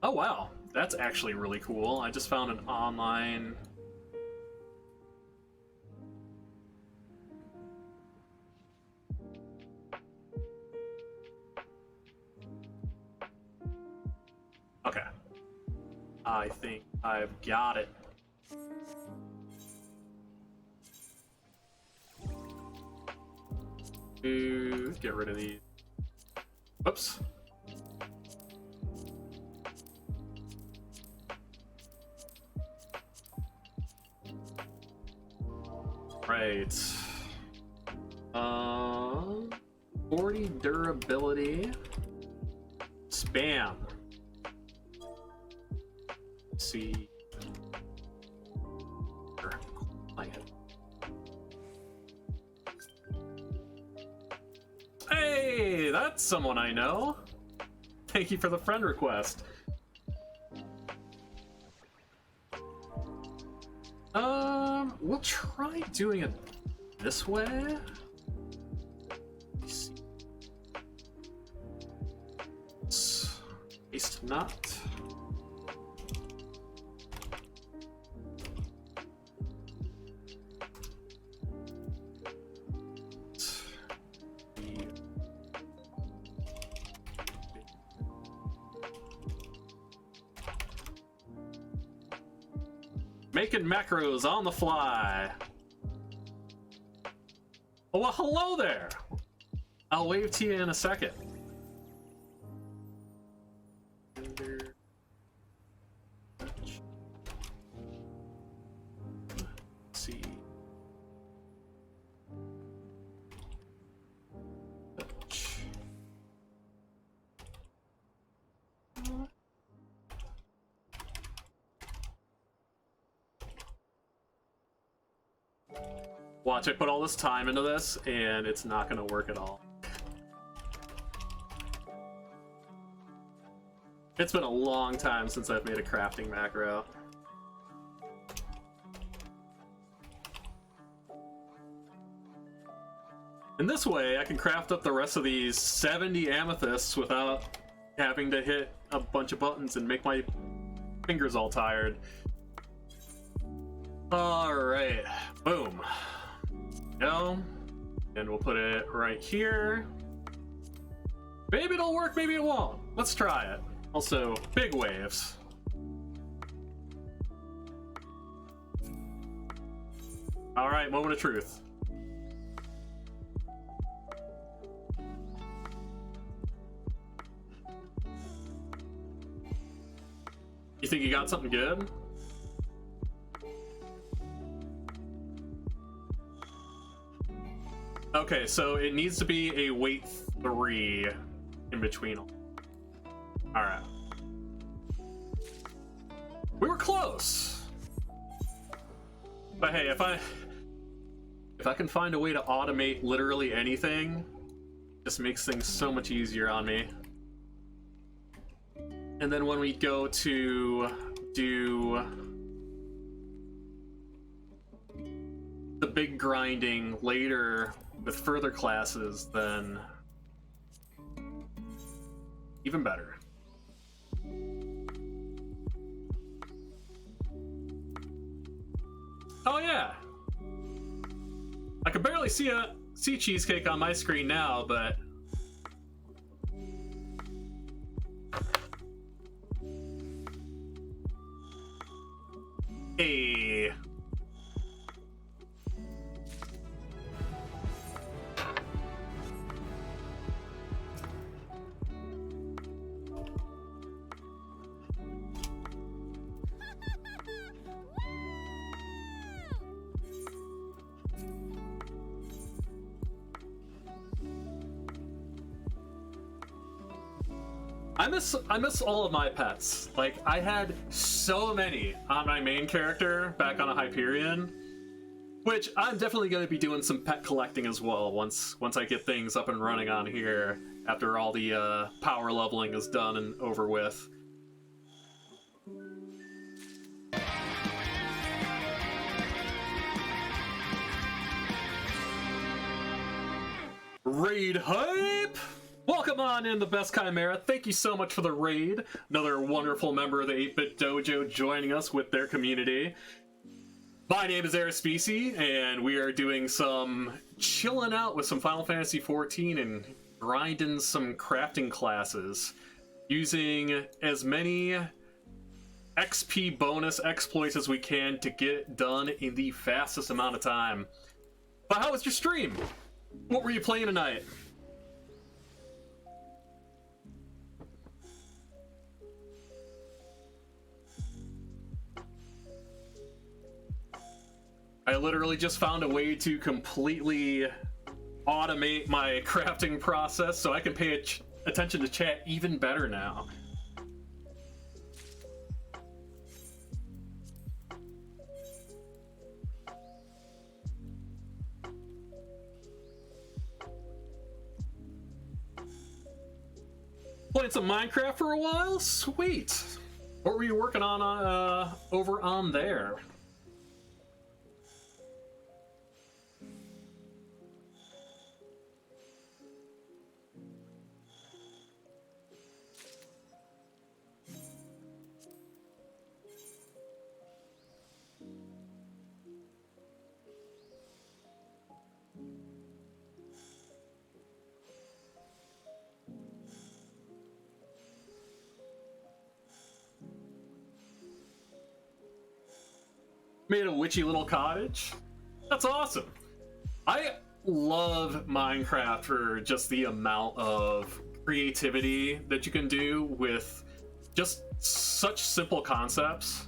Oh wow, that's actually really cool. I just found an online... Okay. I think I've got it. Let's get rid of these. Whoops. Right. 40 durability. Spam. Let's see. Hey, that's someone I know. Thank you for the friend request. We'll try doing it this way. Paste nut. Making macros on the fly. Oh, well, hello there. I'll wave to you in a second. Let's see. Watch, I put all this time into this, and it's not going to work at all. It's been a long time since I've made a crafting macro. And this way, I can craft up the rest of these 70 amethysts without having to hit a bunch of buttons and make my fingers all tired. Alright, boom. No. And we'll put it right here. Maybe it'll work, maybe it won't. Let's try it. Also, big waves. Alright, moment of truth. You think you got something good? Okay, so it needs to be a weight 3 in between. Alright. We were close! But hey, if I can find a way to automate literally anything, it just makes things so much easier on me. And then when we go to do the big grinding later with further classes, then even better. Oh yeah! I can barely see cheesecake on my screen now, but hey. I miss all of my pets. Like, I had so many on my main character back on a Hyperion, which I'm definitely going to be doing some pet collecting as well once I get things up and running on here after all the power leveling is done and over with. Raid hype! Welcome on in, the best Chimera. Thank you so much for the raid. Another wonderful member of the 8-Bit Dojo joining us with their community. My name is FFXIV, and we are doing some chilling out with some Final Fantasy XIV and grinding some crafting classes, using as many XP bonus exploits as we can to get it done in the fastest amount of time. But how was your stream? What were you playing tonight? I literally just found a way to completely automate my crafting process so I can pay attention to chat even better now. Playing some Minecraft for a while? Sweet! What were you working on over on there? Made a witchy little cottage? That's awesome. I love Minecraft for just the amount of creativity that you can do with just such simple concepts.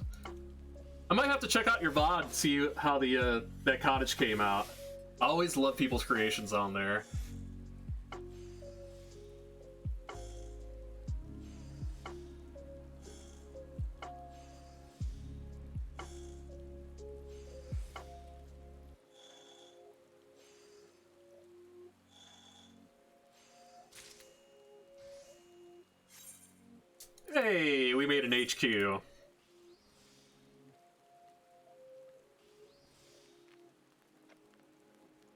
I might have to check out your VOD to see how the that cottage came out. I always love people's creations on there. Hey, we made an HQ.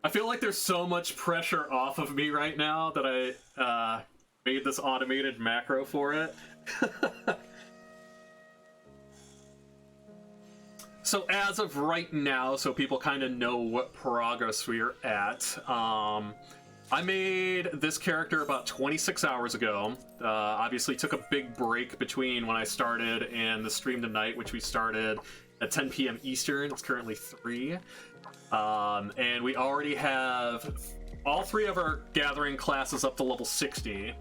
I feel like there's so much pressure off of me right now that I made this automated macro for it. So as of right now, so people kind of know what progress we're at, I made this character about 26 hours ago. Obviously took a big break between when I started and the stream tonight, which we started at 10 p.m. Eastern. It's currently 3. And we already have all 3 of our gathering classes up to level 60.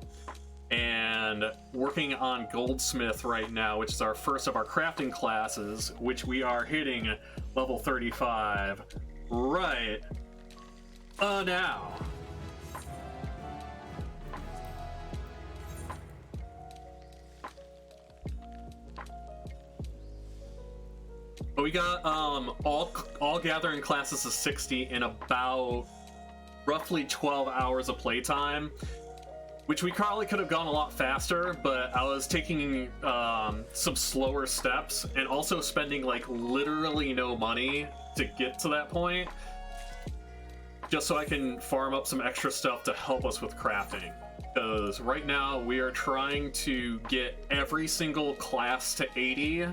And working on Goldsmith right now, which is our first of our crafting classes, which we are hitting level 35 right now. But we got all gathering classes of 60 in about roughly 12 hours of playtime, which we probably could have gone a lot faster, but I was taking some slower steps and also spending like literally no money to get to that point, just so I can farm up some extra stuff to help us with crafting. Because right now we are trying to get every single class to 80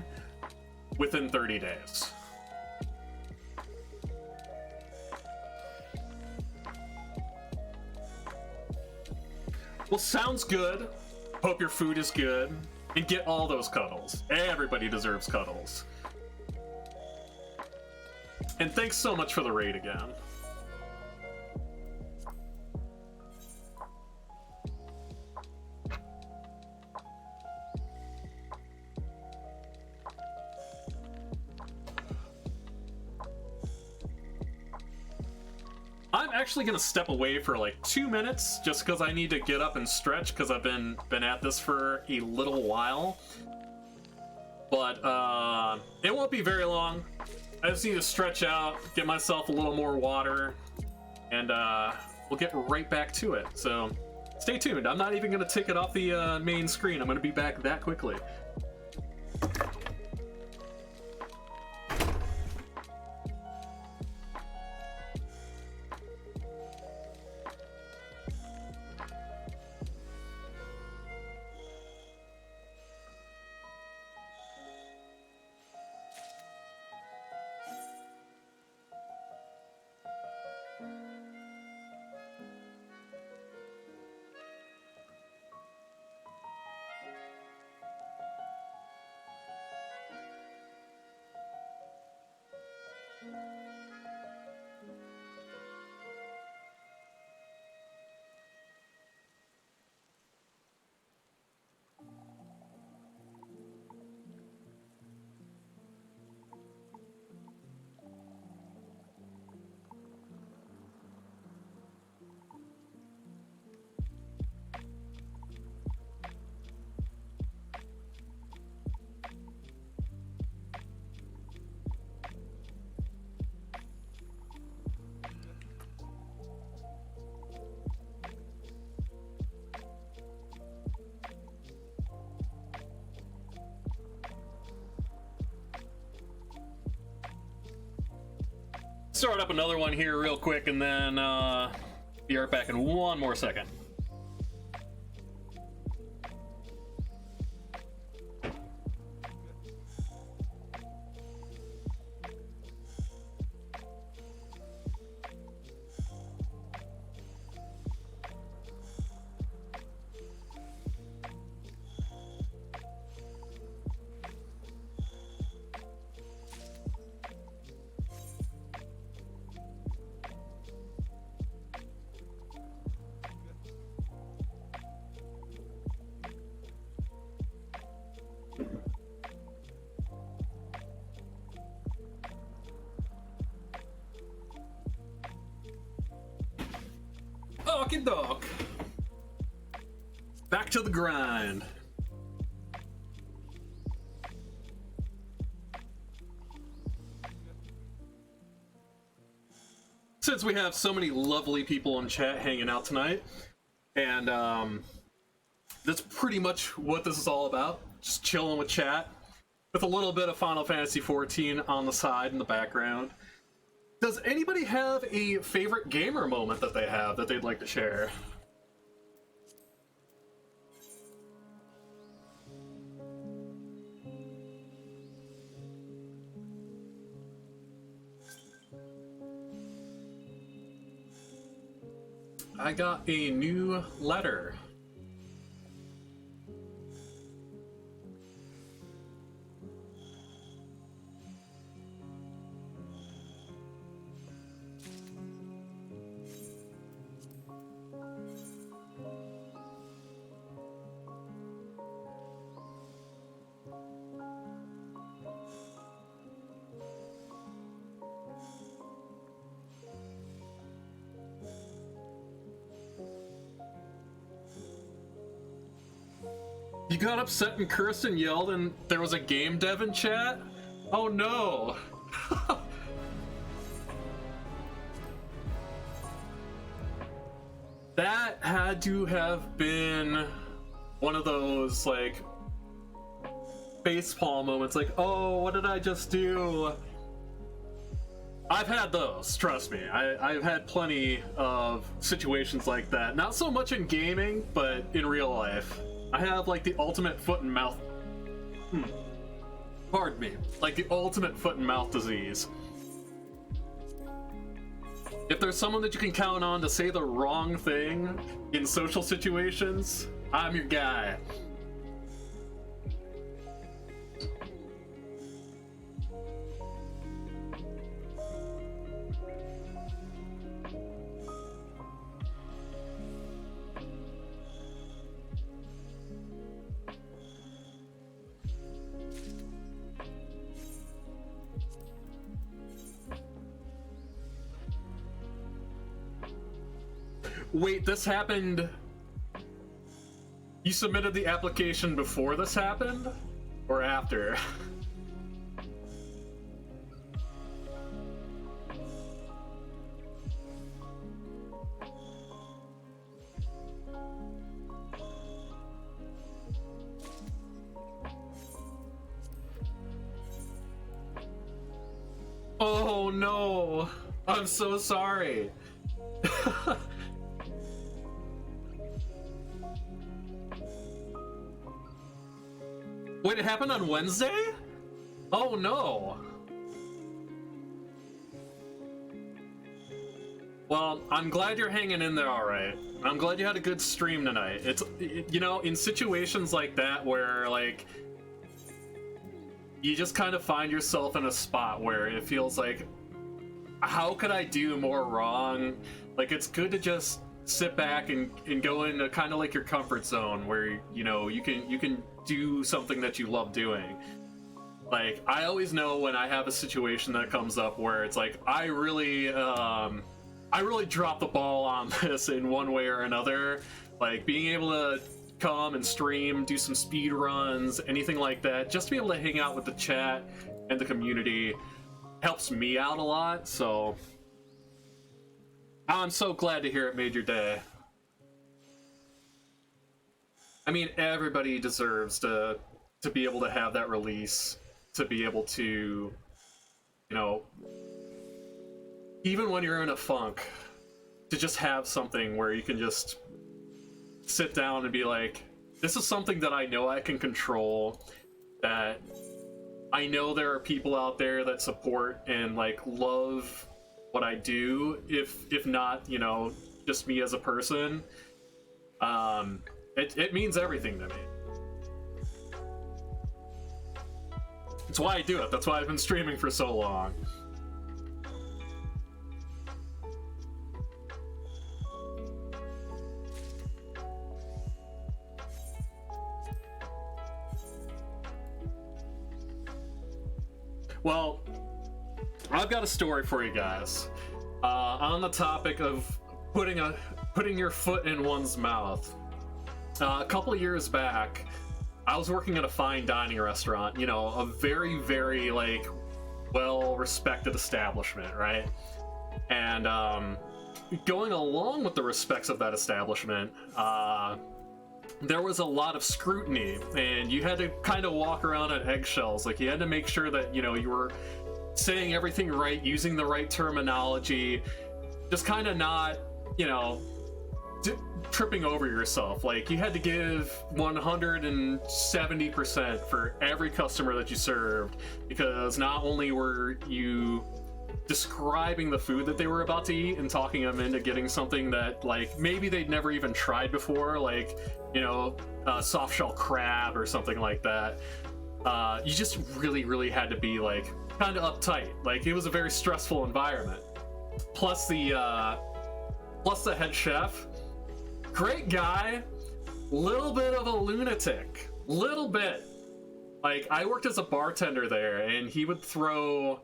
within 30 days. Well, sounds good. Hope your food is good. And get all those cuddles. Everybody deserves cuddles. And thanks so much for the raid again. I'm actually gonna step away for like 2 minutes just because I need to get up and stretch because I've been at this for a little while. But it won't be very long. I just need to stretch out, get myself a little more water, and we'll get right back to it. So stay tuned. I'm not even gonna take it off the main screen. I'm gonna be back that quickly. Start up another one here real quick and then be right back in one more second. Okie doke. Back to the grind. Since we have so many lovely people in chat hanging out tonight, and that's pretty much what this is all about. Just chilling with chat, with a little bit of Final Fantasy XIV on the side in the background. Does anybody have a favorite gamer moment that they have that they'd like to share? I got a new letter. You got upset and cursed and yelled and there was a game dev in chat? Oh no! That had to have been one of those, like, facepalm moments, like, oh, what did I just do? I've had those, trust me. I've had plenty of situations like that. Not so much in gaming, but in real life. I have, like, the ultimate foot and mouth... Pardon me. Like, the ultimate foot and mouth disease. If there's someone that you can count on to say the wrong thing in social situations, I'm your guy. Wait, this happened... You submitted the application before this happened? Or after? Oh no! I'm so sorry! Wait, it happened on Wednesday? Oh no. Well, I'm glad you're hanging in there all right. I'm glad you had a good stream tonight. You know, in situations like that where, like, you just kind of find yourself in a spot where it feels like, how could I do more wrong? Like, it's good to just sit back and go into kind of like your comfort zone where, you know, you can do something that you love doing. Like, I always know when I have a situation that comes up where it's like, I really dropped the ball on this in one way or another. Like, being able to come and stream, do some speed runs, anything like that, just to be able to hang out with the chat and the community helps me out a lot, so I'm so glad to hear it made your day. I mean, everybody deserves to be able to have that release, to be able to, you know, even when you're in a funk, to just have something where you can just sit down and be like, this is something that I know I can control, that I know there are people out there that support and, like, love what I do, if not, you know, just me as a person. It means everything to me. That's why I do it. That's why I've been streaming for so long. Well, I've got a story for you guys on the topic of putting your foot in one's mouth. A couple of years back, I was working at a fine dining restaurant, you know, a very, very, like, well-respected establishment, right? And going along with the respects of that establishment, there was a lot of scrutiny, and you had to kind of walk around on eggshells. Like, you had to make sure that, you know, you were saying everything right, using the right terminology, just kind of not, you know, tripping over yourself. Like, you had to give 170% for every customer that you served, because not only were you describing the food that they were about to eat and talking them into getting something that, like, maybe they'd never even tried before, like, you know, soft shell crab or something like that. You just really had to be, like, kind of uptight. Like, it was a very stressful environment. Plus the head chef, great guy, little bit of a lunatic, little bit. Like, I worked as a bartender there, and he would throw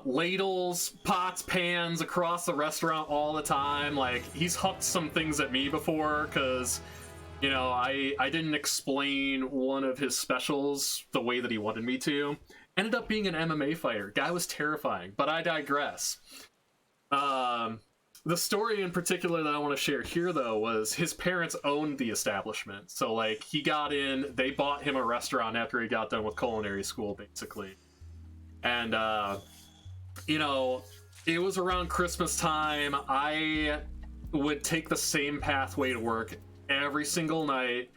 ladles, pots, pans across the restaurant all the time. Like, he's hucked some things at me before because, you know, I didn't explain one of his specials the way that he wanted me to. Ended up being an MMA fighter. Guy was terrifying, but I digress. The story in particular that I want to share here, though, was his parents owned the establishment. So, like, he got in, they bought him a restaurant after he got done with culinary school, basically. And, you know, it was around Christmas time. I would take the same pathway to work every single night,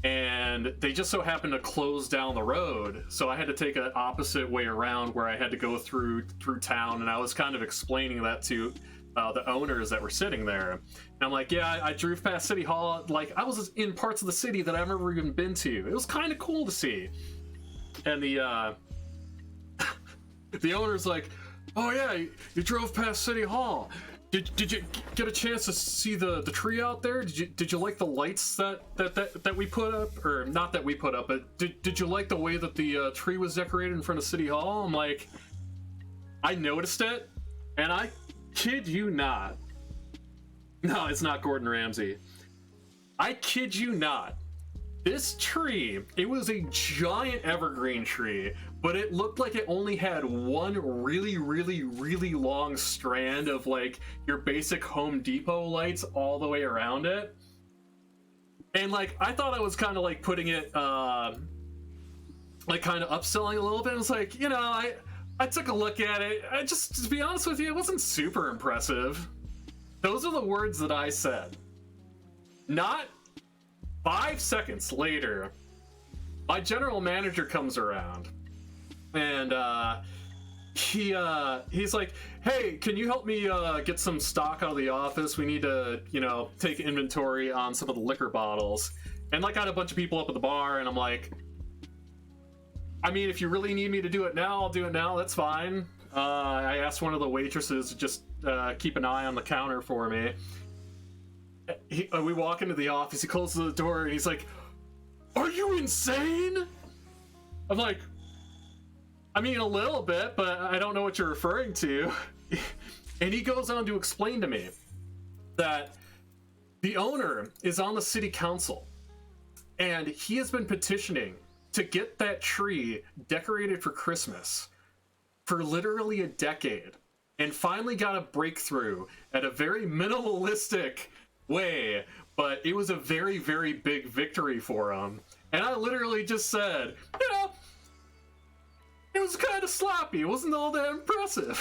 and they just so happened to close down the road. So I had to take an opposite way around where I had to go through town, and I was kind of explaining that to the owners that were sitting there. And I'm like, yeah, I drove past City Hall. Like, I was in parts of the city that I've never even been to. It was kind of cool to see. And the owner's like, oh yeah, you drove past City Hall. Did you get a chance to see the tree out there? Did you like the lights that we put up? Or not that we put up, but did you like the way that the tree was decorated in front of City Hall? I'm like, I noticed it, and I kid you not. No, it's not Gordon Ramsay. I kid you not. This tree, it was a giant evergreen tree, but it looked like it only had one really long strand of, like, your basic Home Depot lights all the way around it. And, like, I thought I was kind of, like, putting it, like, kind of upselling a little bit. It was like, you know, I took a look at it. I just, to be honest with you, it wasn't super impressive. Those are the words that I said. Not 5 seconds later, my general manager comes around, and he's like, hey, can you help me get some stock out of the office? We need to, you know, take inventory on some of the liquor bottles. And, like, I had a bunch of people up at the bar, and I'm like, I mean, if you really need me to do it now, I'll do it now. That's fine. I asked one of the waitresses to just keep an eye on the counter for me. We walk into the office, he closes the door, and he's like, are you insane? I'm like, I mean, a little bit, but I don't know what you're referring to. And he goes on to explain to me that the owner is on the city council, and he has been petitioning to get that tree decorated for Christmas for literally a decade, and finally got a breakthrough at a very minimalistic way, but it was a very big victory for him. And I literally just said, you know, it was kind of sloppy. It wasn't all that impressive.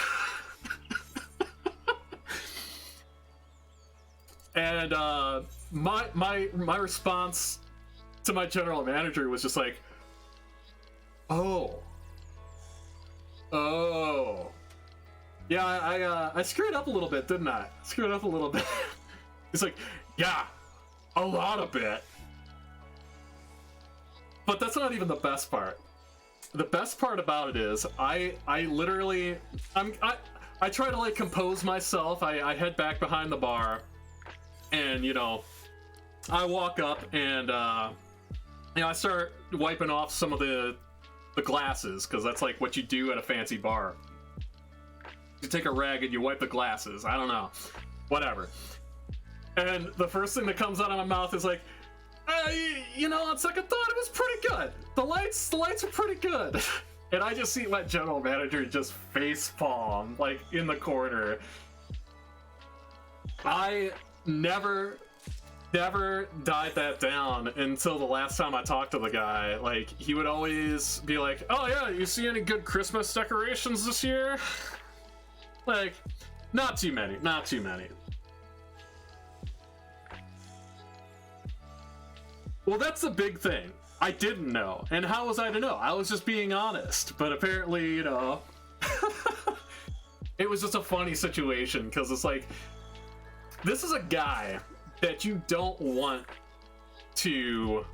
And my response to my general manager was just like, oh, yeah, I screwed up a little bit, didn't I? Screwed up a little bit. He's like, yeah, a lot of it. But that's not even the best part. The best part about it is I try to, like, compose myself. I head back behind the bar, and, you know, I walk up and you know, I start wiping off some of the glasses, because that's, like, what you do at a fancy bar. You take a rag and you wipe the glasses. I don't know, whatever. And the first thing that comes out of my mouth is like, you know, on second thought, it was pretty good. The lights are pretty good. And I just see my general manager just facepalm, like, in the corner. I never died that down until the last time I talked to the guy. Like, he would always be like, oh yeah, you see any good Christmas decorations this year? Like, not too many. Well, that's the big thing. I didn't know. And how was I to know? I was just being honest. But apparently, you know, it was just a funny situation because it's like, this is a guy that you don't want to,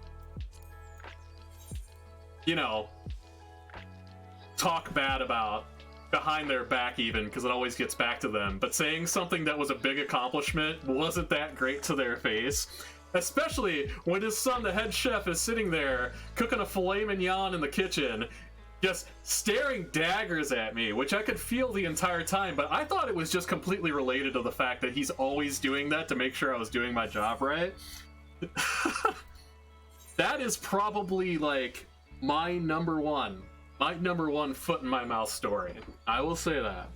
you know, talk bad about behind their back, even, because it always gets back to them. But saying something that was a big accomplishment wasn't that great to their face, especially when his son, the head chef, is sitting there cooking a filet mignon in the kitchen, just staring daggers at me, which I could feel the entire time, but I thought it was just completely related to the fact that he's always doing that to make sure I was doing my job right. That is probably like my number one foot in my mouth story. I will say that.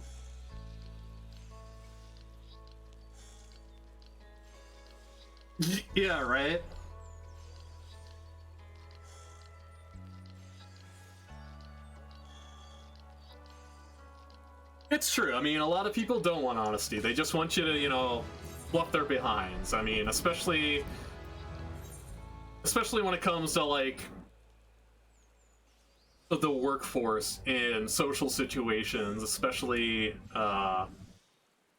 Yeah, right? It's true. I mean, a lot of people don't want honesty. They just want you to, you know, fluff their behinds. I mean, especially when it comes to, like, the workforce in social situations, especially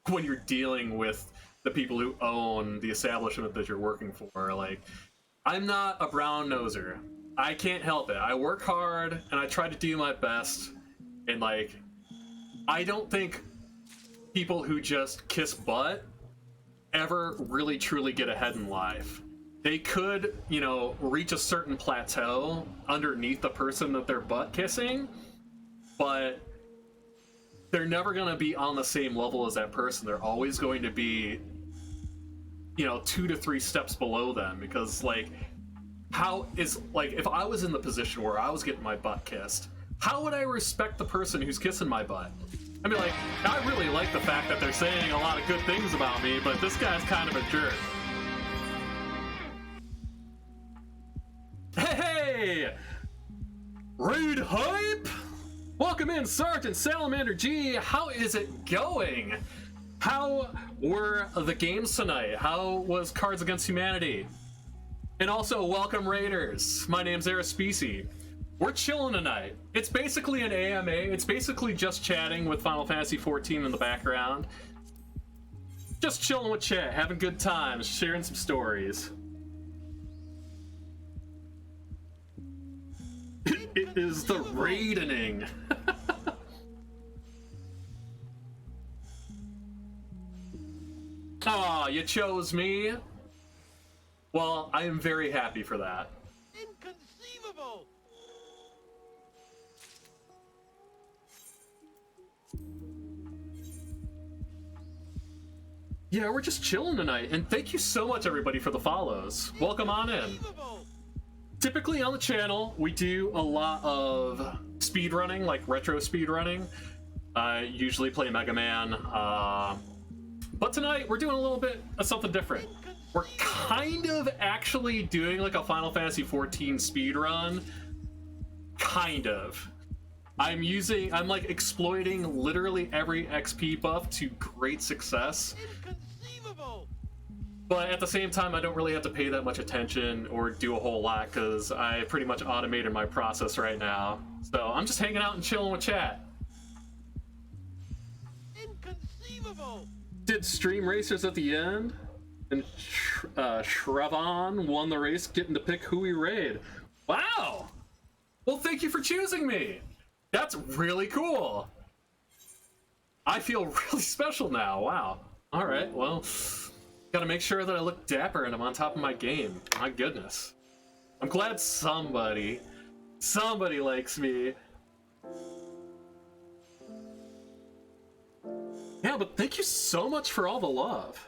when you're dealing with the people who own the establishment that you're working for. Like, I'm not a brown noser. I can't help it. I work hard and I try to do my best, and like, I don't think people who just kiss butt ever really truly get ahead in life. They could, you know, reach a certain plateau underneath the person that they're butt kissing, but they're never going to be on the same level as that person. They're always going to be, you know, 2 to 3 steps below them, because, like, if I was in the position where I was getting my butt kissed, how would I respect the person who's kissing my butt? I mean, like, I really like the fact that they're saying a lot of good things about me, but this guy's kind of a jerk. Hey! Raid hype! Welcome in, Sergeant Salamander G. How is it going? How were the games tonight? How was Cards Against Humanity? And also, welcome Raiders. My name's FFXIV. We're chilling tonight. It's basically an AMA. It's basically just chatting with Final Fantasy XIV in the background. Just chilling with chat, having good times, sharing some stories. It is the raidening. Aw, you chose me? Well, I am very happy for that. Inconceivable! Yeah, we're just chilling tonight, and thank you so much, everybody, for the follows. Welcome on in. Typically on the channel, we do a lot of speedrunning, like retro speedrunning. I usually play Mega Man, but tonight we're doing a little bit of something different. We're kind of actually doing like a Final Fantasy XIV speedrun. Kind of. I'm like exploiting literally every XP buff to great success. Inconceivable! But at the same time, I don't really have to pay that much attention or do a whole lot, because I pretty much automated my process right now. So I'm just hanging out and chilling with chat. Inconceivable! Did stream racers at the end, and Shravan won the race, getting to pick who we raid. Wow! Well, thank you for choosing me. That's really cool. I feel really special now. Wow. All right. Well, gotta make sure that I look dapper and I'm on top of my game. My goodness. I'm glad somebody likes me. Yeah, but thank you so much for all the love.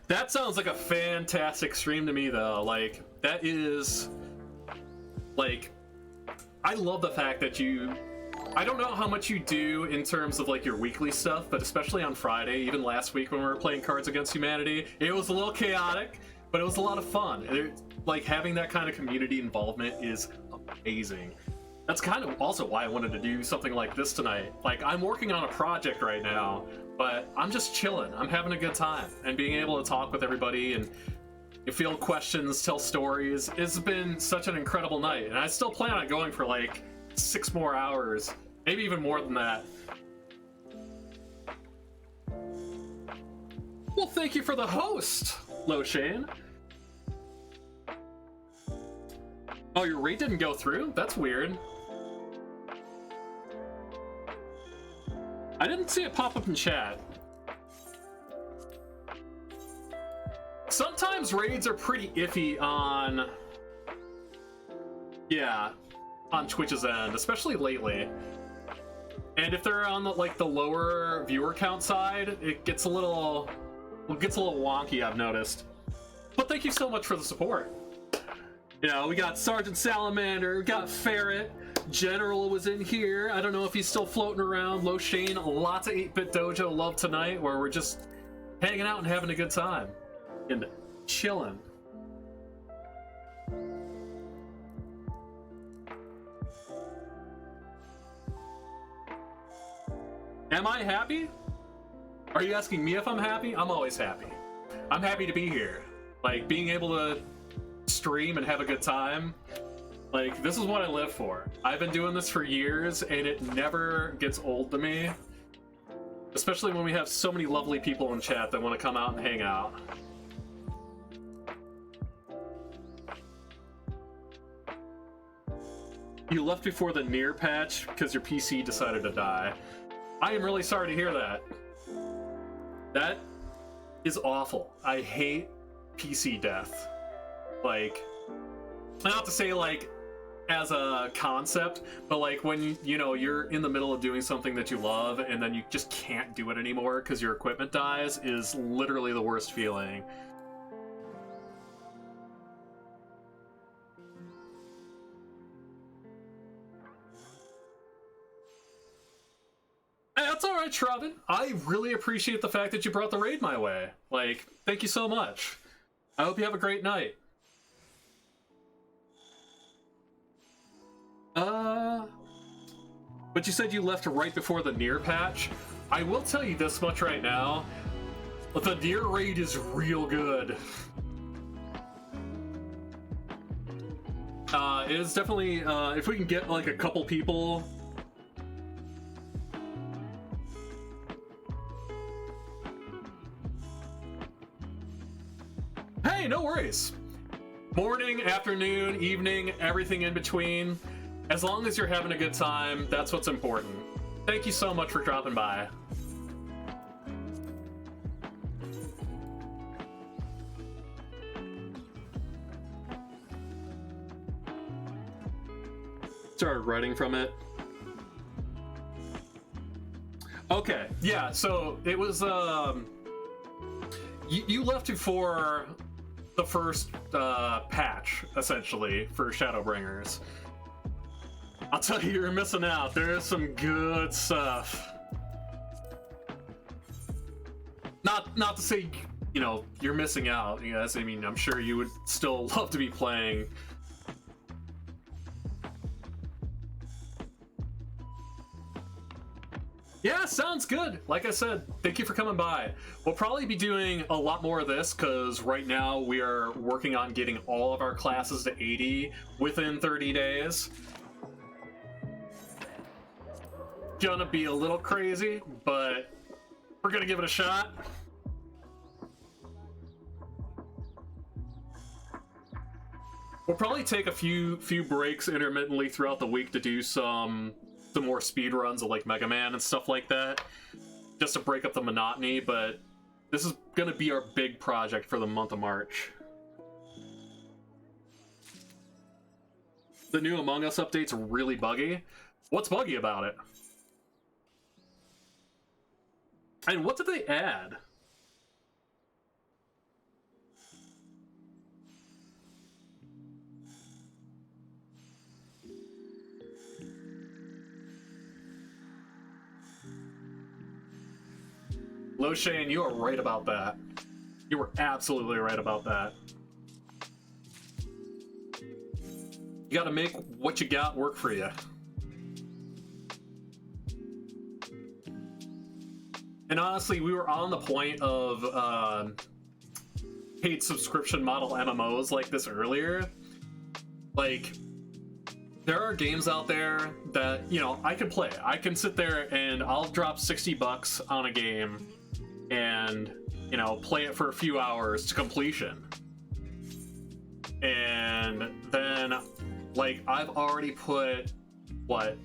That sounds like a fantastic stream to me, though. Like, that is, like, I love the fact that I don't know how much you do in terms of, like, your weekly stuff, but especially on Friday, even last week when we were playing Cards Against Humanity, it was a little chaotic, but it was a lot of fun. Like, having that kind of community involvement is amazing. That's kind of also why I wanted to do something like this tonight. Like, I'm working on a project right now, but I'm just chilling. I'm having a good time, and being able to talk with everybody and You field questions, tell stories. It's been such an incredible night, and I still plan on going for like 6 more hours, maybe even more than that. Well, thank you for the host, Lo Shane. Oh, your raid didn't go through? That's weird. I didn't see it pop up in chat. Sometimes raids are pretty iffy on... yeah, on Twitch's end, especially lately. And if they're on the, like, the lower viewer count side, it gets a little wonky, I've noticed. But thank you so much for the support. You know, we got Sergeant Salamander, we got Ferret, General was in here. I don't know if he's still floating around. Lo Shane, lots of 8-Bit Dojo love tonight, where we're just hanging out and having a good time. And chilling. Am I happy? Are you asking me if I'm happy? I'm always happy. I'm happy to be here. Like, being able to stream and have a good time. Like, this is what I live for. I've been doing this for years, and it never gets old to me. Especially when we have so many lovely people in chat that want to come out and hang out. You left before the near patch because your PC decided to die. I am really sorry to hear that. That is awful. I hate PC death. Like, not to say like as a concept, but like when you know you're in the middle of doing something that you love and then you just can't do it anymore because your equipment dies is literally the worst feeling. That's alright, Shravin. I really appreciate the fact that you brought the raid my way. Like, thank you so much. I hope you have a great night. But you said you left right before the near patch. I will tell you this much right now. The near raid is real good. It is definitely, if we can get like a couple people. Hey, no worries. Morning, afternoon, evening, everything in between. As long as you're having a good time, that's what's important. Thank you so much for dropping by. Started writing from it. Okay, yeah, so it was, you left before the first patch, essentially, for Shadowbringers. I'll tell you, you're missing out. There is some good stuff. Not to say, you know, you're missing out. Yes, I mean, I'm sure you would still love to be playing. Yeah, sounds good. Like I said, thank you for coming by. We'll probably be doing a lot more of this because right now we are working on getting all of our classes to 80 within 30 days. Gonna be a little crazy, but we're gonna give it a shot. We'll probably take a few breaks intermittently throughout the week to do some more speed runs of like Mega Man and stuff like that, just to break up the monotony. But this is gonna be our big project for the month of March. The new Among Us update's really buggy. What's buggy about it? And what did they add? Lo Shane, you are right about that. You were absolutely right about that. You gotta make what you got work for you. And honestly, we were on the point of paid subscription model MMOs like this earlier. Like, there are games out there that, you know, I can play. I can sit there and I'll drop $60 on a game and, you know, play it for a few hours to completion. And then, like, I've already put, what,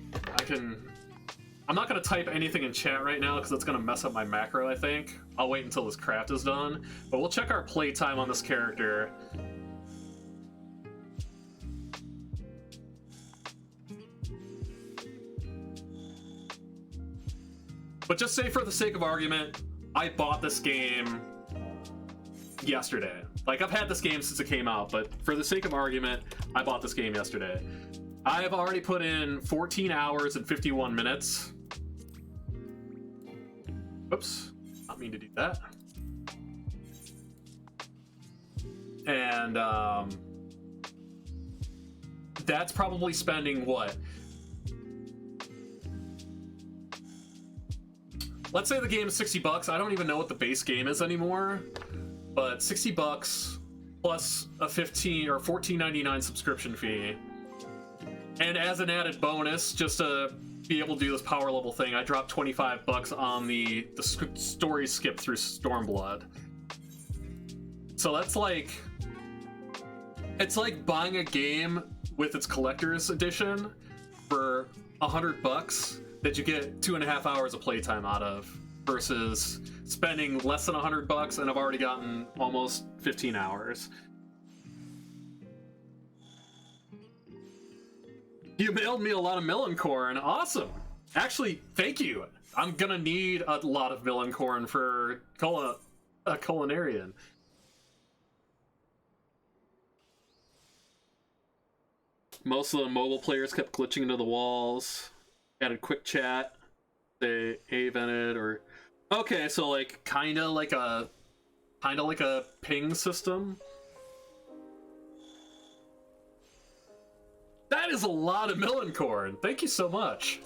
I'm not going to type anything in chat right now because it's going to mess up my macro, I think. I'll wait until this craft is done. But we'll check our playtime on this character. But just say for the sake of argument, I bought this game yesterday. Like, I've had this game since it came out, but for the sake of argument, I bought this game yesterday. I have already put in 14 hours and 51 minutes. Whoops, not mean to do that. And that's probably spending what? Let's say the game is $60. I don't even know what the base game is anymore, but $60 plus a $15 or $14.99 subscription fee. And as an added bonus, just to be able to do this power level thing, I dropped $25 on the story skip through Stormblood. So that's like, it's like buying a game with its collector's edition for $100 that you get 2.5 hours of playtime out of, versus spending less than $100 and I've already gotten almost 15 hours. You mailed me a lot of melon corn. Awesome. Actually, thank you. I'm gonna need a lot of melon corn for a culinarian. Most of the mobile players kept glitching into the walls. Added quick chat. They A-vented or... Okay, so like kinda like a ping system. That is a lot of melon corn. Thank you so much.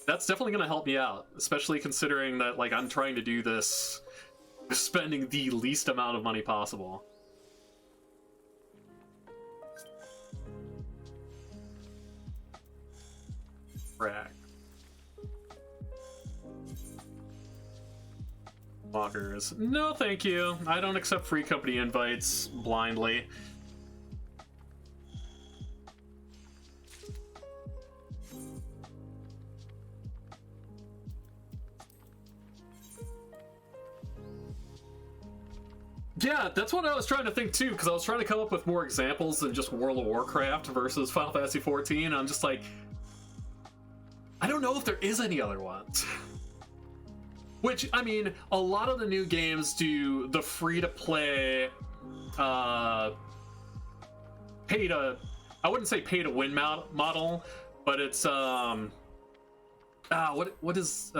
That's definitely gonna help me out, especially considering that, like, I'm trying to do this spending the least amount of money possible. Rack. Walkers. No, thank you. I don't accept free company invites blindly. Yeah, that's what I was trying to think too, because I was trying to come up with more examples than just World of Warcraft versus Final Fantasy XIV. I'm just like, I don't know if there is any other ones. Which, I mean, a lot of the new games do the free-to-play, I wouldn't say pay-to-win model, but it's, what is,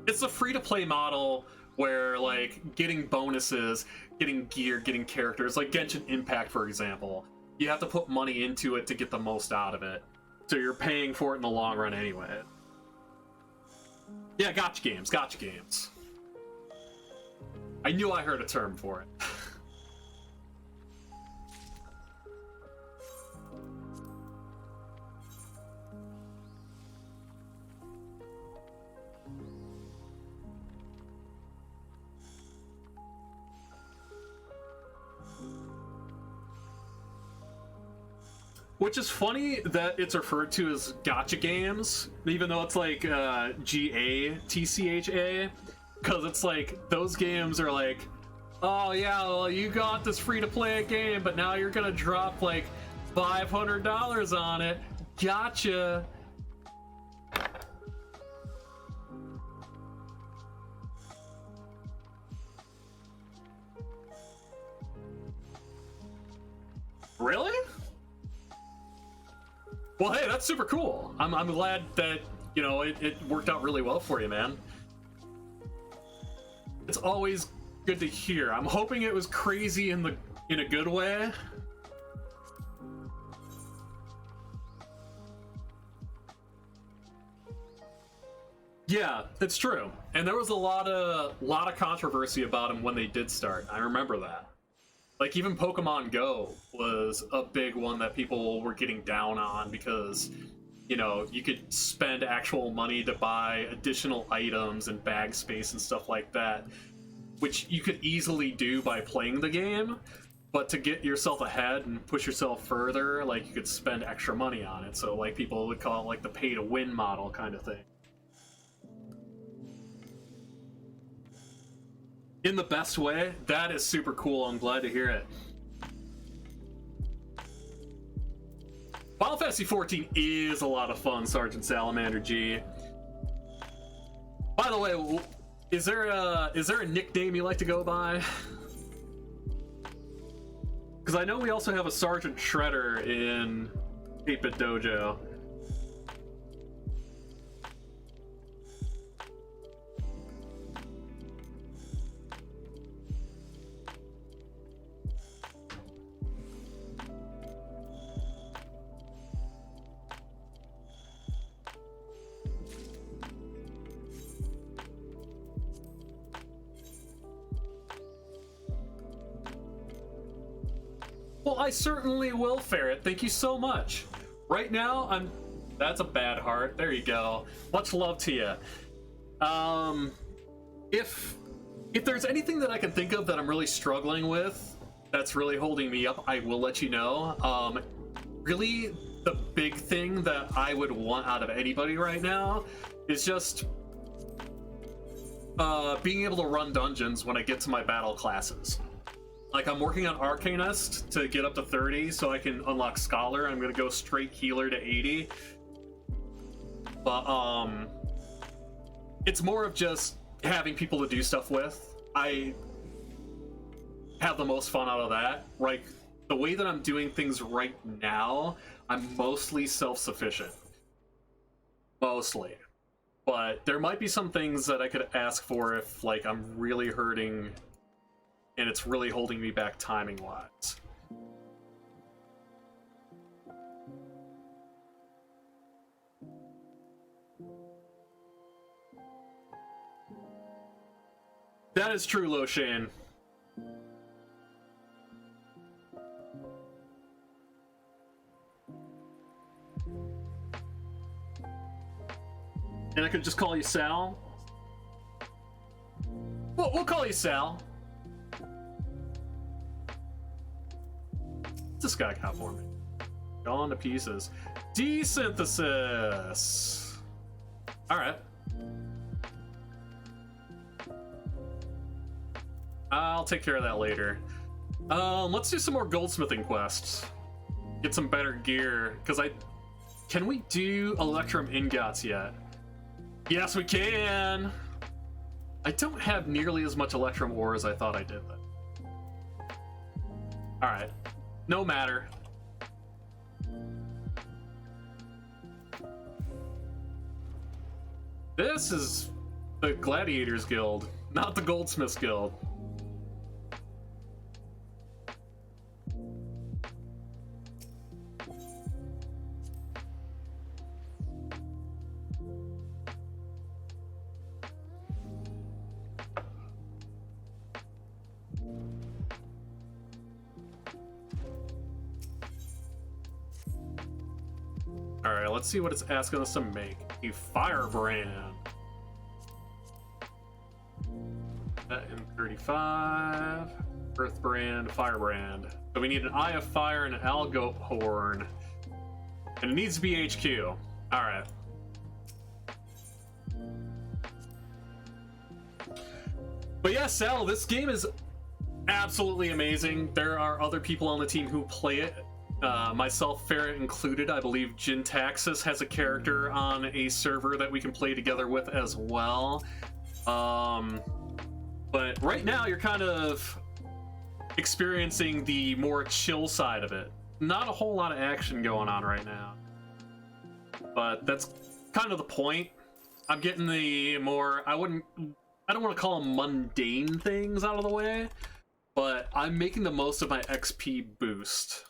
it's a free-to-play model where, like, getting bonuses, getting gear, getting characters, like Genshin Impact, for example, you have to put money into it to get the most out of it. So you're paying for it in the long run anyway. Yeah, gotcha games, gotcha games. I knew I heard a term for it. Which is funny that it's referred to as gotcha games, even though it's like G-A-T-C-H-A, because it's like, those games are like, oh yeah, well, you got this free-to-play game, but now you're gonna drop like $500 on it. Gotcha. Really? Well, hey, that's super cool. I'm glad that, you know, it worked out really well for you, man. It's always good to hear. I'm hoping it was crazy in a good way. Yeah, it's true. And there was a lot of controversy about them when they did start. I remember that. Like, even Pokemon Go was a big one that people were getting down on because, you know, you could spend actual money to buy additional items and bag space and stuff like that, which you could easily do by playing the game, but to get yourself ahead and push yourself further, like, you could spend extra money on it. So, like, people would call it, like, the pay-to-win model kind of thing. In the best way. That is super cool. I'm glad to hear it. Final Fantasy XIV is a lot of fun, Sergeant Salamander G. By the way, is there a nickname you like to go by? Because I know we also have a Sergeant Shredder in 8-Bit Dojo. Well, I certainly will, Ferret. Thank you so much. Right now, that's a bad heart. There you go. Much love to you. If there's anything that I can think of that I'm really struggling with, that's really holding me up, I will let you know. Really, the big thing that I would want out of anybody right now is just being able to run dungeons when I get to my battle classes. Like, I'm working on Arcanist to get up to 30 so I can unlock Scholar. I'm gonna go straight healer to 80. But, it's more of just having people to do stuff with. I have the most fun out of that. Like, the way that I'm doing things right now, I'm mostly self-sufficient. Mostly. But there might be some things that I could ask for if, like, I'm really hurting and it's really holding me back timing-wise. That is true, Loshan. And I could just call you Sal? Well, we'll call you Sal. This guy got for me. Gone to pieces. Desynthesis. All right. I'll take care of that later. Let's do some more goldsmithing quests. Get some better gear. Can we do Electrum ingots yet? Yes, we can. I don't have nearly as much Electrum ore as I thought I did, though. All right. No matter. This is the Gladiators Guild, not the Goldsmiths Guild. Alright, let's see what it's asking us to make. A firebrand. That in 35. Earthbrand, firebrand. So we need an Eye of Fire and an Algoat Horn. And it needs to be HQ. Alright. But yeah, Sal, this game is absolutely amazing. There are other people on the team who play it. Myself, Ferret included. I believe Jintaxis has a character on a server that we can play together with as well. But right now you're kind of experiencing the more chill side of it. Not a whole lot of action going on right now. But that's kind of the point. I'm getting the more, I don't want to call them mundane things out of the way, but I'm making the most of my XP boost.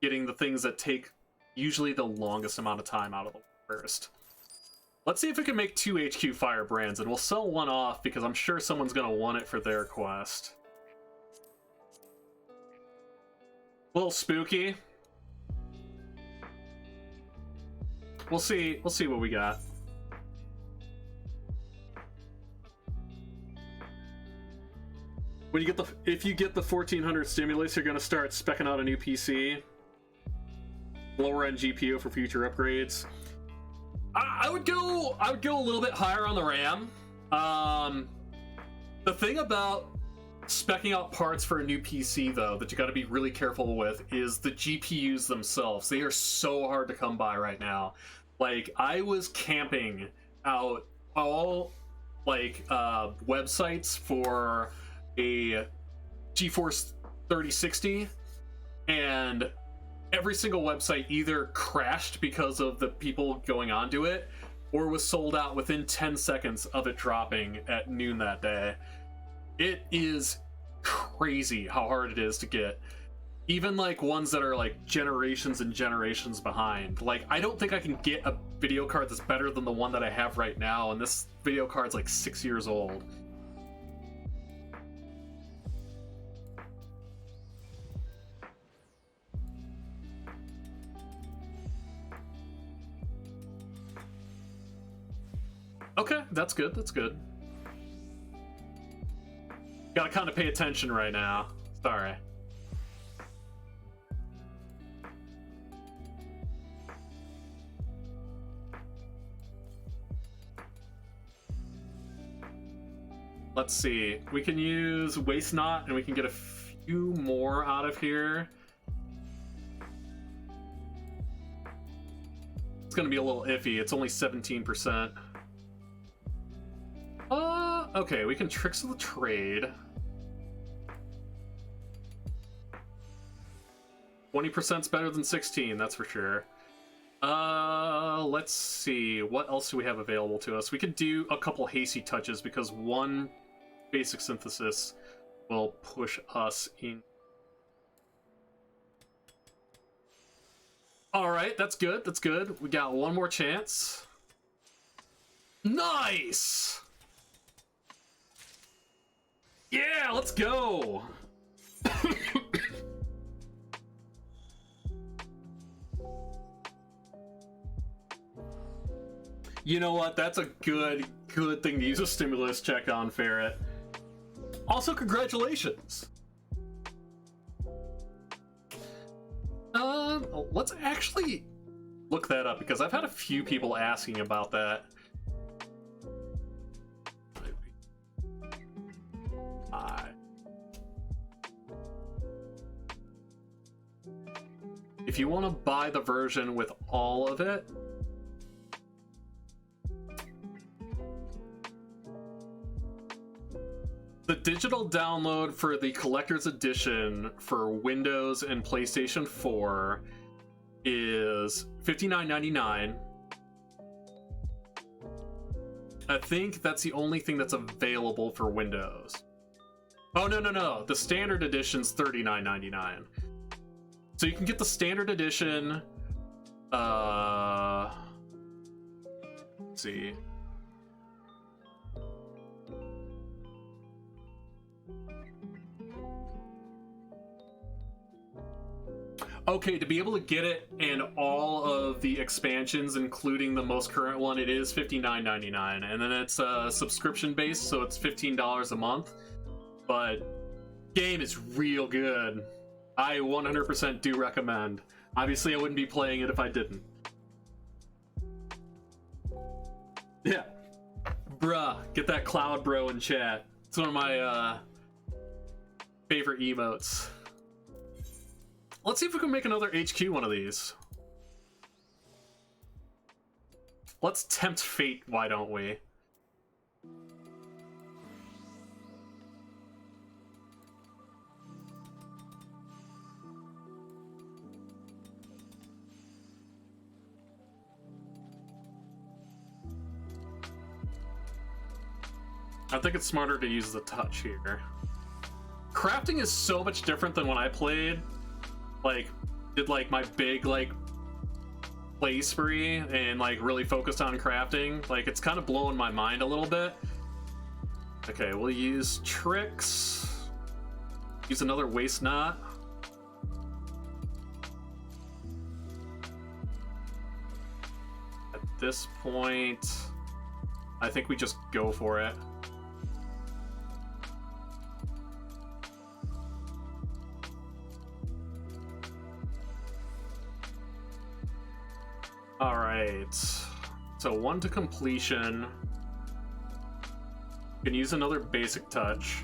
Getting the things that take usually the longest amount of time out of the way first. Let's see if we can make 2 HQ firebrands, and we'll sell one off because I'm sure someone's gonna want it for their quest. A little spooky. We'll see what we got. When you get if you get the 1400 stimulus, you're gonna start speccing out a new PC. Lower end GPU for future upgrades. I would go a little bit higher on the RAM. The thing about speccing out parts for a new PC, though, that you got to be really careful with is the GPUs themselves. They are so hard to come by right now. Like, I was camping out all like websites for a GeForce 3060, and every single website either crashed because of the people going onto it or was sold out within 10 seconds of it dropping at noon that day. It is crazy how hard it is to get. Even like ones that are like generations and generations behind. Like, I don't think I can get a video card that's better than the one that I have right now, and this video card's like 6 years old. Okay, that's good, that's good. Gotta kind of pay attention right now. Sorry. Let's see. We can use Waste Not, and we can get a few more out of here. It's gonna be a little iffy. It's only 17%. Okay, we can Tricks of the Trade. 20%'s better than 16, that's for sure. Let's see. What else do we have available to us? We could do a couple hasty touches because one basic synthesis will push us in. Alright, that's good, that's good. We got one more chance. Nice! Yeah, let's go! You know what? That's a good thing to use a stimulus check on, Ferret. Also, congratulations! Let's actually look that up because I've had a few people asking about that. If you want to buy the version with all of it, the digital download for the collector's edition for Windows and PlayStation 4 is $59.99. I think that's the only thing that's available for Windows. Oh, no. The standard edition's $39.99. So you can get the standard edition. Let's see. Okay, to be able to get it and all of the expansions, including the most current one, it is $59.99, and then it's subscription based, so it's $15 a month. But game is real good. I 100% do recommend. Obviously, I wouldn't be playing it if I didn't. Yeah, bruh, get that cloud bro in chat. It's one of my favorite emotes. Let's see if we can make another HQ one of these. Let's tempt fate, why don't we? I think it's smarter to use the touch here. Crafting is so much different than when I played. Like, did like my big like play spree and like really focused on crafting. Like, it's kind of blowing my mind a little bit. Okay, we'll use tricks. Use another waste knot. At this point, I think we just go for it. All right, so 1 to completion. You can use another basic touch.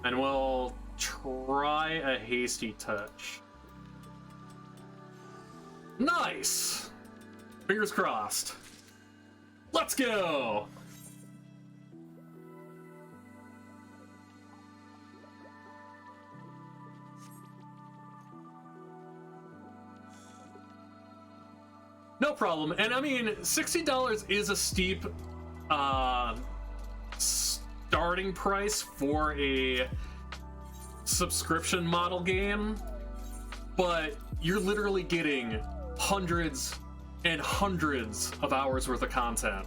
And we'll try a hasty touch. Nice! Fingers crossed. Let's go! No problem. And I mean, $60 is a steep starting price for a subscription model game, but you're literally getting hundreds and hundreds of hours worth of content.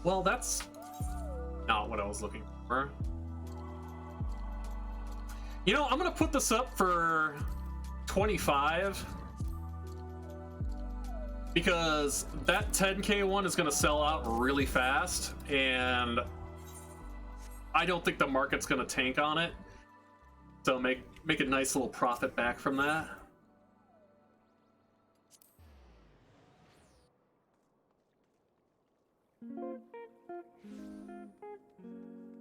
Well, that's not what I was looking for. You know, I'm gonna put this up for 25 because that 10K one is gonna sell out really fast, and I don't think the market's gonna tank on it. So make a nice little profit back from that.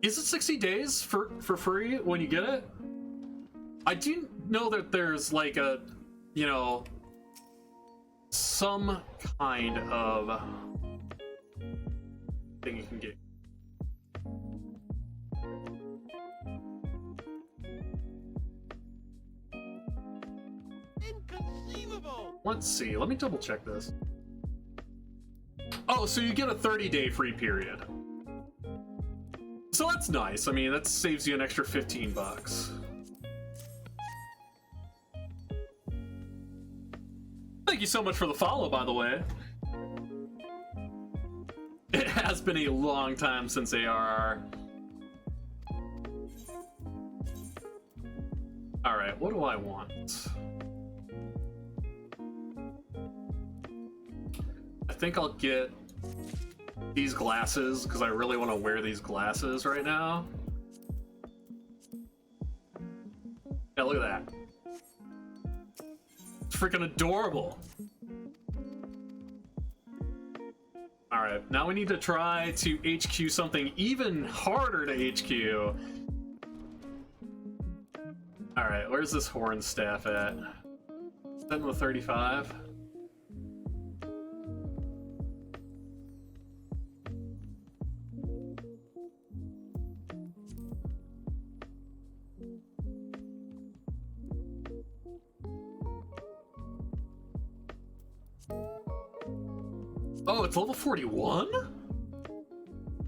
Is it 60 days for free when you get it? I do know that there's like a, you know, some kind of thing you can get. Inconceivable! Let's see, let me double check this. Oh, so you get a 30-day free period. So that's nice. I mean, that saves you an extra 15 bucks. Thank you so much for the follow, by the way. It has been a long time since ARR. Alright, what do I want? I think I'll get these glasses, because I really want to wear these glasses right now. Yeah, look at that. It's freaking adorable. Alright, now we need to try to HQ something even harder to HQ. Alright, where's this horn staff at? Is that in the 35? Oh, it's level 41?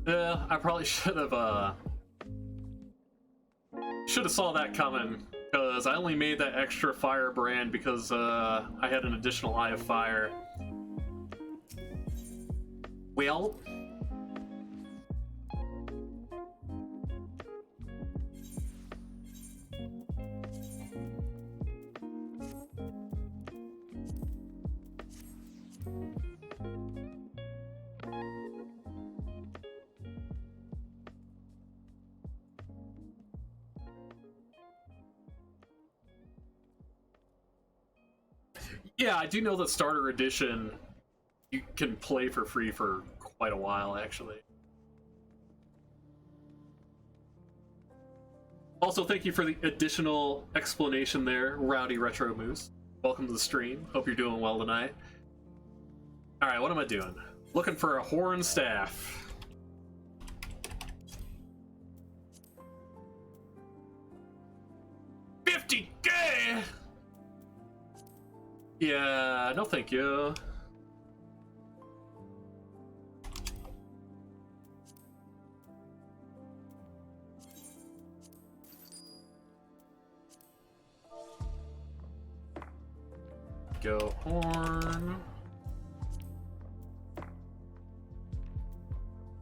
Yeah, I probably should have saw that coming, because I only made that extra firebrand because I had an additional Eye of Fire. Well, yeah, I do know that Starter Edition you can play for free for quite a while, actually. Also, thank you for the additional explanation there, Rowdy Retro Moose. Welcome to the stream. Hope you're doing well tonight. Alright, what am I doing? Looking for a horn staff. $50K! Yeah, no thank you. Goat horn.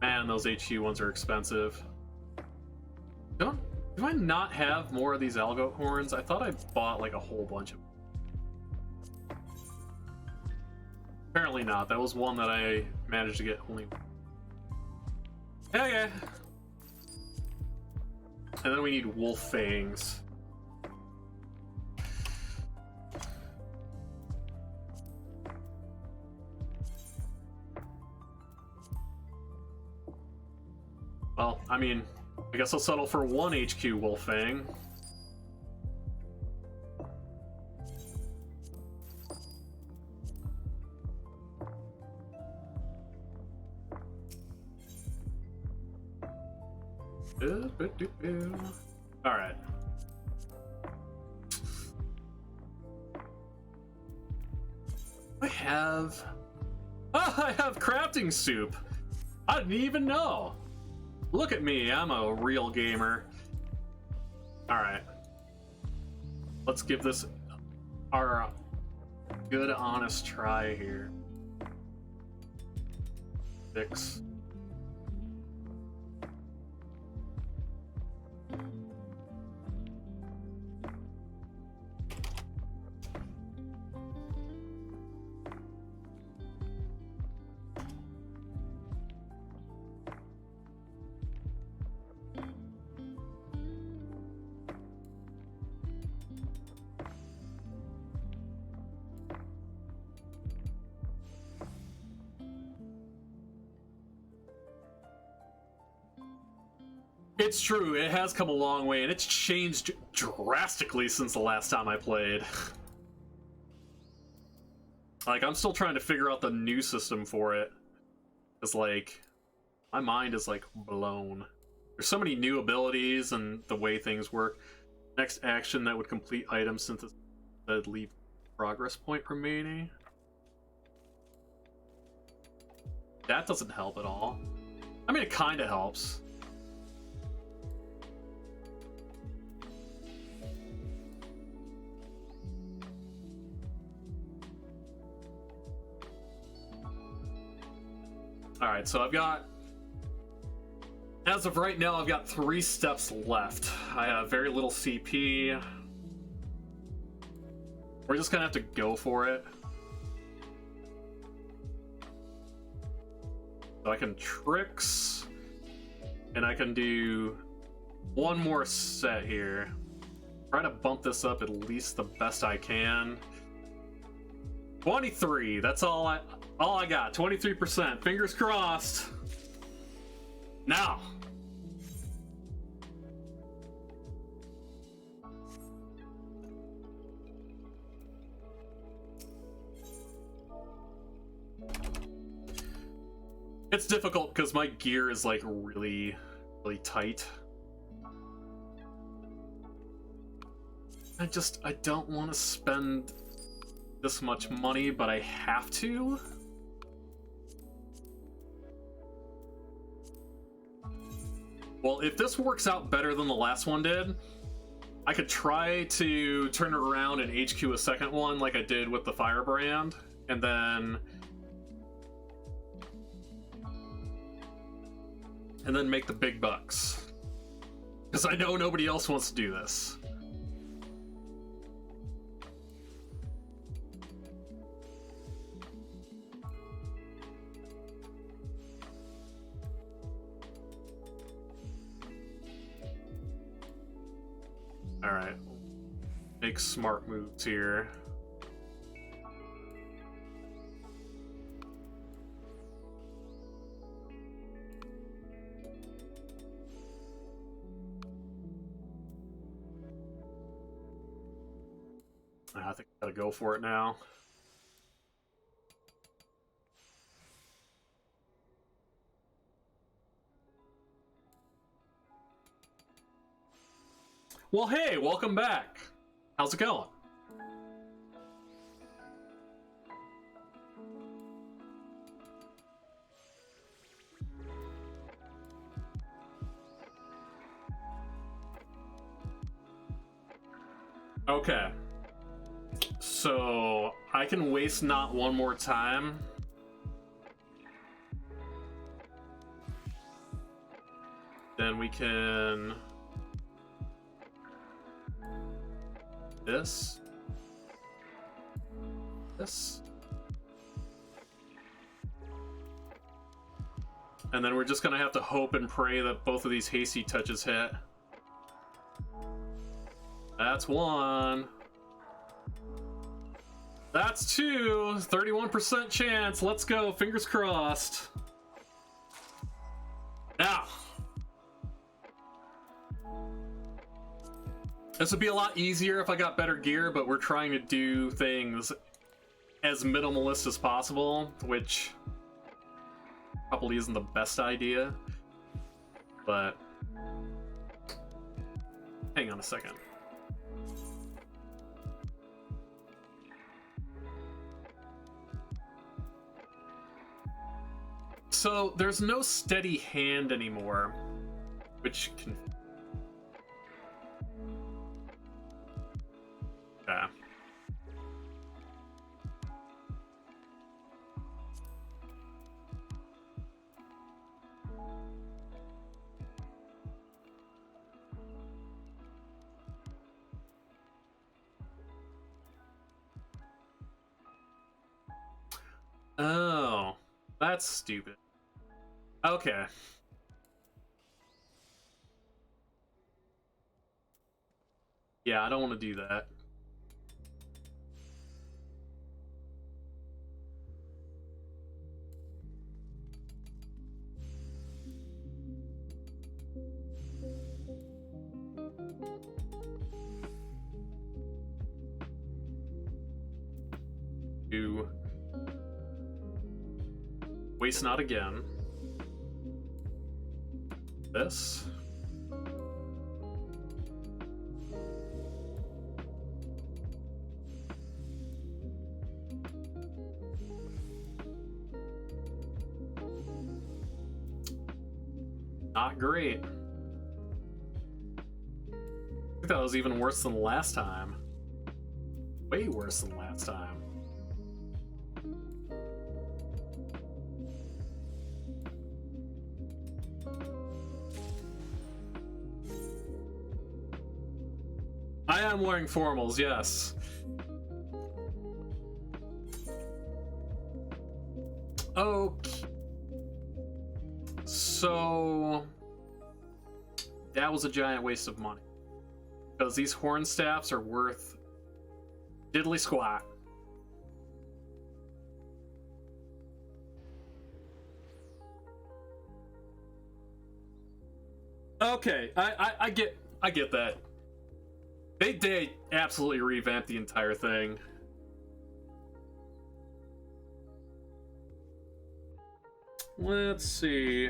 Man, those HQ ones are expensive. Do I not have more of these algoat horns? I thought I bought like a whole bunch of them. Apparently not. That was one that I managed to get only. Okay. And then we need wolf fangs. Well, I mean, I guess I'll settle for one HQ wolf fang. All right. I have crafting soup. I didn't even know. Look at me, I'm a real gamer. All right. Let's give this our good honest try here. 6. It's true, it has come a long way, and it's changed drastically since the last time I played. Like, I'm still trying to figure out the new system for it. It's like, my mind is like blown. There's so many new abilities and the way things work. Next action that would complete item synthesis that leave progress point remaining. That doesn't help at all. I mean, it kind of helps. Alright, so I've got, as of right now, I've got 3 steps left. I have very little CP. We're just gonna have to go for it. So I can tricks, and I can do one more set here. Try to bump this up at least the best I can. 23, that's all I got. 23%. Fingers crossed. Now. It's difficult because my gear is like really tight. I don't want to spend this much money, but I have to. Well, if this works out better than the last one did, I could try to turn it around and HQ a second one like I did with the Firebrand, and then make the big bucks. Because I know nobody else wants to do this. Alright. Make smart moves here. I think I gotta go for it now. Well, hey, welcome back. How's it going? Okay. So I can waste not one more time. Then we can this. And then we're just gonna have to hope and pray that both of these hasty touches hit. That's one. That's two. 31% chance. Let's go. Fingers crossed. Now. This would be a lot easier if I got better gear, but we're trying to do things as minimalist as possible, which probably isn't the best idea. But hang on a second. So there's no steady hand anymore, which can... Yeah. Oh, that's stupid. Okay. Yeah, I don't want to do that. Do waste not again. This. Not great. I think that was even worse than last time. Way worse than last time. I am wearing formals, yes. Okay. So that was a giant waste of money. Because these horn staffs are worth diddly squat. Okay, I get that. They absolutely revamped the entire thing. Let's see.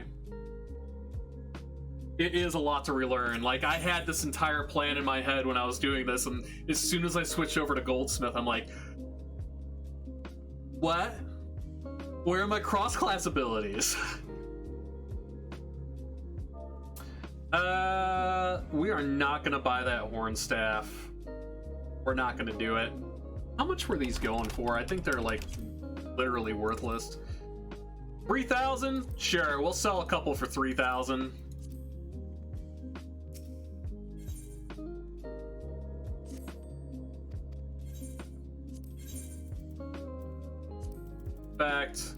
It is a lot to relearn. Like, I had this entire plan in my head when I was doing this, and as soon as I switched over to Goldsmith, I'm like, what? Where are my cross-class abilities? We are not gonna buy that horn staff. We're not gonna do it. How much were these going for? I think they're like literally worthless. 3,000? Sure, we'll sell a couple for 3,000. In fact,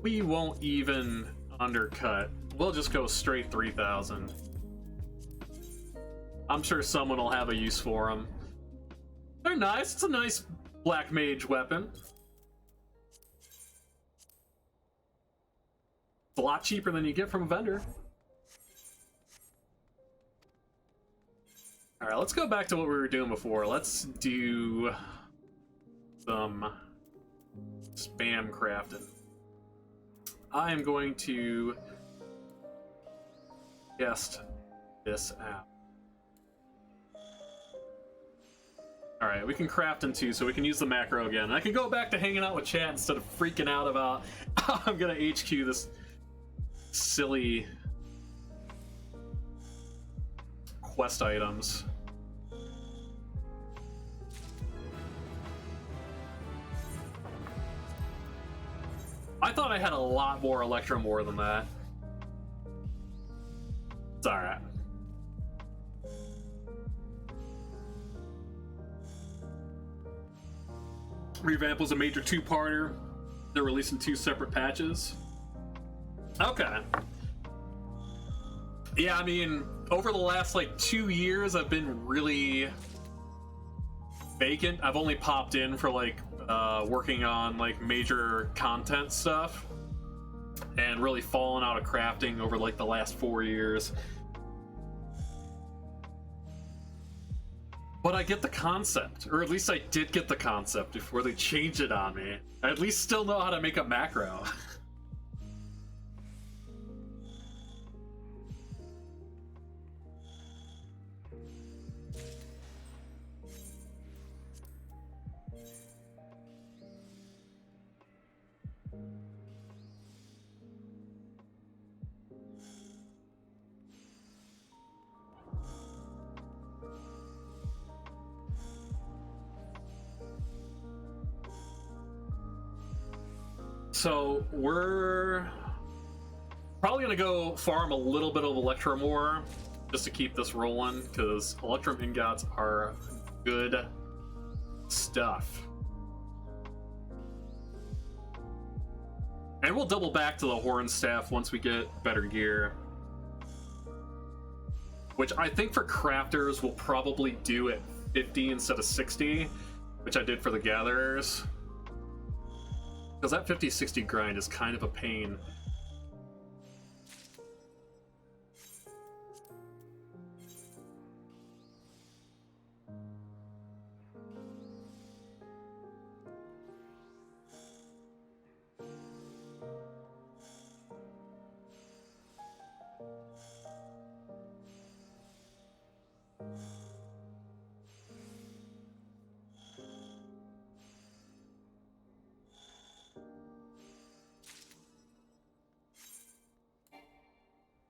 we won't even undercut. We'll just go straight 3,000. I'm sure someone will have a use for them. They're nice. It's a nice black mage weapon. It's a lot cheaper than you get from a vendor. Alright, let's go back to what we were doing before. Let's do some spam crafting. I am going to test this out. Alright, we can craft in two, so we can use the macro again. I can go back to hanging out with chat instead of freaking out about I'm gonna HQ this silly quest items. I thought I had a lot more Electrum ore than that. It's alright. Revamp was a major two-parter. They're releasing 2 separate patches. Okay. Yeah, I mean, over the last, like, 2 years, I've been really vacant. I've only popped in for, like, working on, like, major content stuff. And really fallen out of crafting over, like, the last 4 years. But I get the concept, or at least I did get the concept before they changed it on me. I at least still know how to make a macro. So we're probably gonna go farm a little bit of Electrum ore just to keep this rolling, because Electrum ingots are good stuff. And we'll double back to the Horn Staff once we get better gear. Which I think for crafters we'll probably do at 50 instead of 60, which I did for the Gatherers. Because that 50-60 grind is kind of a pain.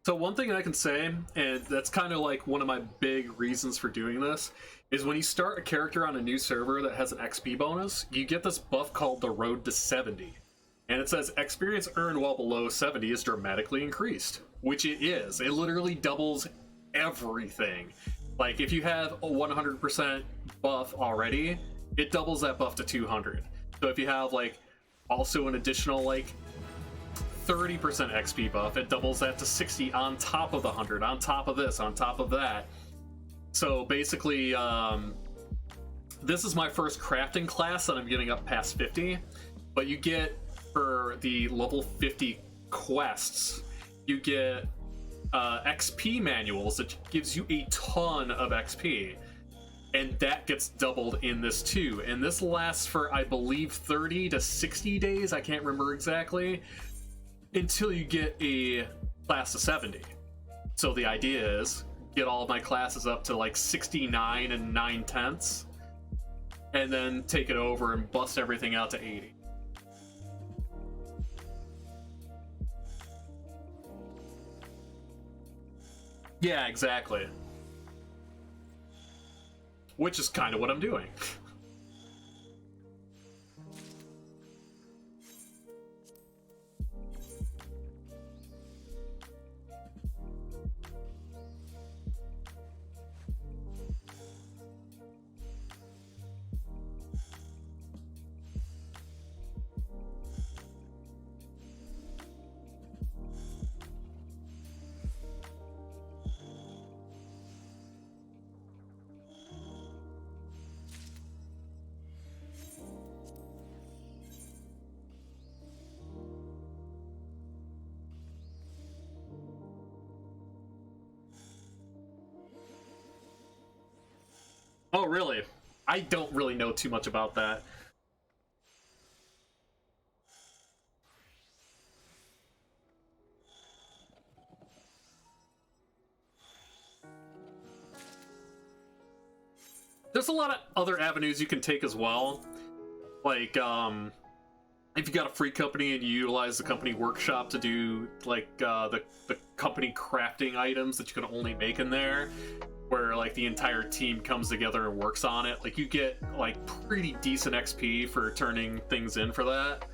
So one thing I can say, and that's kind of like one of my big reasons for doing this, is when you start a character on a new server that has an XP bonus, you get this buff called the Road to 70. And it says experience earned while below 70 is dramatically increased, which it is. It literally doubles everything. Like if you have a 100% buff already, it doubles that buff to 200. So if you have like also an additional like 30% XP buff, it doubles that to 60 on top of the 100, on top of this, on top of that. So basically, this is my first crafting class that I'm getting up past 50, but you get, for the level 50 quests, you get XP manuals that gives you a ton of XP, and that gets doubled in this too. And this lasts for, I believe, 30 to 60 days, I can't remember exactly, until you get a class of 70. So the idea is get all of my classes up to like 69 and 9/10, and then take it over and bust everything out to 80. Yeah, exactly. Which is kind of what I'm doing. Oh, really? I don't really know too much about that. There's a lot of other avenues you can take as well. Like, if you got a free company and you utilize the company workshop to do, like, the company crafting items that you can only make in there, where like the entire team comes together and works on it, like you get like pretty decent XP for turning things in for that.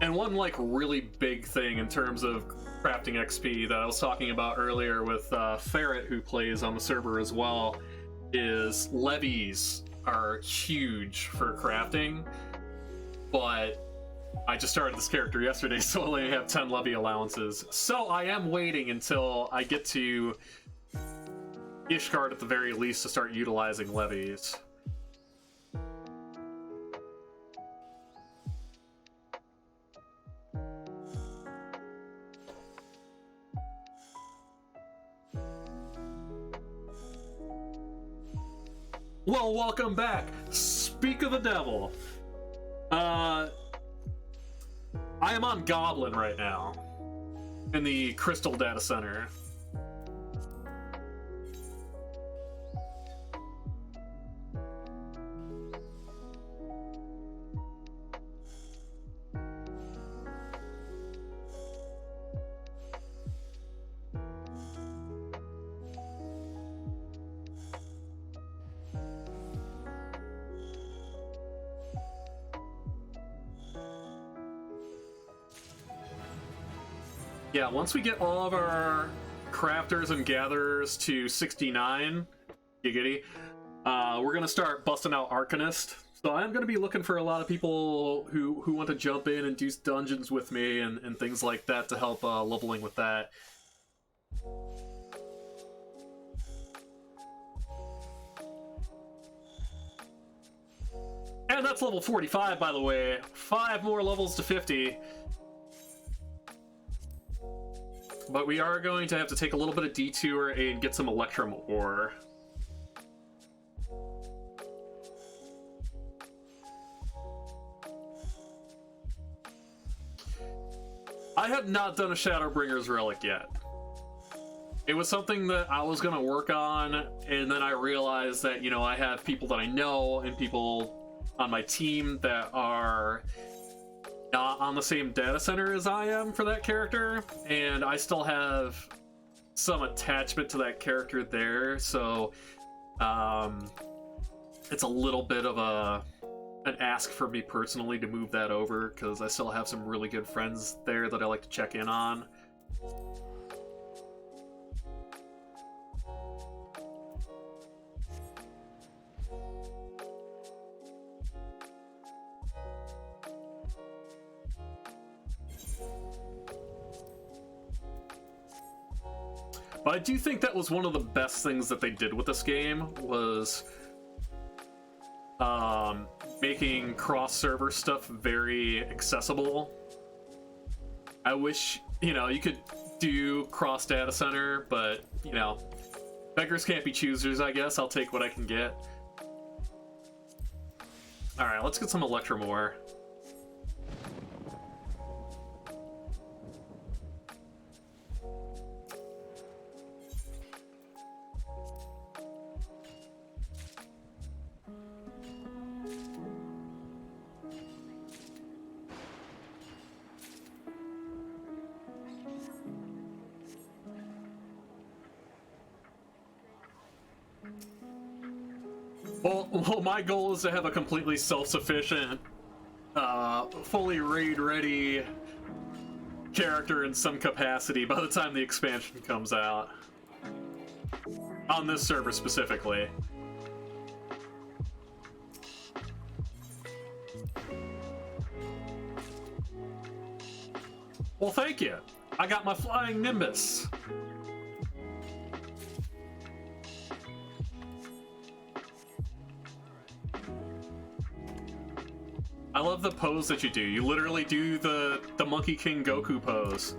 And one like really big thing in terms of crafting XP that I was talking about earlier with Ferret, who plays on the server as well, is levies are huge for crafting, but I just started this character yesterday, so I only have 10 levy allowances. So I am waiting until I get to Ishgard at the very least to start utilizing levies. Well, welcome back. Speak of the devil. I am on Goblin right now in the Crystal Data Center. Yeah, once we get all of our crafters and gatherers to 69, giggity, we're gonna start busting out Arcanist. So I'm gonna be looking for a lot of people who want to jump in and do dungeons with me and things like that to help leveling with that. And that's level 45, by the way. 5 more levels to 50. But we are going to have to take a little bit of detour and get some Electrum ore. I have not done a Shadowbringer's Relic yet. It was something that I was going to work on, and then I realized that, you know, I have people that I know and people on my team that are not on the same data center as I am for that character, and I still have some attachment to that character there, so it's a little bit of an ask for me personally to move that over, because I still have some really good friends there that I like to check in on. But I do think that was one of the best things that they did with this game, was making cross-server stuff very accessible. I wish, you know, you could do cross-data center, but, you know, beggars can't be choosers, I guess. I'll take what I can get. Alright, let's get some Electrum ore. Well, my goal is to have a completely self-sufficient, fully raid-ready character in some capacity by the time the expansion comes out. On this server specifically. Well, thank you. I got my flying Nimbus. I love the pose that you do. You literally do the Monkey King Goku pose.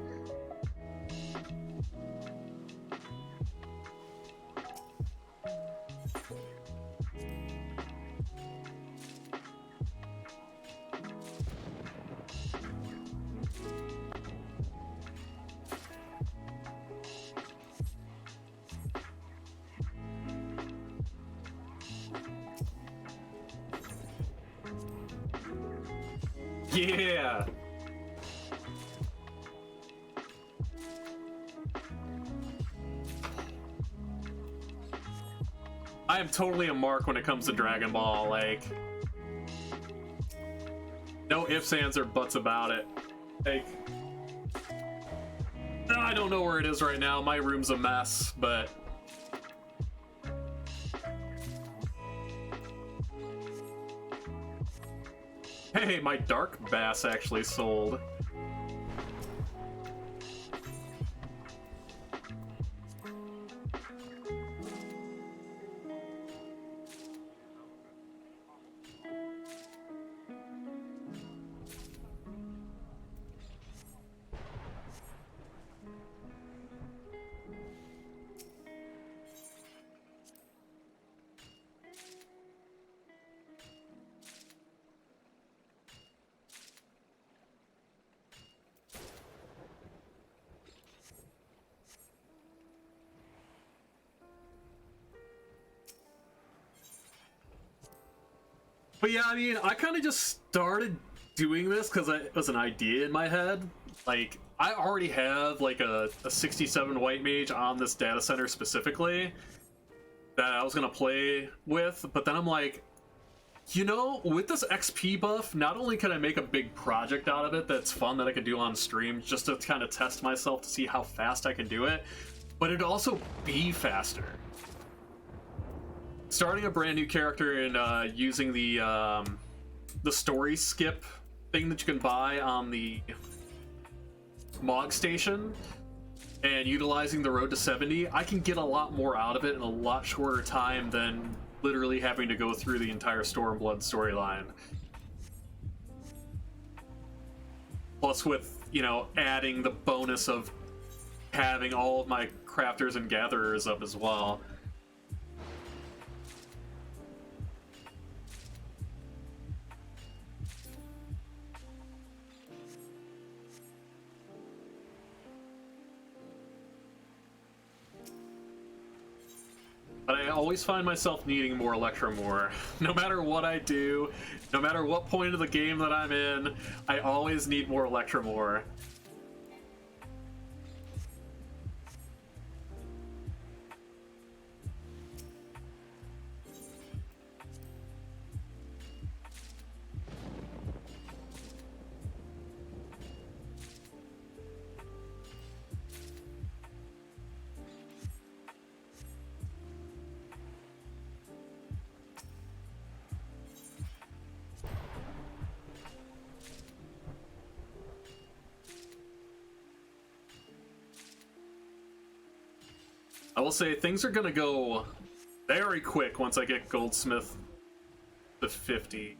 Yeah! I am totally a mark when it comes to Dragon Ball, like... no ifs, ands, or buts about it. Like, I don't know where it is right now. My room's a mess, but hey, my dark bass actually sold. But yeah, I mean, I kind of just started doing this because it was an idea in my head. Like, I already have like a 67 white mage on this data center specifically that I was gonna play with, but then I'm like, you know, with this XP buff, not only can I make a big project out of it that's fun that I can do on stream just to kind of test myself to see how fast I can do it, but it'd also be faster. Starting a brand new character and using the story skip thing that you can buy on the Mog station and utilizing the road to 70, I can get a lot more out of it in a lot shorter time than literally having to go through the entire Stormblood storyline. Plus with, you know, adding the bonus of having all of my crafters and gatherers up as well. But I always find myself needing more Electromore. No matter what I do, no matter what point of the game that I'm in, I always need more Electromore. I will say things are gonna go very quick once I get Goldsmith to 50.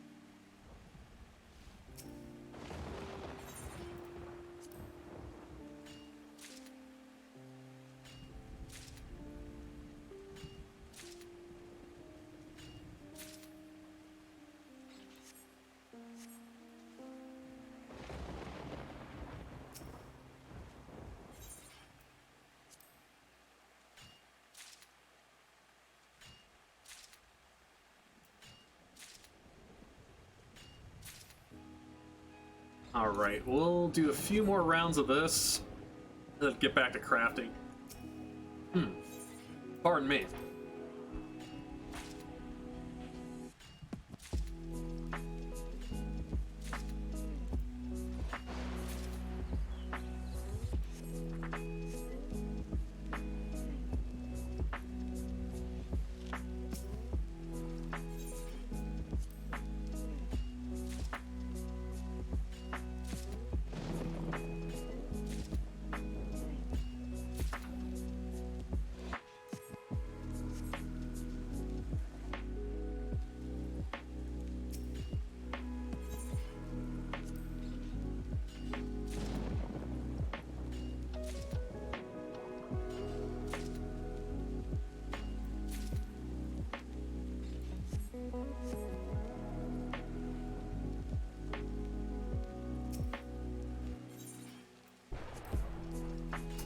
Alright, we'll do a few more rounds of this, then get back to crafting. Pardon me.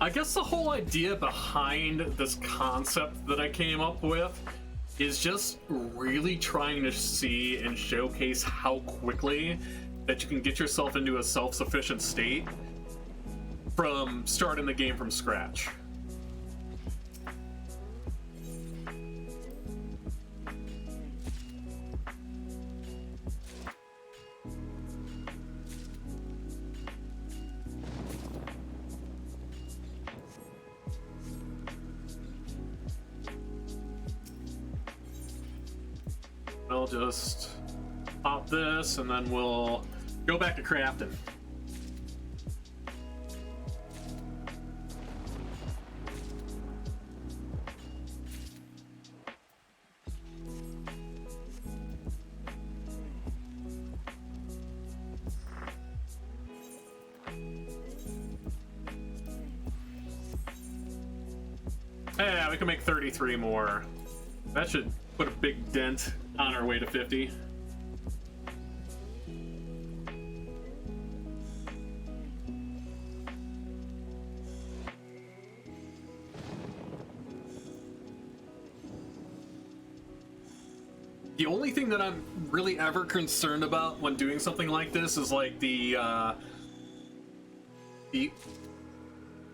I guess the whole idea behind this concept that I came up with is just really trying to see and showcase how quickly that you can get yourself into a self-sufficient state from starting the game from scratch. I'll just pop this and then we'll go back to crafting. Yeah, we can make 33 more. That should put a big dent on our way to 50. The only thing that I'm really ever concerned about when doing something like this is like the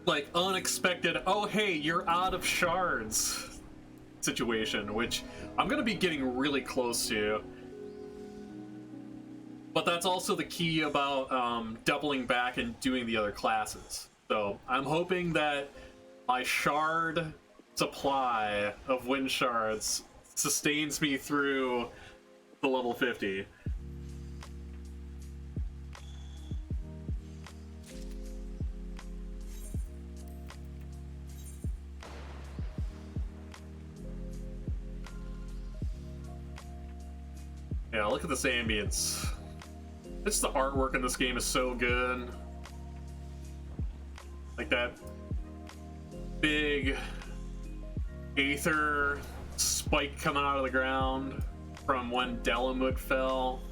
like unexpected, oh hey, you're out of shards situation, which I'm gonna be getting really close to. But that's also the key about doubling back and doing the other classes. So I'm hoping that my shard supply of wind shards sustains me through the level 50. Yeah, look at this ambience. Just the artwork in this game is so good. Like that big aether spike coming out of the ground from when Dalamud fell.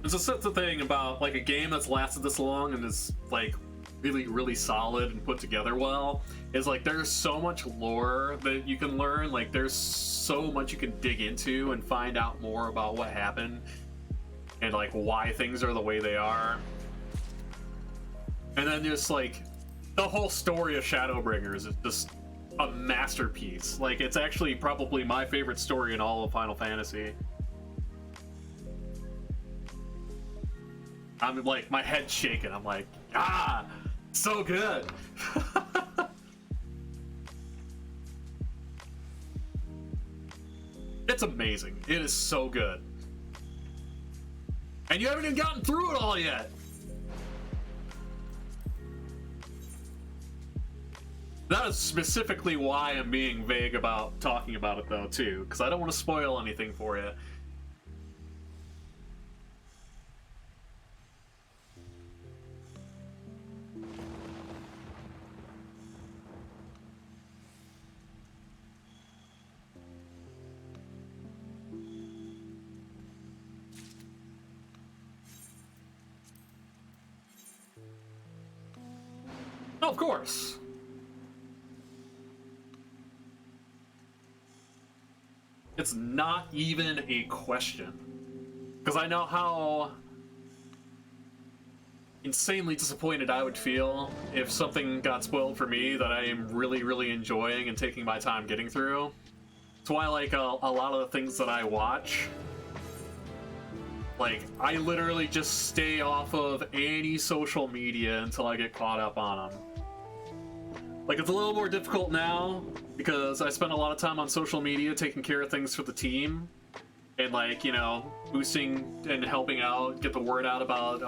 There's a sense of thing about like a game that's lasted this long and is like really solid and put together well, is like there's so much lore that you can learn. Like there's so much you can dig into and find out more about what happened and like why things are the way they are. And then just like the whole story of Shadowbringers is just a masterpiece. Like it's actually probably my favorite story in all of Final Fantasy. I'm like, my head's shaking. I'm like, ah, so good. It's amazing. It is so good. And you haven't even gotten through it all yet. That is specifically why I'm being vague about talking about it though, too, because I don't want to spoil anything for you. Of course. It's not even a question. Because I know how insanely disappointed I would feel if something got spoiled for me that I am really enjoying and taking my time getting through. That's why like a lot of the things that I watch, like I literally just stay off of any social media until I get caught up on them. Like, it's a little more difficult now because I spend a lot of time on social media taking care of things for the team and, like, you know, boosting and helping out, get the word out about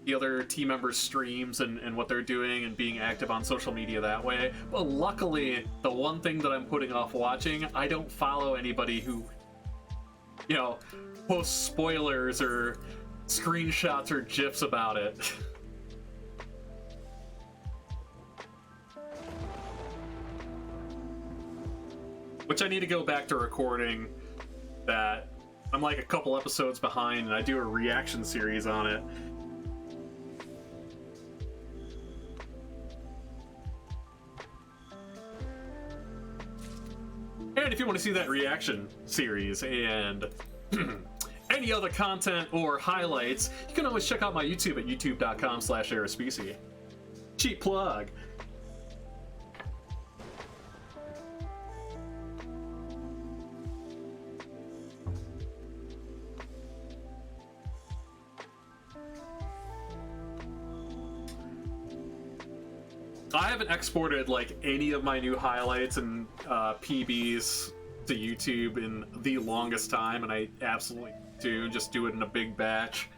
the other team members' streams and what they're doing and being active on social media that way. But luckily, the one thing that I'm putting off watching, I don't follow anybody who, you know, posts spoilers or screenshots or GIFs about it. Which I need to go back to recording that. I'm like a couple episodes behind and I do a reaction series on it. And if you want to see that reaction series and any other content or highlights, you can always check out my YouTube at youtube.com/Aerospecie. Cheap plug. I haven't exported like any of my new highlights and PBs to YouTube in the longest time, and I absolutely do just do it in a big batch.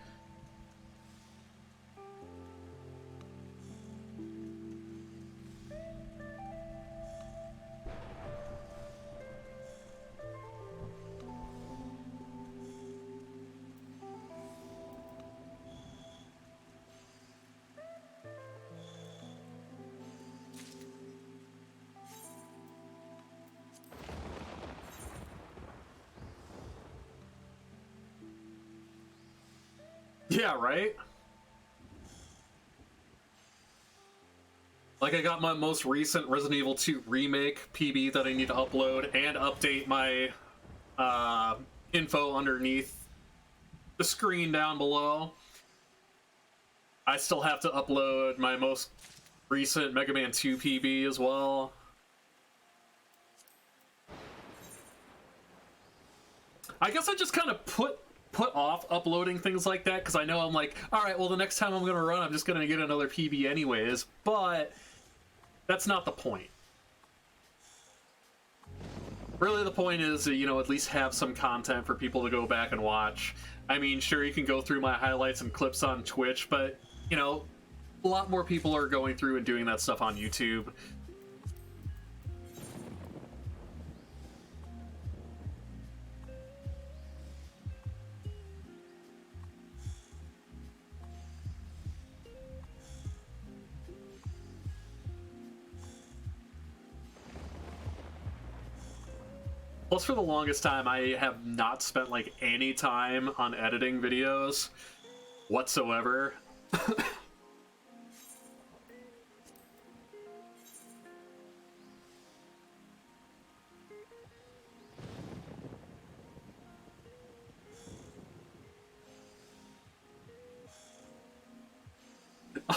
Yeah, right? Like, I got my most recent Resident Evil 2 Remake PB that I need to upload and update my info underneath the screen down below. I still have to upload my most recent Mega Man 2 PB as well. I guess I just kind of put off uploading things like that because I know I'm like, all right, well, the next time I'm going to run, I'm just going to get another PB anyways, but that's not the point. Really, the point is, you know, at least have some content for people to go back and watch. I mean, sure, you can go through my highlights and clips on Twitch, but, you know, a lot more people are going through and doing that stuff on YouTube. Plus, for the longest time, I have not spent, like, any time on editing videos whatsoever.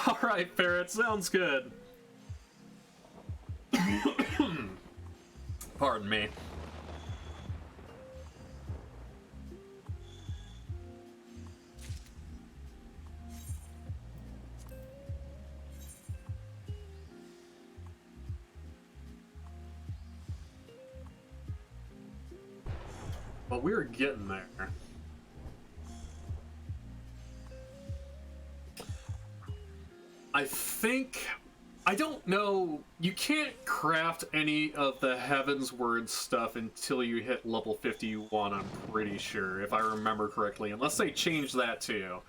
Alright, Ferret, sounds good. Pardon me. But we're getting there. I think... I don't know... You can't craft any of the Heaven's Word stuff until you hit level 51, I'm pretty sure, if I remember correctly. Unless they change that too.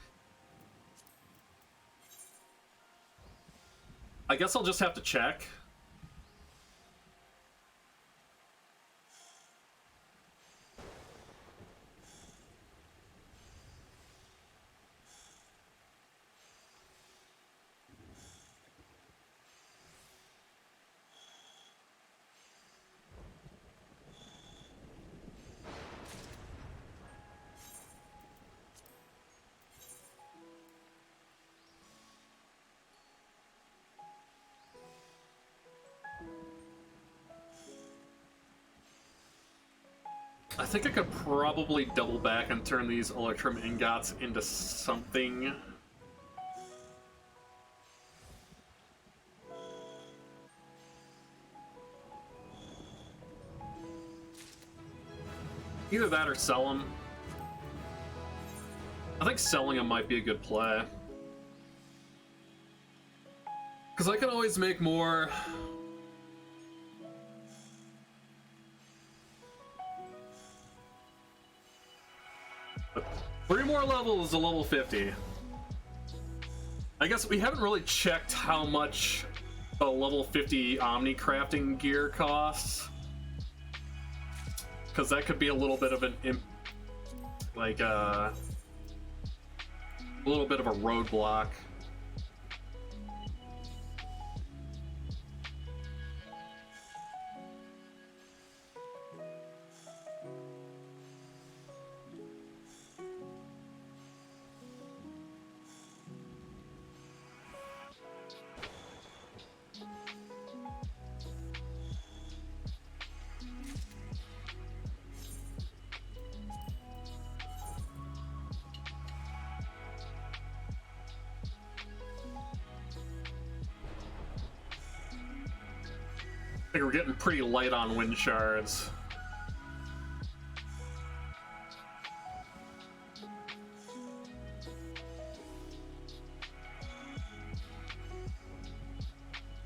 I guess I'll just have to check. I think I could probably double back and turn these Electrum ingots into something. Either that or sell them. I think selling them might be a good play. Because I can always make more. But 3 more levels to level 50. I guess we haven't really checked how much a level 50 Omni crafting gear costs. Because that could be a little bit of an a little bit of a roadblock. think we're getting pretty light on wind shards.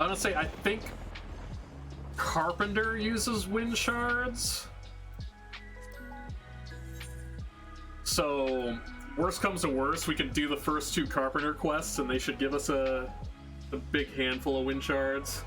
Honestly, I think Carpenter uses wind shards. So, worst comes to worst, we can do the first 2 Carpenter quests and they should give us a big handful of wind shards.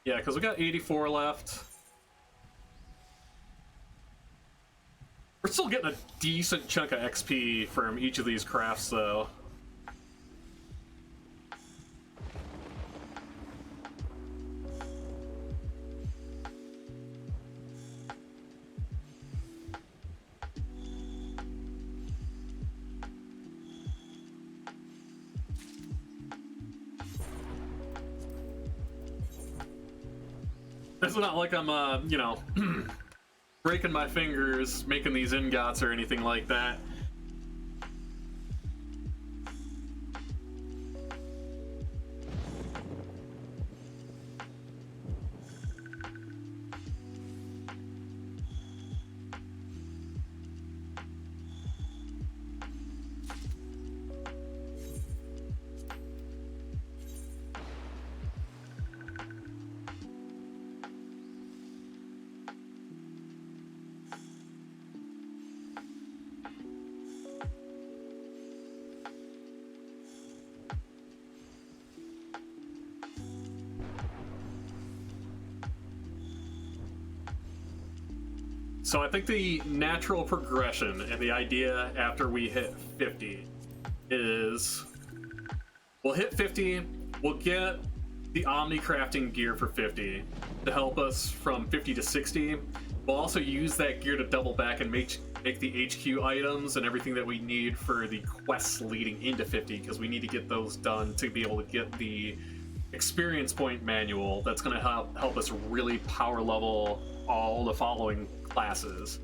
Yeah, because we got 84 left. We're still getting a decent chunk of XP from each of these crafts, though. It's not like I'm, you know, breaking my fingers making these ingots or anything like that. So I think the natural progression and the idea after we hit 50 is we'll hit 50, we'll get the Omni crafting gear for 50 to help us from 50 to 60. We'll also use that gear to double back and make the HQ items and everything that we need for the quests leading into 50, because we need to get those done to be able to get the experience point manual that's going to help us really power level all the following classes.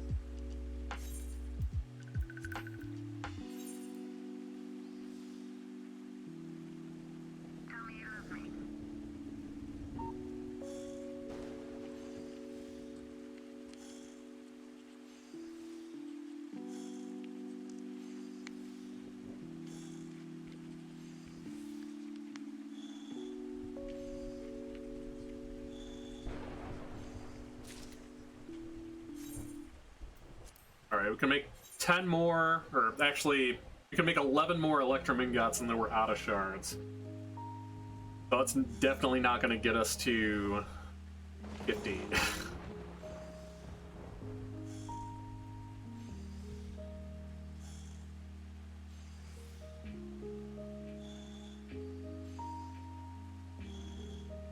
Alright, we can make 10 more, or actually, we can make 11 more Electrum Ingots and then we're out of shards. So that's definitely not going to get us to 50.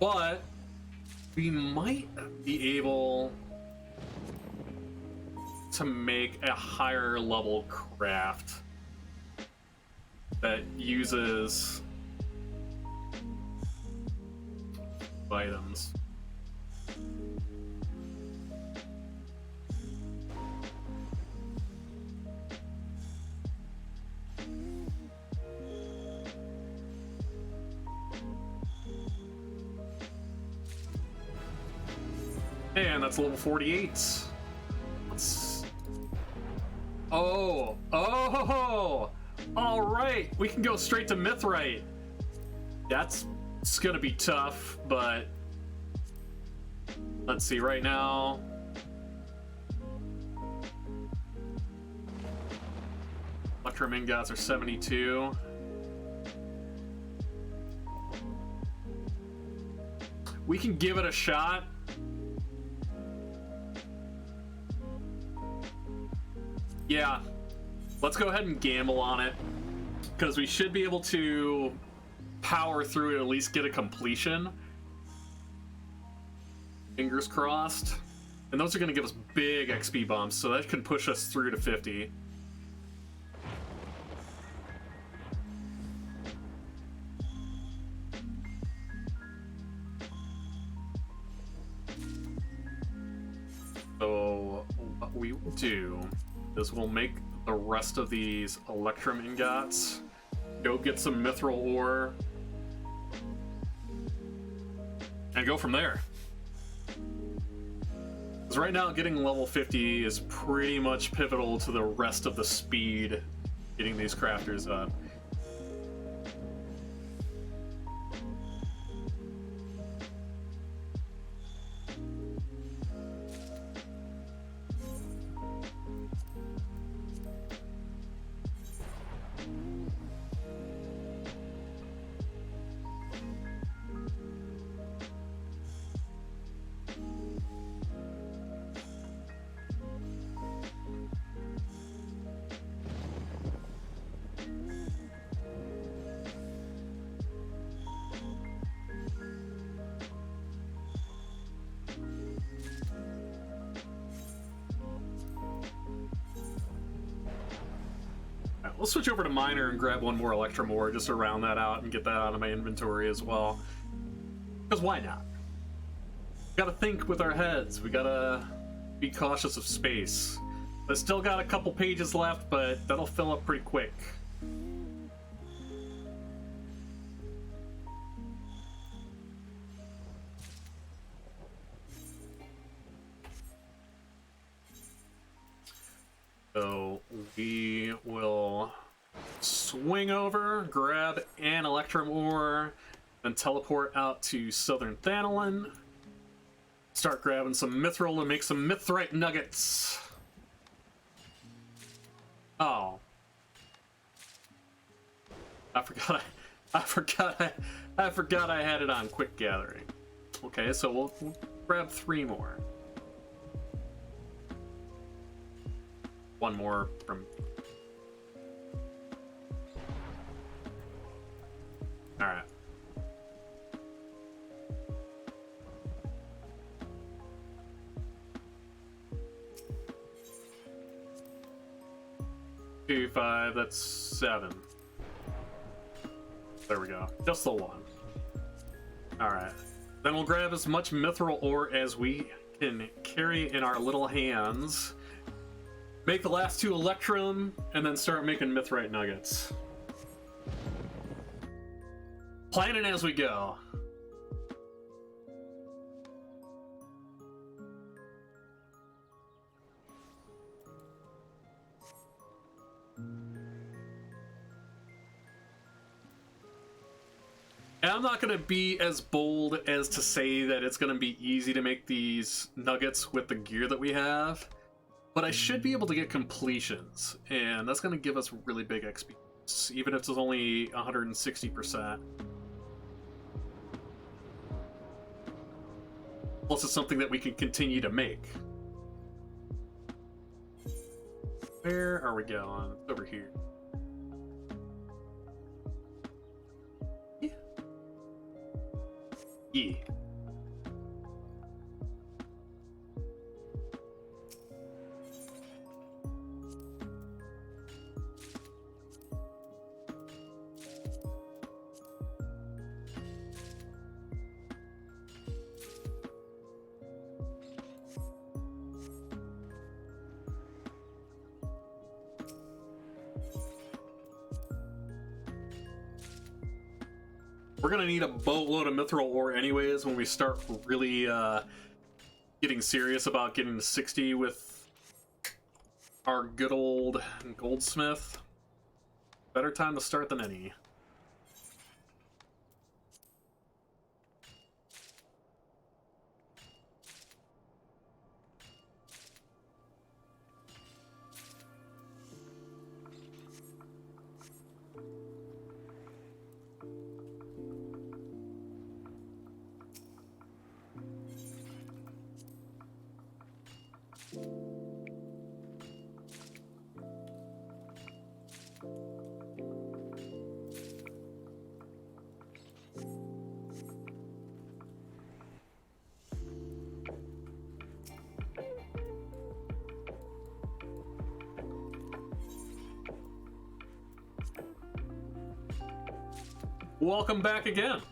But we might be able to make a higher level craft that uses items. And that's level 48. Oh! All right, we can go straight to Mithrite. It's gonna be tough, but let's see. Right now, Electrum Ingots are 72. We can give it a shot. Yeah, let's go ahead and gamble on it, because we should be able to power through it, at least get a completion. Fingers crossed. And those are going to give us big XP bumps, so that can push us through to 50. do is we'll make the rest of these electrum ingots, go get some mithril ore, and go from there. Because right now, getting level 50 is pretty much pivotal to the rest of the speed getting these crafters up. We'll switch over to miner and grab one more electrum ore just to round that out and get that out of my inventory as well. Because why not? We gotta think with our heads. We gotta be cautious of space. I still got a couple pages left, but that'll fill up pretty quick. So we will swing over, grab an electrum ore, then teleport out to Southern Thanalin. Start grabbing some mithril and make some mithrite nuggets. Oh, I forgot I had it on quick gathering. Okay, so we'll grab 3 more. One more from... Alright. Two, 5, that's 7. There we go. Just the one. Alright. Then we'll grab as much mithril ore as we can carry in our little hands. Make the last 2 electrum, and then start making mithrite nuggets. Planning as we go. And I'm not going to be as bold as to say that it's going to be easy to make these nuggets with the gear that we have. But I should be able to get completions, and that's going to give us really big XP, even if it's only 160%. Plus, it's something that we can continue to make. Where are we going? It's over here. Yeah. We're gonna need a boatload of mithril ore anyways when we start really getting serious about getting to 60 with our good old goldsmith. Better time to start than any. Welcome back again.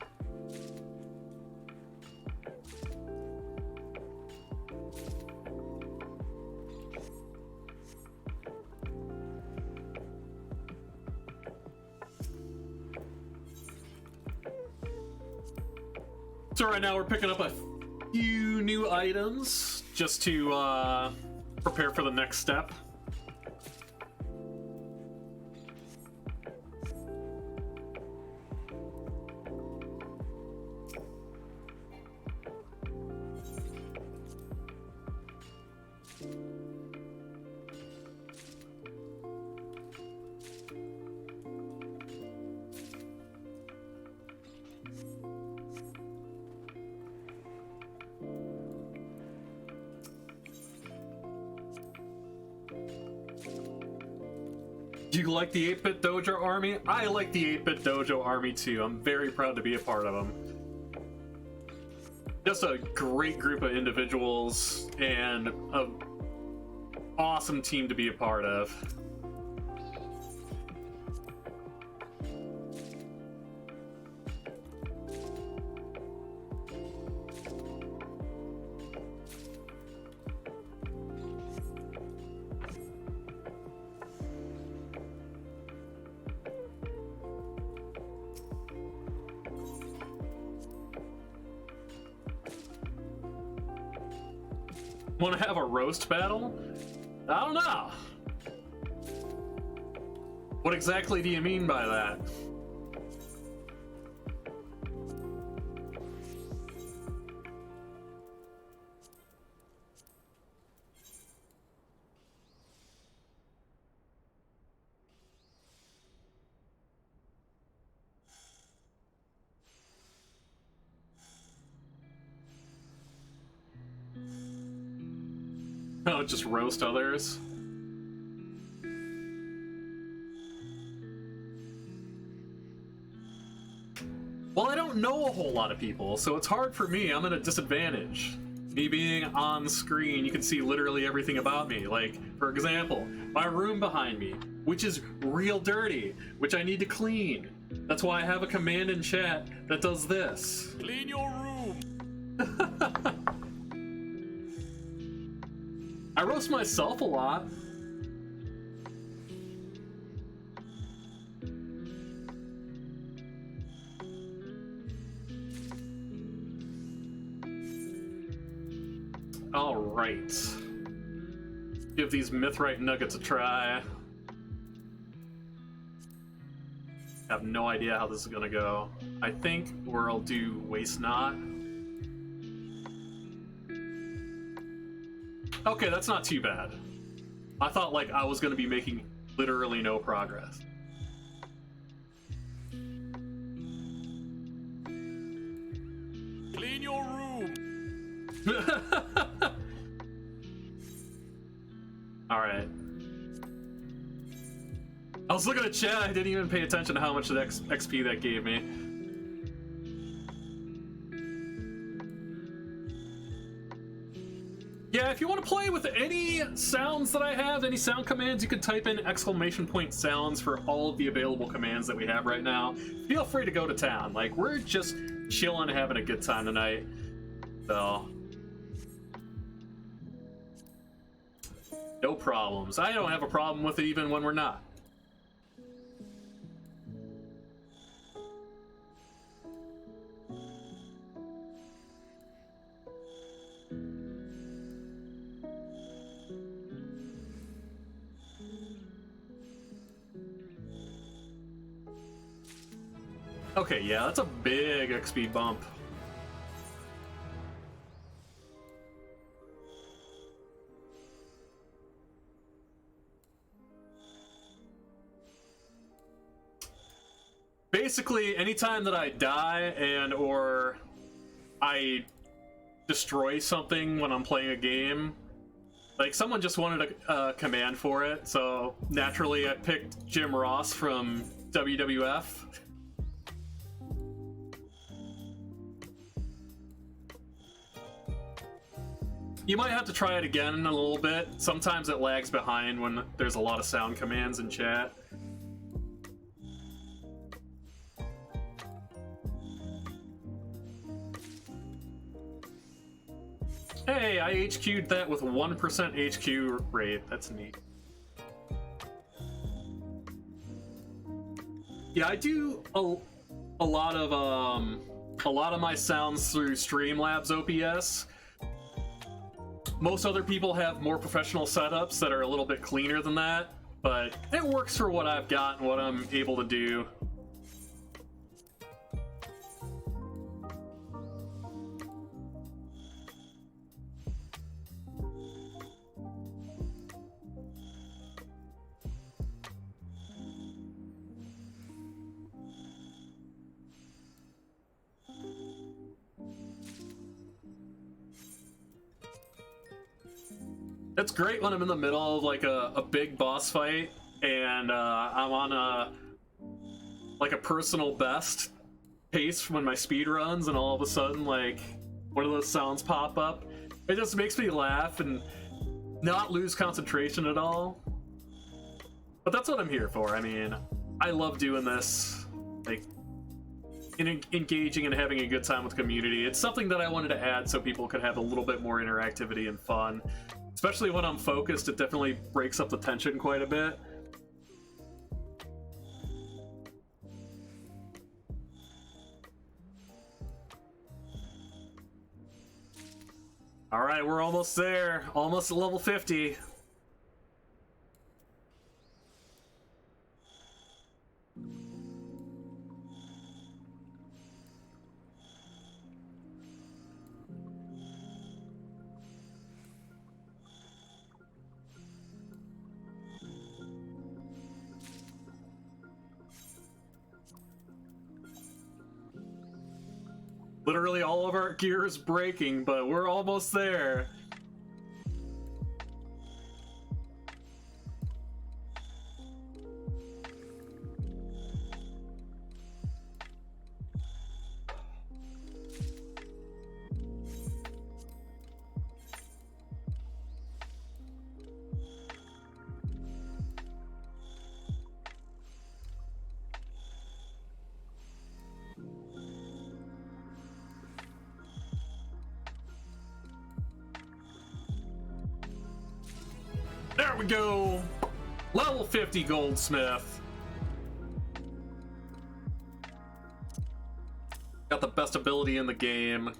So right now we're picking up a few new items just to prepare for the next step. Do you like the 8-Bit Dojo Army? I like the 8-Bit Dojo Army too. I'm very proud to be a part of them. Just a great group of individuals and an awesome team to be a part of. Want to have a roast battle? I don't know. What exactly do you mean by that? Oh, just roast others? Well, I don't know a whole lot of people, so it's hard for me. I'm at a disadvantage. Me being on screen, you can see literally everything about me. Like, for example, my room behind me, which is real dirty, which I need to clean. That's why I have a command in chat that does this. Clean your room. I roast myself a lot. All right. Give these Mythrite nuggets a try. Have no idea how this is gonna go. I think we'll do Waste Not. Okay, that's not too bad. I thought like I was gonna be making literally no progress. Clean your room. Alright. I was looking at chat, I didn't even pay attention to how much XP that gave me. Yeah, if you want to play with any sounds that I have, any sound commands, you can type in !sounds for all of the available commands that we have right now. Feel free to go to town. Like, we're just chilling, having a good time tonight. So, no problems. I don't have a problem with it even when we're not. Okay, yeah, that's a big XP bump. Basically, anytime that I die and or I destroy something when I'm playing a game, like someone just wanted a command for it, so naturally I picked Jim Ross from WWF. You might have to try it again in a little bit. Sometimes it lags behind when there's a lot of sound commands in chat. Hey, I HQ'd that with 1% HQ rate. That's neat. Yeah, I do a lot of a lot of my sounds through Streamlabs OBS. Most other people have more professional setups that are a little bit cleaner than that, but it works for what I've got and what I'm able to do. It's great when I'm in the middle of like a big boss fight and I'm on a personal best pace when my speed runs, and all of a sudden like one of those sounds pop up. It just makes me laugh and not lose concentration at all. But that's what I'm here for. I mean, I love doing this, like engaging and having a good time with the community. It's something that I wanted to add so people could have a little bit more interactivity and fun. Especially when I'm focused, it definitely breaks up the tension quite a bit. Alright, we're almost there. Almost at level 50. Literally all of our gear is breaking, but we're almost there. There we go! Level 50 Goldsmith. Got the best ability in the game.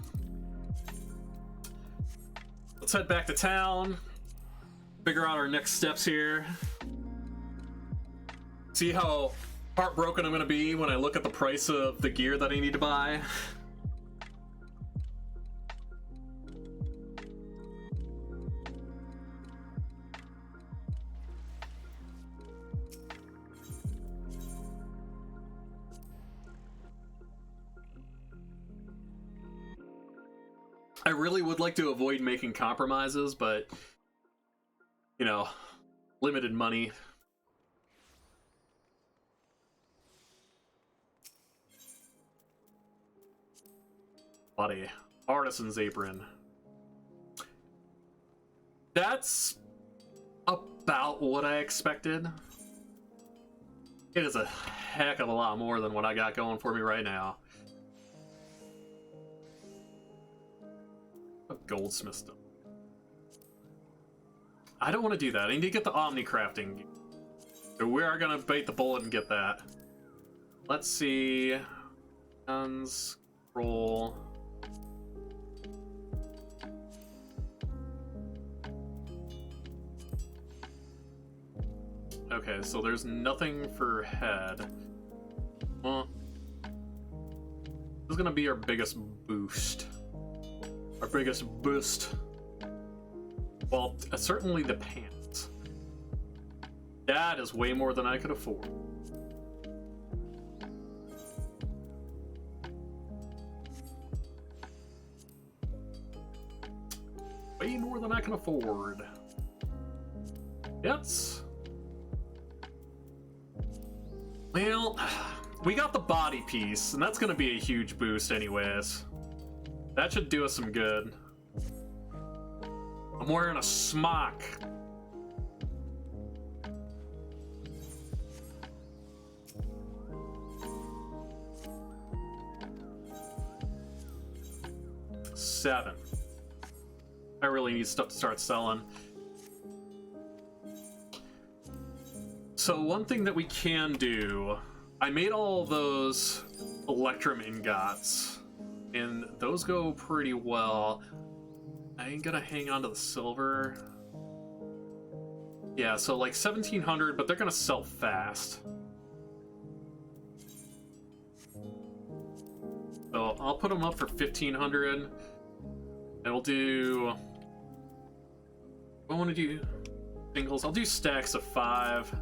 Let's head back to town. Figure out our next steps here. See how heartbroken I'm gonna be when I look at the price of the gear that I need to buy. I really would like to avoid making compromises, but, you know, limited money. Bloody artisan's apron. That's about what I expected. It is a heck of a lot more than what I got going for me right now. A goldsmith stone. I don't want to do that. I need to get the Omni crafting. So we are gonna bait the bullet and get that. Let's see. Guns, roll. Okay, so there's nothing for head. Well, this is gonna be our biggest boost. Our biggest boost. Well, certainly the pants. That is way more than I could afford. Way more than I can afford. Yes. Well, we got the body piece, and that's gonna be a huge boost anyways. That should do us some good. I'm wearing a smock. $7. I really need stuff to start selling. So one thing that we can do, I made all those Electrum ingots. and those go pretty well. I ain't gonna hang on to the silver. Yeah, so like 1,700, but they're gonna sell fast. So I'll put them up for 1,500, and we'll do. I want to do singles. I'll do stacks of 5.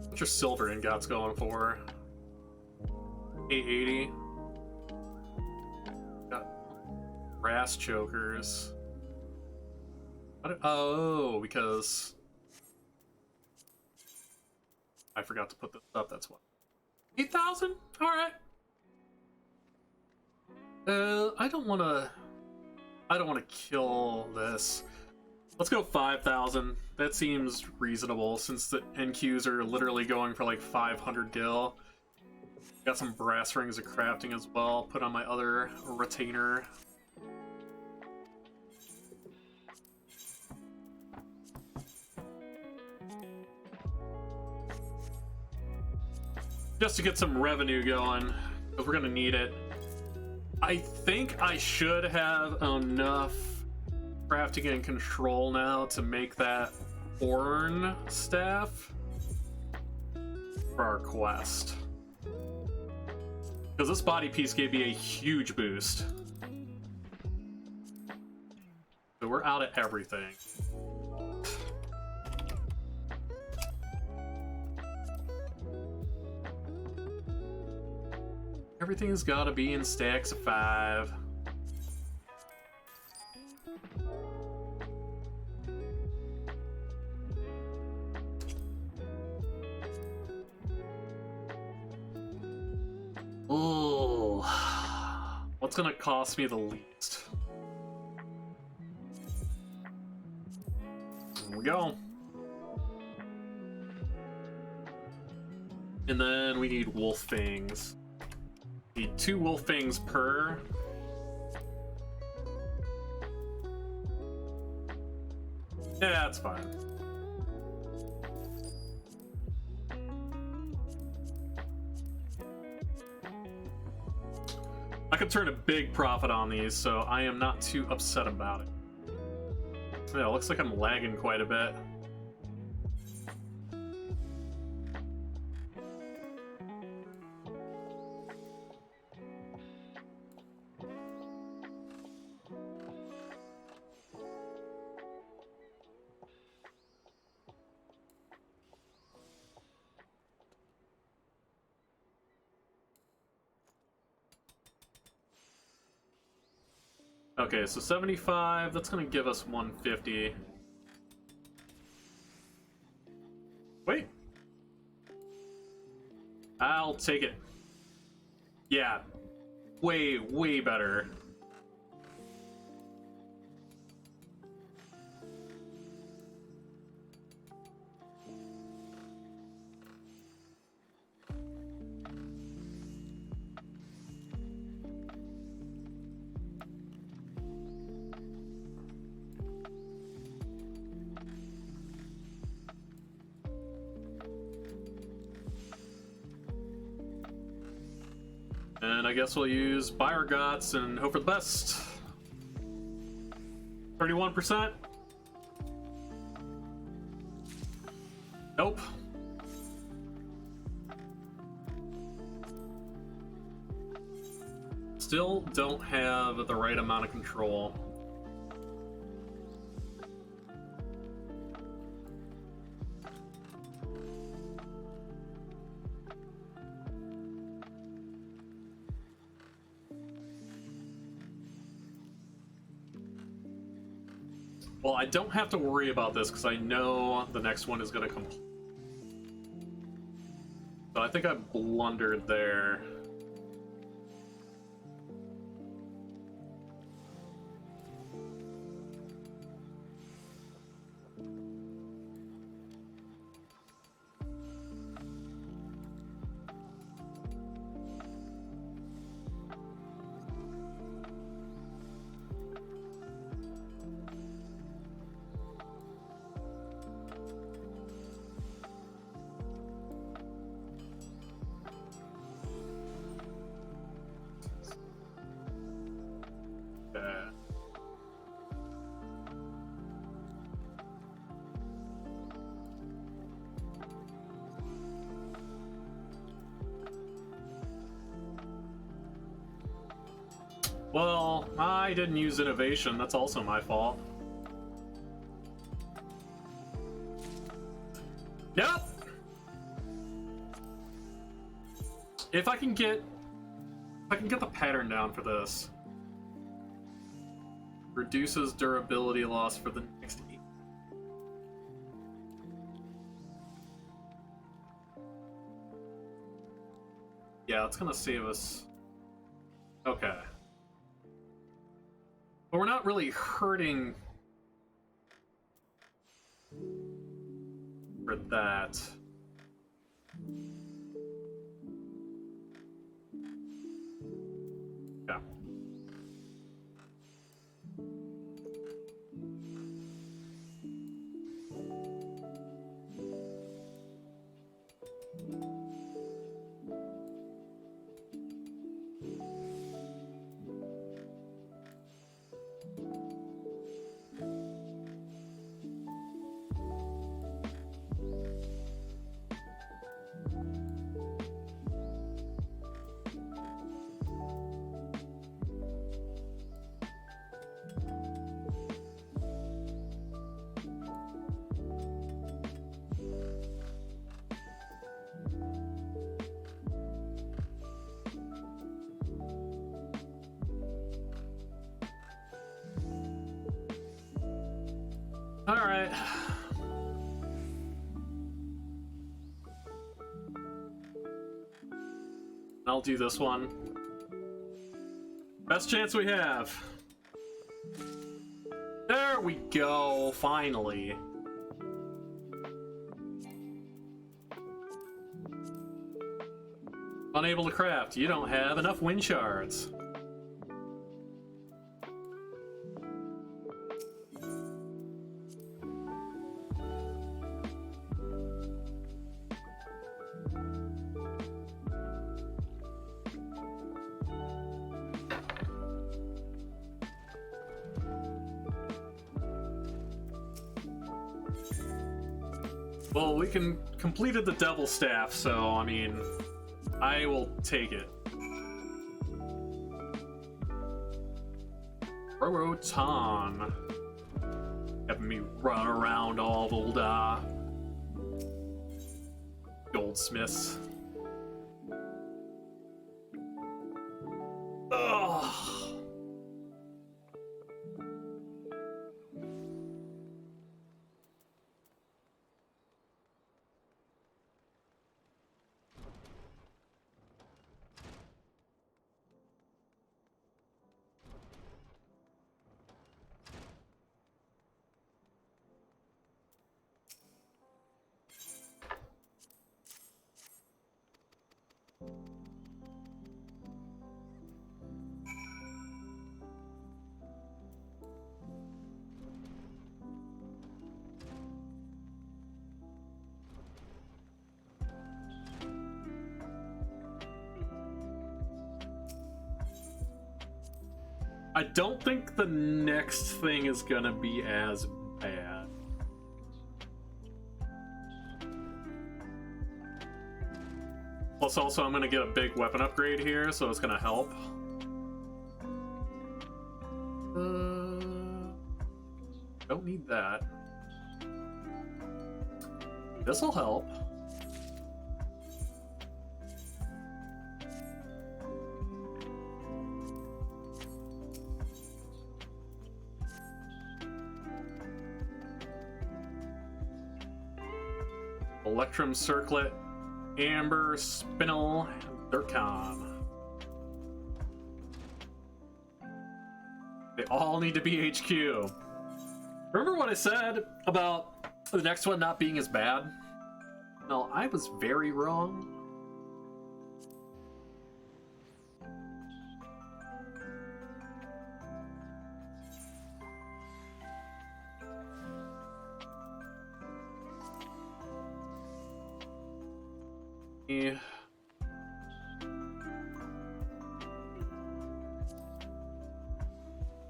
What's your silver ingots going for? 880. Got brass chokers. Oh, because I forgot to put this up. That's why. 8,000. All right. I don't want to kill this. Let's go 5,000. That seems reasonable since the NQs are literally going for like 500 gil. Got some brass rings of crafting as well. Put on my other retainer. Just to get some revenue going, because we're gonna need it. I think I should have enough crafting and control now to make that horn staff for our quest. Because this body piece gave me a huge boost. So we're out of everything. Everything's gotta be in stacks of 5. Oh, what's gonna cost me the least? Here we go. And then we need wolf fangs. Need 2 wolf fangs per. Yeah, that's fine. I could turn a big profit on these, so I am not too upset about it. Yeah, it looks like I'm lagging quite a bit. Okay, so 75, that's gonna give us 150. Wait. I'll take it. Yeah. Way, way better. And I guess we'll use Buyer Gots and hope for the best. 31%? Nope. Still don't have the right amount of control. Well, I don't have to worry about this because I know the next one is going to come. So I think I blundered there. Well, I didn't use innovation. That's also my fault. Nope! If I can get the pattern down for this. Reduces durability loss for the next 8. Yeah, it's gonna save us. Okay. But we're not really hurting for that. Yeah. All right. I'll do this one. Best chance we have. There we go, finally. Unable to craft. You don't have enough wind shards. Well, we completed the devil staff, so I mean, I will take it. Rorotan. Having me run around all of old goldsmiths. Ugh. I don't think the next thing is gonna be as bad. Plus, also, I'm gonna get a big weapon upgrade here, so it's gonna help. Don't need that. This'll help. Electrum Circlet, Amber, Spinel, and Durkheim. They all need to be HQ. Remember what I said about the next one not being as bad? No, I was very wrong.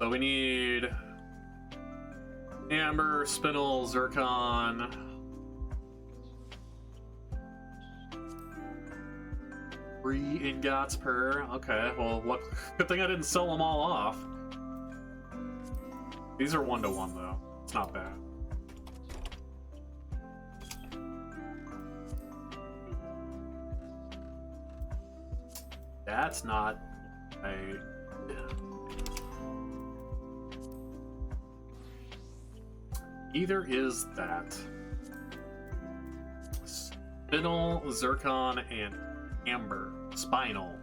So we need Amber, Spinel, Zircon. 3 ingots per. Okay, well, look, good thing I didn't sell them all off. These are 1-to-1 though. It's not bad. That's not right. Either is that. Spinel, Zircon, and Amber. Spinel.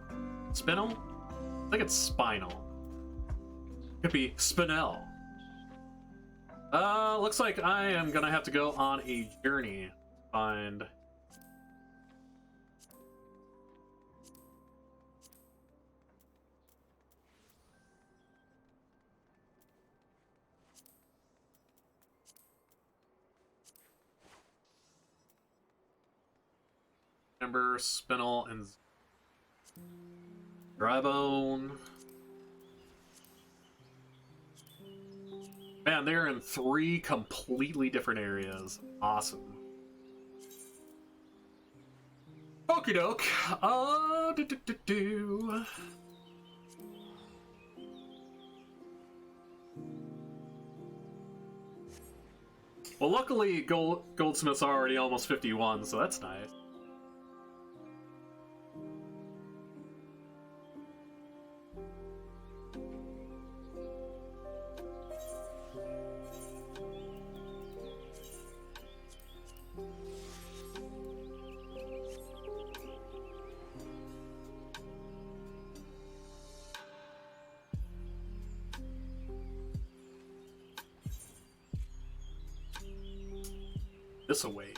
Spinel? I think it's Spinel. Could be Spinel. Looks like I am gonna have to go on a journey to find... Amber, Spinel, and Drybone. Man, they're in 3 completely different areas. Awesome. Okie doke. Well, luckily, Goldsmith's already almost 51, so that's nice. This away.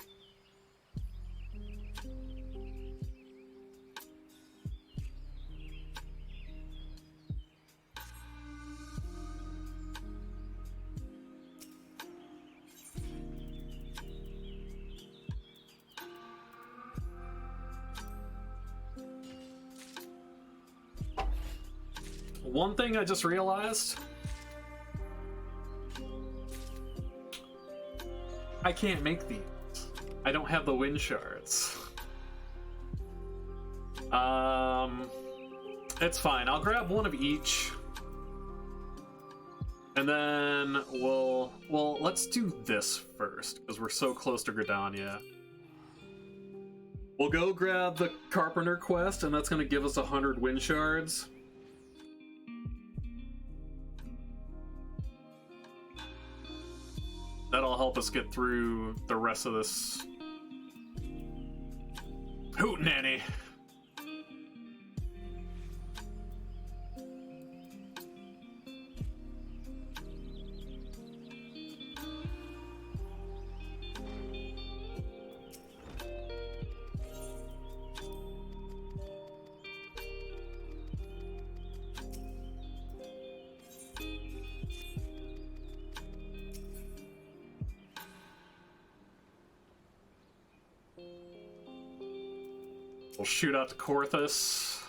One thing I just realized, I can't make these. I don't have the wind shards. It's fine. I'll grab one of each. And then well, let's do this first, because we're so close to Gridania. We'll go grab the Carpenter quest, and that's going to give us 100 wind shards. That'll help us get through the rest of this hootenanny. We'll shoot out to Korthus.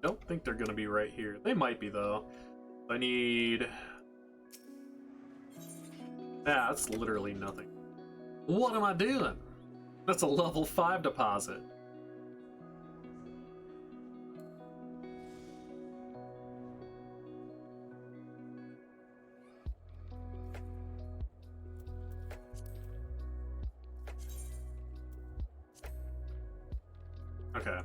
Don't think they're gonna be right here. They might be though. I need... Ah, that's literally nothing. What am I doing? That's a level 5 deposit. Okay.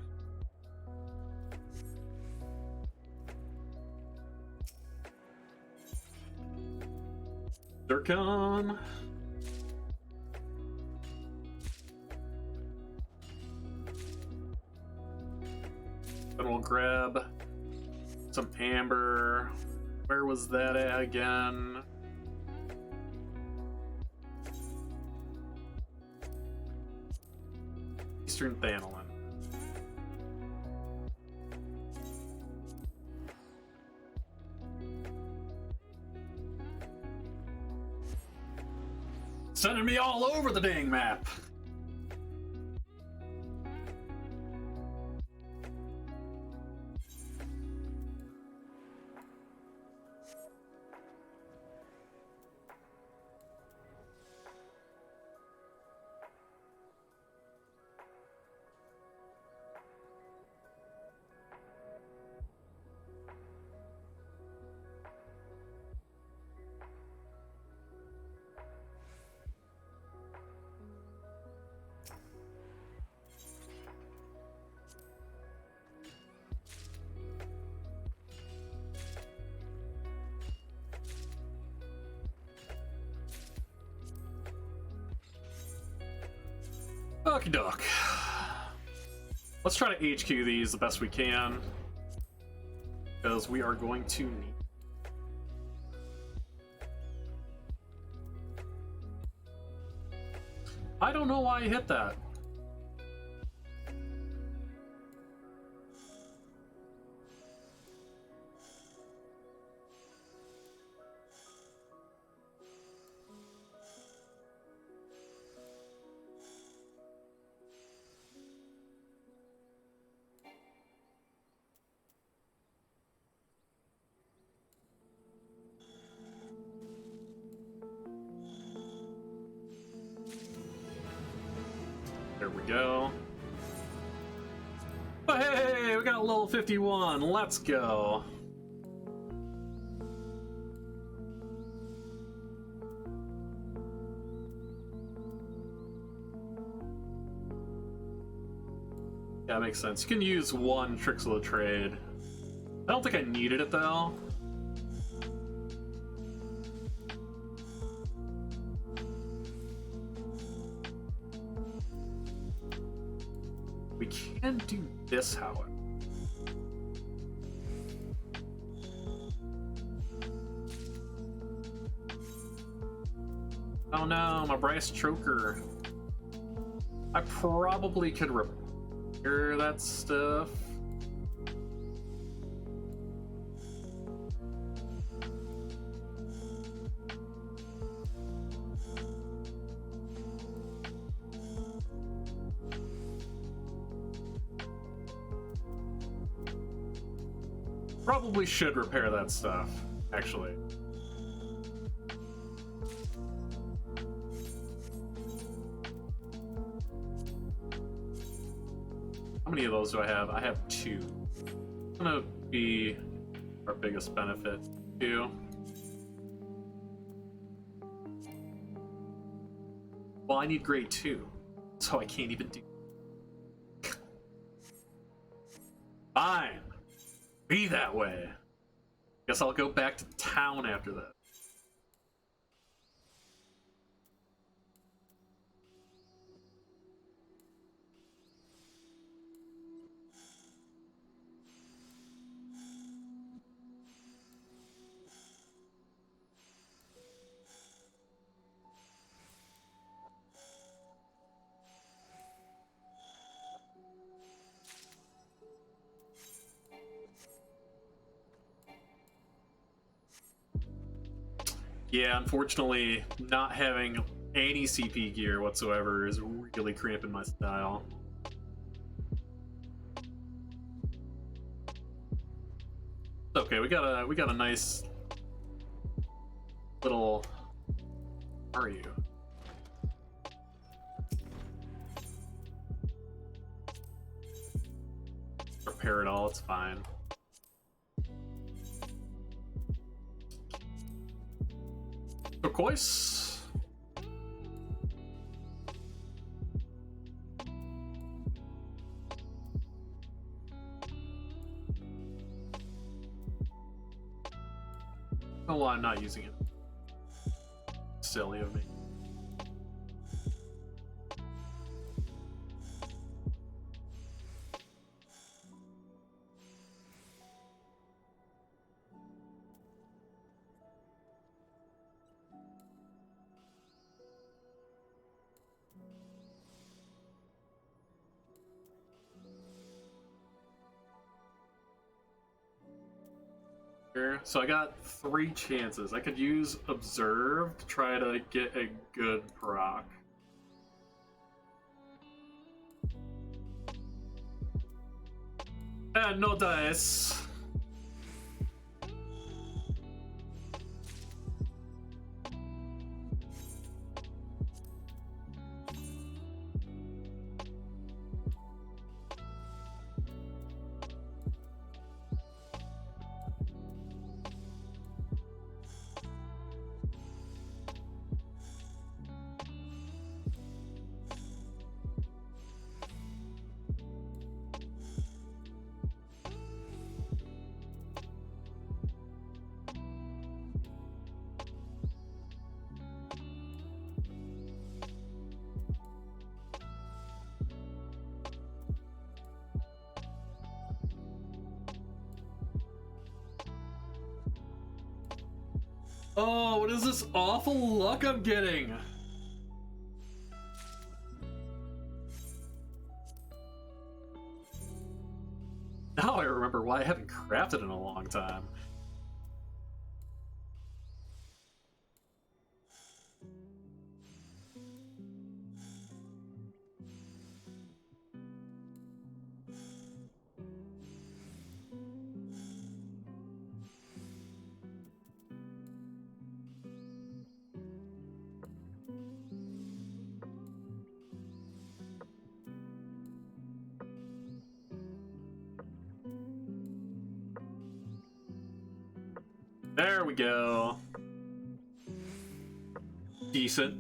Zircon. Then we'll grab some amber. Where was that at again? Eastern Thanalin. Sending me all over the dang map. Okie doke. Let's try to HQ these the best we can, because we are going to need. I don't know why I hit that. There we go. Oh, hey, we got a level 51. Let's go. Yeah, that makes sense. You can use one Tricks of the Trade. I don't think I needed it though. We can do this, however. Oh no, my Bryce Choker. I probably could repair that stuff. Probably should repair that stuff, actually. How many of those do I have? I have 2. It's gonna be our biggest benefit, too. Well, I need grade 2, so I can't even do. Fine. Be that way. Guess I'll go back to town after that. Yeah, unfortunately, not having any CP gear whatsoever is really cramping my style. It's okay, we got a nice little. Where are you? Repair it all, it's fine. Turquoise. Oh, well, I'm not using it. Silly of me. So I got 3 chances. I could use Observe to try to get a good proc. And no dice. Oh, what is this awful luck I'm getting? Now I remember why I haven't crafted in a long time. There we go. Decent.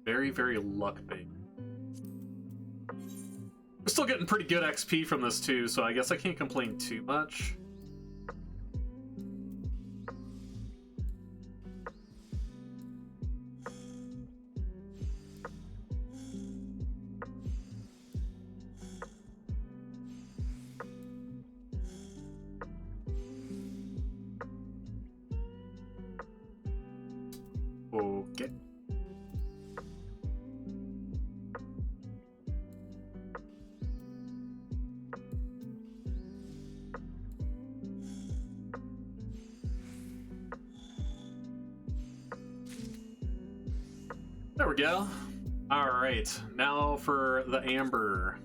Very, very luck-based. We're still getting pretty good XP from this too, so I guess I can't complain too much. Okay. There we go. All right, now for the amber.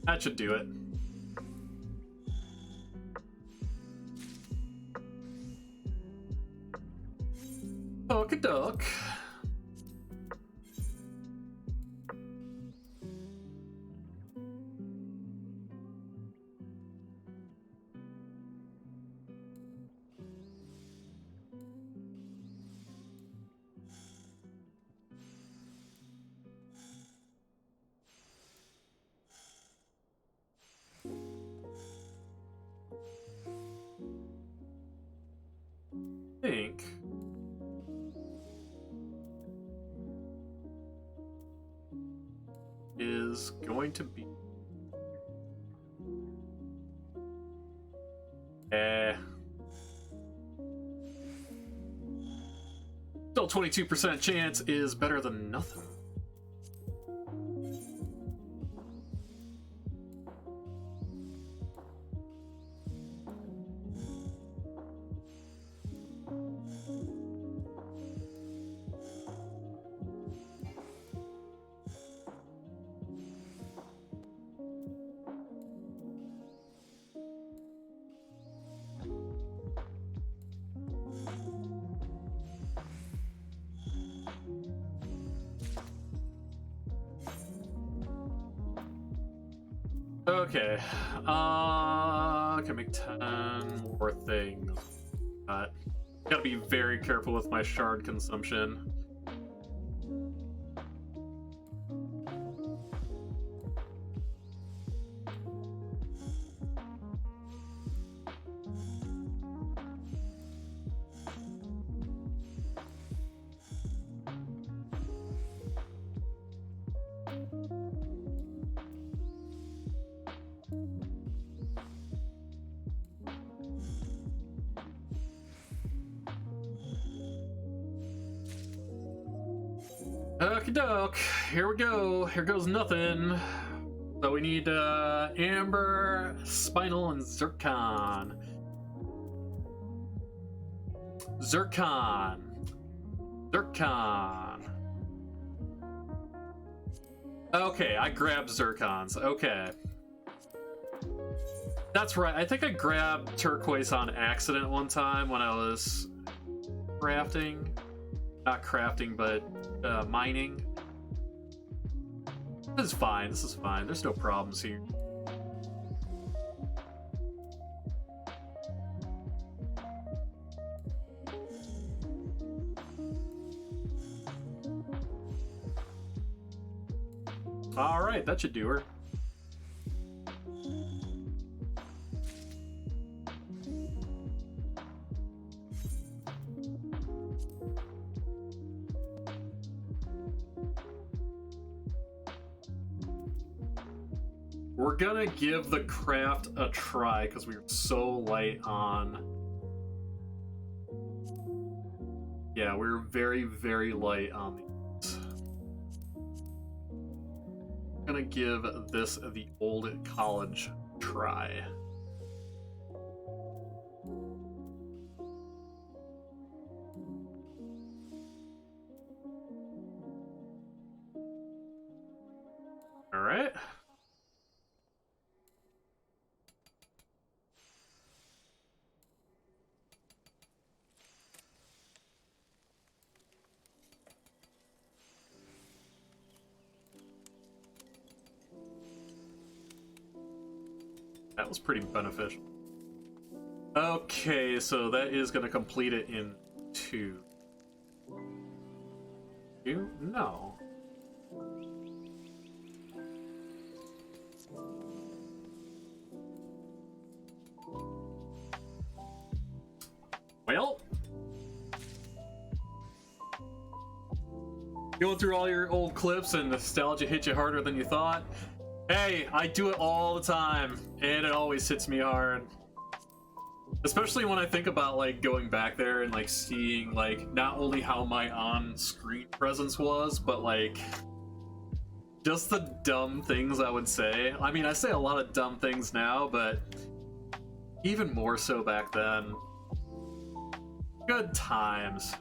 That should do it. Okey-doke. Think is going to be still 22% chance is better than nothing. Okay, I can make 10 more things. Gotta be very careful with my shard consumption. Okie doke. Here we go. Here goes nothing. So we need amber, spinal, and zircon. Zircon. Zircon. Okay, I grabbed zircons. Okay. That's right. I think I grabbed turquoise on accident one time when I was crafting. Not crafting, but mining. This is fine. This is fine. There's no problems here. All right, that should do her. We're gonna give the craft a try because we were so light on. Yeah, we were very, very light on these. Gonna give this the old college try. All right. That was pretty beneficial. Okay, so that is going to complete it in 2. 2? No. Well, going through all your old clips and nostalgia hit you harder than you thought. Hey, I do it all the time, and it always hits me hard. Especially when I think about, like, going back there and, like, seeing, like, not only how my on-screen presence was, but, like, just the dumb things I would say. I mean, I say a lot of dumb things now, but even more so back then. Good times.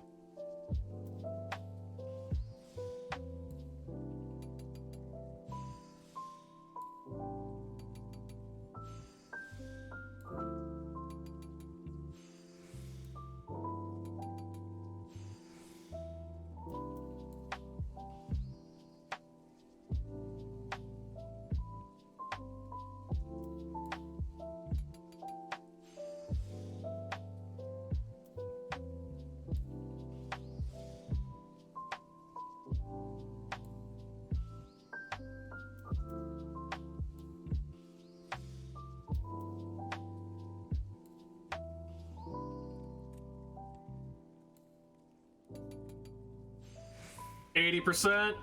%.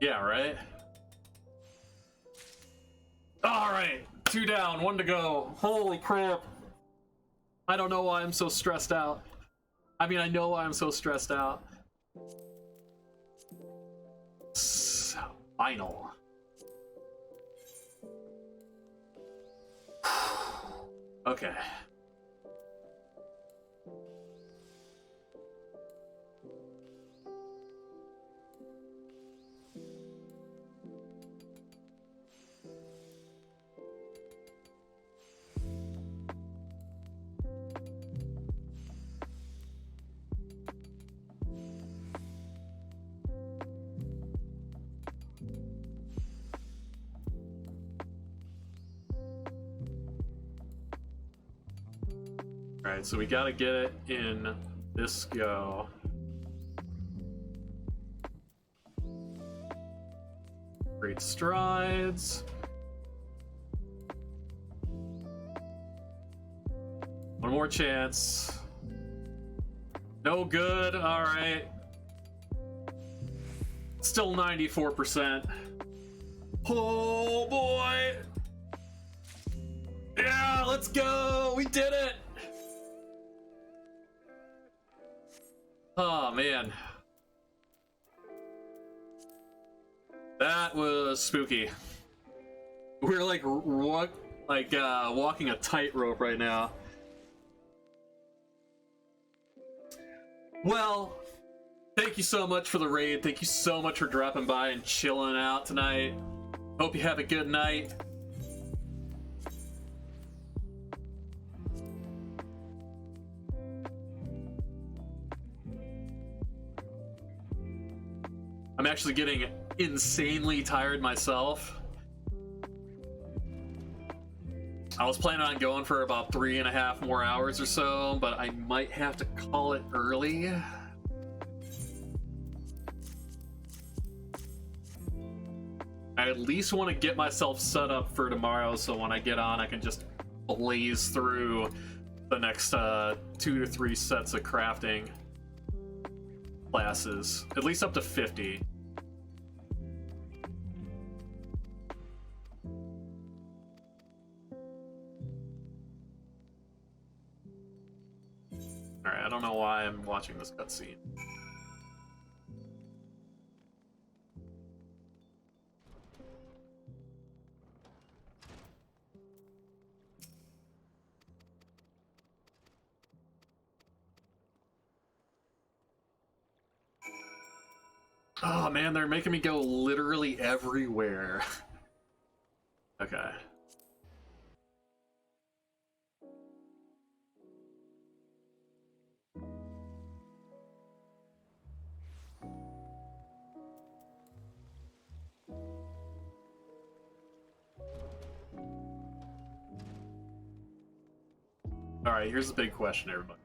Yeah, right? Alright, 2 down, 1 to go. Holy crap. I don't know why I'm so stressed out. I mean, I know why I'm so stressed out. So, final. Okay. Alright, so we gotta get it in this go. Great strides. One more chance. No good, alright. Still 94%. Oh boy! Yeah, let's go! We did it! Oh man, that was spooky. We're like walking a tightrope right now. Well, thank you so much for the raid. Thank you so much for dropping by and chilling out tonight. Hope you have a good night. I'm actually getting insanely tired myself. I was planning on going for about 3.5 more hours or so, but I might have to call it early. I at least want to get myself set up for tomorrow so when I get on I can just blaze through the next 2 to 3 sets of crafting classes, at least up to 50. Alright, I don't know why I'm watching this cutscene. Oh man, they're making me go literally everywhere. Okay. Alright, here's the big question, everybody.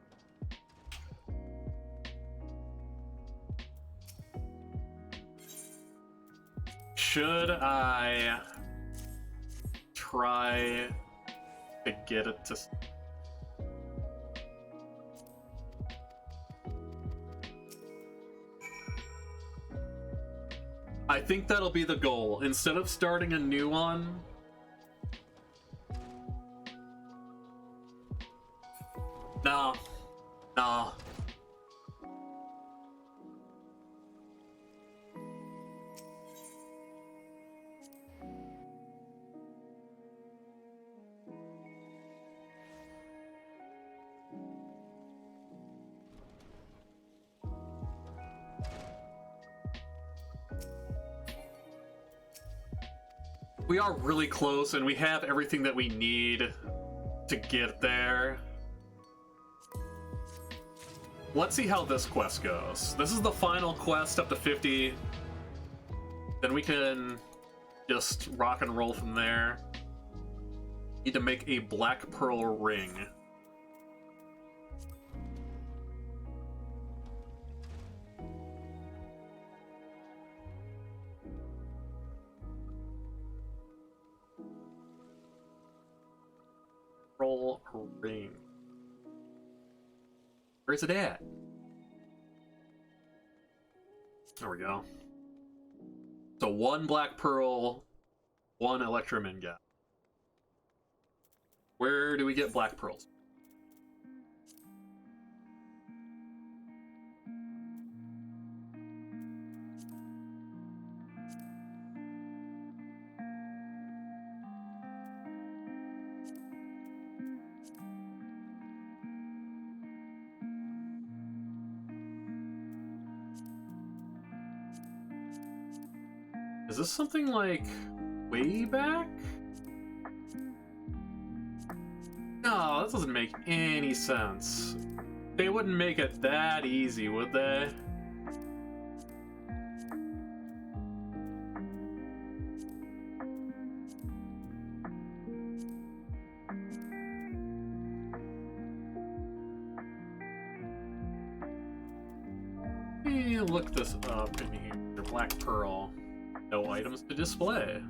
Should I try to get it to... I think that'll be the goal. Instead of starting a new one, nah. We are really close, and we have everything that we need to get there. Let's see how this quest goes. This is the final quest up to 50. Then we can just rock and roll from there. Need to make a black pearl ring. Pearl ring. Where's it at? There we go. So 1 black pearl, 1 electrum ingot. Where do we get black pearls? Is this something like way back? No, that doesn't make any sense. They wouldn't make it that easy, would they? Let me look this up in here. Black pearl. No items to display.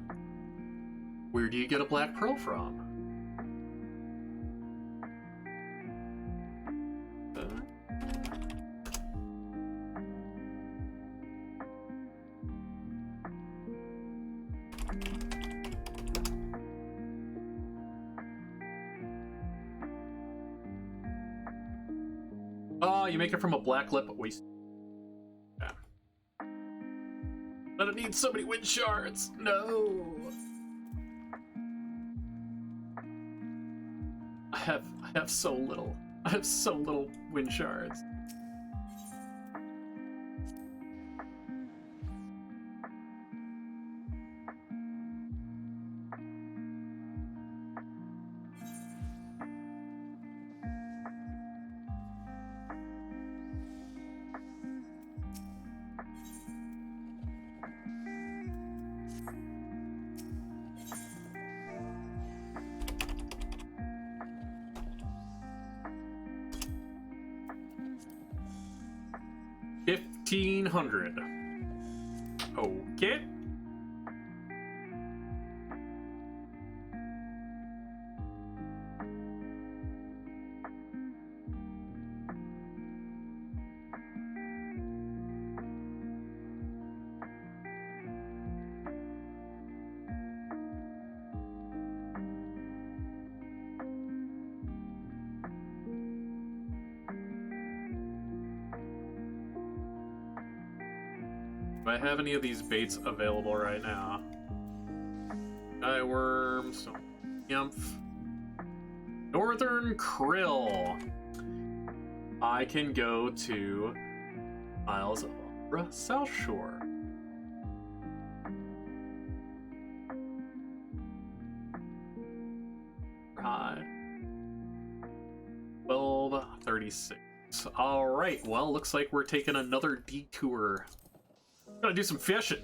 Where do you get a black pearl from? Oh, you make it from a black lip oyster. Yeah. But it needs so many wind shards. No. I have so little. I have so little wind shards. $1,500. Okay. Do I have any of these baits available right now? Eye worms, nymph, northern krill. I can go to Isles of Umbra, South Shore. Hi. 12:36. All right. Well, looks like we're taking another detour. Gotta do some fishing.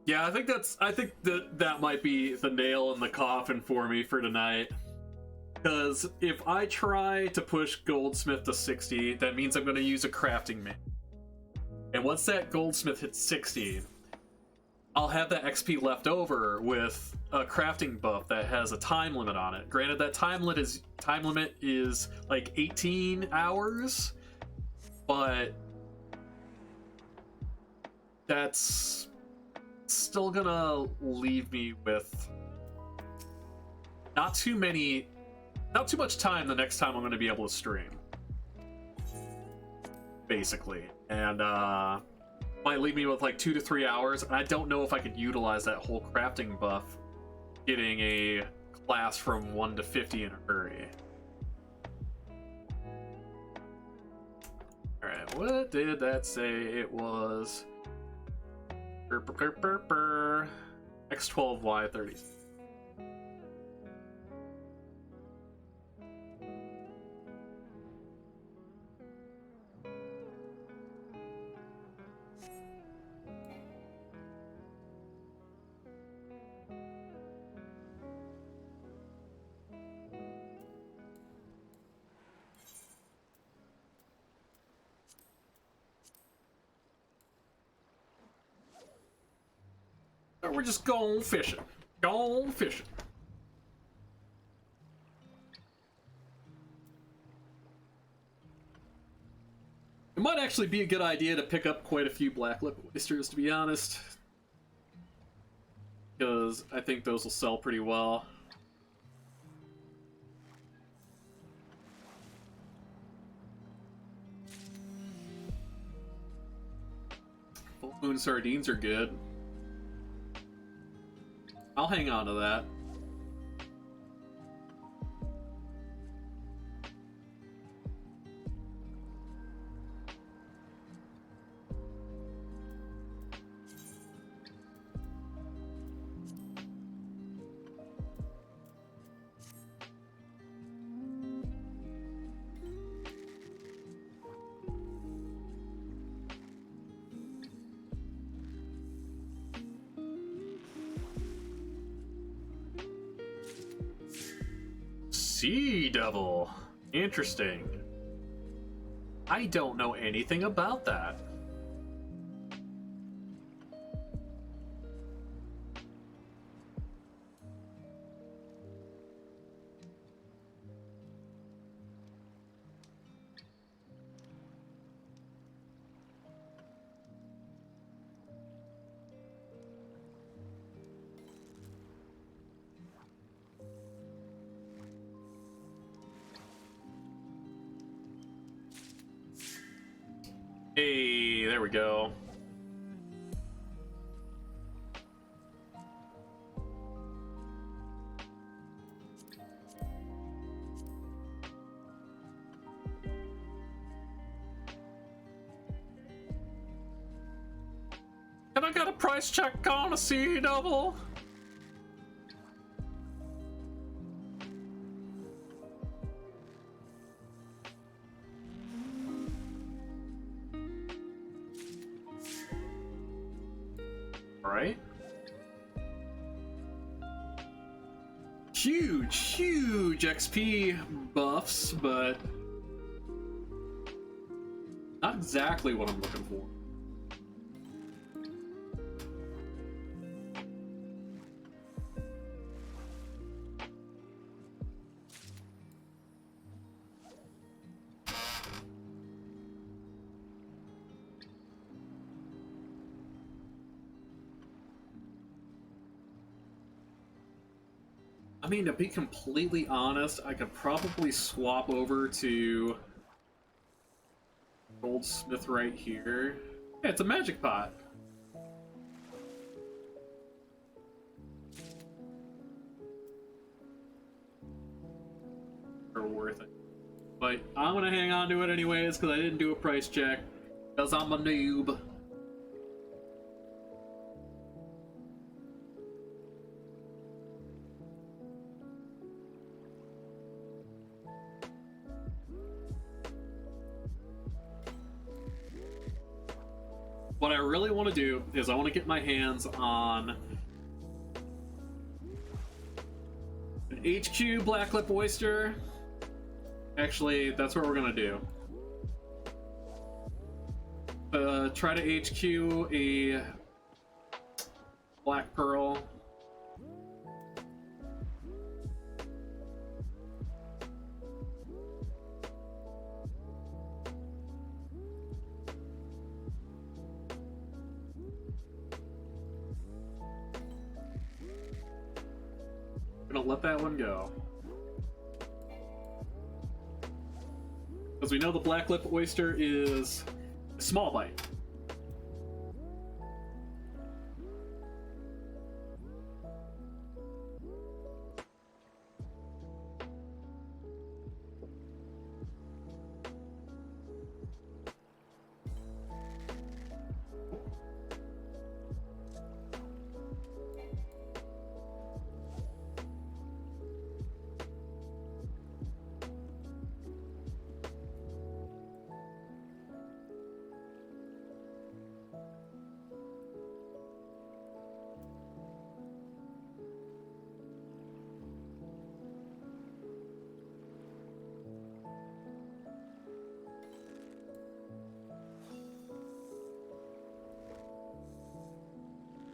Yeah, I think that might be the nail in the coffin for me for tonight. Because if I try to push Goldsmith to 60, that means I'm going to use a crafting man. And once that Goldsmith hits 60, I'll have that XP left over with a crafting buff that has a time limit on it. Granted, that time limit is like 18 hours, but that's still gonna leave me with not too much time the next time I'm going to be able to stream, basically, and might leave me with like 2 to 3 hours. And I don't know if I could utilize that whole crafting buff, getting a class from 1 to 50 in a hurry. All right, what did that say? It was X12Y30. We're just going fishing. Going fishing. It might actually be a good idea to pick up quite a few black lip oysters, to be honest. Because I think those will sell pretty well. Full moon sardines are good. I'll hang on to that. Sea Devil. Interesting. I don't know anything about that. there we go. And I got a price check on a C double. Alright. Huge XP buffs, but not exactly what I'm looking for. I mean, to be completely honest, I could probably swap over to Goldsmith right here. Yeah, it's a magic pot. Or worth it. But I'm gonna hang on to it anyways, because I didn't do a price check. Because I'm a noob. What I really want to do is I want to get my hands on an HQ Blacklip Oyster. Actually, that's what we're gonna do. Try to HQ a Black Pearl. Gonna let that one go. Because we know the Black Lip Oyster is a small bite.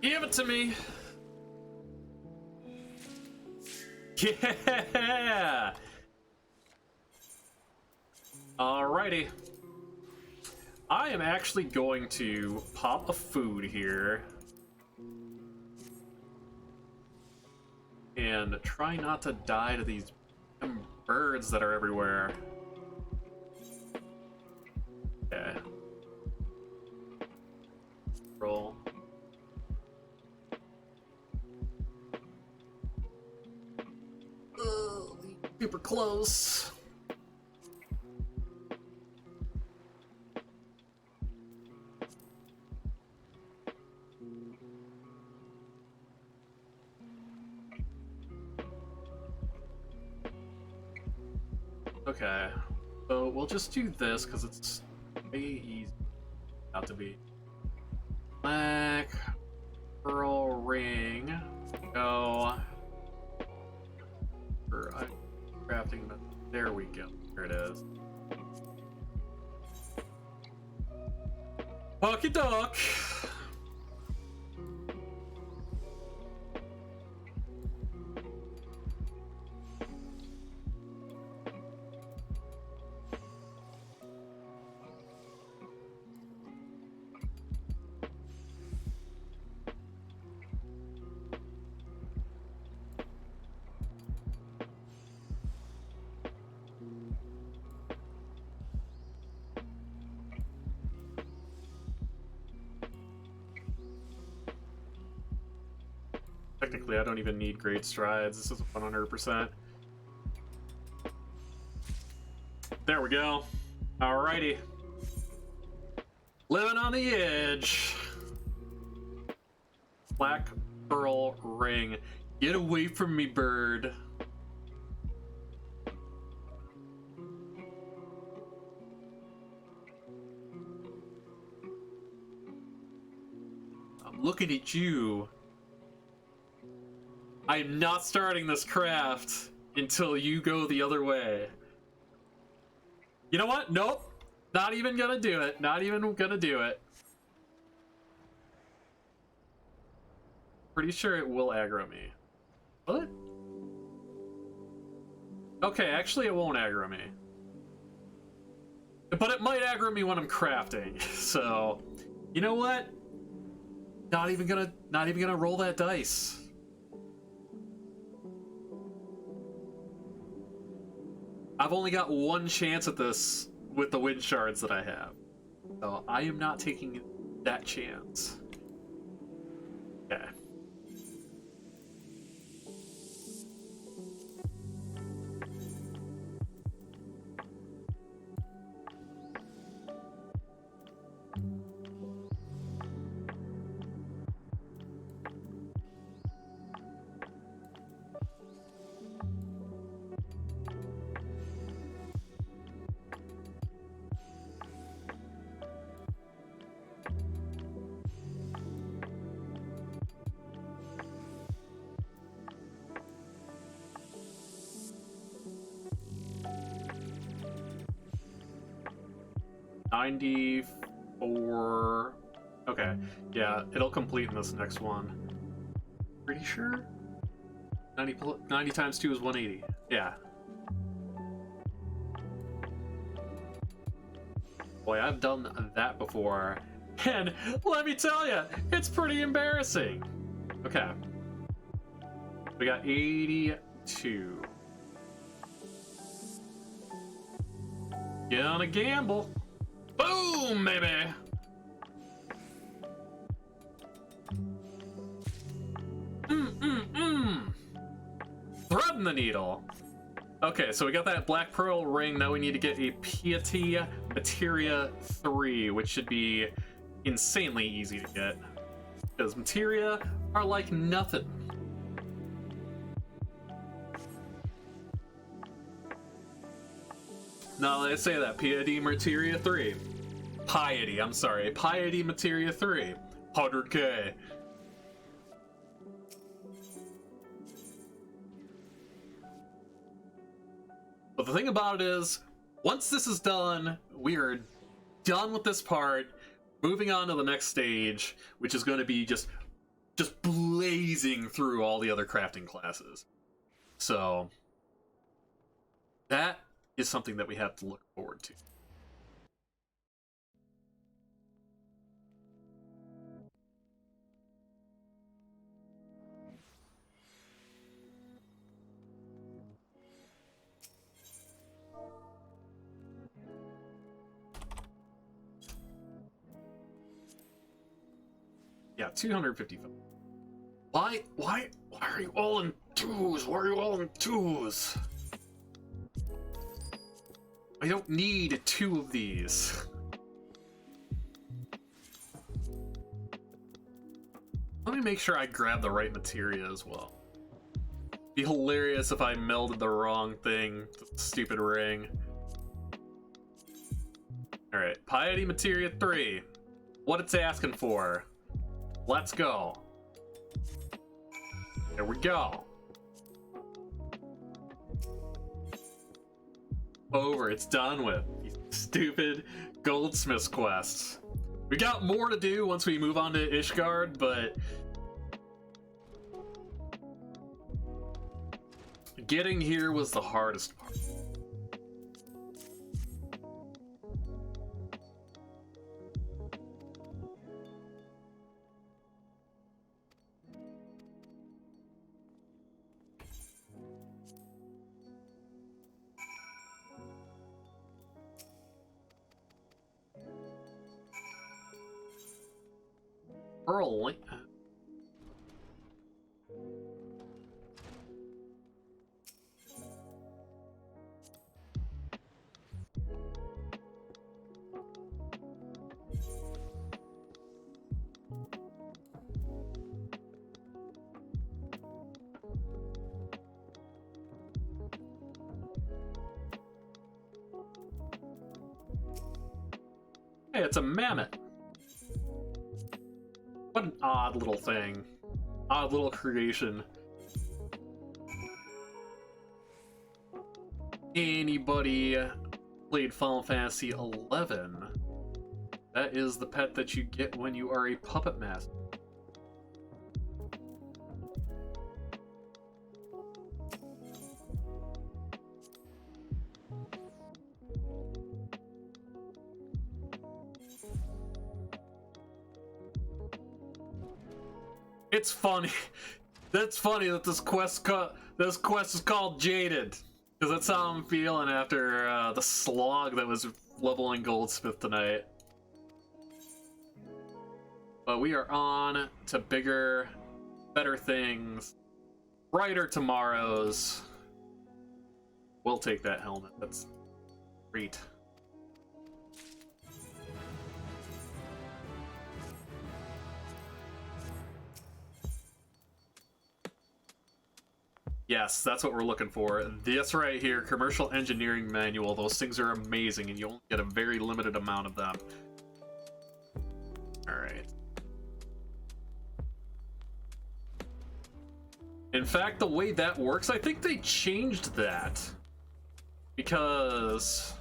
Give it to me! Yeah! Alrighty. I am actually going to pop a food here. And try not to die to these birds that are everywhere. Okay. Roll. Super close. Okay, so we'll just do this because it's way easy not to be. Black Pearl Ring. Go. For crafting. There we go. There it is. Pocky Dock. technically. I don't even need great strides. This is 100%. There we go. Alrighty. Living on the edge. Black pearl ring. Get away from me, bird. I'm looking at you. I am not starting this craft until you go the other way. You know what? Nope. Not even gonna do it. Not even gonna do it. Pretty sure it will aggro me. Will it? Okay, actually it won't aggro me. But it might aggro me when I'm crafting. So, you know what? Not even gonna roll that dice. I've only got one chance at this with the wind shards that I have. So I am not taking that chance. Okay. $94. Okay, yeah, it'll complete in this next one. Pretty sure? 90 times 2 is 180. Yeah. Boy, I've done that before. And let me tell you, it's pretty embarrassing. Okay. We got 82. Gonna gamble. Boom, baby! Threading the needle. Okay, so we got that black pearl ring. Now we need to get a Piety Materia 3, which should be insanely easy to get. Because materia are like nothing. Now let's say that. Piety Materia 3. Piety, I'm sorry. Piety Materia 3. 100k. But the thing about it is, once this is done, we are done with this part, moving on to the next stage, which is going to be just blazing through all the other crafting classes. So, that is something that we have to look forward to. Yeah, 255. Why are you all in twos? Why are you all in twos? I don't need 2 of these. Let me make sure I grab the right materia as well. Be hilarious if I melded the wrong thing to the stupid ring. Alright, Piety Materia 3. What it's asking for. Let's go. There we go. Over, it's done with. These stupid goldsmith's quests. We got more to do once we move on to Ishgard, but getting here was the hardest part. Earl. Hey, it's a mammoth. What an odd little thing. Odd little creation. Anybody played Final Fantasy XI? That is the pet that you get when you are a puppet master. It's funny. That's funny that this quest is called Jaded, because that's how I'm feeling after the slog that was leveling Goldsmith tonight. But we are on to bigger, better things, brighter tomorrows. We'll take that helmet. That's great. Yes, that's what we're looking for. This right here, commercial engineering manual. Those things are amazing, and you only get a very limited amount of them. All right. In fact, the way that works, I think they changed that. Because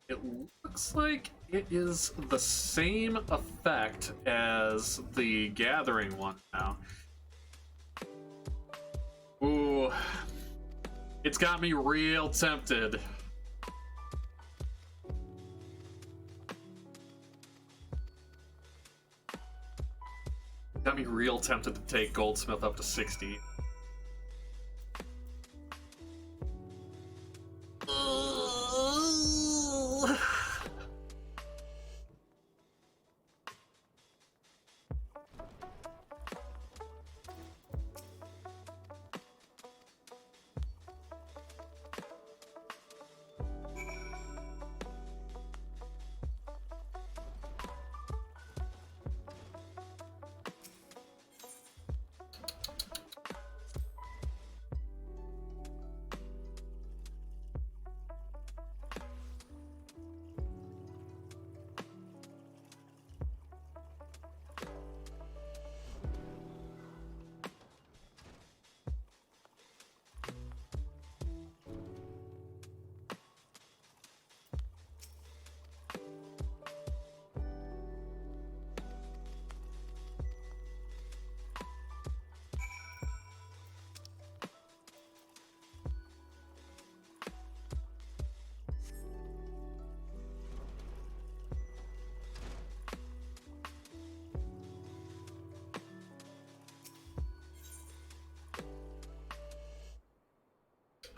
it looks like it is the same effect as the Gathering one now. Ooh, it's got me real tempted. Got me real tempted to take Goldsmith up to 60.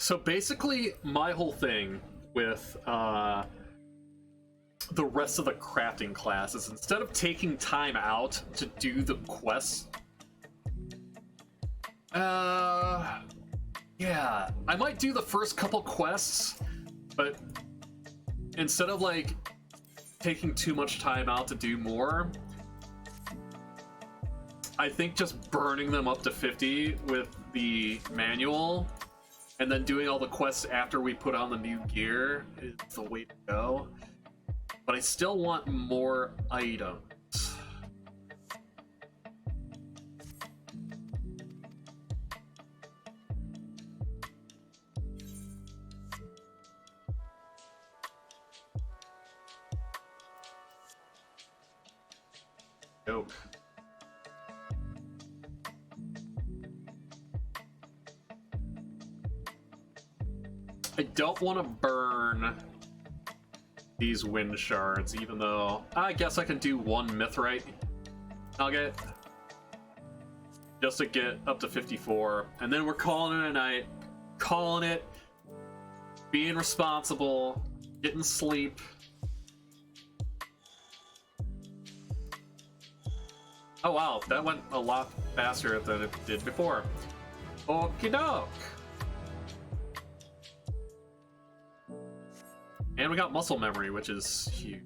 So basically, my whole thing with the rest of the crafting class is instead of taking time out to do the quests, yeah, I might do the first couple quests, but instead of like taking too much time out to do more, I think just burning them up to 50 with the manual and then doing all the quests after we put on the new gear is the way to go. But I still want more items. Dope. I don't want to burn these wind shards, even though I guess I can do one mithrite nugget just to get up to 54, and then we're calling it a night, calling it, being responsible, getting sleep. Oh wow, that went a lot faster than it did before. Okie doke. And we got muscle memory, which is huge.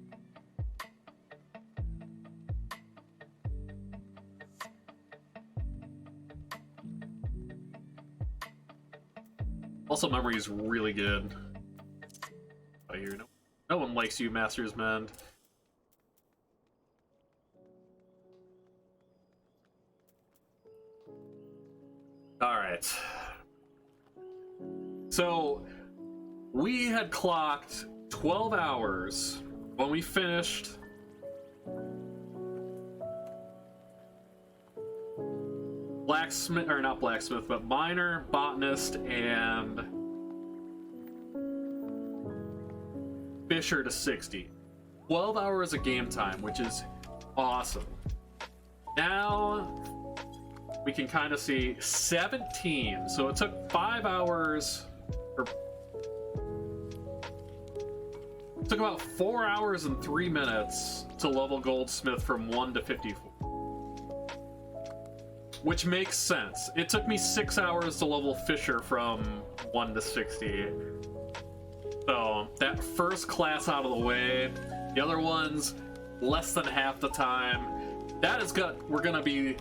Muscle memory is really good. Out of here, no. No one likes you, Master's Mend. Alright. So, we had clocked 12 hours when we finished blacksmith, or not blacksmith, but miner, botanist, and fisher to 60. 12 hours of game time, which is awesome. Now we can kind of see 17. So it took 5 hours, or it took about 4 hours and 3 minutes to level Goldsmith from 1 to 54. Which makes sense. It took me 6 hours to level Fisher from 1 to 60. So, that first class out of the way, the other ones, less than half the time. That is good. We're gonna be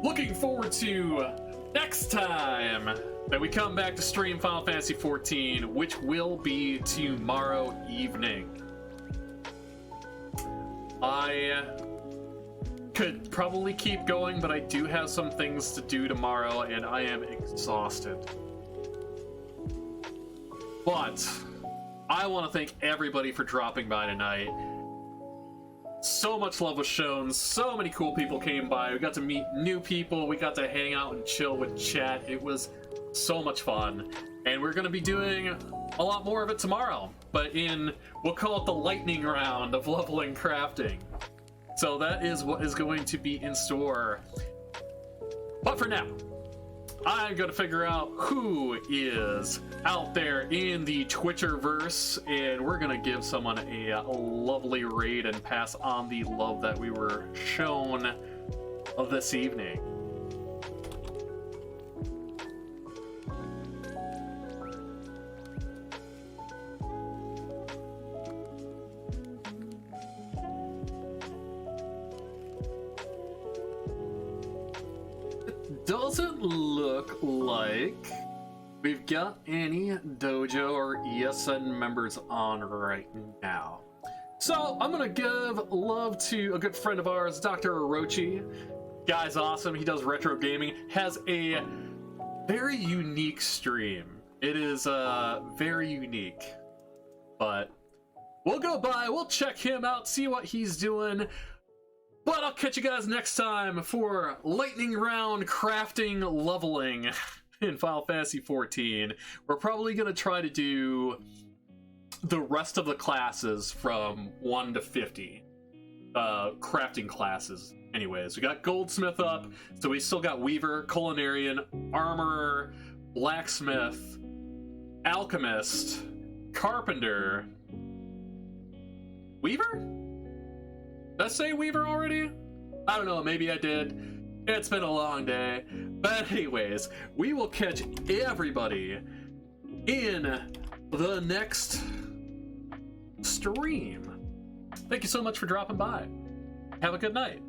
looking forward to next time that we come back to stream Final Fantasy XIV, which will be tomorrow evening. I could probably keep going, but I do have some things to do tomorrow, and I am exhausted. But I want to thank everybody for dropping by tonight. So much love was shown, so many cool people came by, we got to meet new people, we got to hang out and chill with chat. It was so much fun, and we're going to be doing a lot more of it tomorrow, but we'll call it the lightning round of leveling crafting. So that is what is going to be in store. But for now, I'm going to figure out who is out there in the Twitcherverse, and we're going to give someone a lovely raid and pass on the love that we were shown of this evening. Doesn't look like we've got any dojo or ESN members on right now. So I'm gonna give love to a good friend of ours, Dr. Orochi. Guy's awesome. He does retro gaming, has a very unique stream. It is very unique, but we'll go by, we'll check him out, see what he's doing. But I'll catch you guys next time for lightning round crafting leveling in Final Fantasy XIV. We're probably going to try to do the rest of the classes from 1 to 50. Crafting classes. Anyways, we got Goldsmith up, so we still got Weaver, Culinarian, Armorer, Blacksmith, Alchemist, Carpenter, Weaver? Did I say Weaver already? I don't know, maybe I did. It's been a long day. But anyways, we will catch everybody in the next stream. Thank you so much for dropping by. Have a good night.